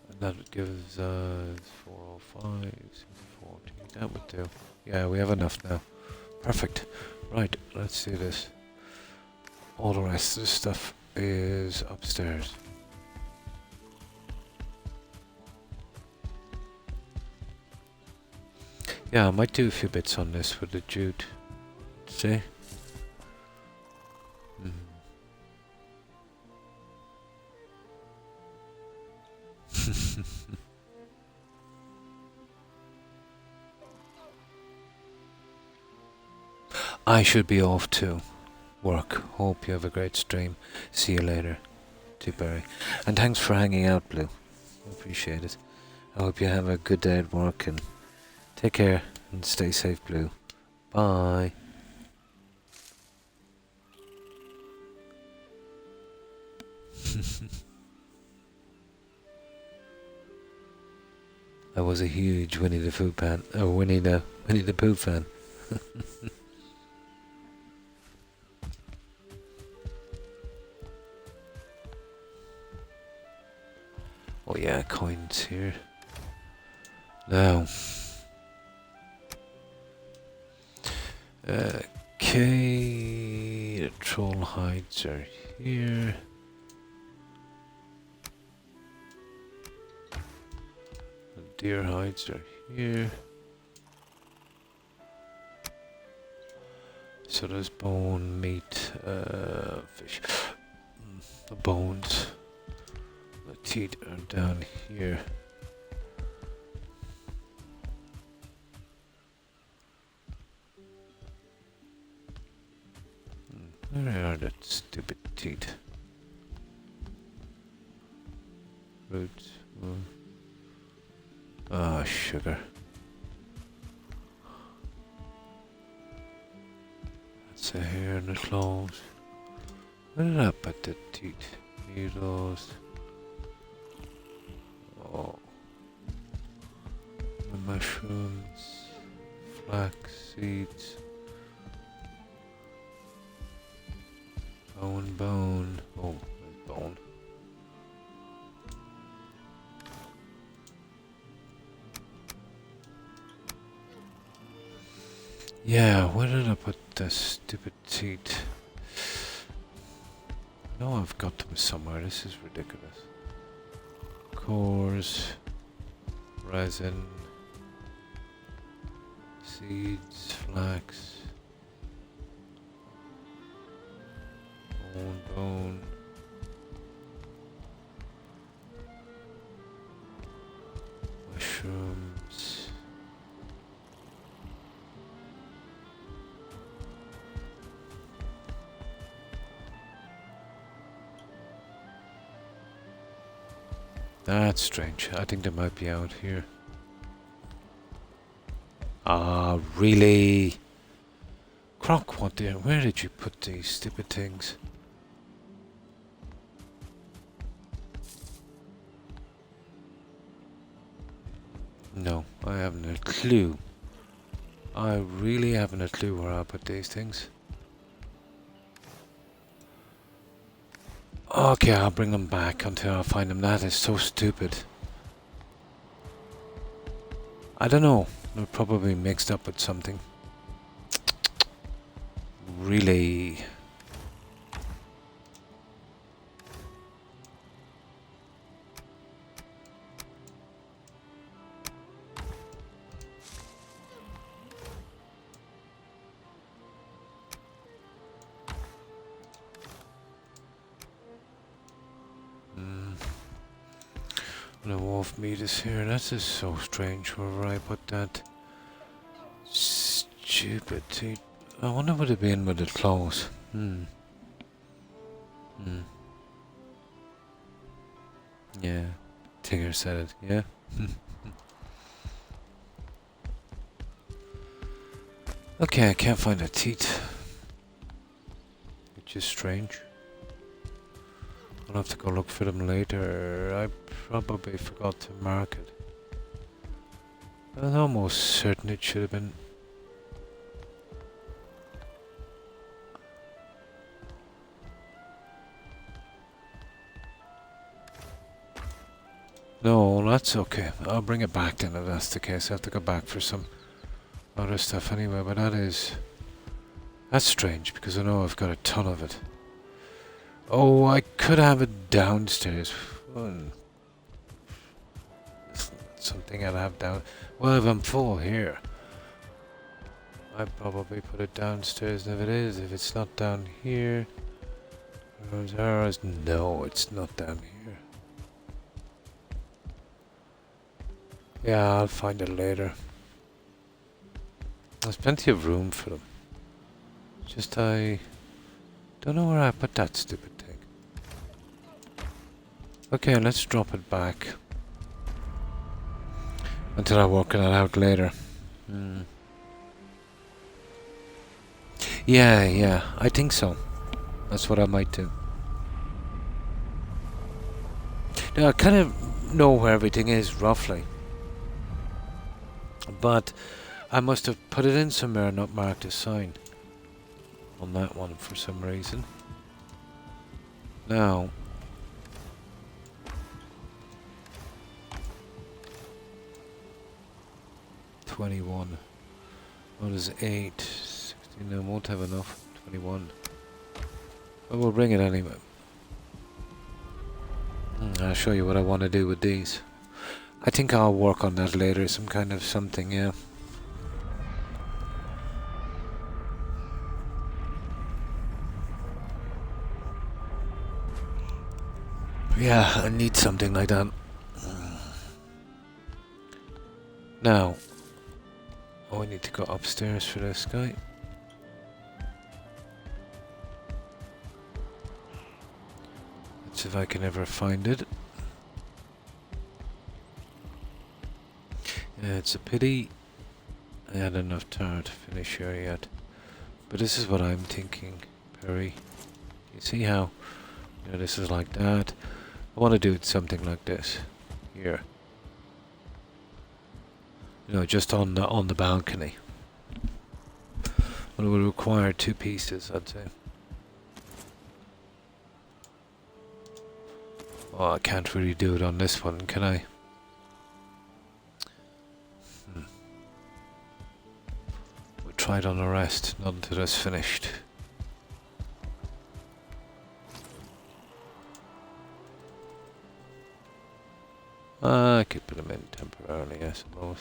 And that gives us 405, 640. That would do. Yeah, we have enough now. Perfect. Right, let's do this. All the rest of the stuff is upstairs. Yeah, I might do a few bits on this with the jute. See? I should be off to work. Hope you have a great stream. See you later, Barry. And thanks for hanging out, Blue. Appreciate it. I hope you have a good day at work, and take care and stay safe, Blue. Bye. I was a huge Winnie the Pooh fan. Oh, Winnie the Pooh fan. Oh yeah, coins here. Now. Okay, the troll hides are here. deer hides are here. So there's bone, meat, fish. The bones, the teeth are down here. Where are the stupid teeth? Roots. Ah, sugar. That's the hair and the claws. Where did I put the teeth? Needles. Oh. The mushrooms. Flax seeds. Bone. Oh, there's bone. Yeah, where did I put the stupid teeth? No, I've got them somewhere. This is ridiculous. Cores, resin, seeds, flax, bone, mushrooms. That's strange. I think they might be out here. Ah, really? Croc, what the? Where did you put these stupid things? No, I haven't a clue. I really haven't a clue where I put these things. Okay, I'll bring them back until I find them. That is so stupid. I don't know. They're probably mixed up with something. Really? The wolf meat is here. That's just so strange. Wherever I put that stupid teeth. I wonder what it'd be in with the claws. Yeah. Tigger said it, yeah? Okay, I can't find the teeth. Which is strange. I'll have to go look for them later. I probably forgot to mark it. I'm almost certain it should have been. No, that's okay. I'll bring it back then if that's the case. I have to go back for some other stuff anyway, but that's strange because I know I've got a ton of it. Oh, I could have it downstairs. Something I'd have down. Well, if I'm full here, I'd probably put it downstairs. And if it's not down here, no, it's not down here. Yeah, I'll find it later. There's plenty of room for them. Just I don't know where I put that stupid thing. Okay, let's drop it back. Until I work it out later. Yeah, I think so. That's what I might do. Now, I kind of know where everything is, roughly. But I must have put it in somewhere and not marked a sign on that one for some reason. Now, $21. What is 8? 16. I won't have enough. 21. But we'll bring it anyway. I'll show you what I want to do with these. I think I'll work on that later, some kind of something, yeah. Yeah, I need something like that. Now, oh, I need to go upstairs for this guy. Let's see if I can ever find it. Yeah, it's a pity I had enough tar to finish here yet. But this is what I'm thinking, Perry. You see how, you know, this is like that. I want to do something like this here. You know, just on the balcony. But it will require 2 pieces, I'd say. Oh, I can't really do it on this one, can I? We'll try it on the rest, not until it's finished. I could put them in temporarily, I suppose.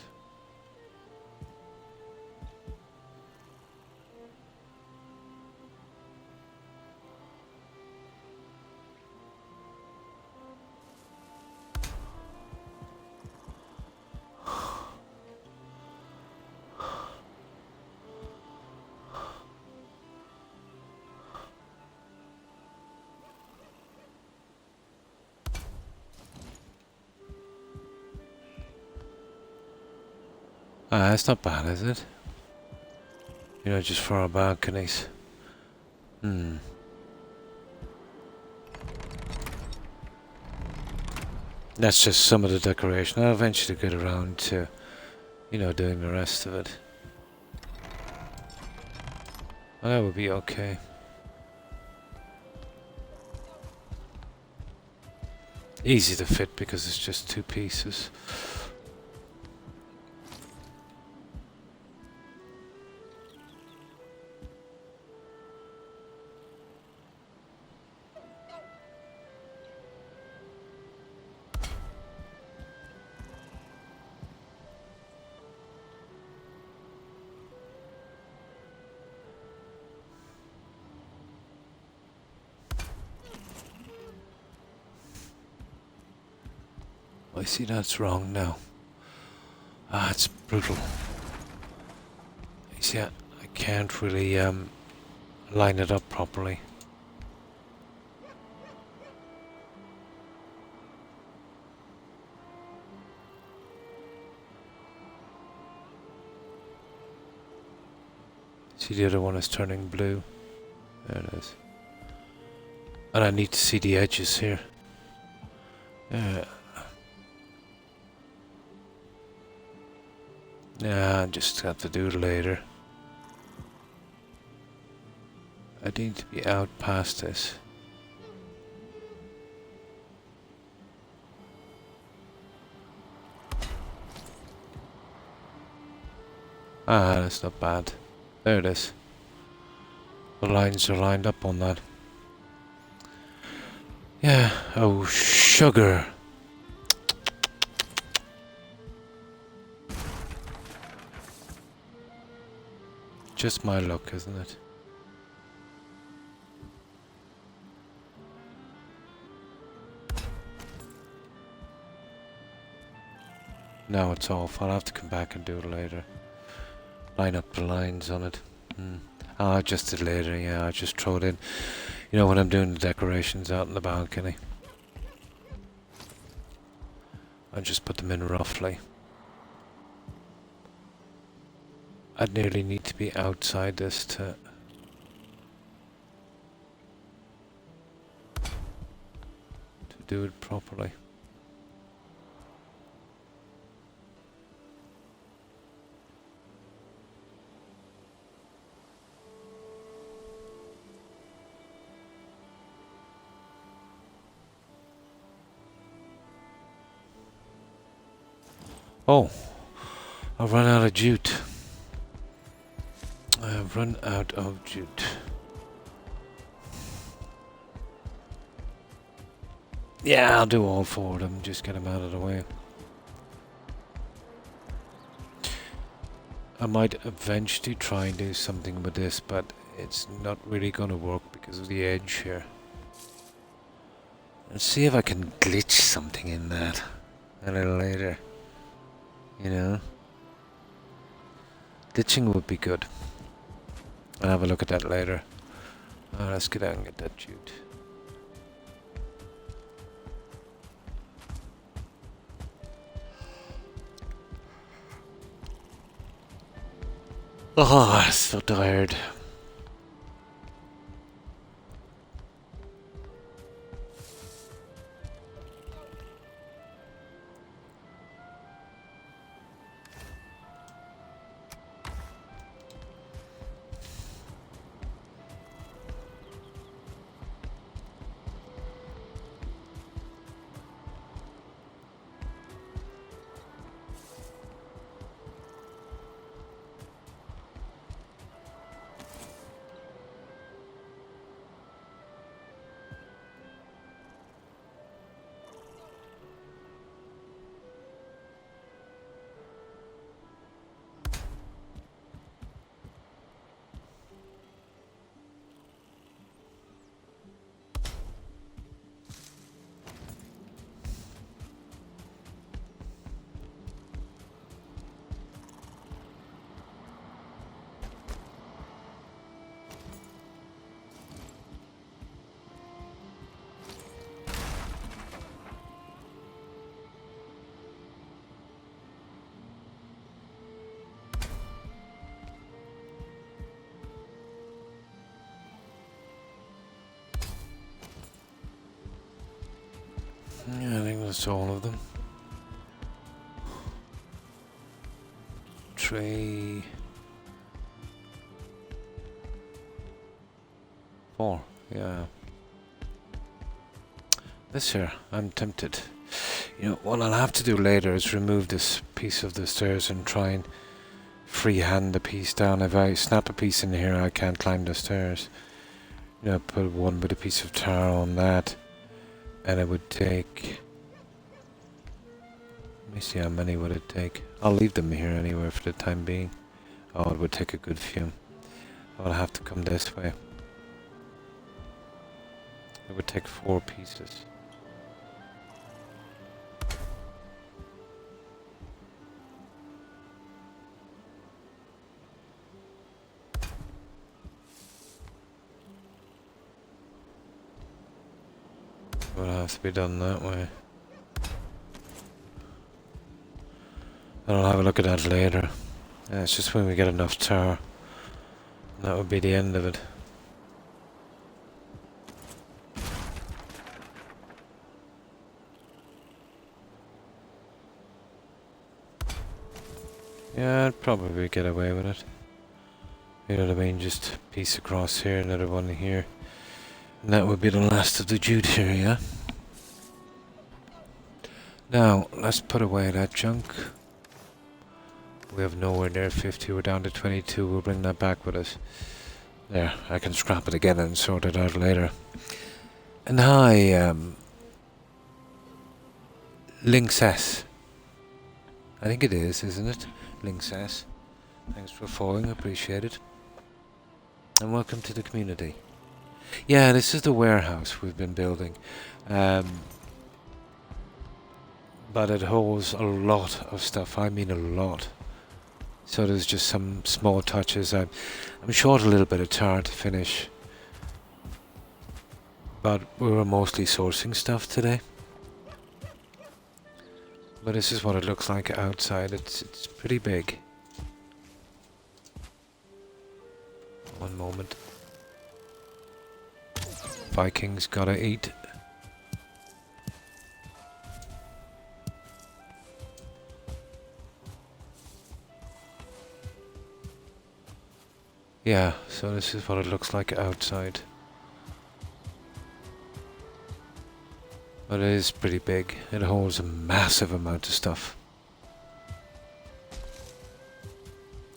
That's not bad, is it? You know, just for our balconies. That's just some of the decoration. I'll eventually get around to, you know, doing the rest of it. Well, that would be okay. Easy to fit because it's just 2 pieces. I see that's wrong now. It's brutal. You see, I can't really line it up properly. See, the other one is turning blue. There it is. And I need to see the edges here. Yeah, I just have to do it later. I need to be out past this. That's not bad. There it is. The lines are lined up on that. Yeah, oh sugar. Just my luck, isn't it? Now it's off. I'll have to come back and do it later. Line up the lines on it. I'll just do it later, yeah. I'll just throw it in. You know, when I'm doing the decorations out in the balcony. I'll just put them in roughly. I'd nearly need to be outside this to do it properly. Oh, I've run out of jute. I've run out of jute. Yeah, I'll do all 4 of them, just get them out of the way. I might eventually try and do something with this, but it's not really gonna work because of the edge here. Let's see if I can glitch something in that a little later. You know? Glitching would be good. I'll have a look at that later. Let's get out and get that jute. Oh, I'm so tired. Yeah, I think that's all of them. 3, 4, yeah. This here, I'm tempted. You know, what I'll have to do later is remove this piece of the stairs and try and freehand the piece down. If I snap a piece in here, I can't climb the stairs. You know, put one with a piece of tar on that, and it would take... Let me see, how many would it take? I'll leave them here anyway for the time being. Oh, it would take a good few. I'll have to come this way. It would take 4 pieces. It would have to be done that way. I'll have a look at that later. Yeah, it's just when we get enough tar. That would be the end of it. Yeah, I'd probably get away with it. You know what I mean? Just a piece across here, another one here. And that would be the last of the jute here, yeah? Now, let's put away that junk. We have nowhere near 50, we're down to 22, we'll bring that back with us. There, I can scrap it again and sort it out later. And hi, Lynx S. I think it is, isn't it? Lynx S. Thanks for following, appreciate it. And welcome to the community. Yeah, this is the warehouse we've been building. But it holds a lot of stuff, I mean a lot. So there's just some small touches. I'm short a little bit of tar to finish. But we were mostly sourcing stuff today. But this is what it looks like outside. It's pretty big. One moment. Vikings gotta eat. Yeah, so this is what it looks like outside. But it is pretty big. It holds a massive amount of stuff.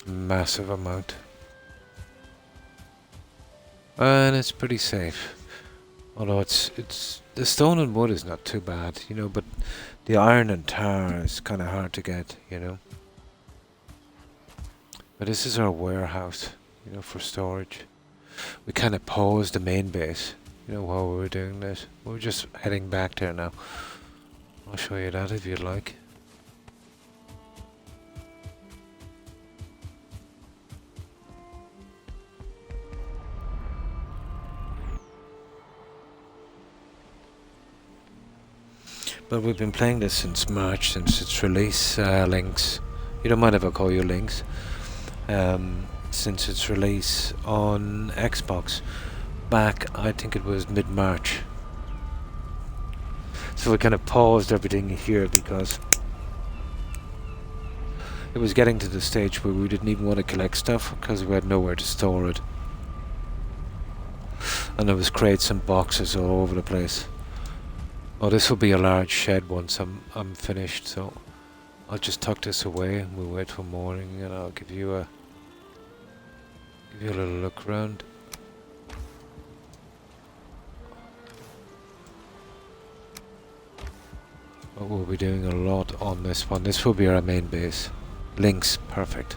Massive amount. And it's pretty safe. Although it's the stone and wood is not too bad, you know, but the iron and tar is kind of hard to get, you know. But this is our warehouse, for storage. We kind of paused the main base, while we were doing this. We're just heading back there now. I'll show you that if you'd like. But we've been playing this since March, since its release, Lynx. You don't mind if I call you Lynx? Since its release on Xbox back, I think it was mid-March. So we kind of paused everything here because it was getting to the stage where we didn't even want to collect stuff because we had nowhere to store it. And there was crates and boxes all over the place. Oh, this will be a large shed once I'm finished, so I'll just tuck this away and we'll wait till morning and I'll give you a little look around. But we'll be doing a lot on this one. This will be our main base. Links, perfect.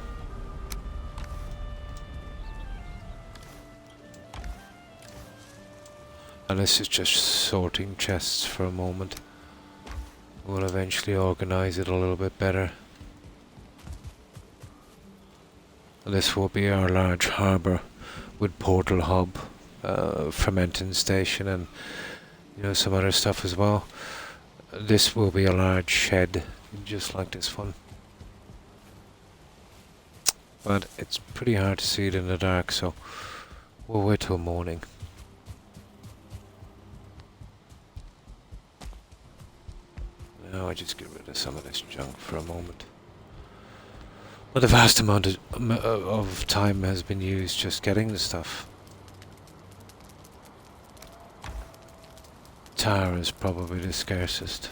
And this is just sorting chests for a moment. We'll eventually organize it a little bit better. And this will be our large harbour with portal hub, fermenting station and some other stuff as well. This will be a large shed, just like this one. But it's pretty hard to see it in the dark, so we'll wait till morning. Now I just get rid of some of this junk for a moment. But a vast amount of time has been used just getting the stuff. Tar is probably the scarcest.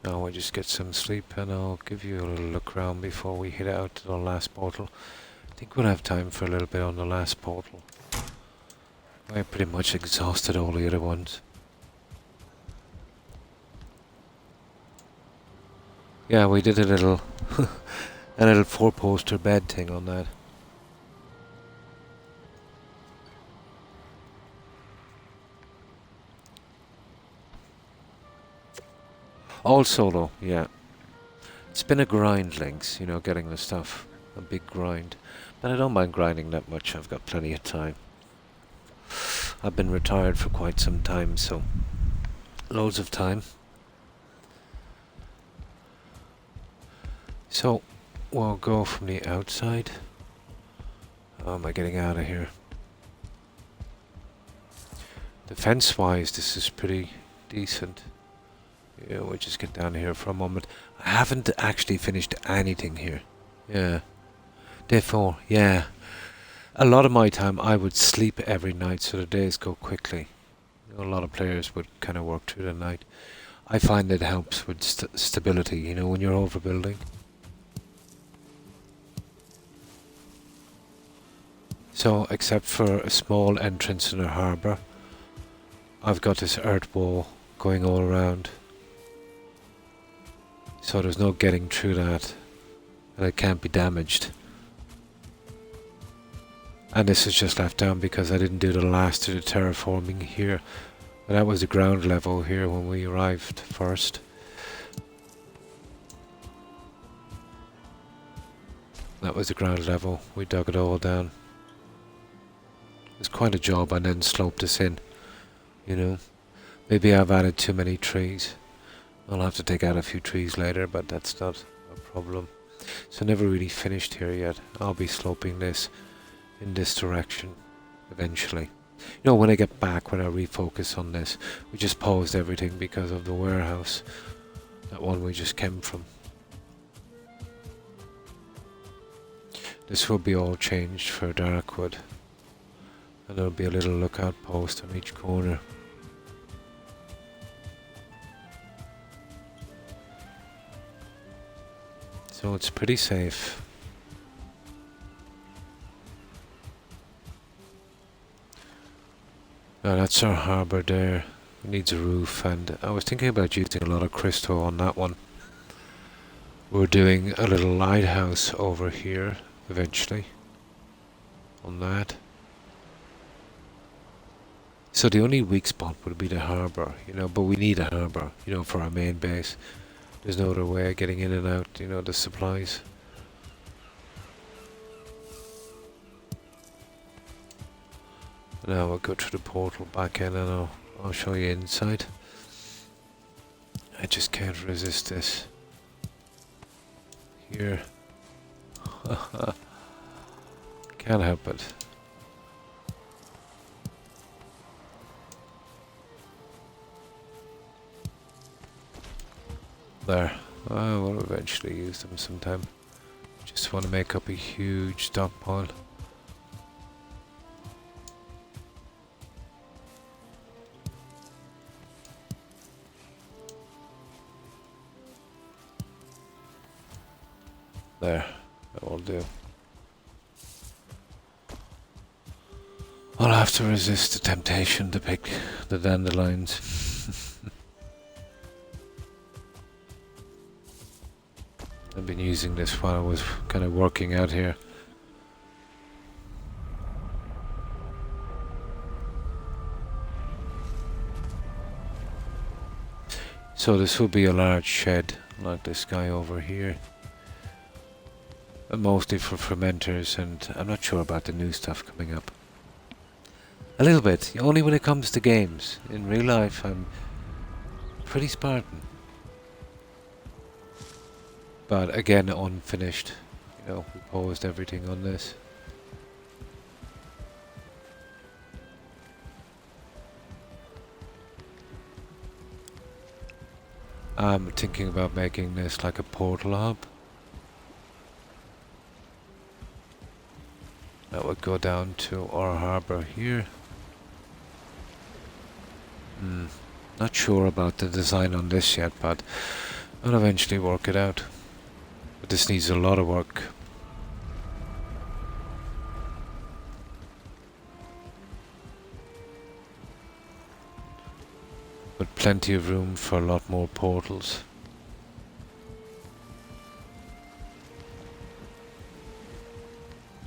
Now we just get some sleep and I'll give you a little look around before we head out to the last portal. I think we'll have time for a little bit on the last portal. I pretty much exhausted all the other ones. Yeah, we did a little a little 4-poster bed thing on that. All solo, yeah. It's been a grind, Lynx, getting the stuff. A big grind. But I don't mind grinding that much, I've got plenty of time. I've been retired for quite some time, so loads of time. So, we'll go from the outside. How am I getting out of here? Defense-wise, this is pretty decent. Yeah, we'll just get down here for a moment. I haven't actually finished anything here. Yeah. Day 4, yeah. A lot of my time I would sleep every night so the days go quickly. A lot of players would kind of work through the night. I find it helps with stability, when you're overbuilding. So, except for a small entrance in a harbour, I've got this earth wall going all around. So there's no getting through that, and it can't be damaged. And this is just left down because I didn't do the last of the terraforming here. And that was the ground level here when we arrived first. That was the ground level, we dug it all down. It was quite a job and then sloped us in, Maybe I've added too many trees. I'll have to take out a few trees later, but that's not a problem. So never really finished here yet. I'll be sloping this in this direction eventually. When I get back, when I refocus on this, we just paused everything because of the warehouse. That one we just came from. This will be all changed for Darkwood. And there'll be a little lookout post on each corner. So it's pretty safe. Now that's our harbour there. It needs a roof, and I was thinking about using a lot of crystal on that one. We're doing a little lighthouse over here eventually on that. So the only weak spot would be the harbour, but we need a harbour, for our main base. There's no other way of getting in and out, the supplies. Now we'll go through the portal back in and I'll show you inside. I just can't resist this. Here. Can't help it. There. I will eventually use them sometime. Just want to make up a huge stockpile. There. That will do. I'll have to resist the temptation to pick the dandelions. I've been using this while I was kind of working out here. So this will be a large shed like this guy over here. Mostly for fermenters, and I'm not sure about the new stuff coming up. A little bit, only when it comes to games. In real life I'm pretty Spartan. But again, unfinished. We paused everything on this. I'm thinking about making this like a portal hub. That would go down to our harbour here. Not sure about the design on this yet, but I'll eventually work it out. But this needs a lot of work. But plenty of room for a lot more portals.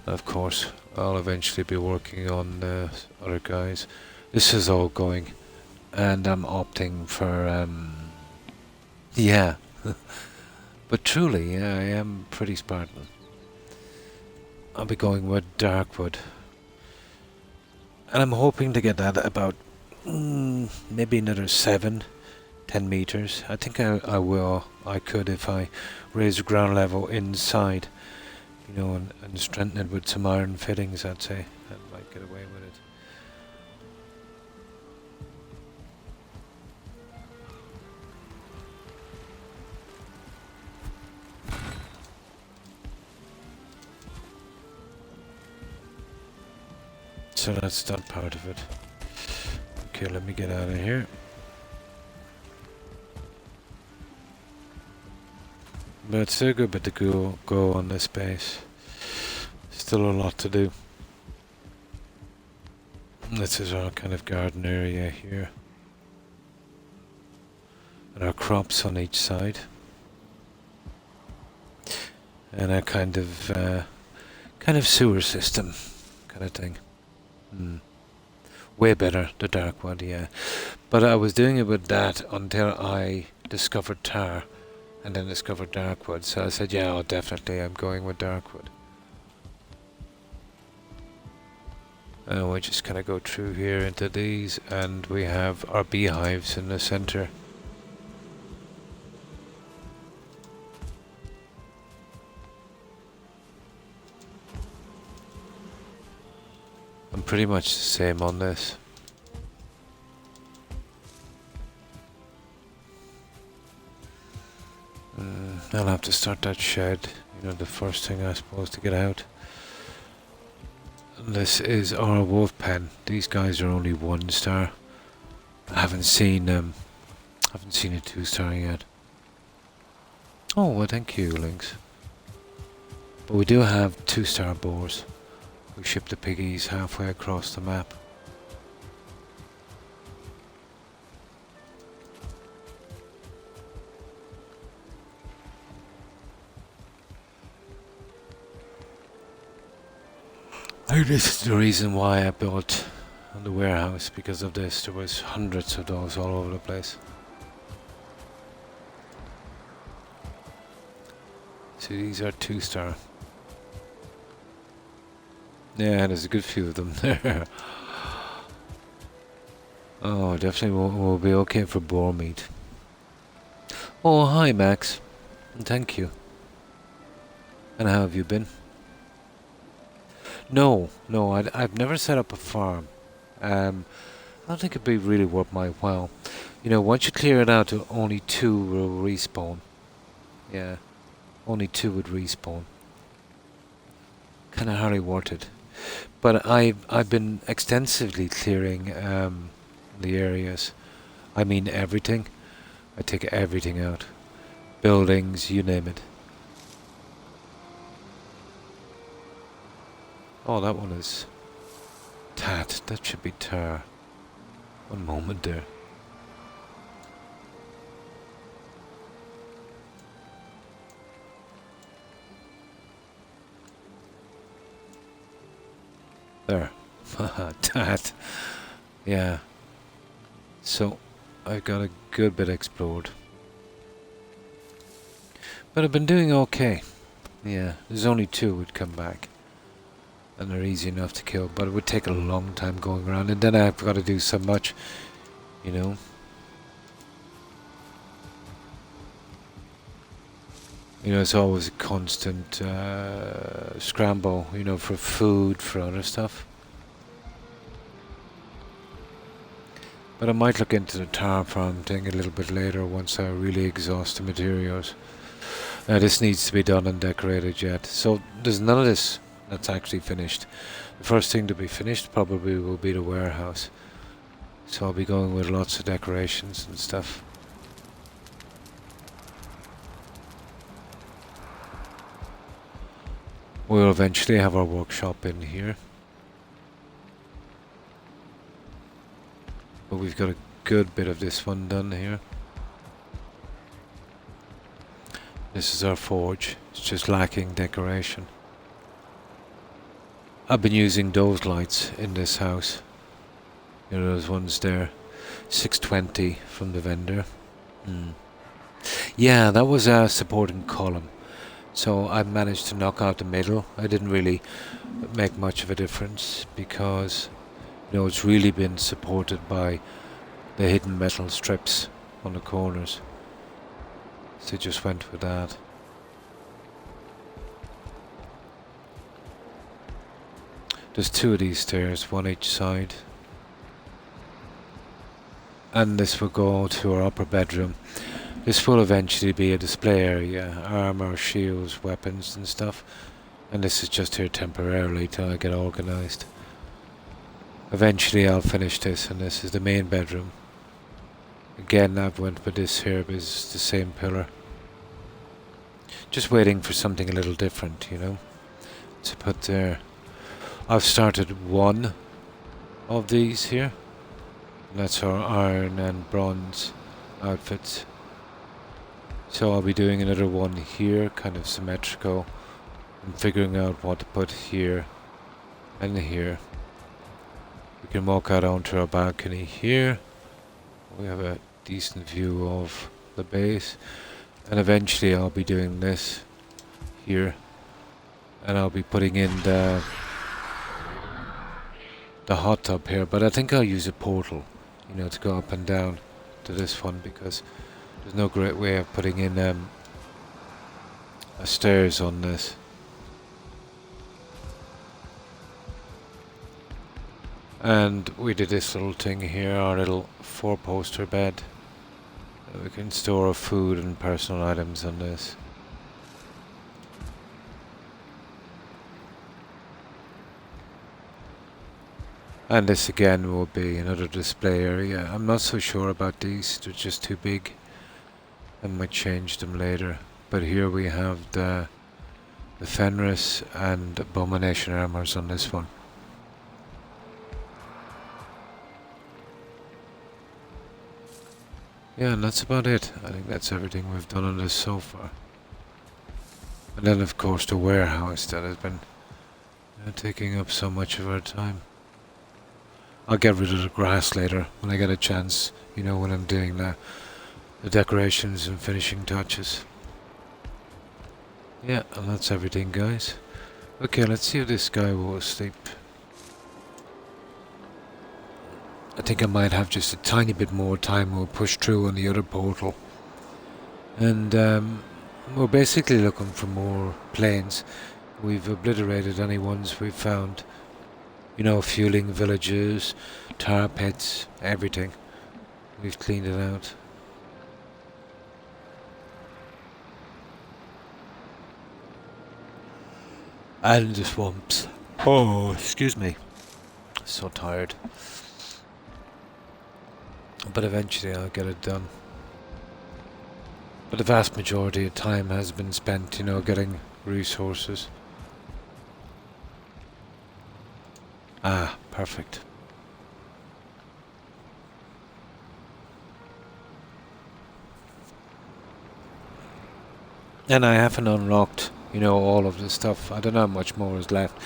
Of course, I'll eventually be working on other guys. This is all going, and I'm opting for, yeah. But truly, yeah, I am pretty Spartan. I'll be going with Darkwood. And I'm hoping to get that about, maybe another 7-10 meters. I think I could if I raise the ground level inside. And strengthen it with some iron fittings, I'd say. I might get away with it. So that's that part of it. Okay, let me get out of here. But it's still a good bit to go on this base. Still a lot to do. This is our kind of garden area here. And our crops on each side. And a kind of sewer system kind of thing. Way better, the dark wood, yeah. But I was doing it with that until I discovered tar. And then discovered Darkwood, so I said, yeah, definitely, I'm going with Darkwood. And we just kind of go through here into these, and we have our beehives in the center. I'm pretty much the same on this. I'll have to start that shed, the first thing I suppose to get out. And this is our wolf pen. These guys are only 1 star. I haven't seen a 2-star yet. Oh, well, thank you, Lynx. But we do have 2-star boars. We ship the piggies halfway across the map. This is the reason why I built the warehouse, because of this. There was hundreds of those all over the place. See, these are 2-star. Yeah, there's a good few of them there. Oh, definitely will be okay for boar meat. Oh, hi Max. Thank you. And how have you been? No, I've never set up a farm. I don't think it'd be really worth my while. You know, once you clear it out, only 2 will respawn. Yeah, only 2 would respawn. Kind of hardly worth it. But I've been extensively clearing the areas. I mean everything. I take everything out. Buildings, you name it. Oh, that one is tat. That should be tar. One moment there. There. Tat. Yeah. So, I've got a good bit explored. But I've been doing okay. Yeah, there's only 2 would come back. And they're easy enough to kill, but it would take a long time going around, and then I've got to do so much, you know. You know, it's always a constant scramble, you know, for food, for other stuff. But I might look into the tar farm thing a little bit later once I really exhaust the materials. This needs to be done and decorated yet, so there's none of this that's actually finished. The first thing to be finished probably will be the warehouse. So I'll be going with lots of decorations and stuff. We'll eventually have our workshop in here. But we've got a good bit of this one done here. This is our forge. It's just lacking decoration. I've been using those lights in this house. You know, those ones there. 620 from the vendor. Yeah, that was a supporting column. So I managed to knock out the middle. I didn't really make much of a difference because, you know, it's really been supported by the hidden metal strips on the corners. So just went with that. There's 2 of these stairs, 1 each side. And this will go to our upper bedroom. This will eventually be a display area, armor, shields, weapons and stuff. And this is just here temporarily till I get organised. Eventually I'll finish this, and this is the main bedroom. Again, I've went with this here because it's the same pillar. Just waiting for something a little different, you know, to put there. I've started 1 of these here. And that's our iron and bronze outfits. So I'll be doing another one here, kind of symmetrical. And figuring out what to put here and here. We can walk out onto our balcony here. We have a decent view of the base. And eventually I'll be doing this here. And I'll be putting in the hot tub here, but I think I'll use a portal, you know, to go up and down to this one, because there's no great way of putting in a stairs on this. And we did this little thing here, our little 4-poster bed. We can store our food and personal items on this. And this again will be another display area. I'm not so sure about these, they're just too big. I might change them later. But here we have the Fenris and Abomination armors on this one. Yeah, and that's about it. I think that's everything we've done on this so far. And then of course the warehouse that has been taking up so much of our time. I'll get rid of the grass later when I get a chance, you know, when I'm doing the decorations and finishing touches. Yeah, and that's everything, guys. Okay, let's see if this guy will asleep. I think I might have just a tiny bit more time. We'll push through on the other portal. And we're basically looking for more planes. We've obliterated any ones we've found. You know, fueling villages, tar pits, everything. We've cleaned it out. And the swamps. Oh, excuse me. So tired. But eventually I'll get it done. But the vast majority of time has been spent, you know, getting resources. Ah, perfect. And I haven't unlocked, you know, all of the stuff. I don't know how much more is left.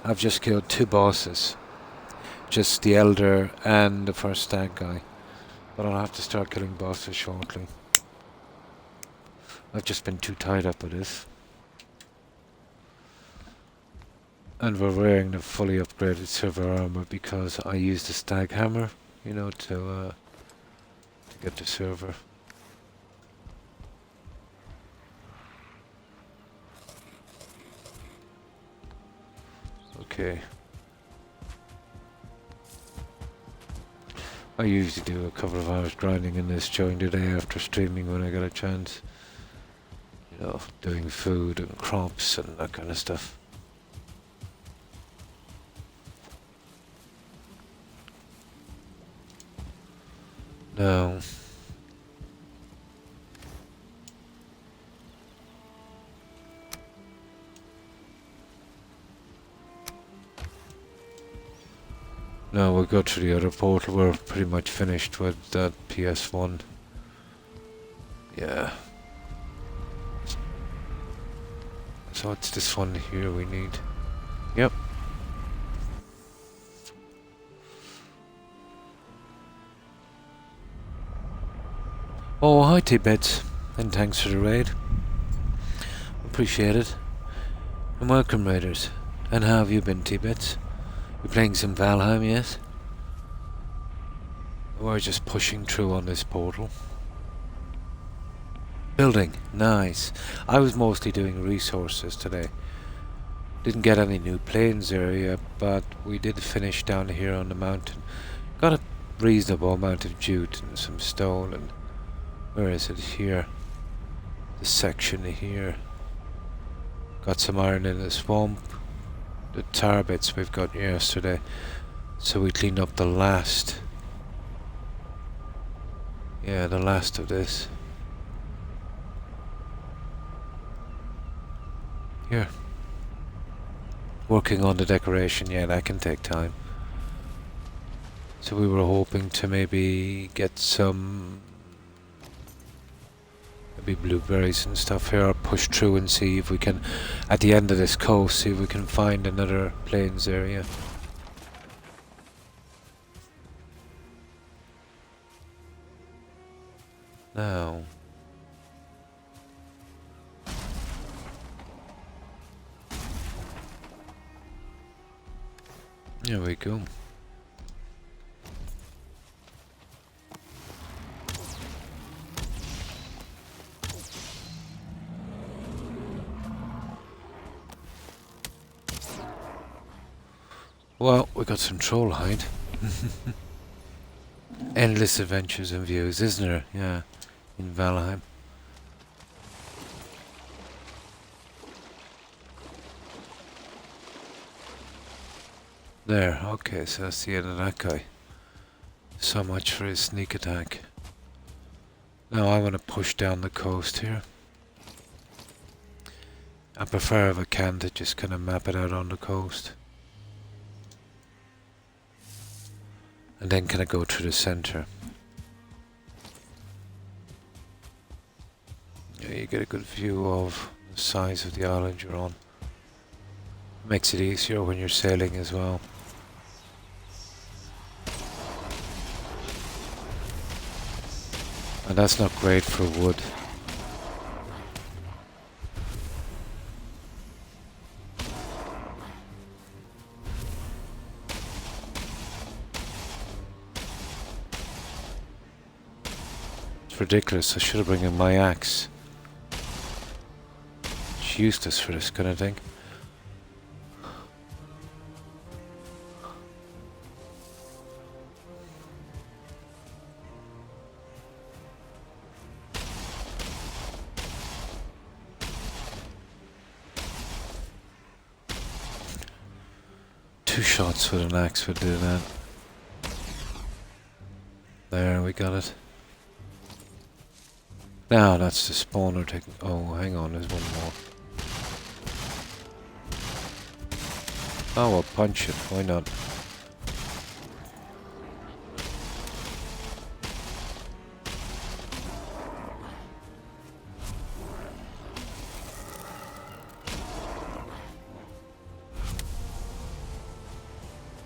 I've just killed 2 bosses. Just the Elder and the first stag guy. But I'll have to start killing bosses shortly. I've just been too tied up with this. And we're wearing the fully upgraded silver armor because I used the stag hammer, you know, to get the silver. Okay. I usually do a couple of hours grinding in this during the day after streaming when I get a chance. You know, doing food and crops and that kind of stuff. No. No, we'll go to the other portal. We're pretty much finished with that PS1. Yeah. So it's this one here we need. Yep. Oh, hi Tibet, and thanks for the raid. Appreciate it. And welcome, raiders. And how have you been, Tibet? You playing some Valheim yet? We're just pushing through on this portal. Building, nice. I was mostly doing resources today. Didn't get any new planes area, but we did finish down here on the mountain. Got a reasonable amount of jute and some stone and... Where is it? Here. This section here. Got some iron in the swamp. The tar bits we've got yesterday. So we cleaned up the last. Yeah, the last of this. Here. Working on the decoration, yeah, that can take time. So we were hoping to maybe get some... maybe blueberries and stuff here, or push through and see if we can, at the end of this coast, see if we can find another plains area. Now... There we go. Well, we got some troll hide. Endless adventures and views, isn't there? Yeah, in Valheim. There, okay, so that's the end of that guy. So much for his sneak attack. Now I want to push down the coast here. I prefer if I can to just kind of map it out on the coast. And then kind of go through the center. Yeah, you get a good view of the size of the island you're on. Makes it easier when you're sailing as well. And that's not great for wood. It's ridiculous. I should have brought in my axe. It's useless for this kind of thing. Two shots with an axe would do that. There, we got it. Now that's the spawner taking. Oh, hang on, there's one more. Oh, I'll punch it. Why not?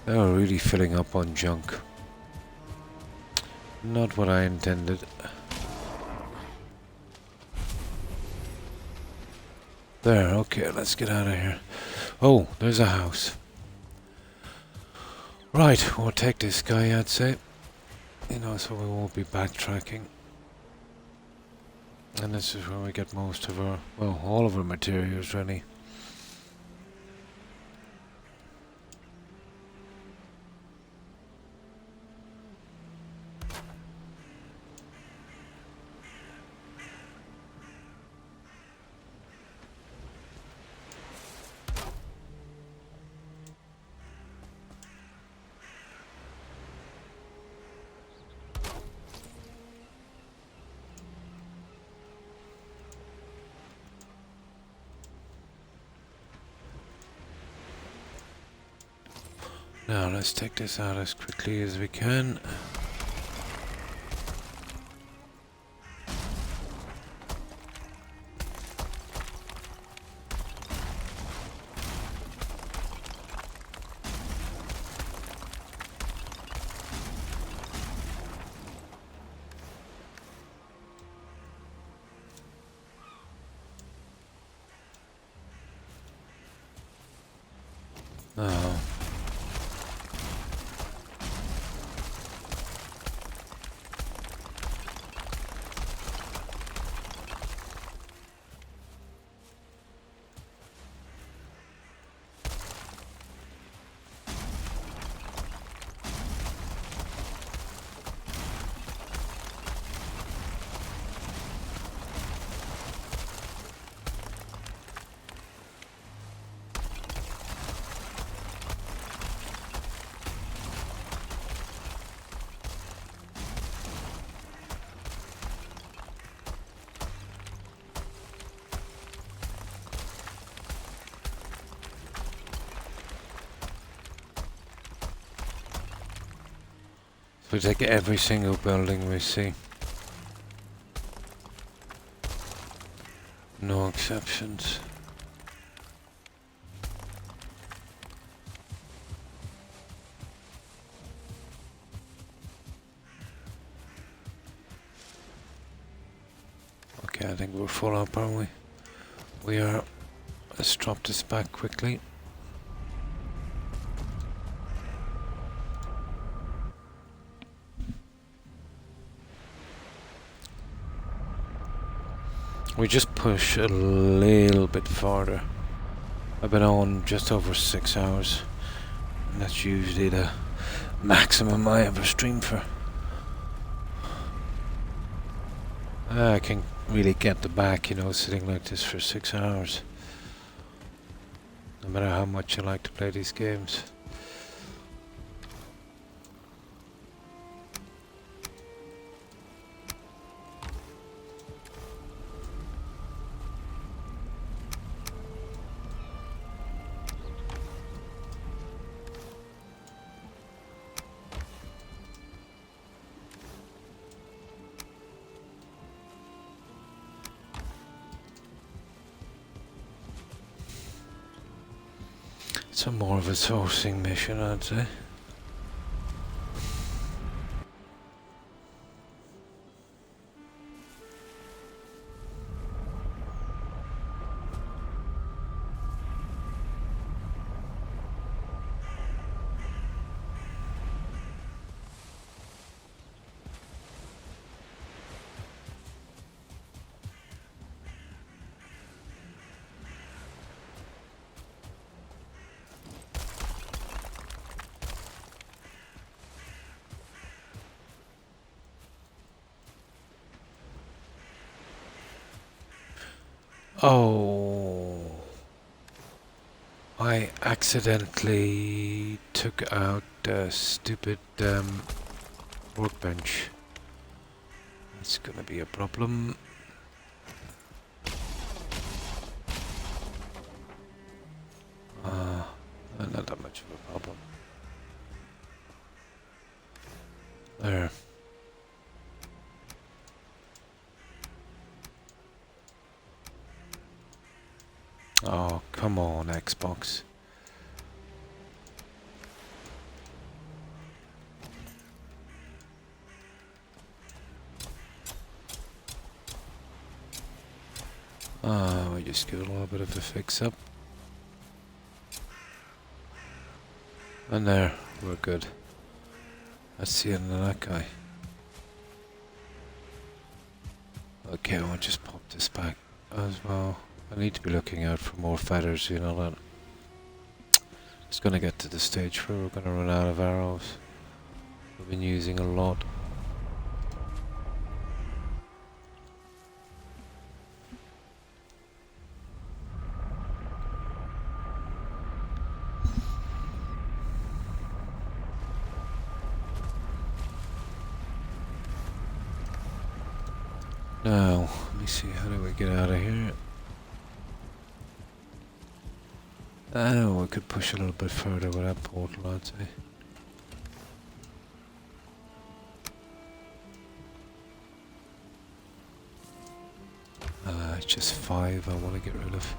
They were really filling up on junk. Not what I intended. There, okay, let's get out of here. Oh, there's a house. Right, we'll take this guy, I'd say. You know, so we won't be backtracking. And this is where we get most of our, well, all of our materials, really. Now let's take this out as quickly as we can. Now, we take every single building we see. No exceptions. Okay, I think we're full up, aren't we? We are. Let's drop this back quickly. We just push a little bit farther. I've been on just over 6 hours. And that's usually the maximum I ever stream for. I can really get the back, you know, sitting like this for 6 hours. No matter how much I like to play these games. That's a more of a sourcing mission, I'd say. Oh, I accidentally took out the stupid workbench. That's gonna be a problem. Not that much of a problem. There. Oh, come on, Xbox. We just give it a little bit of a fix up. And there, we're good. That's the end of that guy. Okay, I'll just pop this back as well. I need to be looking out for more feathers, you know that. It's gonna get to the stage where we're gonna run out of arrows. We've been using a lot. Now, let me see, how do we get out of here? I know we could push a little bit further with that portal, I'd say. It's just 5 I want to get rid of.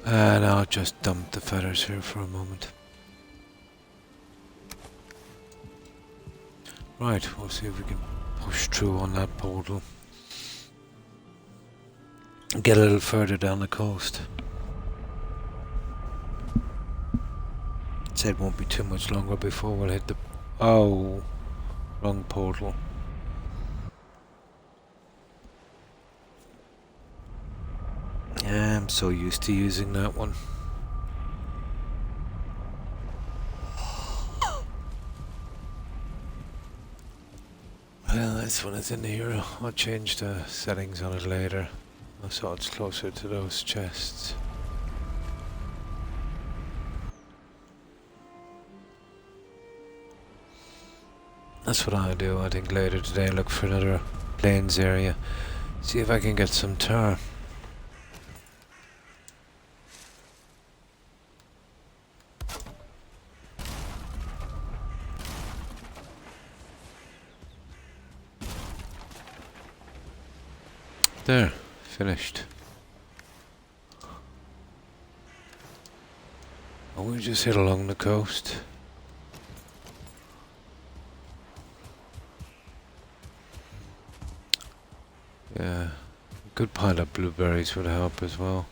And I'll just dump the feathers here for a moment. Right, we'll see if we can push through on that portal. Get a little further down the coast. It won't be too much longer before we'll hit the... Oh, wrong portal. Yeah, I'm so used to using that one. Well, this one is in here. I'll change the settings on it later, so it's closer to those chests. That's what I'll do. I think later today look for another plains area. See if I can get some tar. There, finished. And we just hit along the coast. Yeah, a good pile of blueberries would help as well.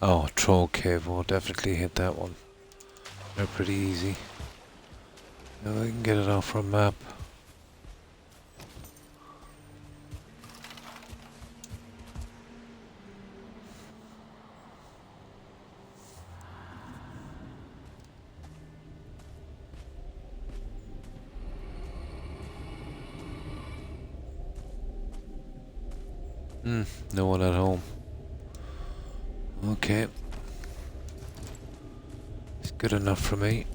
Oh, troll cave, we'll definitely hit that one. They're pretty easy. Now we can get it off our map. No one at home. Okay. It's good enough for me.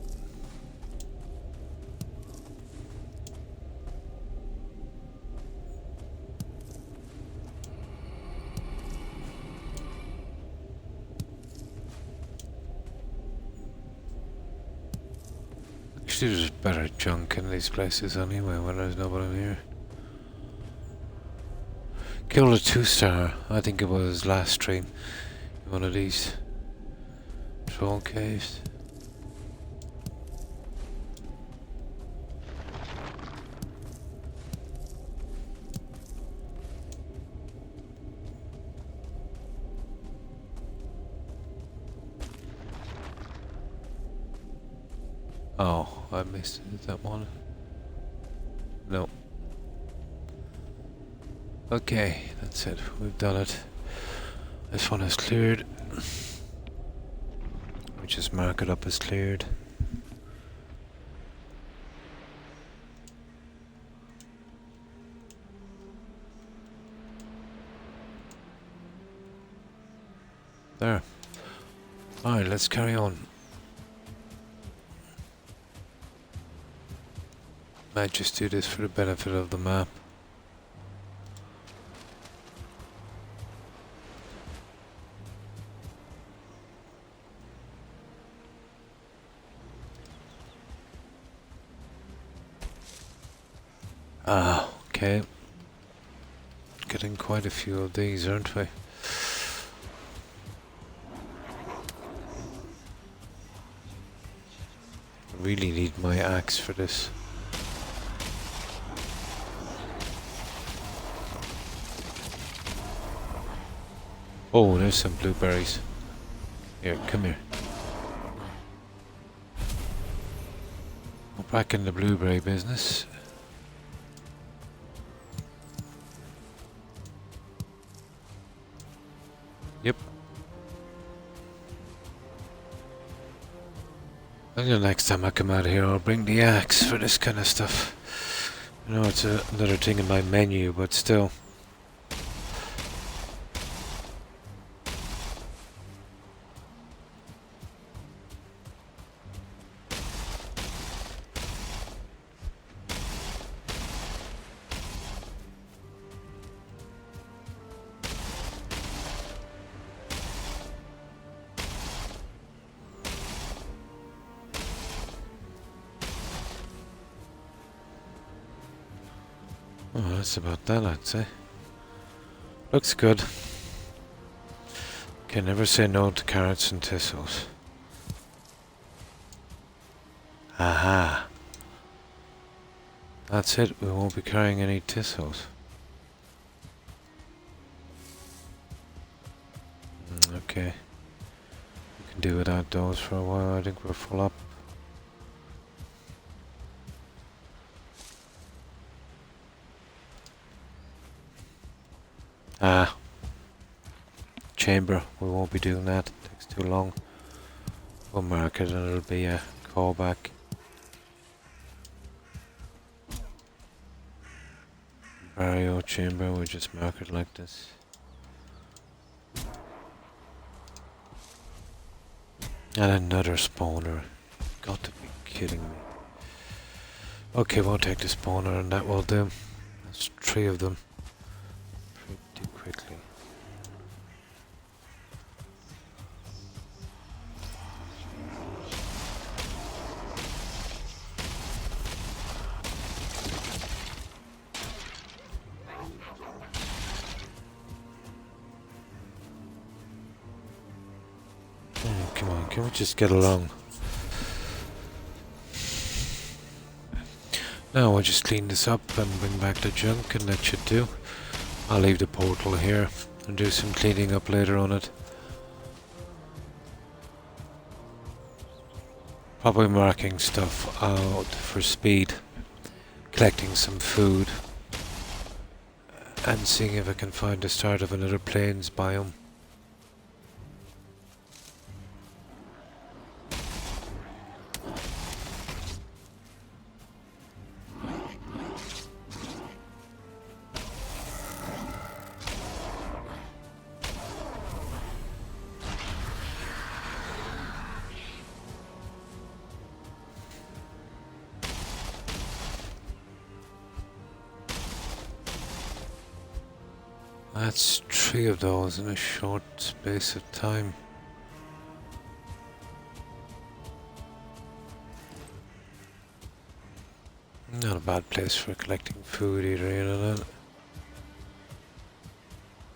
Usually there's better junk in these places anyway when there's nobody here. Killed a 2-star, I think it was last stream, in one of these troll caves. Oh, I missed that one. No. Okay, that's it. We've done it. This one is cleared. We just mark it up as cleared. There. Alright, let's carry on. Might just do this for the benefit of the map. Ah, okay. Getting quite a few of these, aren't we? Really need my axe for this. Oh, there's some blueberries. Here, come here. We're back in the blueberry business. Yep. I think the next time I come out of here I'll bring the axe for this kind of stuff. I know it's another thing in my menu, but still. Oh, that's about that, I'd say. Looks good. Can never say no to carrots and thistles. Aha! That's it, we won't be carrying any thistles. Okay. We can do without those for a while, I think we're full up. Ah. Chamber, we won't be doing that, it takes too long. We'll mark it and it'll be a callback. Barrio chamber, we just mark it like this. And another spawner. Got to be kidding me. Okay, we'll take the spawner and that will do. That's 3 of them. Pretty quickly. Come on, can we just get along? Now we'll just clean this up and bring back the junk and that should do. I'll leave the portal here and do some cleaning up later on it. Probably marking stuff out for speed, collecting some food, and seeing if I can find the start of another plains biome. That's 3 of those in a short space of time. Not a bad place for collecting food either, you know that.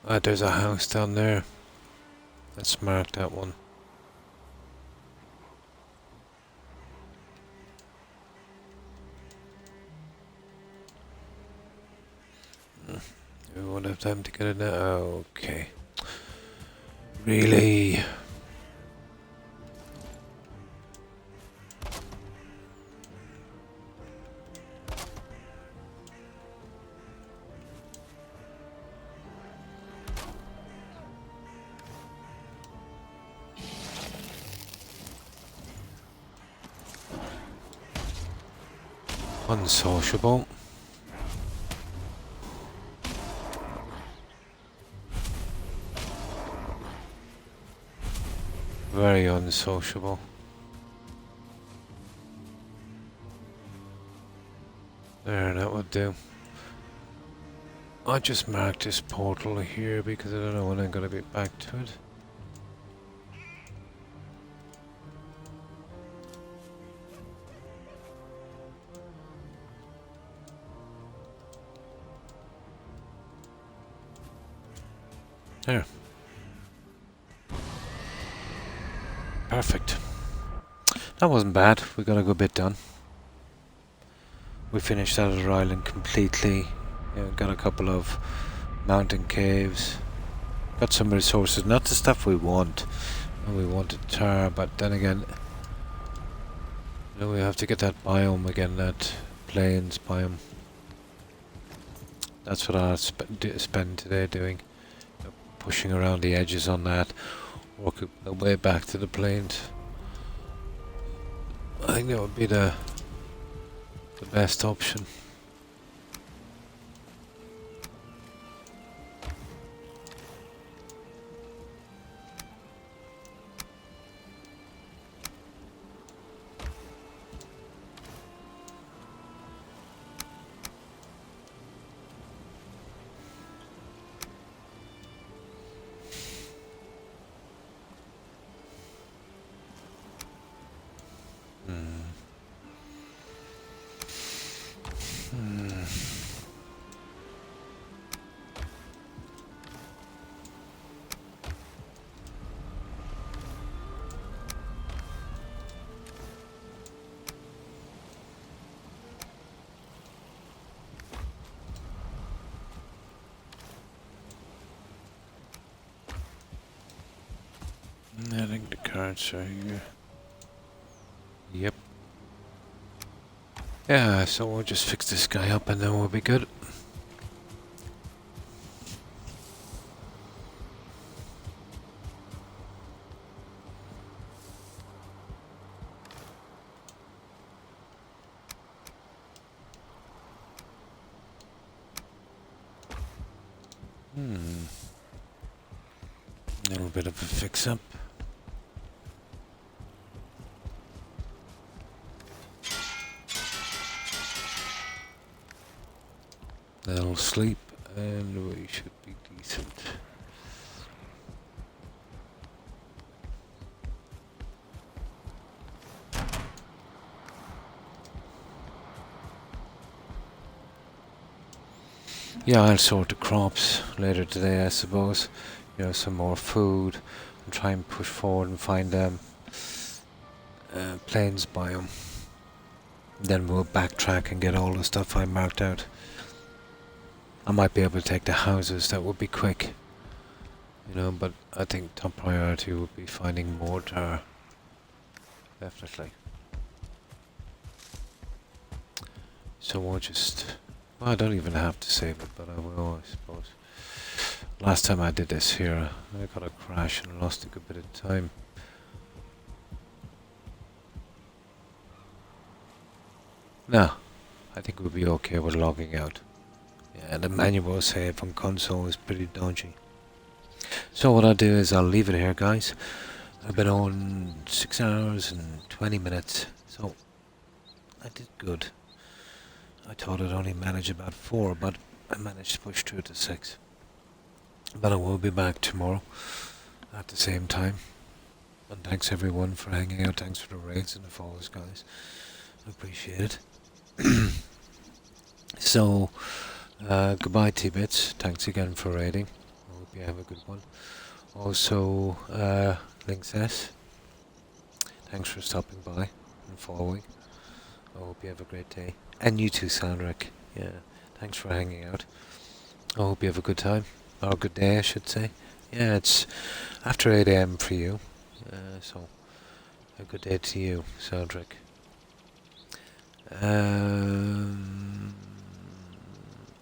Ah, there's a house down there. Let's mark that one. We won't have time to get it now. Okay. Really? Unsociable. Very unsociable. There, that would do. I just marked this portal here because I don't know when I'm gonna be back to it. There. Perfect. That wasn't bad. We got a good bit done. We finished that other island completely. Yeah, got a couple of mountain caves. Got some resources, not the stuff we want. We wanted tar, but then again, you know, we have to get that biome again, that plains biome. That's what I'll spend today doing. You know, pushing around the edges on that, working my way back to the plains. I think that would be the best option. I think the cards are here. Yep. Yeah, so we'll just fix this guy up and then we'll be good. A little bit of a fix-up. They'll sleep and we should be decent. Yeah, I'll sort the crops later today, I suppose. You know, some more food and try and push forward and find plains biome. Then we'll backtrack and get all the stuff I marked out. I might be able to take the houses, that would be quick. You know, but I think top priority would be finding more tar. Definitely. So we'll just... Well, I don't even have to save it, but I will, I suppose. Last time I did this here, I got a crash and lost a good bit of time. No, I think we'll be okay with logging out. Yeah, the manual save on console is pretty dodgy. So what I'll do is I'll leave it here, guys. I've been on 6 hours and 20 minutes, so I did good. I thought I'd only manage about 4, but I managed to push through to 6. But I will be back tomorrow at the same time. And thanks everyone for hanging out. Thanks for the raids and the follows, guys. I appreciate it. So, goodbye T-Bits. Thanks again for raiding. I hope you have a good one. Also, Links S, thanks for stopping by and following. I hope you have a great day. And you too, Sandrick. Yeah, thanks for hanging out. I hope you have a good time. Or a good day, I should say. Yeah, it's after 8 AM for you. So, a good day to you, Sandrick. And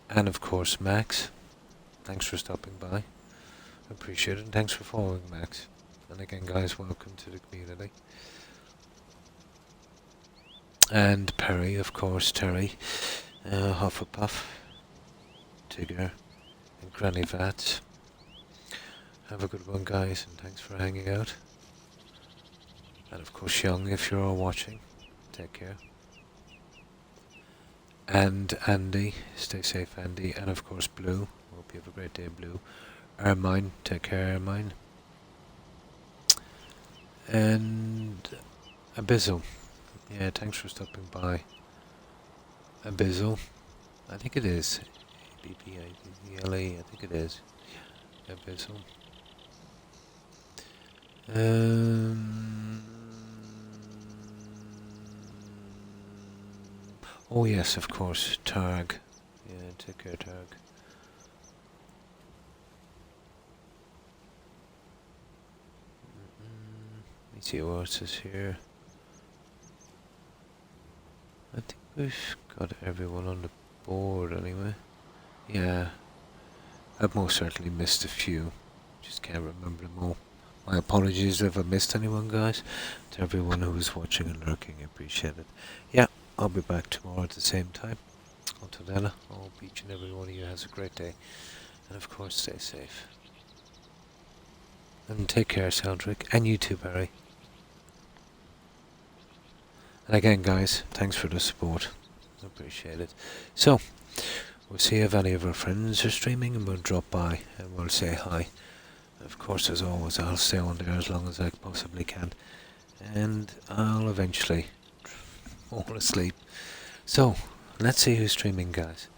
of course, Max. Thanks for stopping by. Appreciate it. And thanks for following, Max. And again, guys, welcome to the community. And Perry, of course, Terry, Hufflepuff, Tigger, and Granny Vats. Have a good one, guys, and thanks for hanging out. And of course, Young, if you're all watching, take care. And Andy, stay safe, Andy. And of course, Blue. Hope you have a great day, Blue. Ermine, take care, Ermine. And Abyssal. Yeah, thanks for stopping by. Abyssal. I think it is. A-B-B-I-B-B-L-E, I think it is. Abyssal. Oh yes, of course, Targ. Yeah, take care, Targ. Let me see what else is here. I think we've got everyone on the board anyway. Yeah, I've most certainly missed a few. Just can't remember them all. My apologies if I missed anyone, guys. To everyone who was watching and lurking, I appreciate it. Yeah, I'll be back tomorrow at the same time. Until then, I hope each and every one of you has a great day. And of course, stay safe. And take care, Sandrick. And you too, Barry. And again, guys, thanks for the support. I appreciate it. So, we'll see if any of our friends are streaming and we'll drop by and we'll say hi. And of course, as always, I'll stay on there as long as I possibly can. And I'll eventually fall asleep. So, let's see who's streaming, guys.